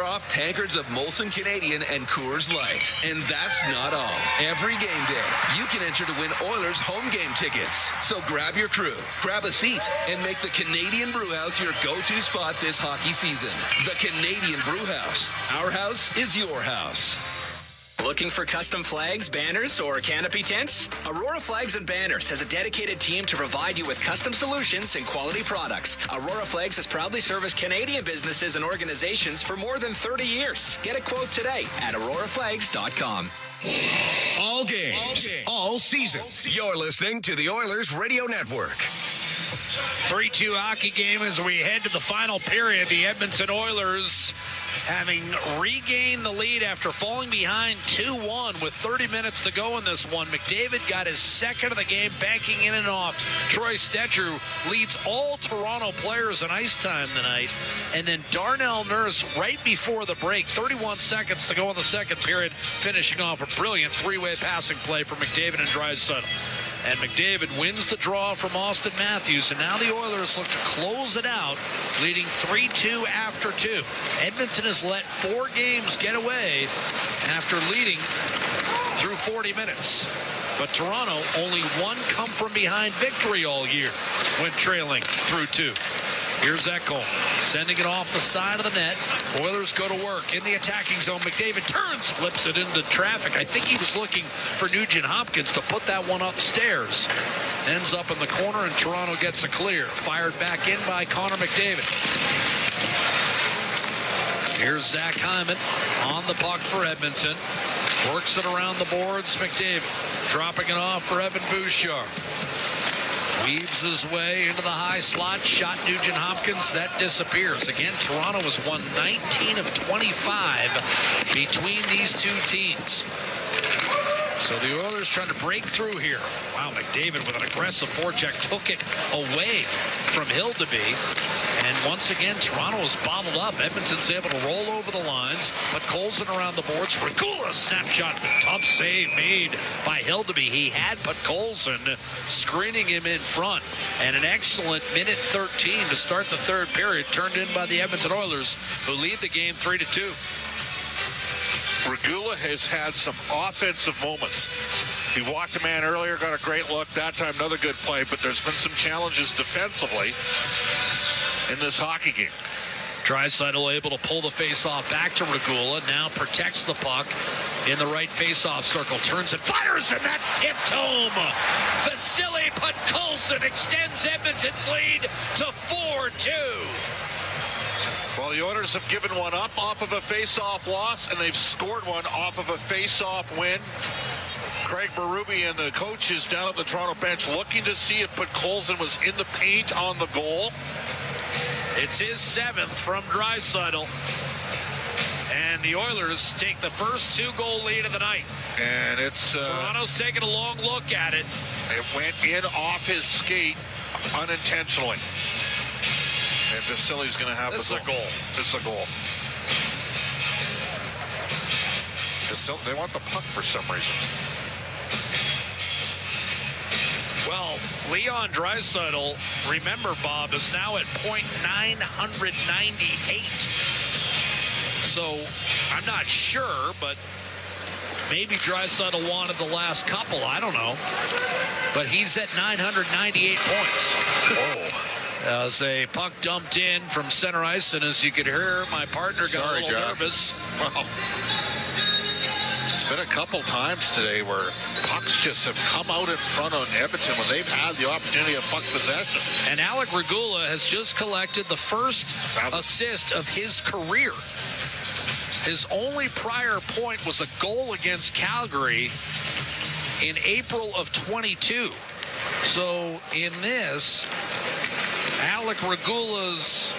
off tankards of Molson Canadian and Coors Light. And that's not all. Every game day, you can enter to win Oilers home game tickets. So grab your crew, grab a seat, and make the Canadian Brewhouse your go-to spot this hockey season. The Canadian Brewhouse. Our house is your house. Looking for custom flags, banners, or canopy tents? Aurora Flags and Banners has a dedicated team to provide you with custom solutions and quality products. Aurora Flags has proudly serviced Canadian businesses and organizations for more than 30 years. Get a quote today at auroraflags.com. All games, all season. You're listening to the Oilers Radio Network. 3-2 hockey game as we head to the final period. The Edmonton Oilers having regained the lead after falling behind 2-1 with 30 minutes to go in this one. McDavid got his second of the game, banking in and off. Troy Stetcher leads all Toronto players in ice time tonight. And then Darnell Nurse right before the break, 31 seconds to go in the second period, finishing off a brilliant 3-way passing play for McDavid and Draisaitl. And McDavid wins the draw from Austin Matthews, and now the Oilers look to close it out, leading 3-2 after 2. Edmonton has let 4 games get away after leading through 40 minutes. But Toronto, only 1 come-from-behind victory all year when trailing through 2. Here's Ekholm, sending it off the side of the net. Oilers go to work in the attacking zone. McDavid turns, flips it into traffic. I think he was looking for Nugent Hopkins to put that one upstairs. Ends up in the corner, and Toronto gets a clear. Fired back in by Connor McDavid. Here's Zach Hyman on the puck for Edmonton. Works it around the boards. McDavid dropping it off for Evan Bouchard. Weaves his way into the high slot. Shot Nugent Hopkins. That disappears. Again, Toronto has won 19 of 25 between these two teams. So the Oilers trying to break through here. Wow, McDavid with an aggressive forecheck took it away from Hildeby. And once again, Toronto is bottled up. Edmonton's able to roll over the lines, but Colson around the boards. Regula snapshot, tough save made by Hildeby. He had but Colson screening him in front. And an excellent minute 13 to start the third period, turned in by the Edmonton Oilers, who lead the game 3-2. Regula has had some offensive moments. He walked a man earlier, got a great look. That time, another good play, but there's been some challenges defensively in this hockey game. Draisaitl able to pull the faceoff back to Regula. Now protects the puck in the right faceoff circle. Turns and fires, and that's tipped home. Vasily Podkolzin extends Edmonton's lead to 4-2. Well, the Oilers have given one up off of a face-off loss, and they've scored one off of a face-off win. Craig Berube and the coaches down at the Toronto bench looking to see if Podkolzin was in the paint on the goal. It's his 7th from Draisaitl. And the Oilers take the first 2-goal lead of the night. And it's... Toronto's taking a long look at it. It went in off his skate unintentionally. And Vasili's going to have This is a goal. This is a goal. They want the puck for some reason. Well, Leon Draisaitl, remember, Bob, is now at .998. So I'm not sure, but maybe Draisaitl wanted the last couple. I don't know. But he's at 998 points. Whoa. As a puck dumped in from center ice, and as you could hear, my partner got a little nervous. Well, it's been a couple times today where pucks just have come out in front of Edmonton when they've had the opportunity of puck possession. And Alec Regula has just collected the first assist of his career. His only prior point was a goal against Calgary in April of 22. So in this, Alec Regula's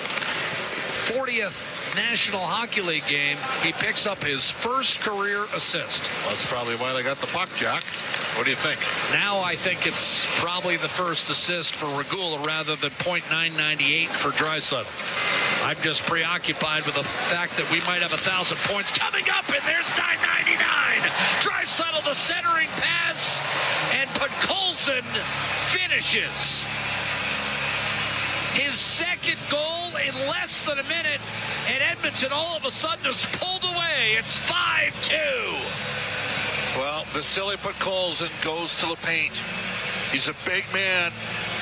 40th National Hockey League game, he picks up his first career assist. That's probably why they got the puck, Jack. What do you think? Now I think it's probably the first assist for Regula rather than .998 for Draisaitl. I'm just preoccupied with the fact that we might have 1,000 points coming up, and there's 999. Draisaitl, the centering pass, and Podkolzin finishes. His second goal in less than a minute, and Edmonton all of a sudden is pulled away. It's 5-2. Well, Vasily Podkolzin goes to the paint. He's a big man.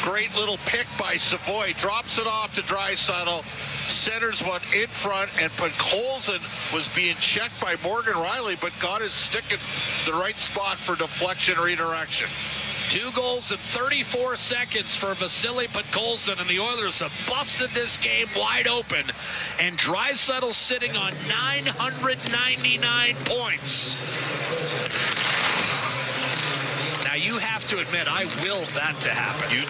Great little pick by Savoy. Drops it off to Draisaitl. Centers one in front, and Podkolzin was being checked by Morgan Riley, but got his stick in the right spot for deflection redirection. 2 goals in 34 seconds for Vasily Podkolzin, and the Oilers have busted this game wide open. And Draisaitl sitting on 999 points. Now you have to admit, I willed that to happen. You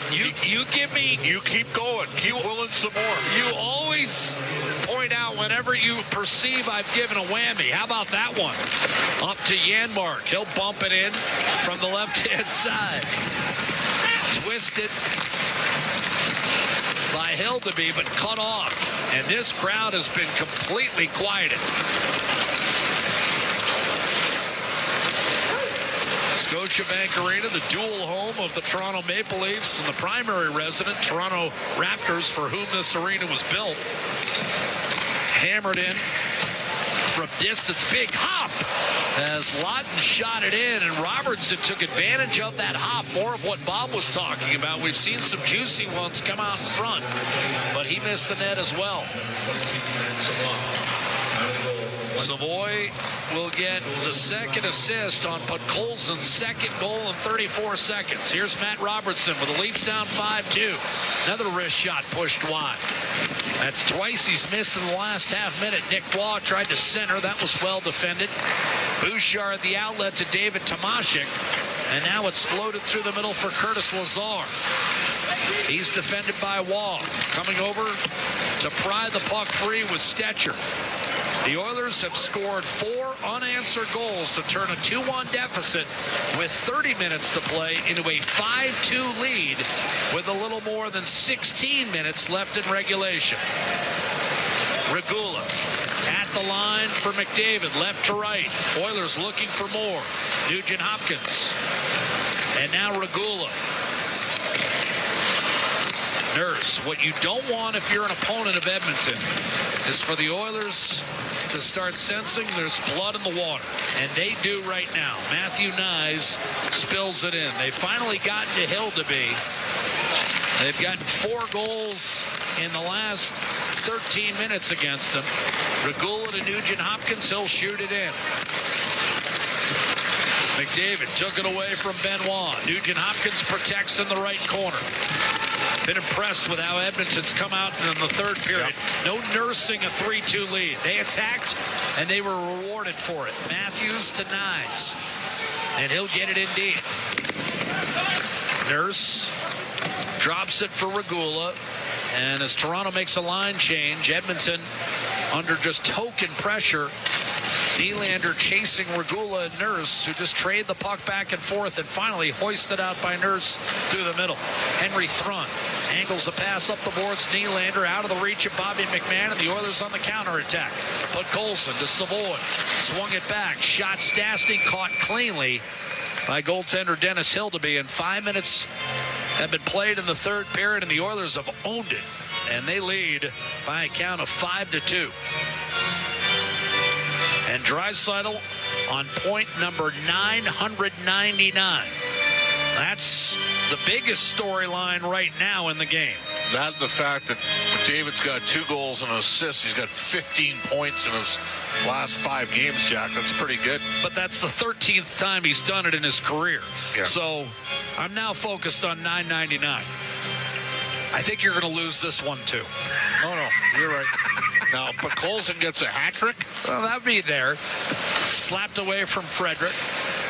give me. You keep going. Keep willing some more. You always point out whenever you perceive I've given a whammy. How about that one? Up to Janmark. He'll bump it in from the left-hand side. Twisted by Hildeby, but cut off. And this crowd has been completely quieted. Scotiabank Arena, the dual home of the Toronto Maple Leafs and the primary resident, Toronto Raptors, for whom this arena was built. Hammered in from distance. Big hop as Lawton shot it in, and Robertson took advantage of that hop. More of what Bob was talking about. We've seen some juicy ones come out in front, but he missed the net as well. Savoy will get the second assist on Podkolzin's second goal in 34 seconds. Here's Matt Robertson with the Leafs down 5-2. Another wrist shot pushed wide. That's twice he's missed in the last half minute. Nick Waugh tried to center. That was well defended. Bouchard at the outlet to David Tomashik. And now it's floated through the middle for Curtis Lazar. He's defended by Waugh. Coming over to pry the puck free with Stetcher. The Oilers have scored 4 unanswered goals to turn a 2-1 deficit with 30 minutes to play into a 5-2 lead with a little more than 16 minutes left in regulation. Regula at the line for McDavid, left to right. Oilers looking for more. Nugent Hopkins. And now Regula. Nurse, what you don't want if you're an opponent of Edmonton is for the Oilers to start sensing there's blood in the water. And they do right now. Matthew Nyes spills it in. They've finally gotten to Hildeby. They've gotten 4 goals in the last 13 minutes against him. Regula to Nugent Hopkins. He'll shoot it in. McDavid took it away from Benoit. Nugent Hopkins protects in the right corner. Been impressed with how Edmonton's come out in the third period. Yep. No nursing a 3-2 lead. They attacked, and they were rewarded for it. Matthews to Nyes. And he'll get it in deep. Nurse drops it for Regula. And as Toronto makes a line change, Edmonton under just token pressure. Nylander chasing Regula and Nurse, who just trade the puck back and forth and finally hoisted out by Nurse through the middle. Henry Thrun angles the pass up the boards. Nylander out of the reach of Bobby McMahon, and the Oilers on the counterattack. But Colson to Savoy. Swung it back. Shot Stastny, caught cleanly by goaltender Dennis Hildeby. And 5 minutes have been played in the third period, and the Oilers have owned it. And they lead by a count of 5-2. And Draisaitl on point number 999. That's the biggest storyline right now in the game. That and the fact that McDavid's got 2 goals and an assist. He's got 15 points in his last 5 games, Jack. That's pretty good. But that's the 13th time he's done it in his career. Yeah. So I'm now focused on 999. I think you're going to lose this one, too. No, you're right. Now, but Colson gets a hat trick? Well, that'd be there. Slapped away from Frederick.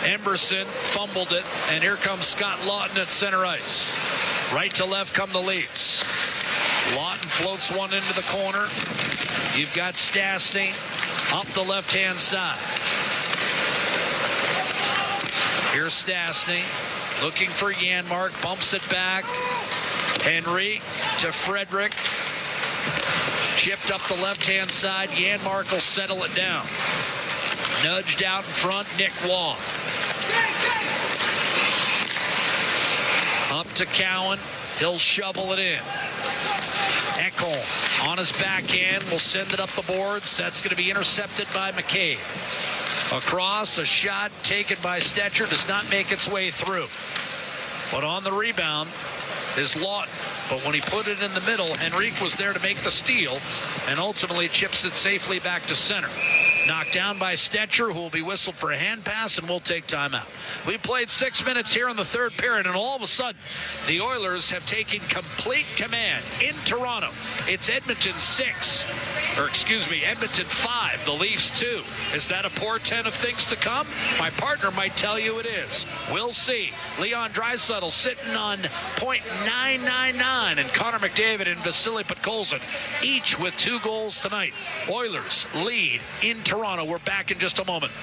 Emberson fumbled it, and here comes Scott Lawton at center ice. Right to left come the Leafs. Lawton floats one into the corner. You've got Stastny up the left-hand side. Here's Stastny looking for Janmark, bumps it back. Henry to Frederick. Chipped up the left-hand side. Janmark will settle it down. Nudged out in front, Nick Waugh. Up to Cowan. He'll shovel it in. Ekholm on his backhand will send it up the boards. That's going to be intercepted by McCabe. Across, a shot taken by Stetcher does not make its way through. But on the rebound is Lawton. But when he put it in the middle, Henrique was there to make the steal and ultimately chips it safely back to center. Knocked down by Stetcher, who will be whistled for a hand pass, and we'll take timeout. We played 6 minutes here in the third period, and all of a sudden, the Oilers have taken complete command in Toronto. It's Edmonton 5, the Leafs 2. Is that a portent of things to come? My partner might tell you it is. We'll see. Leon Draisaitl sitting on .999, and Connor McDavid and Vasily Podkolzin, each with 2 goals tonight. Oilers lead in Toronto. We're back in just a moment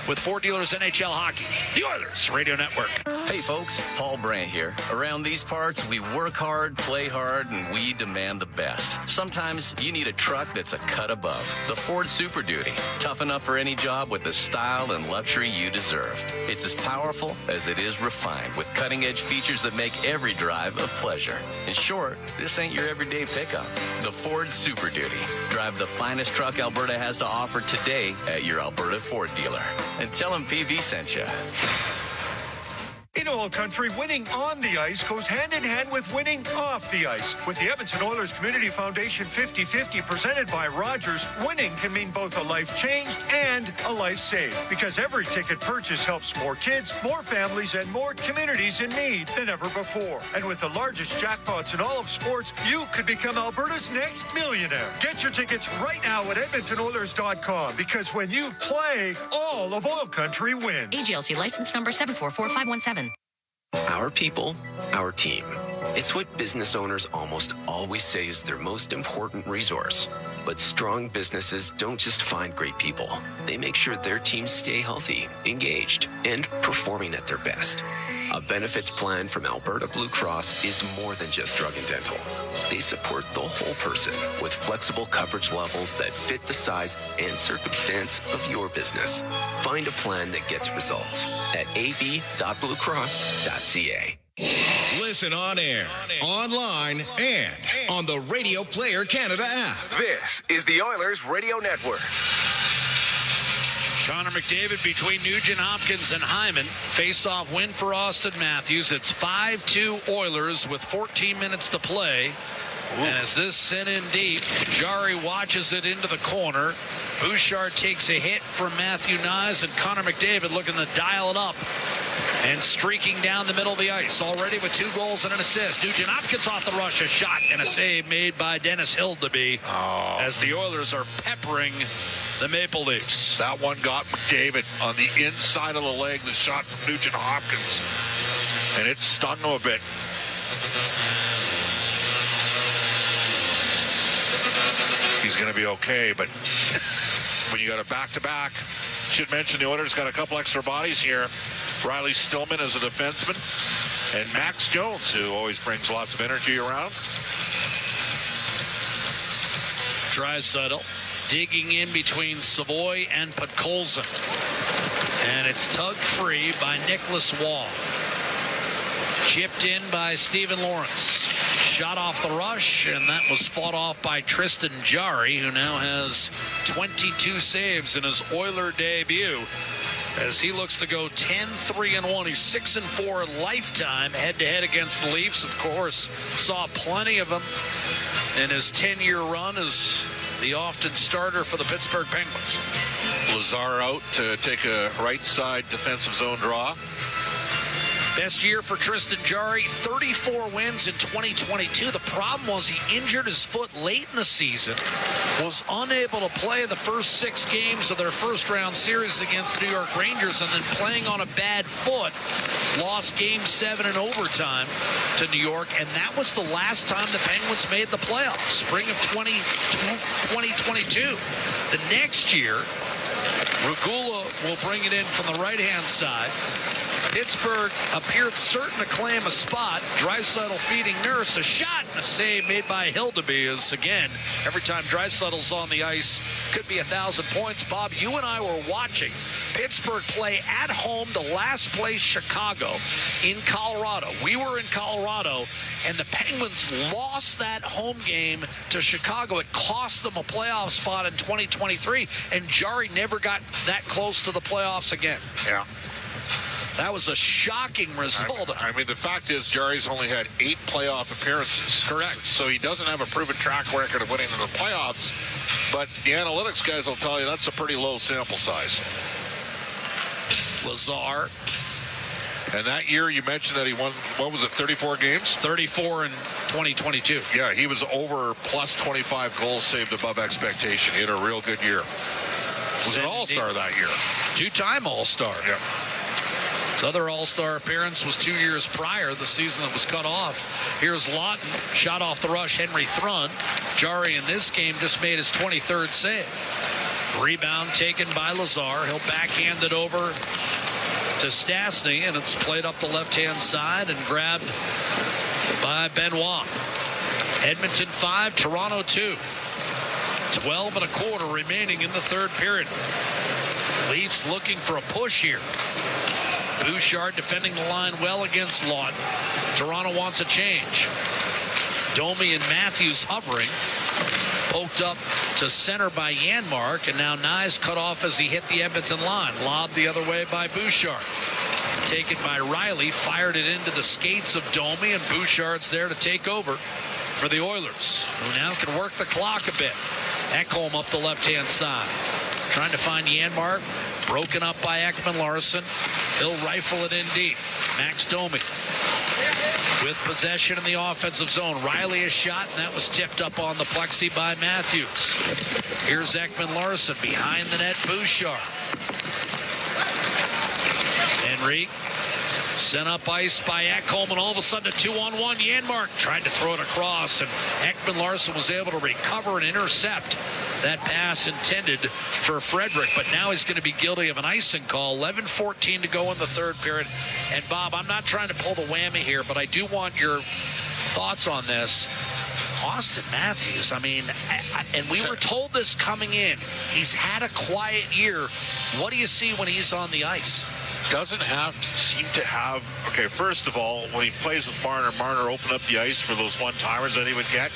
with Ford Dealers NHL Hockey, the Oilers Radio Network. Hey folks, Paul Brandt here. Around these parts, we work hard, play hard, and we demand the best. Sometimes you need a truck that's a cut above. The Ford Super Duty. Tough enough for any job with the style and luxury you deserve. It's as powerful as it is refined, with cutting-edge features that make every drive a pleasure. In short, this ain't your everyday pickup. The Ford Super Duty. Drive the finest truck Alberta has to offer today at your Alberta Ford dealer. And tell them PV sent you. In OilCountry, winning on the ice goes hand in hand with winning off the ice. With the Edmonton Oilers Community Foundation 50-50 presented by Rogers, winning can mean both a life changed and a life saved. Because every ticket purchase helps more kids, more families, and more communities in need than ever before. And with the largest jackpots in all of sports, you could become Alberta's next millionaire. Get your tickets right now at EdmontonOilers.com, because when you play, all of OilCountry wins. AGLC license number 744517. Our people, our team. It's what business owners almost always say is their most important resource. But strong businesses don't just find great people. They make sure their teams stay healthy, engaged, and performing at their best. A benefits plan from Alberta Blue Cross is more than just drug and dental. They support the whole person with flexible coverage levels that fit the size and circumstance of your business. Find a plan that gets results at ab.bluecross.ca. Listen on air, online, and on the Radio Player Canada app. This is the Oilers Radio Network. Connor McDavid between Nugent Hopkins and Hyman. Face-off win for Austin Matthews. It's 5-2 Oilers with 14 minutes to play. Ooh. And as this sent in deep, Jari watches it into the corner. Bouchard takes a hit from Matthew Nyes, and Connor McDavid looking to dial it up and streaking down the middle of the ice. Already with 2 goals and an assist. Nugent Hopkins off the rush, a shot and a save made by Dennis Hildeby as the Oilers are peppering the Maple Leafs. That one got McDavid on the inside of the leg, the shot from Nugent Hopkins, and it stunned him a bit. he's going to be okay. But when you got a back-to-back, should mention the Oilers got a couple extra bodies here. Riley Stillman is a defenseman, and Max Jones, who always brings lots of energy around. Draisaitl digging in between Savoy and Podkolzin. And it's tugged free by Nicholas Wall. Chipped in by Stephen Lawrence. Shot off the rush, and that was fought off by Tristan Jarry, who now has 22 saves in his Oiler debut, as he looks to go 10-3-1. He's 6-4 lifetime head-to-head against the Leafs. Of course, saw plenty of them in his 10-year run as the often starter for the Pittsburgh Penguins. Lazar out to take a right side defensive zone draw. Best year for Tristan Jarry, 34 wins in 2022. The problem was he injured his foot late in the season, was unable to play the first 6 games of their first-round series against the New York Rangers, and then playing on a bad foot, lost Game 7 in overtime to New York, and that was the last time the Penguins made the playoffs, spring of 2022. The next year, Regula will bring it in from the right-hand side. Pittsburgh appeared certain to claim a spot. Draisaitl feeding Nurse. A shot and a save made by Hildeby is, again, every time Draisaitl's on the ice, could be 1,000 points. Bob, you and I were watching Pittsburgh play at home to last place Chicago in Colorado. We were in Colorado, and the Penguins lost that home game to Chicago. It cost them a playoff spot in 2023, and Jarry never got that close to the playoffs again. Yeah. That was a shocking result. I mean, the fact is, Jarry's only had 8 playoff appearances. Correct. So he doesn't have a proven track record of winning in the playoffs. But the analytics guys will tell you that's a pretty low sample size. Lazar. And that year you mentioned that he won, what was it, 34 games? 34 in 2022. Yeah, he was over plus 25 goals saved above expectation. He had a real good year. Was an all-star that year. 2-time all-star. Yeah. His other all-star appearance was 2 years prior, the season that was cut off. Here's Lawton, shot off the rush, Henry Thrun. Jarry in this game just made his 23rd save. Rebound taken by Lazar. He'll backhand it over to Stastny, and it's played up the left-hand side and grabbed by Benoit. Edmonton 5, Toronto 2. 12 and a quarter remaining in the third period. Leafs looking for a push here. Bouchard defending the line well against Lawton. Toronto wants a change. Domi and Matthews hovering. Poked up to center by Janmark, and now Nyes cut off as he hit the Edmonton line. Lobbed the other way by Bouchard. Taken by Riley, fired it into the skates of Domi, and Bouchard's there to take over for the Oilers, who now can work the clock a bit. Ekholm up the left-hand side. Trying to find Janmark. Broken up by Ekman-Larsson. He'll rifle it in deep. Max Domi with possession in the offensive zone. Riley is shot, and that was tipped up on the plexi by Matthews. Here's Ekman-Larsson behind the net. Bouchard. Henry sent up ice by Ekholm, and all of a sudden a 2-on-1. Janmark tried to throw it across, and Ekman-Larsson was able to recover and intercept that pass intended for Frederick, but now he's going to be guilty of an icing call. 11:14 to go in the third period. And Bob, I'm not trying to pull the whammy here, but I do want your thoughts on this. Austin Matthews, I mean, and we were told this coming in. He's had a quiet year. What do you see when he's on the ice? Doesn't seem to have, okay, first of all, when he plays with Marner opened up the ice for those one-timers that he would get,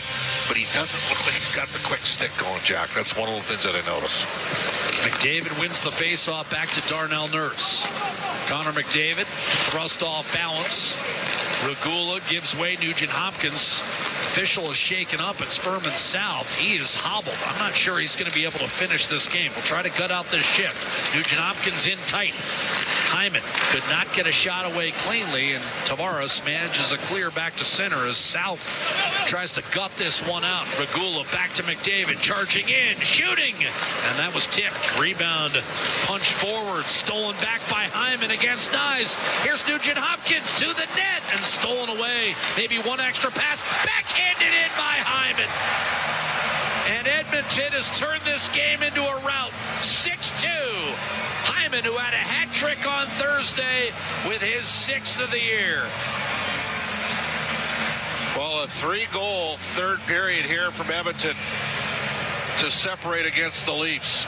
but he doesn't look like he's got the quick stick going, Jack. That's one of the things that I notice. McDavid wins the face-off back to Darnell Nurse. Connor McDavid, thrust off balance. Regula gives way. Nugent Hopkins. Official is shaken up. It's Furman South. He is hobbled. I'm not sure he's going to be able to finish this game. We'll try to cut out this shift. Nugent Hopkins in tight. Hyman could not get a shot away cleanly, and Tavares manages a clear back to center as South tries to gut this one out. Regula back to McDavid, charging in, shooting, and that was tipped. Rebound, punch forward, stolen back by Hyman against Nyes. Here's Nugent Hopkins to the net and stolen away. Maybe one extra pass, backhanded in by Hyman. And Edmonton has turned this game into a rout. 6-2. Hyman, who had a hat trick on Thursday with his 6th of the year. Well, a 3-goal third period here from Edmonton to separate against the Leafs.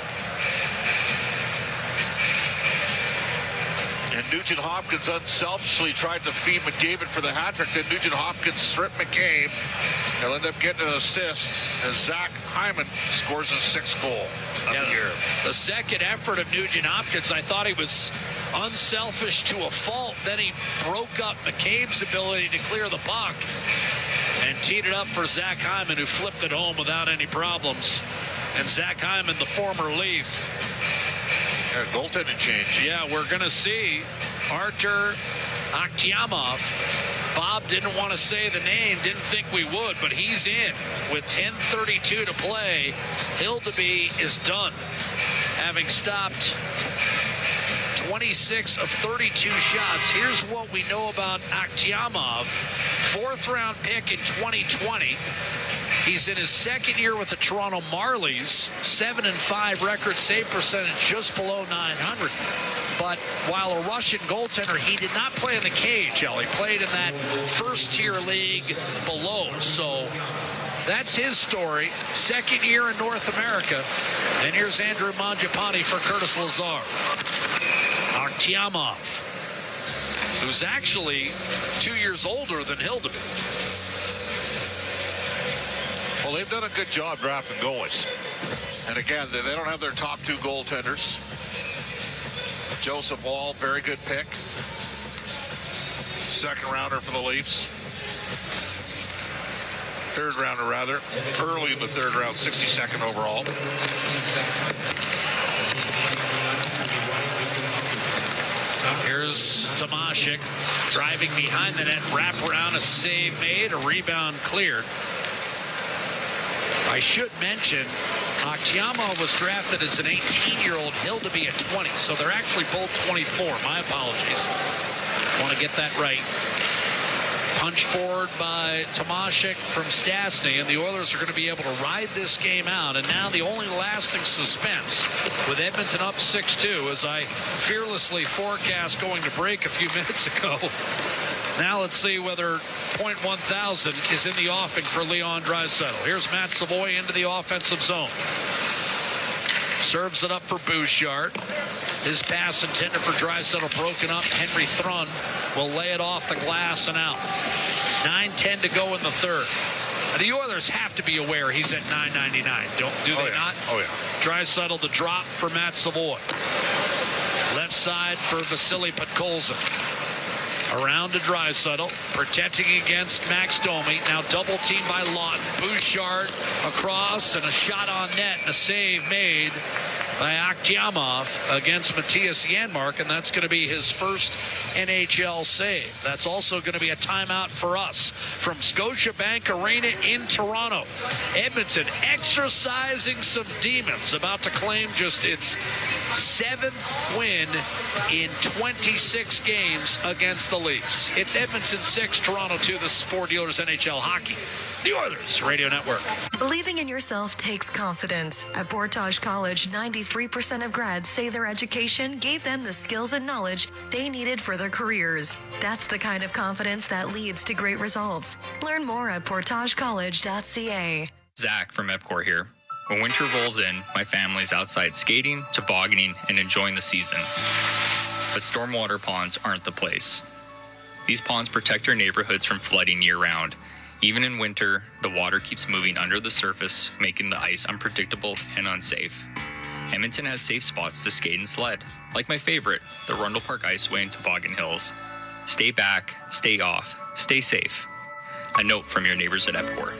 And Nugent-Hopkins unselfishly tried to feed McDavid for the hat trick. Then Nugent-Hopkins stripped McCabe. He'll end up getting an assist as Zach Hyman scores his 6th goal of the year. The second effort of Nugent-Hopkins, I thought he was unselfish to a fault. Then he broke up McCabe's ability to clear the puck and teed it up for Zach Hyman, who flipped it home without any problems. And Zach Hyman, the former Leaf. Goaltending change. Yeah, we're going to see Artur Akhtiamov. Bob didn't want to say the name, didn't think we would, but he's in with 10:32 to play. Hildeby is done, having stopped 26 of 32 shots. Here's what we know about Akhtiamov. 4th-round pick in 2020. He's in his 2nd year with the Toronto Marlies. 7-5 record, save percentage just below 900. But while a Russian goaltender, he did not play in the KHL. He played in that first-tier league below. So that's his story. 2nd year in North America. And here's Andrew Mangiapane for Curtis Lazar. Akhtiamov, who's actually 2 years older than Hildeby. Well, they've done a good job drafting goalies. And again, they don't have their top 2 goaltenders. Joseph Wall, very good pick. 2nd rounder for the Leafs. 3rd rounder, rather. Early in the 3rd round, 62nd overall. Here's Tomashik driving behind the net, wrap around, a save made, a rebound cleared. I should mention, Akhtiamov was drafted as an 18-year-old, Hildeby at 20, so they're actually both 24. My apologies. Want to get that right. Punched forward by Tomashik from Stastny, and the Oilers are going to be able to ride this game out. And now the only lasting suspense with Edmonton up 6-2, as I fearlessly forecast going to break a few minutes ago. Now let's see whether .1000 is in the offing for Leon Draisaitl. Here's Matt Savoy into the offensive zone. Serves it up for Bouchard. His pass intended for Draisaitl broken up. Henry Thrun will lay it off the glass and out. 9:10 to go in the 3rd. The Oilers have to be aware he's at $9.99. Do they not? Oh, yeah. Draisaitl the drop for Matt Savoy. Left side for Vasily Podkolzin. Around to Draisaitl, protecting against Max Domi. Now double team by Lawton. Bouchard across and a shot on net and a save made by Akhtiamov against Matthias Janmark, and that's going to be his first NHL save. That's also going to be a timeout for us from Scotiabank Arena in Toronto. Edmonton exercising some demons, about to claim just its 7th win in 26 games against the Leafs. It's Edmonton 6, Toronto 2. This is Ford Dealers NHL Hockey, the Oilers Radio Network. Believing in yourself takes confidence. At Portage College, 93% of grads say their education gave them the skills and knowledge they needed for their careers. That's the kind of confidence that leads to great results. Learn more at portagecollege.ca. Zach from EPCOR here. When winter rolls in, my family's outside skating, tobogganing, and enjoying the season. But stormwater ponds aren't the place. These ponds protect our neighborhoods from flooding year-round. Even in winter, the water keeps moving under the surface, making the ice unpredictable and unsafe. Edmonton has safe spots to skate and sled, like my favorite, the Rundle Park Iceway and Toboggan Hills. Stay back, stay off, stay safe. A note from your neighbors at EPCOR.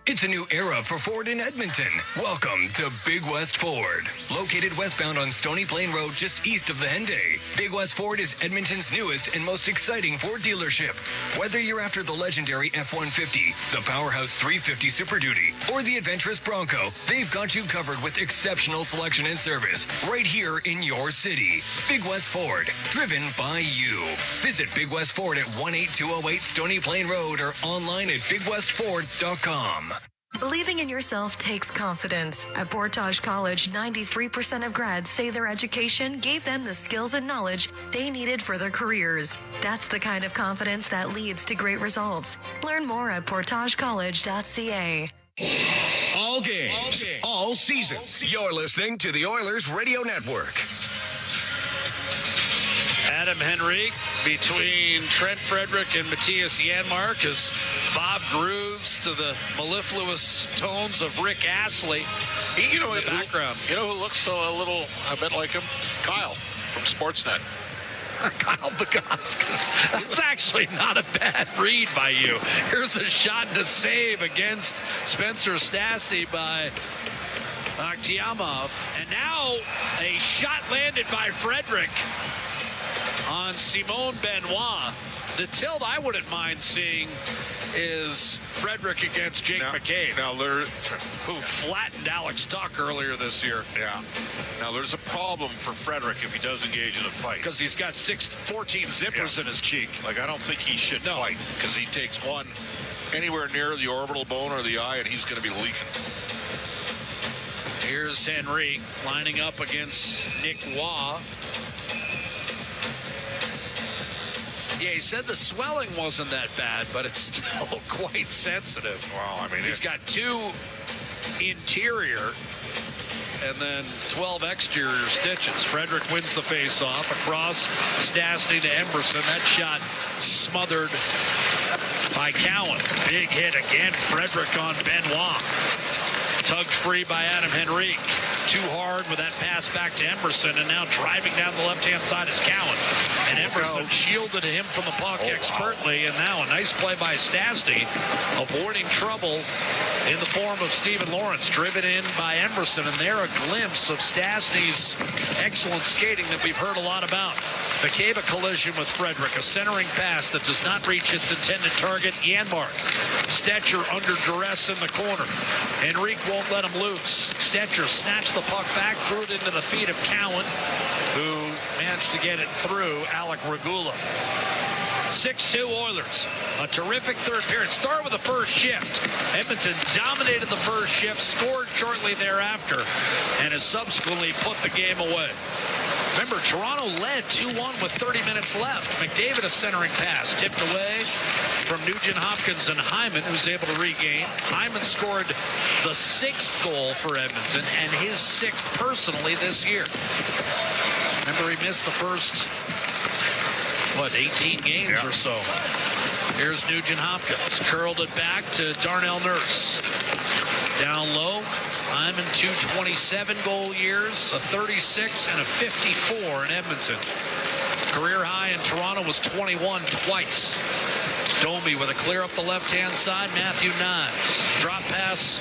It's a new era for Ford in Edmonton. Welcome to Big West Ford. Located westbound on Stony Plain Road just east of the Henday, Big West Ford is Edmonton's newest and most exciting Ford dealership. Whether you're after the legendary F-150, the Powerhouse 350 Super Duty, or the adventurous Bronco, they've got you covered with exceptional selection and service right here in your city. Big West Ford, driven by you. Visit Big West Ford at 18208 Stony Plain Road or online at bigwestford.com. Believing in yourself takes confidence. At Portage College, 93% of grads say their education gave them the skills and knowledge they needed for their careers. That's the kind of confidence that leads to great results. Learn more at portagecollege.ca. All games, all seasons. You're listening to the Oilers Radio Network. Adam Henrique between Trent Frederick and Matthias Janmark as Bob grooves to the mellifluous tones of Rick Astley. You know, in the background. You know who looks a little, I bet, like him? Kyle from Sportsnet. Kyle Bogoskas. That's actually not a bad read by you. Here's a shot and a save against Spencer Stastny by Akhtiamov. And now a shot landed by Frederick on Simone Benoit. The tilt I wouldn't mind seeing is Frederick against Jake McCabe, who flattened Alex Tuck earlier this year. Yeah. Now, there's a problem for Frederick if he does engage in a fight. Because he's got 14 zippers in his cheek. Like, I don't think he should fight, because he takes one anywhere near the orbital bone or the eye, and he's going to be leaking. Here's Henry lining up against Nick Waugh. Yeah, he said the swelling wasn't that bad, but it's still quite sensitive. Well, I mean, he's got 2 interior and then 12 exterior stitches. Frederick wins the face-off across Stastny to Emberson. That shot smothered by Cowan. Big hit again. Frederick on Benoit. Tugged free by Adam Henrique. Too hard with that pass back to Emberson, and now driving down the left-hand side is Cowan. And Emberson shielded him from the puck expertly, and now a nice play by Stastny, avoiding trouble in the form of Stephen Lawrence, driven in by Emberson, and there a glimpse of Stastny's excellent skating that we've heard a lot about. McCabe a collision with Frederick, a centering pass that does not reach its intended target, Janmark. Stetcher under duress in the corner. Henrique won't let him loose. Stetcher snatched the puck back, threw it into the feet of Cowan, who managed to get it through Alec Regula. 6-2 Oilers. A terrific third period. Start with the first shift. Edmonton dominated the first shift, scored shortly thereafter, and has subsequently put the game away. Remember, Toronto led 2-1 with 30 minutes left. McDavid a centering pass, tipped away from Nugent Hopkins and Hyman, who's able to regain. Hyman scored the 6th goal for Edmonton, and his 6th personally this year. Remember, he missed the first, 18 games or so. Here's Nugent Hopkins, curled it back to Darnell Nurse. Down low, Hyman 2 27-goal years, a 36 and a 54 in Edmonton. Career high in Toronto was 21 twice. Domi with a clear up the left-hand side. Matthew Knives. Drop pass.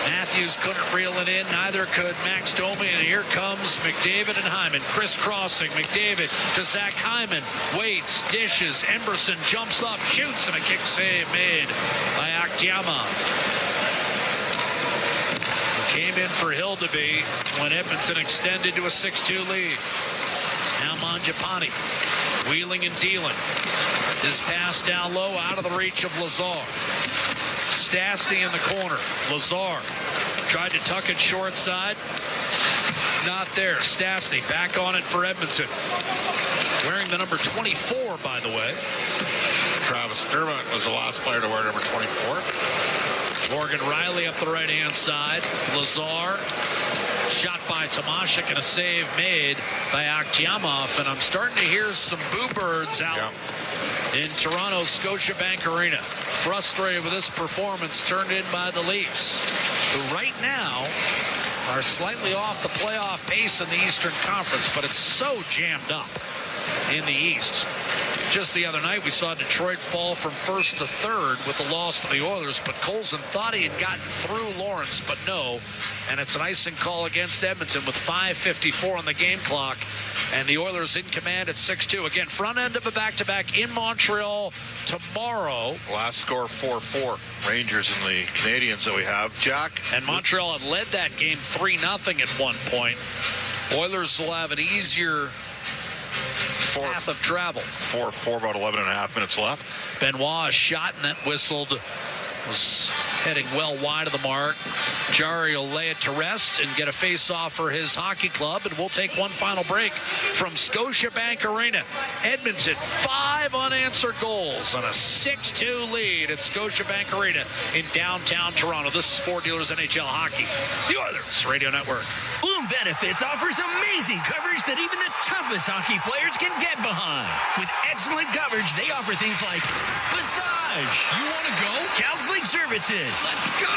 Matthews couldn't reel it in. Neither could Max Domi. And here comes McDavid and Hyman. Crisscrossing. McDavid to Zach Hyman. Waits. Dishes. Emberson jumps up. Shoots. And a kick save made by Akhtiamov. Came in for Hildeby when Edmonton extended to a 6-2 lead. Now Mangiapane wheeling and dealing. His pass down low, out of the reach of Lazar. Stastny in the corner. Lazar tried to tuck it short side. Not there. Stastny back on it for Edmonton. Wearing the number 24, by the way. Travis Dermott was the last player to wear number 24. Morgan Riley up the right-hand side. Lazar, shot by Tomashik and a save made by Akhtiamov. And I'm starting to hear some boo birds out in Toronto's Scotiabank Arena. Frustrated with this performance turned in by the Leafs, who right now are slightly off the playoff pace in the Eastern Conference, but it's so jammed up in the East. Just the other night, we saw Detroit fall from first to third with the loss to the Oilers, but Colson thought he had gotten through Lawrence, but no. And it's an icing call against Edmonton with 5:54 on the game clock, and the Oilers in command at 6-2. Again, front end of a back-to-back in Montreal tomorrow. Last score 4-4. Rangers and the Canadians that we have. Jack. And Montreal had led that game 3-0 at one point. Oilers will have an easier path of travel. 4-4, about 11 and a half minutes left. Benoit, a shot and that whistled, was heading well wide of the mark. Jari will lay it to rest and get a face-off for his hockey club, and we'll take one final break from Scotiabank Arena. Edmonton, 5 unanswered goals on a 6-2 lead at Scotiabank Arena in downtown Toronto. This is Ford Dealers NHL Hockey, the Oilers Radio Network. Bloom Benefits offers amazing coverage that even the toughest hockey players can get behind. With excellent coverage, they offer things like massage. You want to go? Counseling services. Let's go.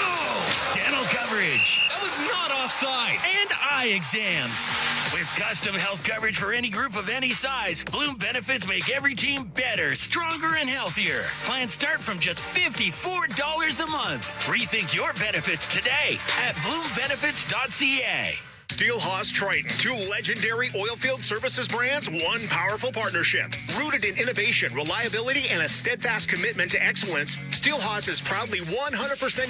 Dental coverage. That was not offside. And eye exams. With custom health coverage for any group of any size, Bloom Benefits make every team better, stronger, and healthier. Plans start from just $54 a month. Rethink your benefits today at bloombenefits.ca. Steelhaus Triton, 2 legendary oilfield services brands, one powerful partnership. Rooted in innovation, reliability, and a steadfast commitment to excellence, Steelhaus is proudly 100%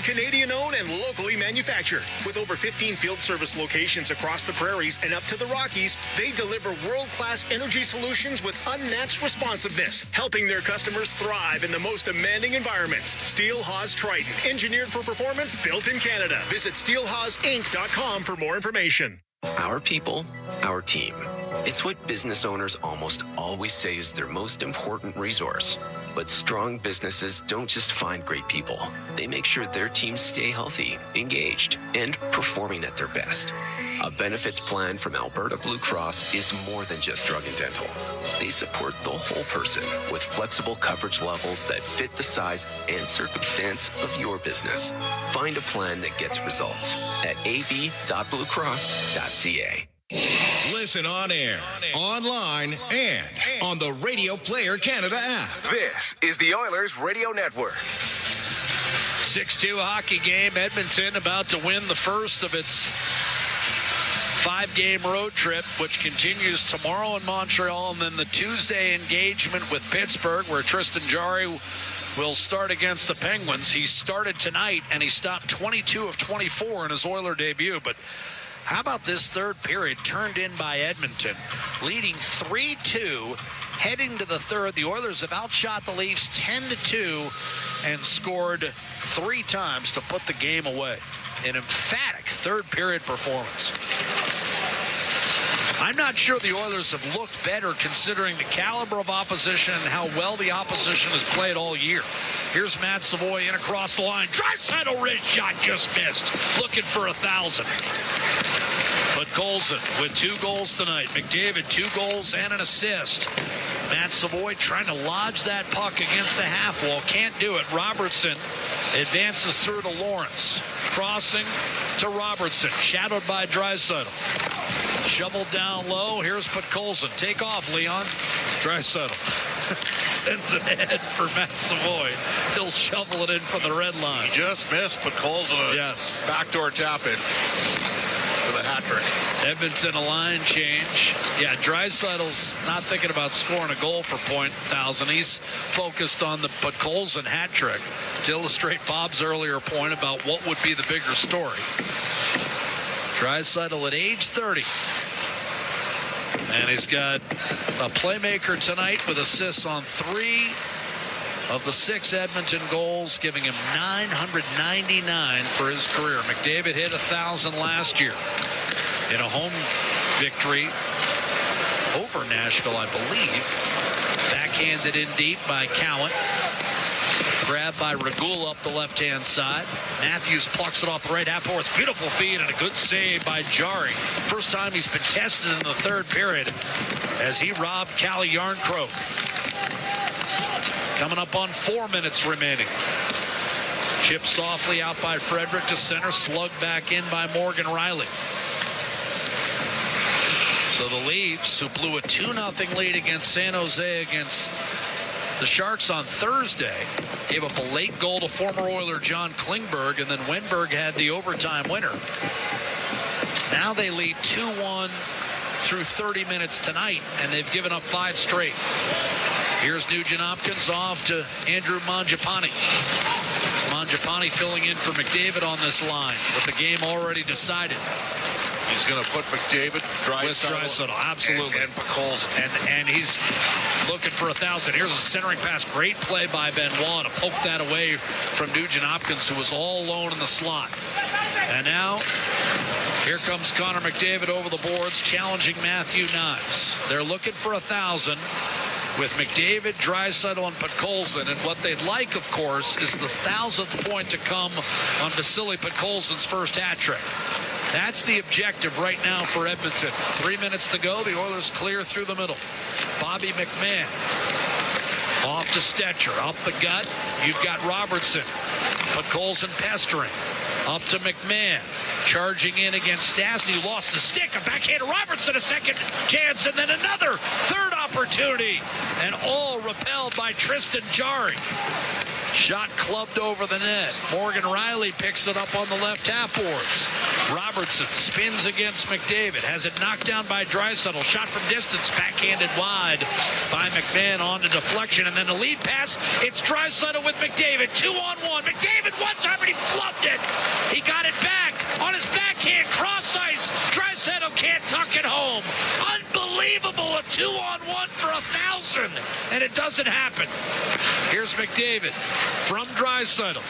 Canadian-owned and locally manufactured. With over 15 field service locations across the prairies and up to the Rockies, they deliver world-class energy solutions with unmatched responsiveness, helping their customers thrive in the most demanding environments. Steelhaus Triton, engineered for performance, built in Canada. Visit steelhausinc.com for more information. Our people, our team. It's what business owners almost always say is their most important resource. But strong businesses don't just find great people. They make sure their teams stay healthy, engaged, and performing at their best. A benefits plan from Alberta Blue Cross is more than just drug and dental. They support the whole person with flexible coverage levels that fit the size and circumstance of your business. Find a plan that gets results at ab.bluecross.ca. Listen on air, online, and on the Radio Player Canada app. This is the Oilers Radio Network. 6-2 hockey game. Edmonton about to win the first of its 5-game road trip, which continues tomorrow in Montreal, and then the Tuesday engagement with Pittsburgh, where Tristan Jarry will start against the Penguins. He started tonight, and he stopped 22 of 24 in his Oiler debut. But how about this third period turned in by Edmonton, leading 3-2, heading to the third. The Oilers have outshot the Leafs 10-2 and scored 3 times to put the game away. An emphatic third-period performance. I'm not sure the Oilers have looked better considering the caliber of opposition and how well the opposition has played all year. Here's Matt Savoy in across the line. Draisaitl wrist shot just missed. Looking for 1,000. But Colson with 2 goals tonight. McDavid, 2 goals and an assist. Matt Savoy trying to lodge that puck against the half wall. Can't do it. Robertson advances through to Lawrence. Crossing to Robertson. Shadowed by Draisaitl. Shoveled down low. Here's Podkolzin. Take off, Leon. Draisaitl sends it ahead for Matt Savoy. He'll shovel it in from the red line. He just missed Podkolzin. Yes. Backdoor tap in for the hat trick. Edmonton a line change. Yeah, Draisaitl's not thinking about scoring a goal for .1000. He's focused on the Podkolzin hat trick. To illustrate Bob's earlier point about what would be the bigger story. Draisaitl at age 30. And he's got a playmaker tonight with assists on 3 of the 6 Edmonton goals, giving him 999 for his career. McDavid hit 1,000 last year in a home victory over Nashville, I believe. Backhanded in deep by Cowan. Grabbed by Regula up the left-hand side. Matthews plucks it off the right half boards. Beautiful feed and a good save by Jarry. First time he's been tested in the third period as he robbed Calle Yarncroke. Coming up on 4 minutes remaining. Chip softly out by Frederick to center. Slugged back in by Morgan Riley. So the Leafs, who blew a 2-0 lead against San Jose against the Sharks on Thursday, gave up a late goal to former Oiler John Klingberg, and then Wenberg had the overtime winner. Now they lead 2-1 through 30 minutes tonight, and they've given up 5 straight. Here's Nugent Hopkins off to Andrew Mangiapane. Mangiapane filling in for McDavid on this line with the game already decided. He's going to put McDavid, Draisaitl, absolutely, and Podkolzin. And he's looking for 1,000. Here's a centering pass. Great play by Benoit to poke that away from Nugent Hopkins, who was all alone in the slot. And now, here comes Connor McDavid over the boards, challenging Matthew Knies. They're looking for 1,000 with McDavid, Draisaitl, and Podkolzin. And what they'd like, of course, is the 1,000th point to come on Vasily Podkolzin's first hat trick. That's the objective right now for Edmonton. 3 minutes to go. The Oilers clear through the middle. Bobby McMahon off to Stetcher. Up the gut. You've got Robertson. Podkolzin pestering. Up to McMahon. Charging in against Stastny, who lost the stick. A backhand to Robertson, a second chance, and then another third opportunity. And all repelled by Tristan Jarry. Shot clubbed over the net. Morgan Riley picks it up on the left half boards. Robertson spins against McDavid. Has it knocked down by Draisaitl. Shot from distance. Backhanded wide by McMahon on the deflection. And then the lead pass. It's Draisaitl with McDavid. 2-on-1. McDavid one time and he flubbed it. He got it back on his backhand. Cross ice. Draisaitl can't tuck it home. Unbelievable. A 2-on-1 for 1,000. And it doesn't happen. Here's McDavid from Draisaitl.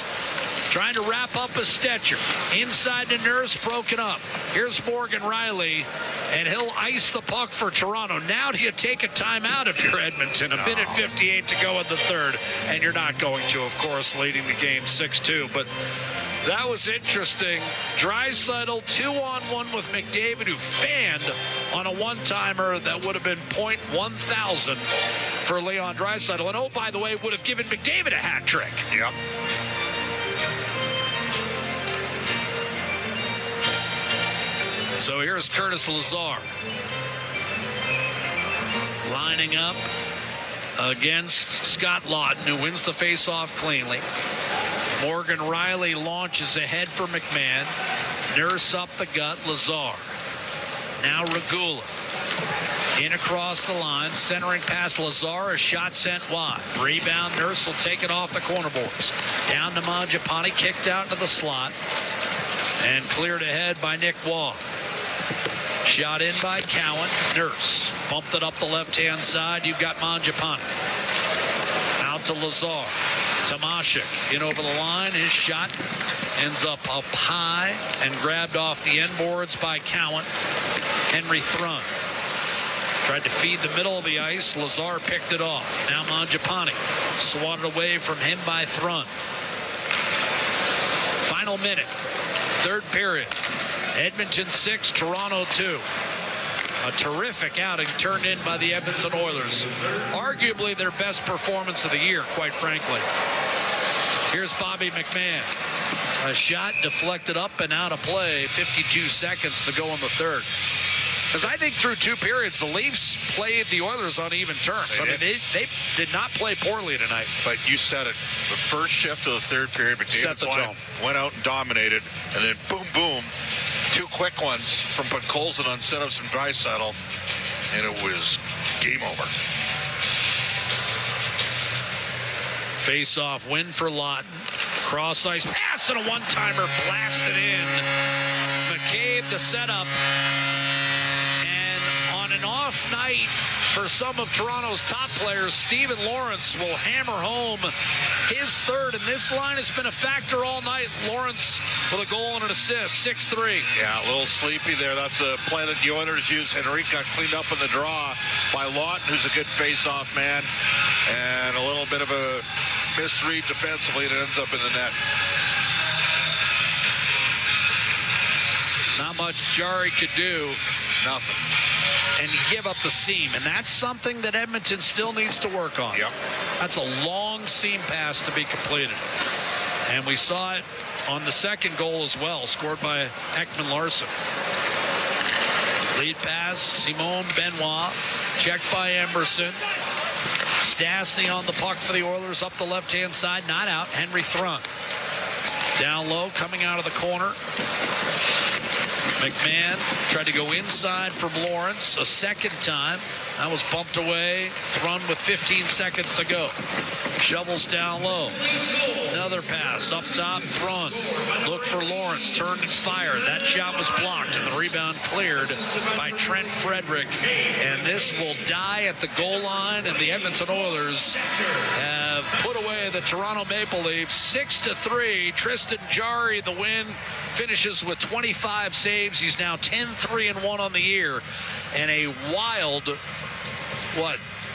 Trying to wrap up a Stetcher. Inside to Nurse, broken up. Here's Morgan Riley, and he'll ice the puck for Toronto. Now do you take a timeout if you're Edmonton? A minute 58 to go in the third, and you're not going to, of course, leading the game 6-2. But that was interesting. Draisaitl 2-on-1 with McDavid, who fanned on a one-timer that would have been .1000 for Leon Draisaitl. And oh, by the way, would have given McDavid a hat trick. Yep. So here's Curtis Lazar lining up against Scott Lawton, who wins the face-off cleanly. Morgan Riley launches ahead for McMahon. Nurse up the gut, Lazar. Now Regula. In across the line, centering past Lazar, a shot sent wide. Rebound, Nurse will take it off the corner boards. Down to Mangiapane, kicked out into the slot. And cleared ahead by Nick Waugh. Shot in by Cowan. Nurse bumped it up the left-hand side. You've got Mangiapane. Out to Lazar. Tomashik in over the line. His shot ends up high and grabbed off the end boards by Cowan. Henry Thrun tried to feed the middle of the ice. Lazar picked it off. Now Mangiapane swatted away from him by Thrun. Final minute. Third period. Edmonton 6, Toronto 2. A terrific outing turned in by the Edmonton Oilers. Arguably their best performance of the year, quite frankly. Here's Bobby McMahon. A shot deflected up and out of play. 52 seconds to go in the third. Because I think through two periods, the Leafs played the Oilers on even terms. They did not play poorly tonight. But you said it. The first shift of the third period, McDavid's line went out and dominated. And then boom, boom. Two quick ones from Podkolzin on setups from Draisaitl. And it was game over. Face-off win for Lawton. Cross-ice pass and a one-timer blasted in. McCabe to set up. And on an off night for some of Toronto's top players, Steven Lawrence will hammer home his third. And this line has been a factor all night. Lawrence with a goal and an assist, 6-3. Yeah, a little sleepy there. That's a play that the Oilers used. Henrique got cleaned up in the draw by Lawton, who's a good face-off man. And a little bit of a misread defensively, and it ends up in the net. Not much Jarry could do. Nothing. And give up the seam. And that's something that Edmonton still needs to work on. Yep. That's a long seam pass to be completed. And we saw it on the second goal as well, scored by Ekman Larson. Lead pass, Simone Benoit, checked by Emberson. Stastny on the puck for the Oilers, up the left-hand side, not out. Henry Thrun. Down low, coming out of the corner. McMahon tried to go inside from Lawrence a second time. That was bumped away. Thrun with 15 seconds to go. Shovels down low. Another pass up top front. Look for Lawrence. Turned and fired. That shot was blocked, and the rebound cleared by Trent Frederick. And this will die at the goal line, and the Edmonton Oilers have put away the Toronto Maple Leafs 6-3. Tristan Jarry, the win, finishes with 25 saves. He's now 10-3-1 on the year. And a wild,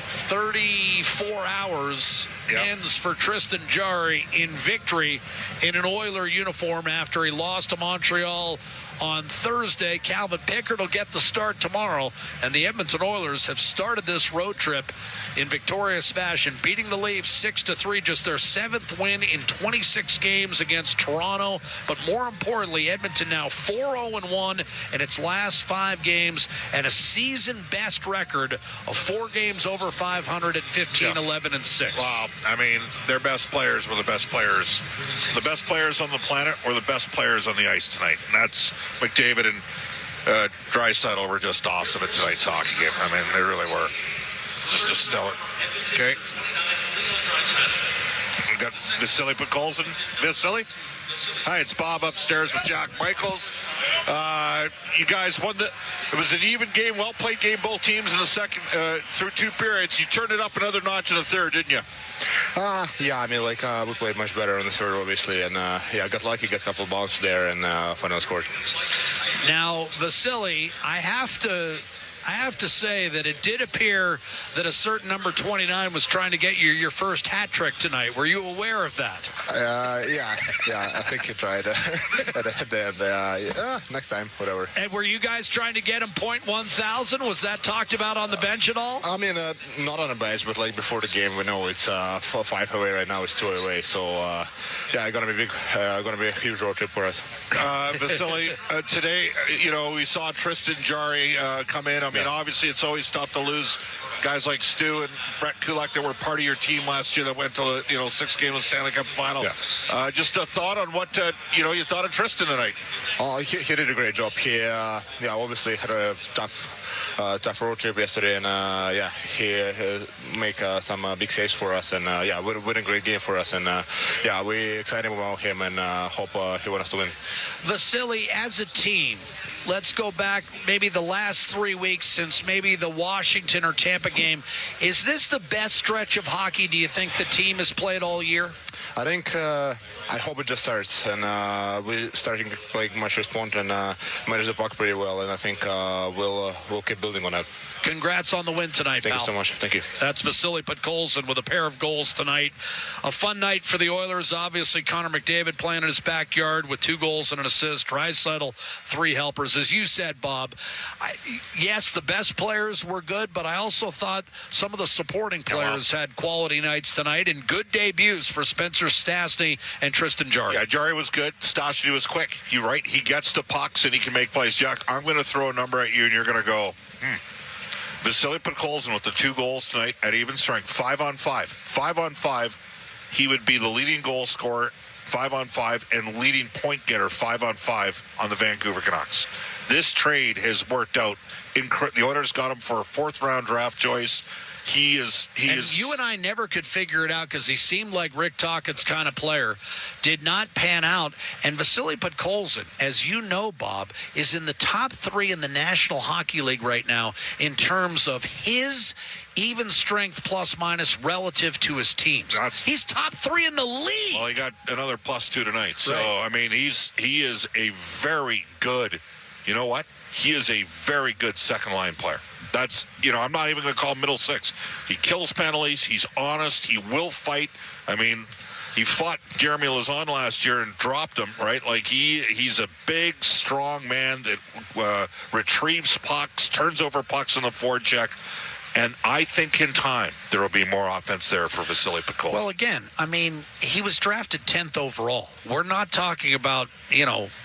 34 hours ends for Tristan Jarry in victory in an Oiler uniform after he lost to Montreal on Thursday. Calvin Pickard will get the start tomorrow, and the Edmonton Oilers have started this road trip in victorious fashion, beating the Leafs 6-3, just their 7th win in 26 games against Toronto. But more importantly, Edmonton now 4-0-1 in its last 5 games, and a season-best record of 4 games over 500 at 15-11-6. Wow. I mean, their best players were the best players. The best players on the planet were the best players on the ice tonight. And that's McDavid and Draisaitl were just awesome at tonight's hockey game. I mean, they really were. Just a stellar. Okay. We've got Vasily Podkolzin. Vasily? Hi, it's Bob upstairs with Jack Michaels. You guys won it was an even game, well-played game, both teams in the second, through 2 periods. You turned it up another notch in the third, didn't you? Yeah, I mean, we played much better in the third, obviously, and I got lucky, got a couple of bounces there, and finally scored. Now, Vasily, I have to say that it did appear that a certain number 29 was trying to get you your first hat trick tonight. Were you aware of that? Yeah, I think he tried. Next time, whatever. And were you guys trying to get him .1000? Was that talked about on the bench at all? I mean, not on the bench, but like before the game, we know it's 5 away right now. It's 2 away, so yeah, gonna be big. Gonna be a huge road trip for us. Vasily, today, we saw Tristan Jarry come in. I mean, obviously, it's always tough to lose guys like Stu and Brett Kulak that were part of your team last year that went to the 6 game of the Stanley Cup final. Yeah. Just a thought on what you thought of Tristan tonight. Oh, he did a great job. He obviously had a tough road trip yesterday, and he make some big saves for us, and win a great game for us, and we're excited about him, and hope he wants us to win. Vasily, as a team, let's go back maybe the last 3 weeks since maybe the Washington or Tampa game. Is this the best stretch of hockey, do you think, the team has played all year? I think, I hope it just starts, and we're starting to play much respond and manage the puck pretty well, and I think we'll keep building on that. Congrats on the win tonight, pal. Thank you so much. Thank you. That's Vasily Podkolzin with a pair of goals tonight. A fun night for the Oilers. Obviously, Connor McDavid playing in his backyard with 2 goals and an assist. Draisaitl, 3 helpers. As you said, Bob, yes, the best players were good, but I also thought some of the supporting players had quality nights tonight and good debuts for Spencer Stastny and Tristan Jarry. Yeah, Jarry was good. Stastny was quick. You're right. He gets the pucks and he can make plays. Jack, I'm going to throw a number at you and you're going to go, Vasily Podkolzin with the 2 goals tonight at even strength, 5-on-5. 5-on-5, he would be the leading goal scorer, 5-on-5, and leading point getter, 5-on-5 on the Vancouver Canucks. This trade has worked out. The Oilers got him for a 4th-round draft choice. He is. You and I never could figure it out because he seemed like Rick Tocchet's kind of player. Did not pan out. And Vasily Podkolzin, as you know, Bob, is in the top 3 in the National Hockey League right now in terms of his even strength plus minus relative to his teams. He's top 3 in the league. Well, he got another +2 tonight. So, I mean, he is a very good, you know what? He is a very good second-line player. That's, I'm not even going to call him middle 6. He kills penalties. He's honest. He will fight. I mean, he fought Jeremy Lauzon last year and dropped him, right? Like, he's a big, strong man that retrieves pucks, turns over pucks in the forecheck. And I think in time there will be more offense there for Vasily Podkolzin. Well, again, I mean, he was drafted 10th overall. We're not talking about,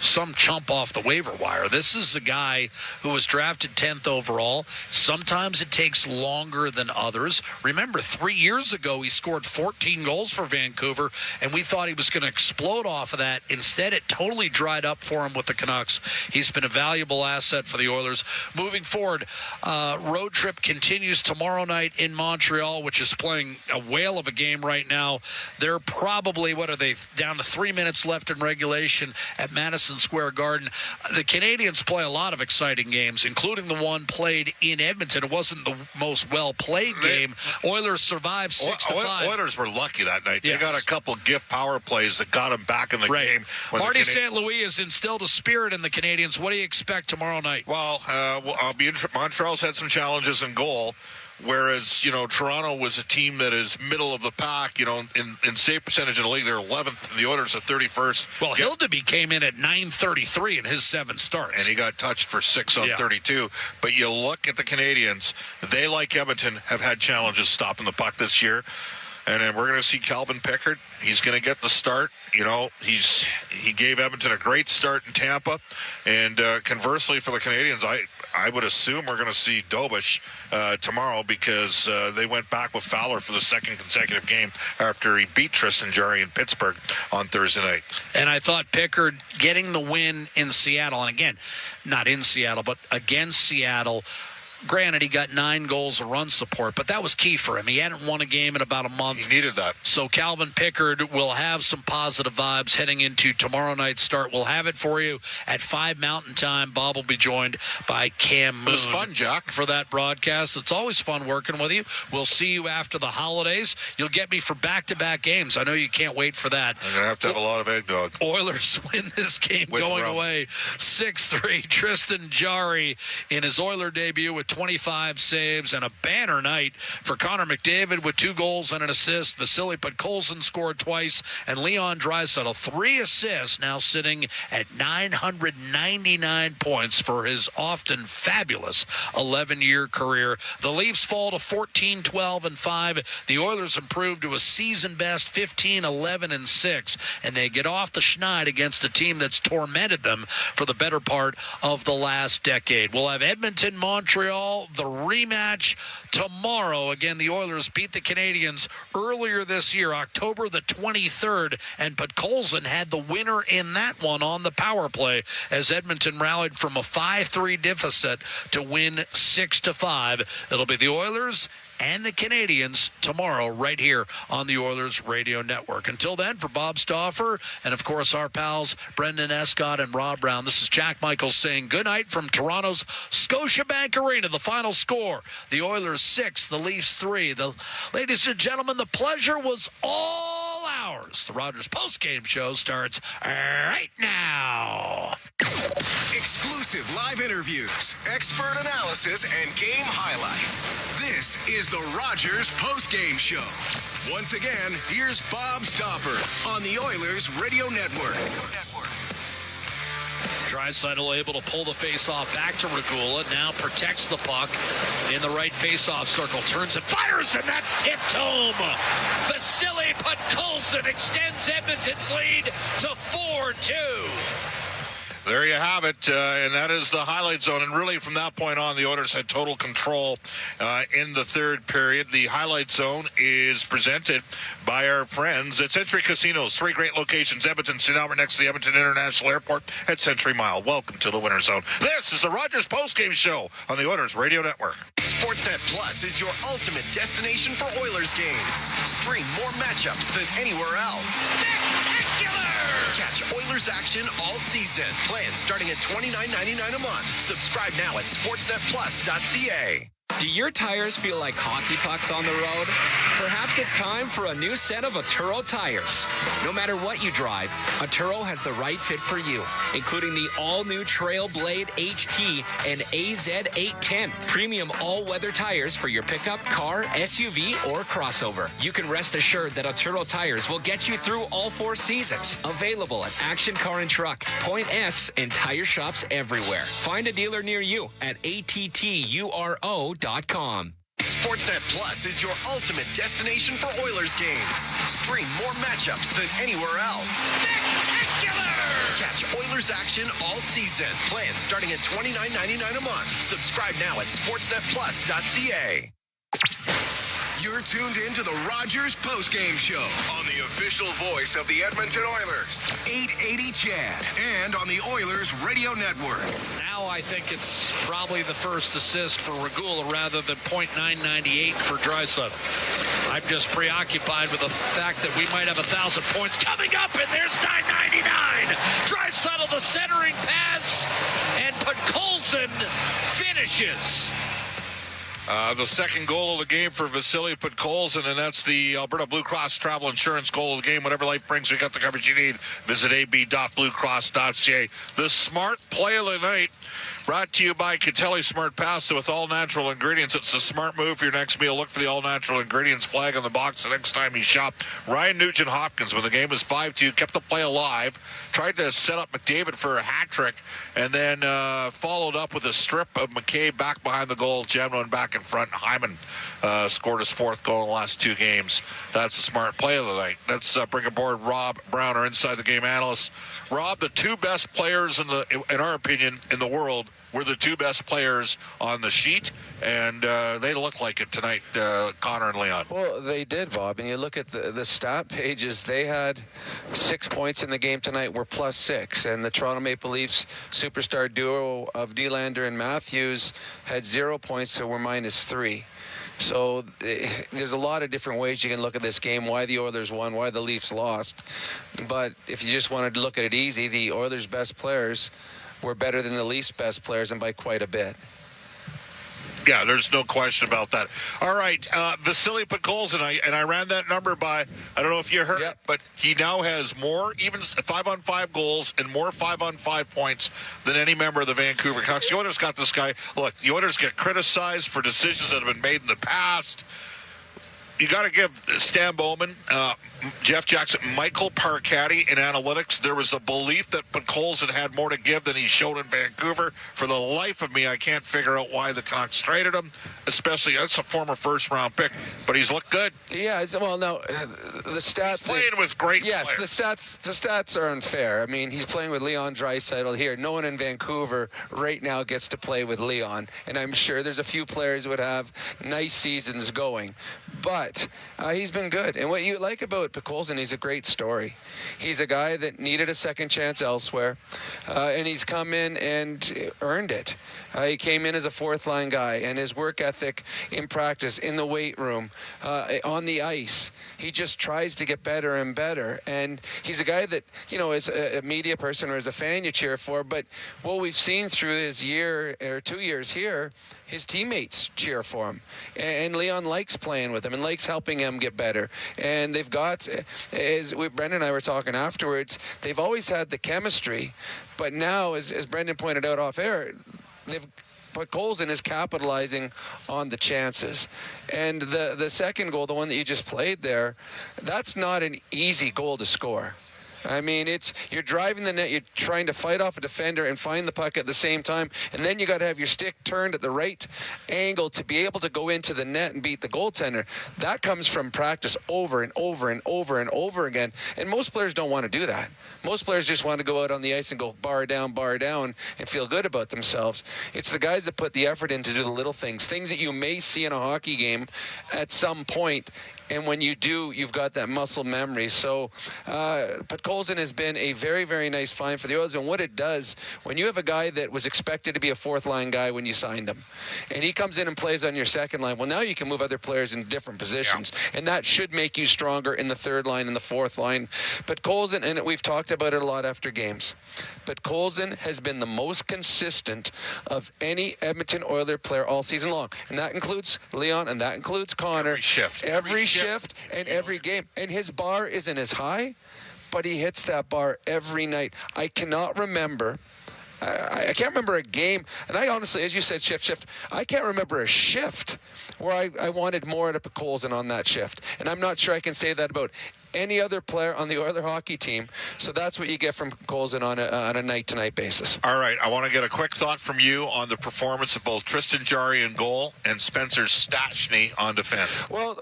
some chump off the waiver wire. This is a guy who was drafted 10th overall. Sometimes it takes longer than others. Remember, 3 years ago, he scored 14 goals for Vancouver, and we thought he was going to explode off of that. Instead, it totally dried up for him with the Canucks. He's been a valuable asset for the Oilers. Moving forward, road trip continues Oilers tomorrow night in Montreal, which is playing a whale of a game right now. They're probably, down to 3 minutes left in regulation at Madison Square Garden. The Canadians play a lot of exciting games, including the one played in Edmonton. It wasn't the most well-played game. Oilers survived 6-5. Oilers were lucky that night. Yes. They got a couple gift power plays that got them back in the game. Marty St. Louis has instilled a spirit in the Canadians. What do you expect tomorrow night? Well, I'll be Montreal's had some challenges in goal, whereas, Toronto was a team that is middle of the pack, in save percentage in the league. They're 11th, and the Oilers are 31st. Well, Hildeby came in at .933 in his 7 starts. And he got touched for 6 on 32. But you look at the Canadians, they, like Edmonton, have had challenges stopping the puck this year. And then we're going to see Calvin Pickard. He's going to get the start. He gave Edmonton a great start in Tampa. And conversely for the Canadians, I would assume we're going to see Dobish tomorrow because they went back with Fowler for the second consecutive game after he beat Tristan Jarry in Pittsburgh on Thursday night. And I thought Pickard getting the win in Seattle, and again, not in Seattle, but against Seattle. Granted, he got 9 goals of run support, but that was key for him. He hadn't won a game in about a month. He needed that. So Calvin Pickard will have some positive vibes heading into tomorrow night's start. We'll have it for you at 5 Mountain Time. Bob will be joined by Cam Moon. It was fun, Jack. For that broadcast. It's always fun working with you. We'll see you after the holidays. You'll get me for back-to-back games. I know you can't wait for that. I'm going to have a lot of eggnog. Oilers win this game going away 6-3. Tristan Jarry in his Oiler debut with 25 saves, and a banner night for Connor McDavid with 2 goals and an assist. Vasily Podkolzin scored twice, and Leon Draisaitl 3 assists, now sitting at 999 points for his often fabulous 11-year career. The Leafs fall to 14-12-5. The Oilers improved to a season-best 15-11-6, and they get off the schneid against a team that's tormented them for the better part of the last decade. We'll have Edmonton, Montreal, the rematch tomorrow. Again, the Oilers beat the Canadians earlier this year, October the 23rd, and Podkolzin had the winner in that one on the power play as Edmonton rallied from a 5-3 deficit to win 6-5. It'll be the Oilers and the Canadians tomorrow right here on the Oilers Radio Network. Until then, for Bob Stauffer and, of course, our pals Brendan Escott and Rob Brown, this is Jack Michaels saying good night from Toronto's Scotiabank Arena. The final score, the Oilers 6, the Leafs 3. Ladies and gentlemen, the pleasure was all ours. The Rogers postgame show starts right now. Exclusive live interviews, expert analysis, and game highlights. This is the Rogers Postgame Show. Once again, here's Bob Stauffer on the Oilers Radio Network. Draisaitl able to pull the face-off back to Regula. Now protects the puck in the right face-off circle. Turns and fires, and that's tipped home. Vasily Podkolzin extends Edmonton's lead to 4-2. There you have it, and that is the highlight zone. And really, from that point on, the Oilers had total control in the third period. The highlight zone is presented by our friends at Century Casinos. 3 great locations: Edmonton, St. Albert, next to the Edmonton International Airport at Century Mile. Welcome to the Winter Zone. This is the Rogers Postgame Show on the Oilers Radio Network. Sportsnet Plus is your ultimate destination for Oilers games. Stream more matchups than anywhere else. Spectacular! Catch Oilers action all season. Plans starting at $29.99 a month. Subscribe now at sportsnetplus.ca. Do your tires feel like hockey pucks on the road? Perhaps it's time for a new set of Atturo tires. No matter what you drive, Atturo has the right fit for you, including the all-new Trail Blade HT and AZ810, premium all-weather tires for your pickup, car, SUV, or crossover. You can rest assured that Atturo tires will get you through all 4 seasons. Available at Action Car and Truck, Point S, and tire shops everywhere. Find a dealer near you at atturo.com. Sportsnet Plus is your ultimate destination for Oilers games. Stream more matchups than anywhere else. Spectacular! Catch Oilers action all season. Plans starting at $29.99 a month. Subscribe now at sportsnetplus.ca. You're tuned in to the Rogers Postgame Show on the official voice of the Edmonton Oilers, 880 Chad, and on the Oilers Radio Network. Now I think it's probably the first assist for Regula rather than .998 for Draisaitl. I'm just preoccupied with the fact that we might have 1,000 points coming up, and there's 999. Draisaitl, the centering pass, and Podkolzin finishes. The second goal of the game for Vasily Podkolzin, and that's the Alberta Blue Cross Travel Insurance goal of the game. Whatever life brings, we got the coverage you need. Visit ab.bluecross.ca. The smart play of the night, brought to you by Catelli Smart Pasta with all natural ingredients. It's a smart move for your next meal. Look for the all natural ingredients flag on the box the next time you shop. Ryan Nugent-Hopkins, when the game was 5-2, kept the play alive, tried to set up McDavid for a hat trick, and then followed up with a strip of McKay back behind the goal. Gemlin back in front. Hyman scored his fourth goal in the last two games. That's the smart play of the night. Let's bring aboard Rob Brown, our Inside the Game analyst. Rob, the two best players in our opinion, in the world were the two best players on the sheet, and they look like it tonight, Connor and Leon. Well, they did, Bob. And you look at the stat pages, they had 6 points in the game tonight, were +6. And the Toronto Maple Leafs superstar duo of Nylander and Matthews had 0 points, so were -3. So there's a lot of different ways you can look at this game, why the Oilers won, why the Leafs lost. But if you just wanted to look at it easy, the Oilers' best players were better than the Leafs' best players, and by quite a bit. Yeah, there's no question about that. All right, Vasily Podkolzin, and I ran that number by, I don't know if you heard it, but he now has more even 5-on-5 goals and more 5-on-5 points than any member of the Vancouver Canucks. The Oilers got this guy. Look, the Oilers get criticized for decisions that have been made in the past. You got to give Stan Bowman, Jeff Jackson, Michael Parkatti in analytics. There was a belief that Podkolzin had more to give than he showed in Vancouver. For the life of me, I can't figure out why the Canucks traded him, especially that's a former first-round pick, but he's looked good. Yeah, well, no, the stats... He's playing with great players. The stats are unfair. I mean, he's playing with Leon Draisaitl here. No one in Vancouver right now gets to play with Leon, and I'm sure there's a few players who would have nice seasons going. But he's been good. And what you like about Podkolzin, he's a great story. He's a guy that needed a second chance elsewhere, and he's come in and earned it. He came in as a fourth-line guy, and his work ethic in practice, in the weight room, on the ice, he just tries to get better and better. And he's a guy that, as a media person or as a fan you cheer for, but what we've seen through his year or 2 years here, his teammates cheer for him. And Leon likes playing with him and likes helping him get better. And they've got, Brendan and I were talking afterwards, they've always had the chemistry, but now, as Brendan pointed out off air, Podkolzin is capitalizing on the chances. And the second goal, the one that you just played there, that's not an easy goal to score. I mean, you're driving the net, you're trying to fight off a defender and find the puck at the same time, and then you got to have your stick turned at the right angle to be able to go into the net and beat the goaltender. That comes from practice over and over and over and over again, and most players don't want to do that. Most players just want to go out on the ice and go bar down, and feel good about themselves. It's the guys that put the effort in to do the little things that you may see in a hockey game at some point. And when you do, you've got that muscle memory. So Podkolzin has been a very, very nice find for the Oilers. And what it does, when you have a guy that was expected to be a fourth-line guy when you signed him, and he comes in and plays on your second line, well, now you can move other players in different positions. Yeah. And that should make you stronger in the third line and the fourth line. Podkolzin, and we've talked about it a lot after games, Podkolzin has been the most consistent of any Edmonton Oilers player all season long. And that includes Leon, and that includes Connor. Every shift and every game. And his bar isn't as high, but he hits that bar every night. I cannot remember. I can't remember a game, and I honestly, as you said, shift. I can't remember a shift where I wanted more out of Podkolzin on that shift. And I'm not sure I can say that about any other player on the Oilers hockey team. So that's what you get from Podkolzin on a night-to-night basis. All right, I want to get a quick thought from you on the performance of both Tristan Jarry in goal and Spencer Stastny on defense. Well,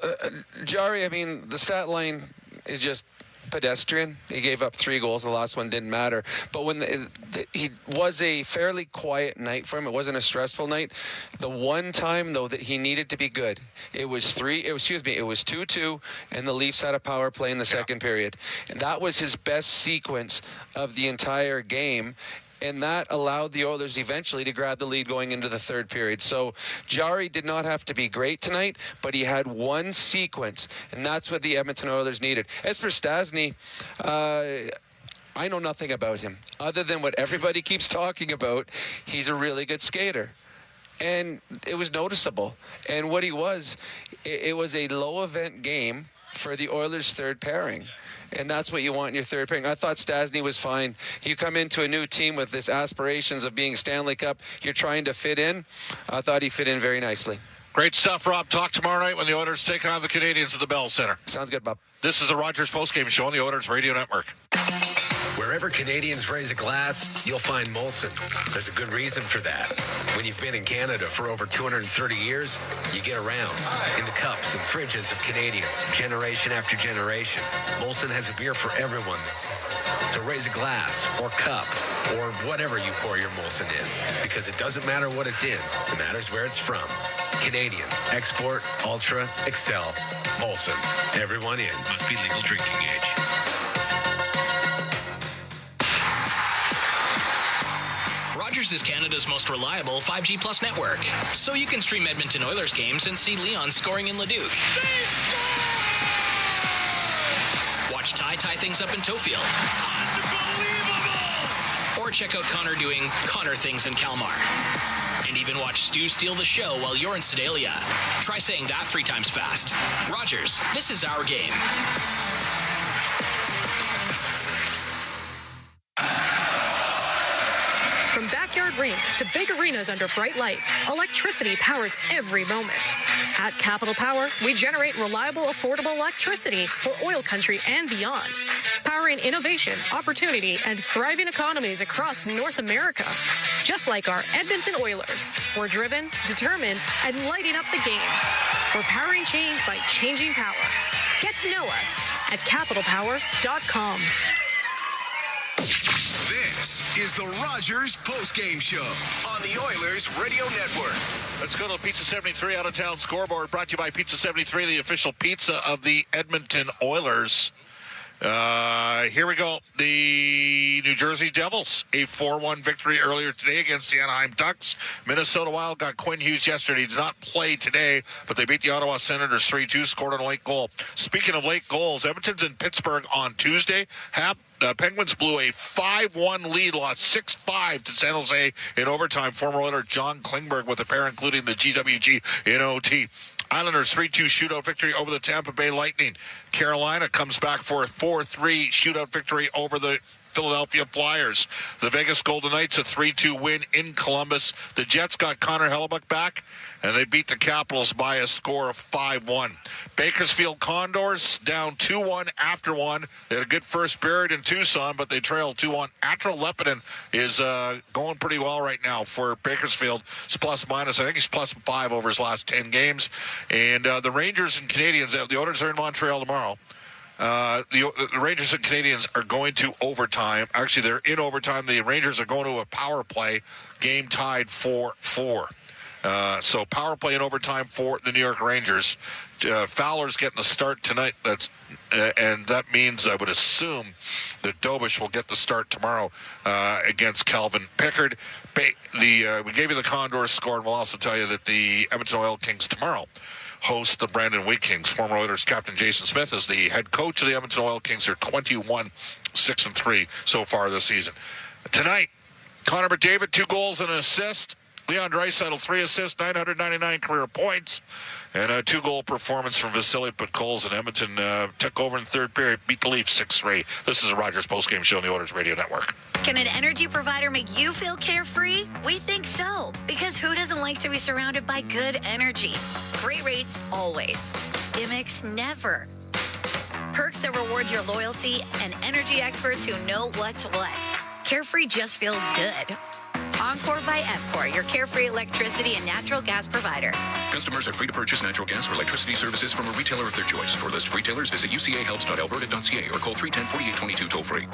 Jarry, I mean, the stat line is just pedestrian. He gave up 3 goals. The last one didn't matter. But when he was a fairly quiet night for him, it wasn't a stressful night. The one time, though, that he needed to be good, it was 2-2, and the Leafs had a power play in the second period. And that was his best sequence of the entire game. And that allowed the Oilers eventually to grab the lead going into the third period. So Jari did not have to be great tonight, but he had one sequence, and that's what the Edmonton Oilers needed. As for Stastny, I know nothing about him other than what everybody keeps talking about. He's a really good skater. And it was noticeable. And what he was, it was a low-event game for the Oilers' third pairing. And that's what you want in your third pairing. I thought Stastny was fine. You come into a new team with this aspirations of being Stanley Cup. You're trying to fit in. I thought he fit in very nicely. Great stuff, Rob. Talk tomorrow night when the Oilers take on the Canadiens at the Bell Center. Sounds good, Bob. This is the Rogers Postgame Show on the Oilers Radio Network. Wherever Canadians raise a glass, you'll find Molson. There's a good reason for that. When you've been in Canada for over 230 years, you get around in the cups and fridges of Canadians, generation after generation. Molson has a beer for everyone. So raise a glass or cup or whatever you pour your Molson in, because it doesn't matter what it's in. It matters where it's from. Canadian, export, ultra, excel, Molson. Everyone in. Must be legal drinking age. Rogers is Canada's most reliable 5G Plus network, so you can stream Edmonton Oilers games and see Leon scoring in Leduc. Watch Ty tie things up in Tofield. Or check out Connor doing Connor things in Kalmar. And even watch Stu steal the show while you're in Sedalia. Try saying that 3 times fast. Rogers, this is our game. From backyard rinks to big arenas under bright lights, electricity powers every moment. At Capital Power, we generate reliable, affordable electricity for OilCountry and beyond, powering innovation, opportunity, and thriving economies across North America. Just like our Edmonton Oilers, we're driven, determined, and lighting up the game. We're powering change by changing power. Get to know us at capitalpower.com. This is the Rogers Postgame Show on the Oilers Radio Network. Let's go to Pizza 73 out-of-town scoreboard, brought to you by Pizza 73, the official pizza of the Edmonton Oilers. Here we go. The New Jersey Devils, a 4-1 victory earlier today against the Anaheim Ducks. Minnesota Wild got Quinn Hughes yesterday. He did not play today, but they beat the Ottawa Senators 3-2, scored on a late goal. Speaking of late goals, Edmonton's in Pittsburgh on Tuesday. Penguins blew a 5-1 lead, lost 6-5 to San Jose in overtime. Former Oiler John Klingberg with a pair, including the GWG in OT. Islanders 3-2 shootout victory over the Tampa Bay Lightning. Carolina comes back for a 4-3 shootout victory over the Philadelphia Flyers. The Vegas Golden Knights a 3-2 win in Columbus. The Jets got Connor Hellebuck back, and they beat the Capitals by a score of 5-1. Bakersfield Condors down 2-1 after one. They had a good first period in Tucson, but they trailed 2-1. Atro Lepidin is going pretty well right now for Bakersfield. It's plus-minus. I think he's +5 over his last 10 games. And the Rangers and Canadians, the Oilers are in Montreal tomorrow. The Rangers and Canadians are going to overtime. Actually, they're in overtime. The Rangers are going to a power play, game tied 4-4. So power play in overtime for the New York Rangers. Fowler's getting the start tonight. And that means I would assume that Dobish will get the start tomorrow against Calvin Pickard. We gave you the Condors score, and we'll also tell you that the Edmonton Oil Kings tomorrow host the Brandon Wheat Kings. Former Oilers captain Jason Smith is the head coach of the Edmonton Oil Kings. They're 21-6-3 so far this season. Tonight, Connor McDavid, 2 goals and an assist. Leon Draisaitl, 3 assists, 999 career points, and a 2-goal performance from Vasily Podkolzin. Edmonton took over in third period, beat the Leafs 6-3. This is a Rogers Postgame Show on the Oilers Radio Network. Can an energy provider make you feel carefree? We think so, because who doesn't like to be surrounded by good energy? Great rates always. Gimmicks never. Perks that reward your loyalty and energy experts who know what's what. Carefree just feels good. Encore by EPCOR, your carefree electricity and natural gas provider. Customers are free to purchase natural gas or electricity services from a retailer of their choice. For a list of retailers, visit ucahelps.alberta.ca or call 310-4822 toll-free.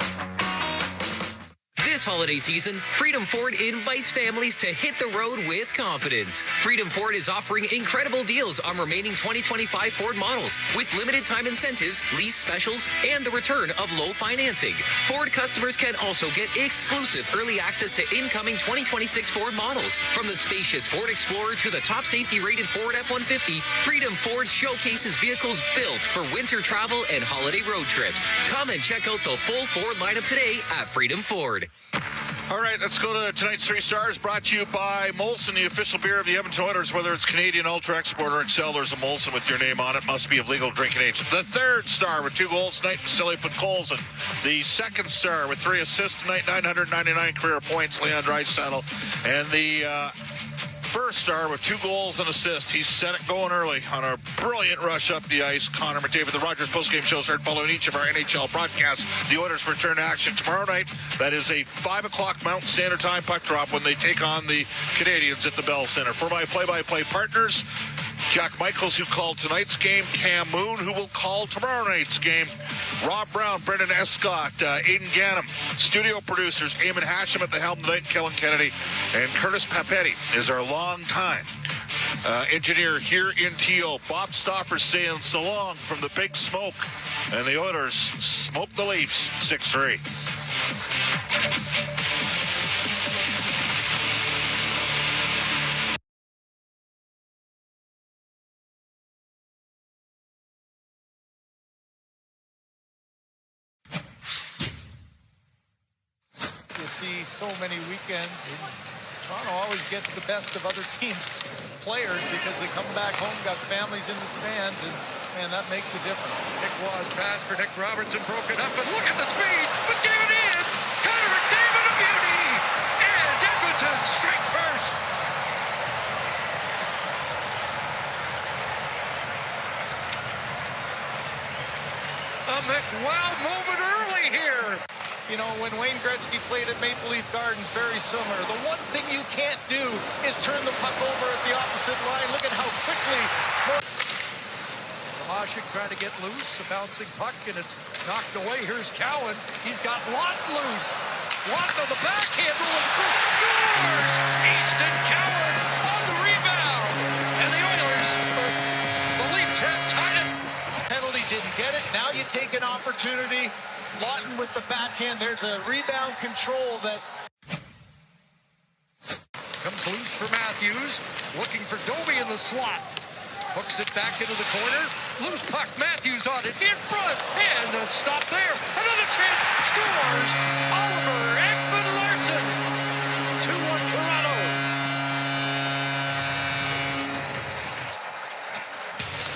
This holiday season, Freedom Ford invites families to hit the road with confidence. Freedom Ford is offering incredible deals on remaining 2025 Ford models with limited time incentives, lease specials, and the return of low financing. Ford customers can also get exclusive early access to incoming 2026 Ford models. From the spacious Ford Explorer to the top safety-rated Ford F-150, Freedom Ford showcases vehicles built for winter travel and holiday road trips. Come and check out the full Ford lineup today at Freedom Ford. All right, let's go to tonight's 3 stars, brought to you by Molson, the official beer of the Edmonton Oilers. Whether it's Canadian, Ultra, Export, or Excel, there's a Molson with your name on it. Must be of legal drinking age. The 3rd star with 2 goals tonight, Vasily Podkolzin. The 2nd star with 3 assists tonight, 999 career points, Leon Draisaitl. And the 1st star with 2 goals and assists. He set it going early on a brilliant rush up the ice. Connor McDavid. The Rogers postgame show started following each of our NHL broadcasts. The Oilers return to action tomorrow night. That is a 5 o'clock Mountain Standard Time puck drop when they take on the Canadians at the Bell Center. For my play-by-play partners, Jack Michaels, who called tonight's game, Cam Moon, who will call tomorrow night's game, Rob Brown, Brendan Escott, Aidan Gannam, studio producers, Eamon Hashem at the helm tonight, Kellen Kennedy, and Curtis Papetti is our long-time engineer here in TO. Bob Stoffer saying so long from the Big Smoke, and the Oilers smoke the Leafs 6-3. You see so many weekends. Toronto always gets the best of other teams' players because they come back home, got families in the stands, and man, that makes a difference. Nick Wa's pass for Nick Robertson broke it up, but look at the speed. McDavid in. Connor McDavid, a beauty. And Edmonton straight first. A McWow moment early here. You know, when Wayne Gretzky played at Maple Leaf Gardens, very similar. The one thing you can't do is turn the puck over at the opposite line. Look at how quickly. Tomashik trying to get loose, a bouncing puck, and it's knocked away. Here's Cowan. He's got Lawton loose. Lawton on the backhand, rolling through. Scores! Easton Cowan on the rebound. And the Oilers, the Leafs have tied it. Penalty didn't get it. Now you take an opportunity. Lawton with the backhand. There's a rebound control that comes loose for Matthews. Looking for Doby in the slot. Hooks it back into the corner. Loose puck. Matthews on it. In front. And a stop there. Another chance. Scores. Oliver Ekman-Larsson. 2-1 Toronto.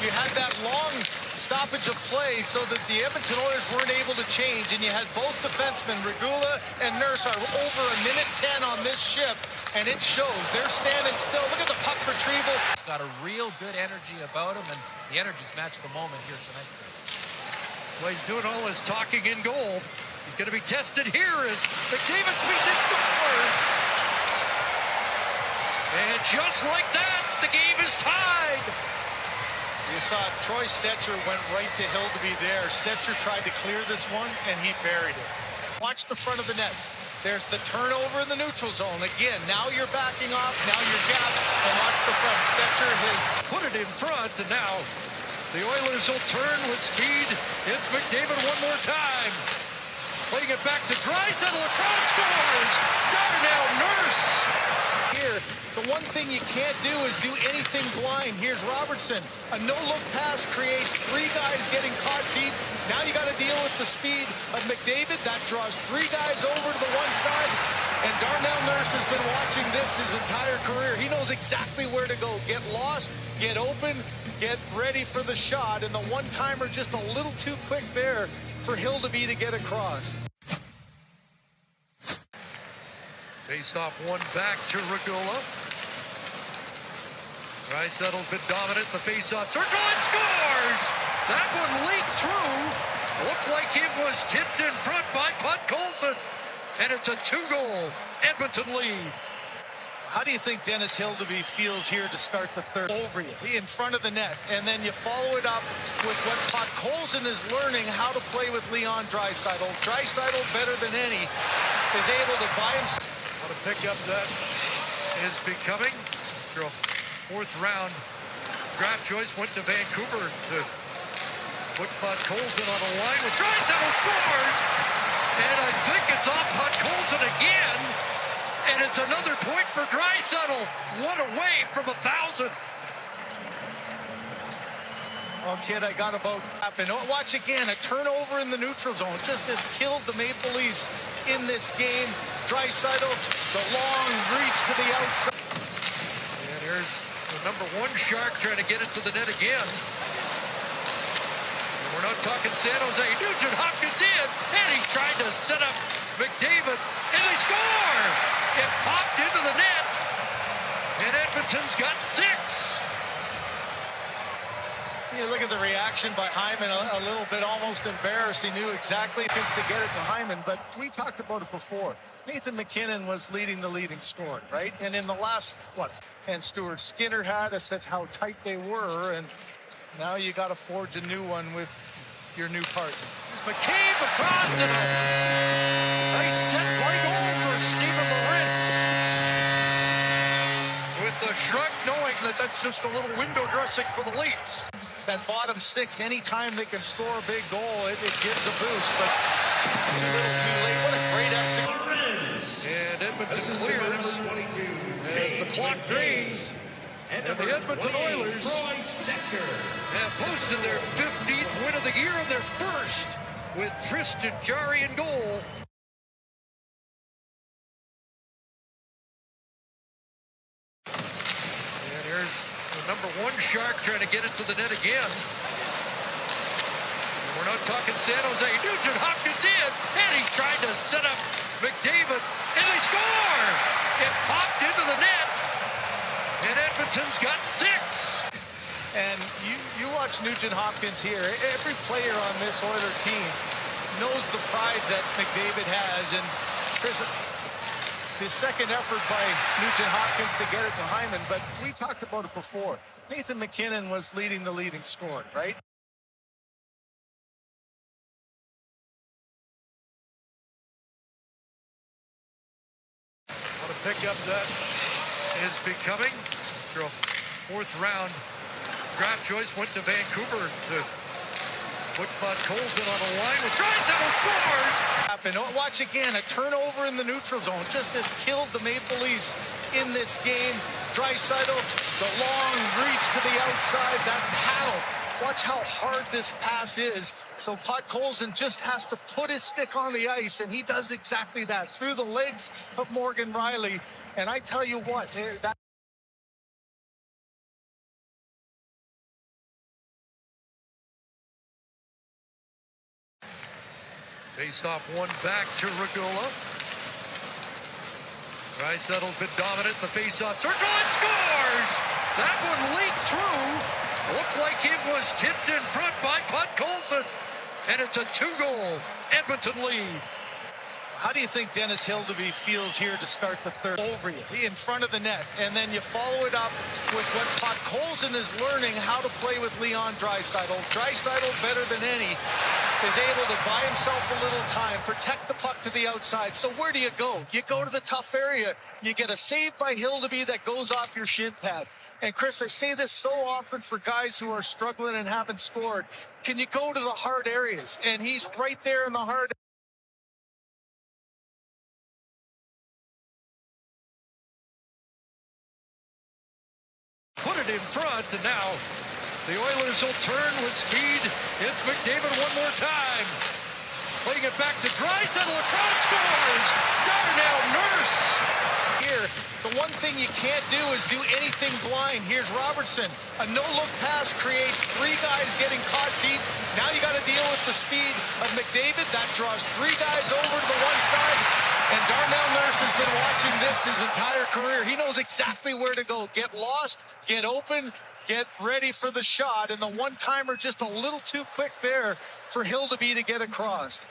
you had that long stoppage of play so that the Edmonton Oilers weren't able to change, and you had both defensemen, Regula and Nurse, are over a minute 10 on this shift, and it shows. They're standing still. Look at the puck retrieval. He's got a real good energy about him, and the energy's matched the moment here tonight, Chris. Well, he's doing all his talking in goal. He's going to be tested here as McDavid speeds and scores. And just like that, the game is tied. You saw Troy Stetcher went right to Hildeby there. Stetcher tried to clear this one, and he buried it. Watch the front of the net. There's the turnover in the neutral zone. Again, now you're backing off, now you're gapped, and watch the front. Stetcher has put it in front, and now the Oilers will turn with speed. It's McDavid one more time. Playing it back to Draisaitl, across, scores! Darnell Nurse! Here, the one thing you can't do is do anything blind. Here's Robertson. A no-look pass creates three guys getting caught deep. Now you got to deal with the speed of McDavid. That draws three guys over to the one side. And Darnell Nurse has been watching this his entire career. He knows exactly where to go. Get lost, get open, get ready for the shot. And the one-timer just a little too quick there for Hildeby to get across. Face-off one back to Regula. Draisaitl been dominant in the face-off circle and scores! That one leaked through. Looked like it was tipped in front by Podkolzin. And it's a 2-goal Edmonton lead. How do you think Dennis Hildeby feels here to start the third? Over you, in front of the net, and then you follow it up with what Podkolzin is learning how to play with Leon Draisaitl. Draisaitl, better than any, is able to buy himself. What a pickup that is becoming. Through a fourth round draft choice, went to Vancouver to put Podkolzin on a line with Draisaitl scores, and I think it's off Podkolzin again. And it's another point for Draisaitl. One away from 1,000. Oh, kid, I got about happen. Oh, watch again, a turnover in the neutral zone just has killed the Maple Leafs in this game. Draisaitl, the long reach to the outside. And here's the number one Shark trying to get it to the net again. And we're not talking San Jose. Nugent Hopkins in, and he's trying to set up McDavid, and they score! It popped into the net, and Edmonton's got 6. You look at the reaction by Hyman, a little bit almost embarrassed. He knew exactly to get it to Hyman, but we talked about it before. Nathan McKinnon was leading the leading scorer, right? And in the last, and Stuart Skinner had us, that's how tight they were, and now you got to forge a new one with your new partner. McCabe across it. Nice set play goal for Steven Lorentz. With the shrug knowing that that's just a little window dressing for the Leafs. That bottom six, anytime they can score a big goal, it gives a boost, but too little too late. What a great execution. And Edmonton clears as the clock drains. And the Edmonton Oilers have posted their 15th win of the year and their first with Tristan Jarry in goal. And here's the number one Shark trying to get it to the net again. And we're not talking San Jose. Nugent Hopkins in, and he's trying to set up McDavid, and they score! It popped into the net. And Edmonton's got 6. And you watch Nugent Hopkins here. Every player on this Oiler team knows the pride that McDavid has. And there's the second effort by Nugent Hopkins to get it to Hyman. But we talked about it before. Nathan McKinnon was leading the leading scorer, right? What a pickup that is becoming. Through a fourth round draft choice, went to Vancouver to put Podkolzin on a line with Draisaitl scores. Oh, watch again, a turnover in the neutral zone just has killed the Maple Leafs in this game. Draisaitl, the long reach to the outside, that paddle. Watch how hard this pass is. So Podkolzin just has to put his stick on the ice, and he does exactly that through the legs of Morgan Riley. And I tell you what, that faced off one back to Regula. Draisaitl been dominant in the face-off circle and scores! That one leaked through. Looked like it was tipped in front by Podkolzin. And it's a 2-goal Edmonton lead. How do you think Dennis Hildeby feels here to start the third? Over you, in front of the net, and then you follow it up with what Podkolzin is learning how to play with Leon Draisaitl. Draisaitl, better than any, is able to buy himself a little time, protect the puck to the outside. So where do you go? You go to the tough area. You get a save by Hildeby that goes off your shin pad. And Chris, I say this so often for guys who are struggling and haven't scored. Can you go to the hard areas? And he's right there in the hard. Put it in front, and now the Oilers will turn with speed. It's McDavid one more time. Playing it back to Draisaitl, across scores. Darnell Nurse. Here, the one thing you can't do is do anything blind. Here's Robertson. A no-look pass creates 3 guys getting caught deep. Now you got to deal with the speed of McDavid. That draws 3 guys over to the one side. And Darnell Nurse has been watching this his entire career. He knows exactly where to go. Get lost, get open, get ready for the shot. And the one-timer just a little too quick there for Hildeby to get across.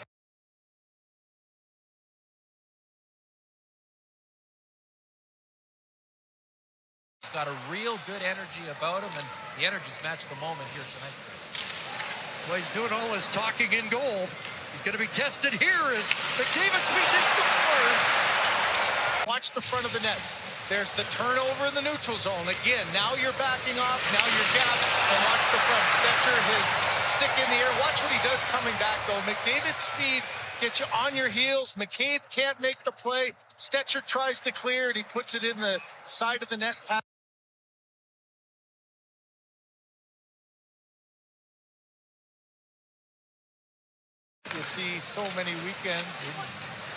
got a real good energy about him, and the energies match the moment here tonight, Chris. Well, he's doing all his talking in goal. He's going to be tested here as McDavid scores. Watch the front of the net. There's the turnover in the neutral zone. Again, now you're backing off. Now you're gapped. And watch the front. Stetcher, his stick in the air. Watch what he does coming back, though. McDavid's speed gets you on your heels. McCabe can't make the play. Stetcher tries to clear, and he puts it in the side of the net. You see so many weekends.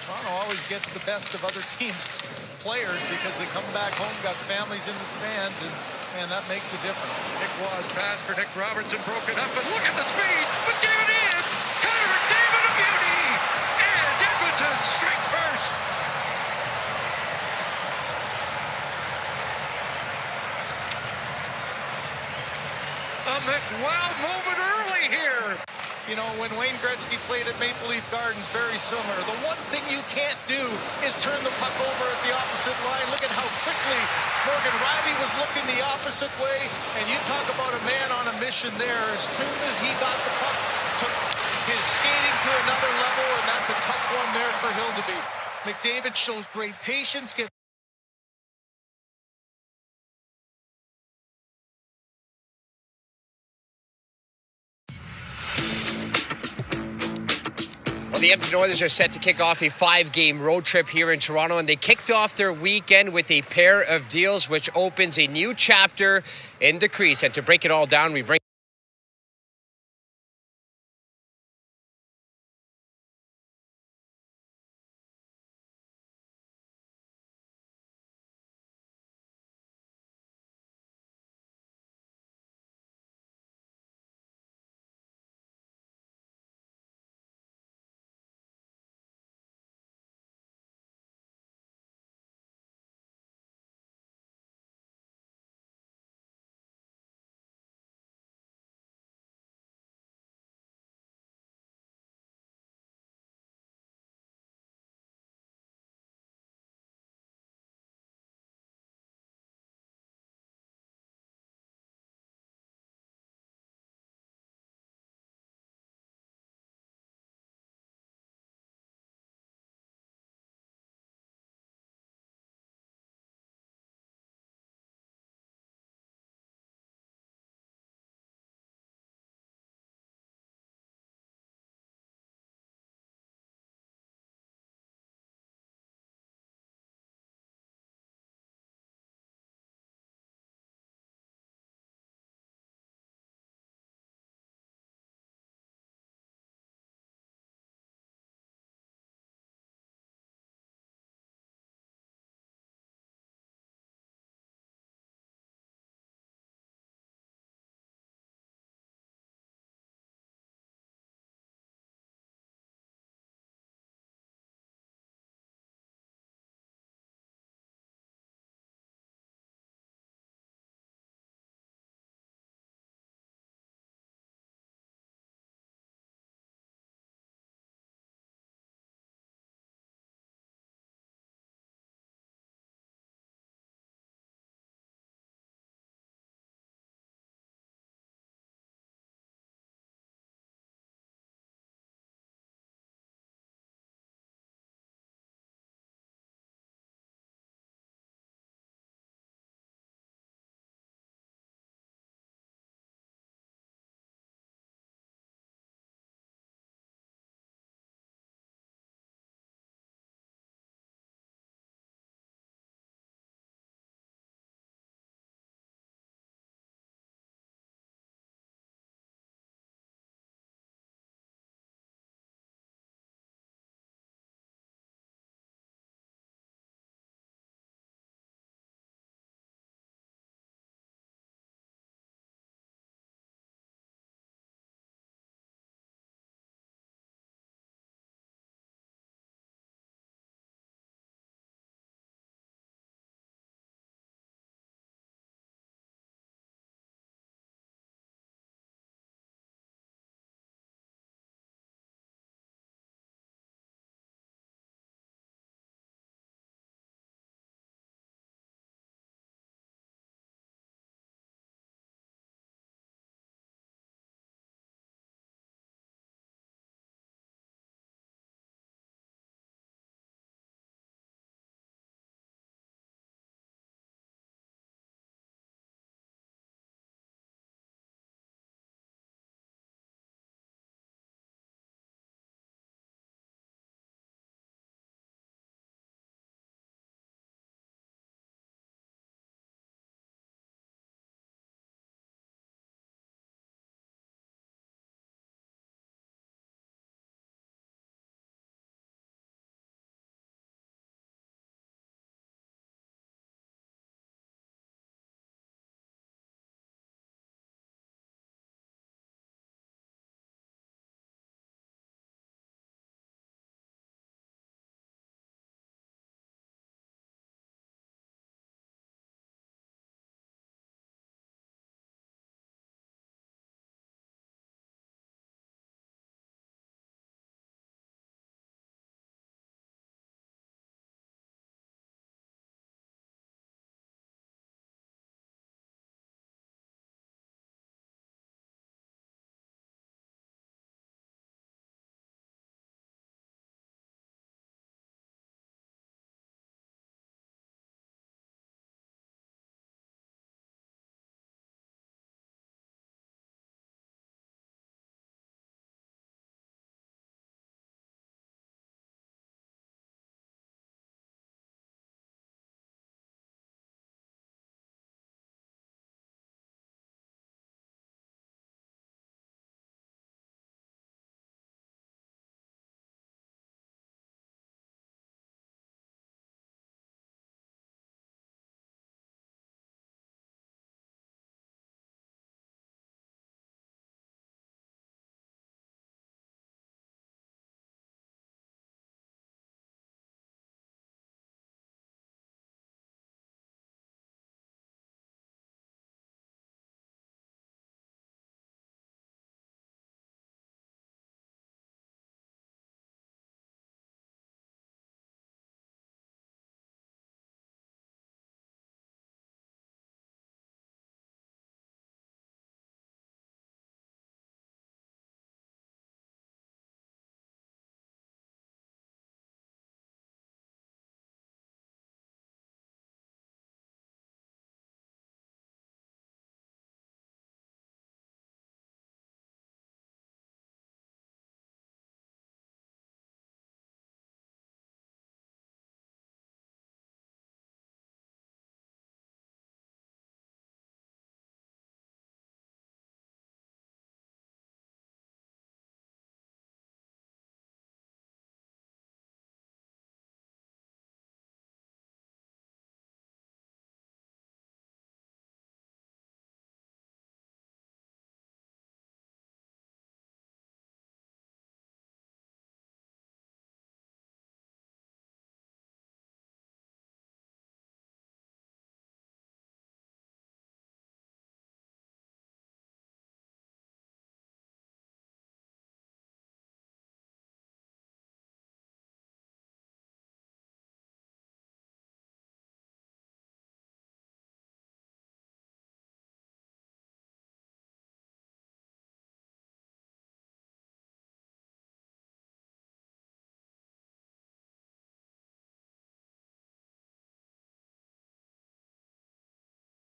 Toronto always gets the best of other teams' players because they come back home, got families in the stands, and man, that makes a difference. Nick Waugh's pass for Nick Robertson broken up, and look at the speed. McDavid in. Connor McDavid of beauty. And Edmonton straight first. A McLeod moment early here. You know, when Wayne Gretzky played at Maple Leaf Gardens, very similar. The one thing you can't do is turn the puck over at the opposite line. Look at how quickly Morgan Rielly was looking the opposite way. And you talk about a man on a mission there. As soon as he got the puck, took his skating to another level, and that's a tough one there for Hildeby. McDavid shows great patience. The Edmonton Oilers are set to kick off a 5-game road trip here in Toronto, and they kicked off their weekend with a pair of deals which opens a new chapter in the crease. And to break it all down, we bring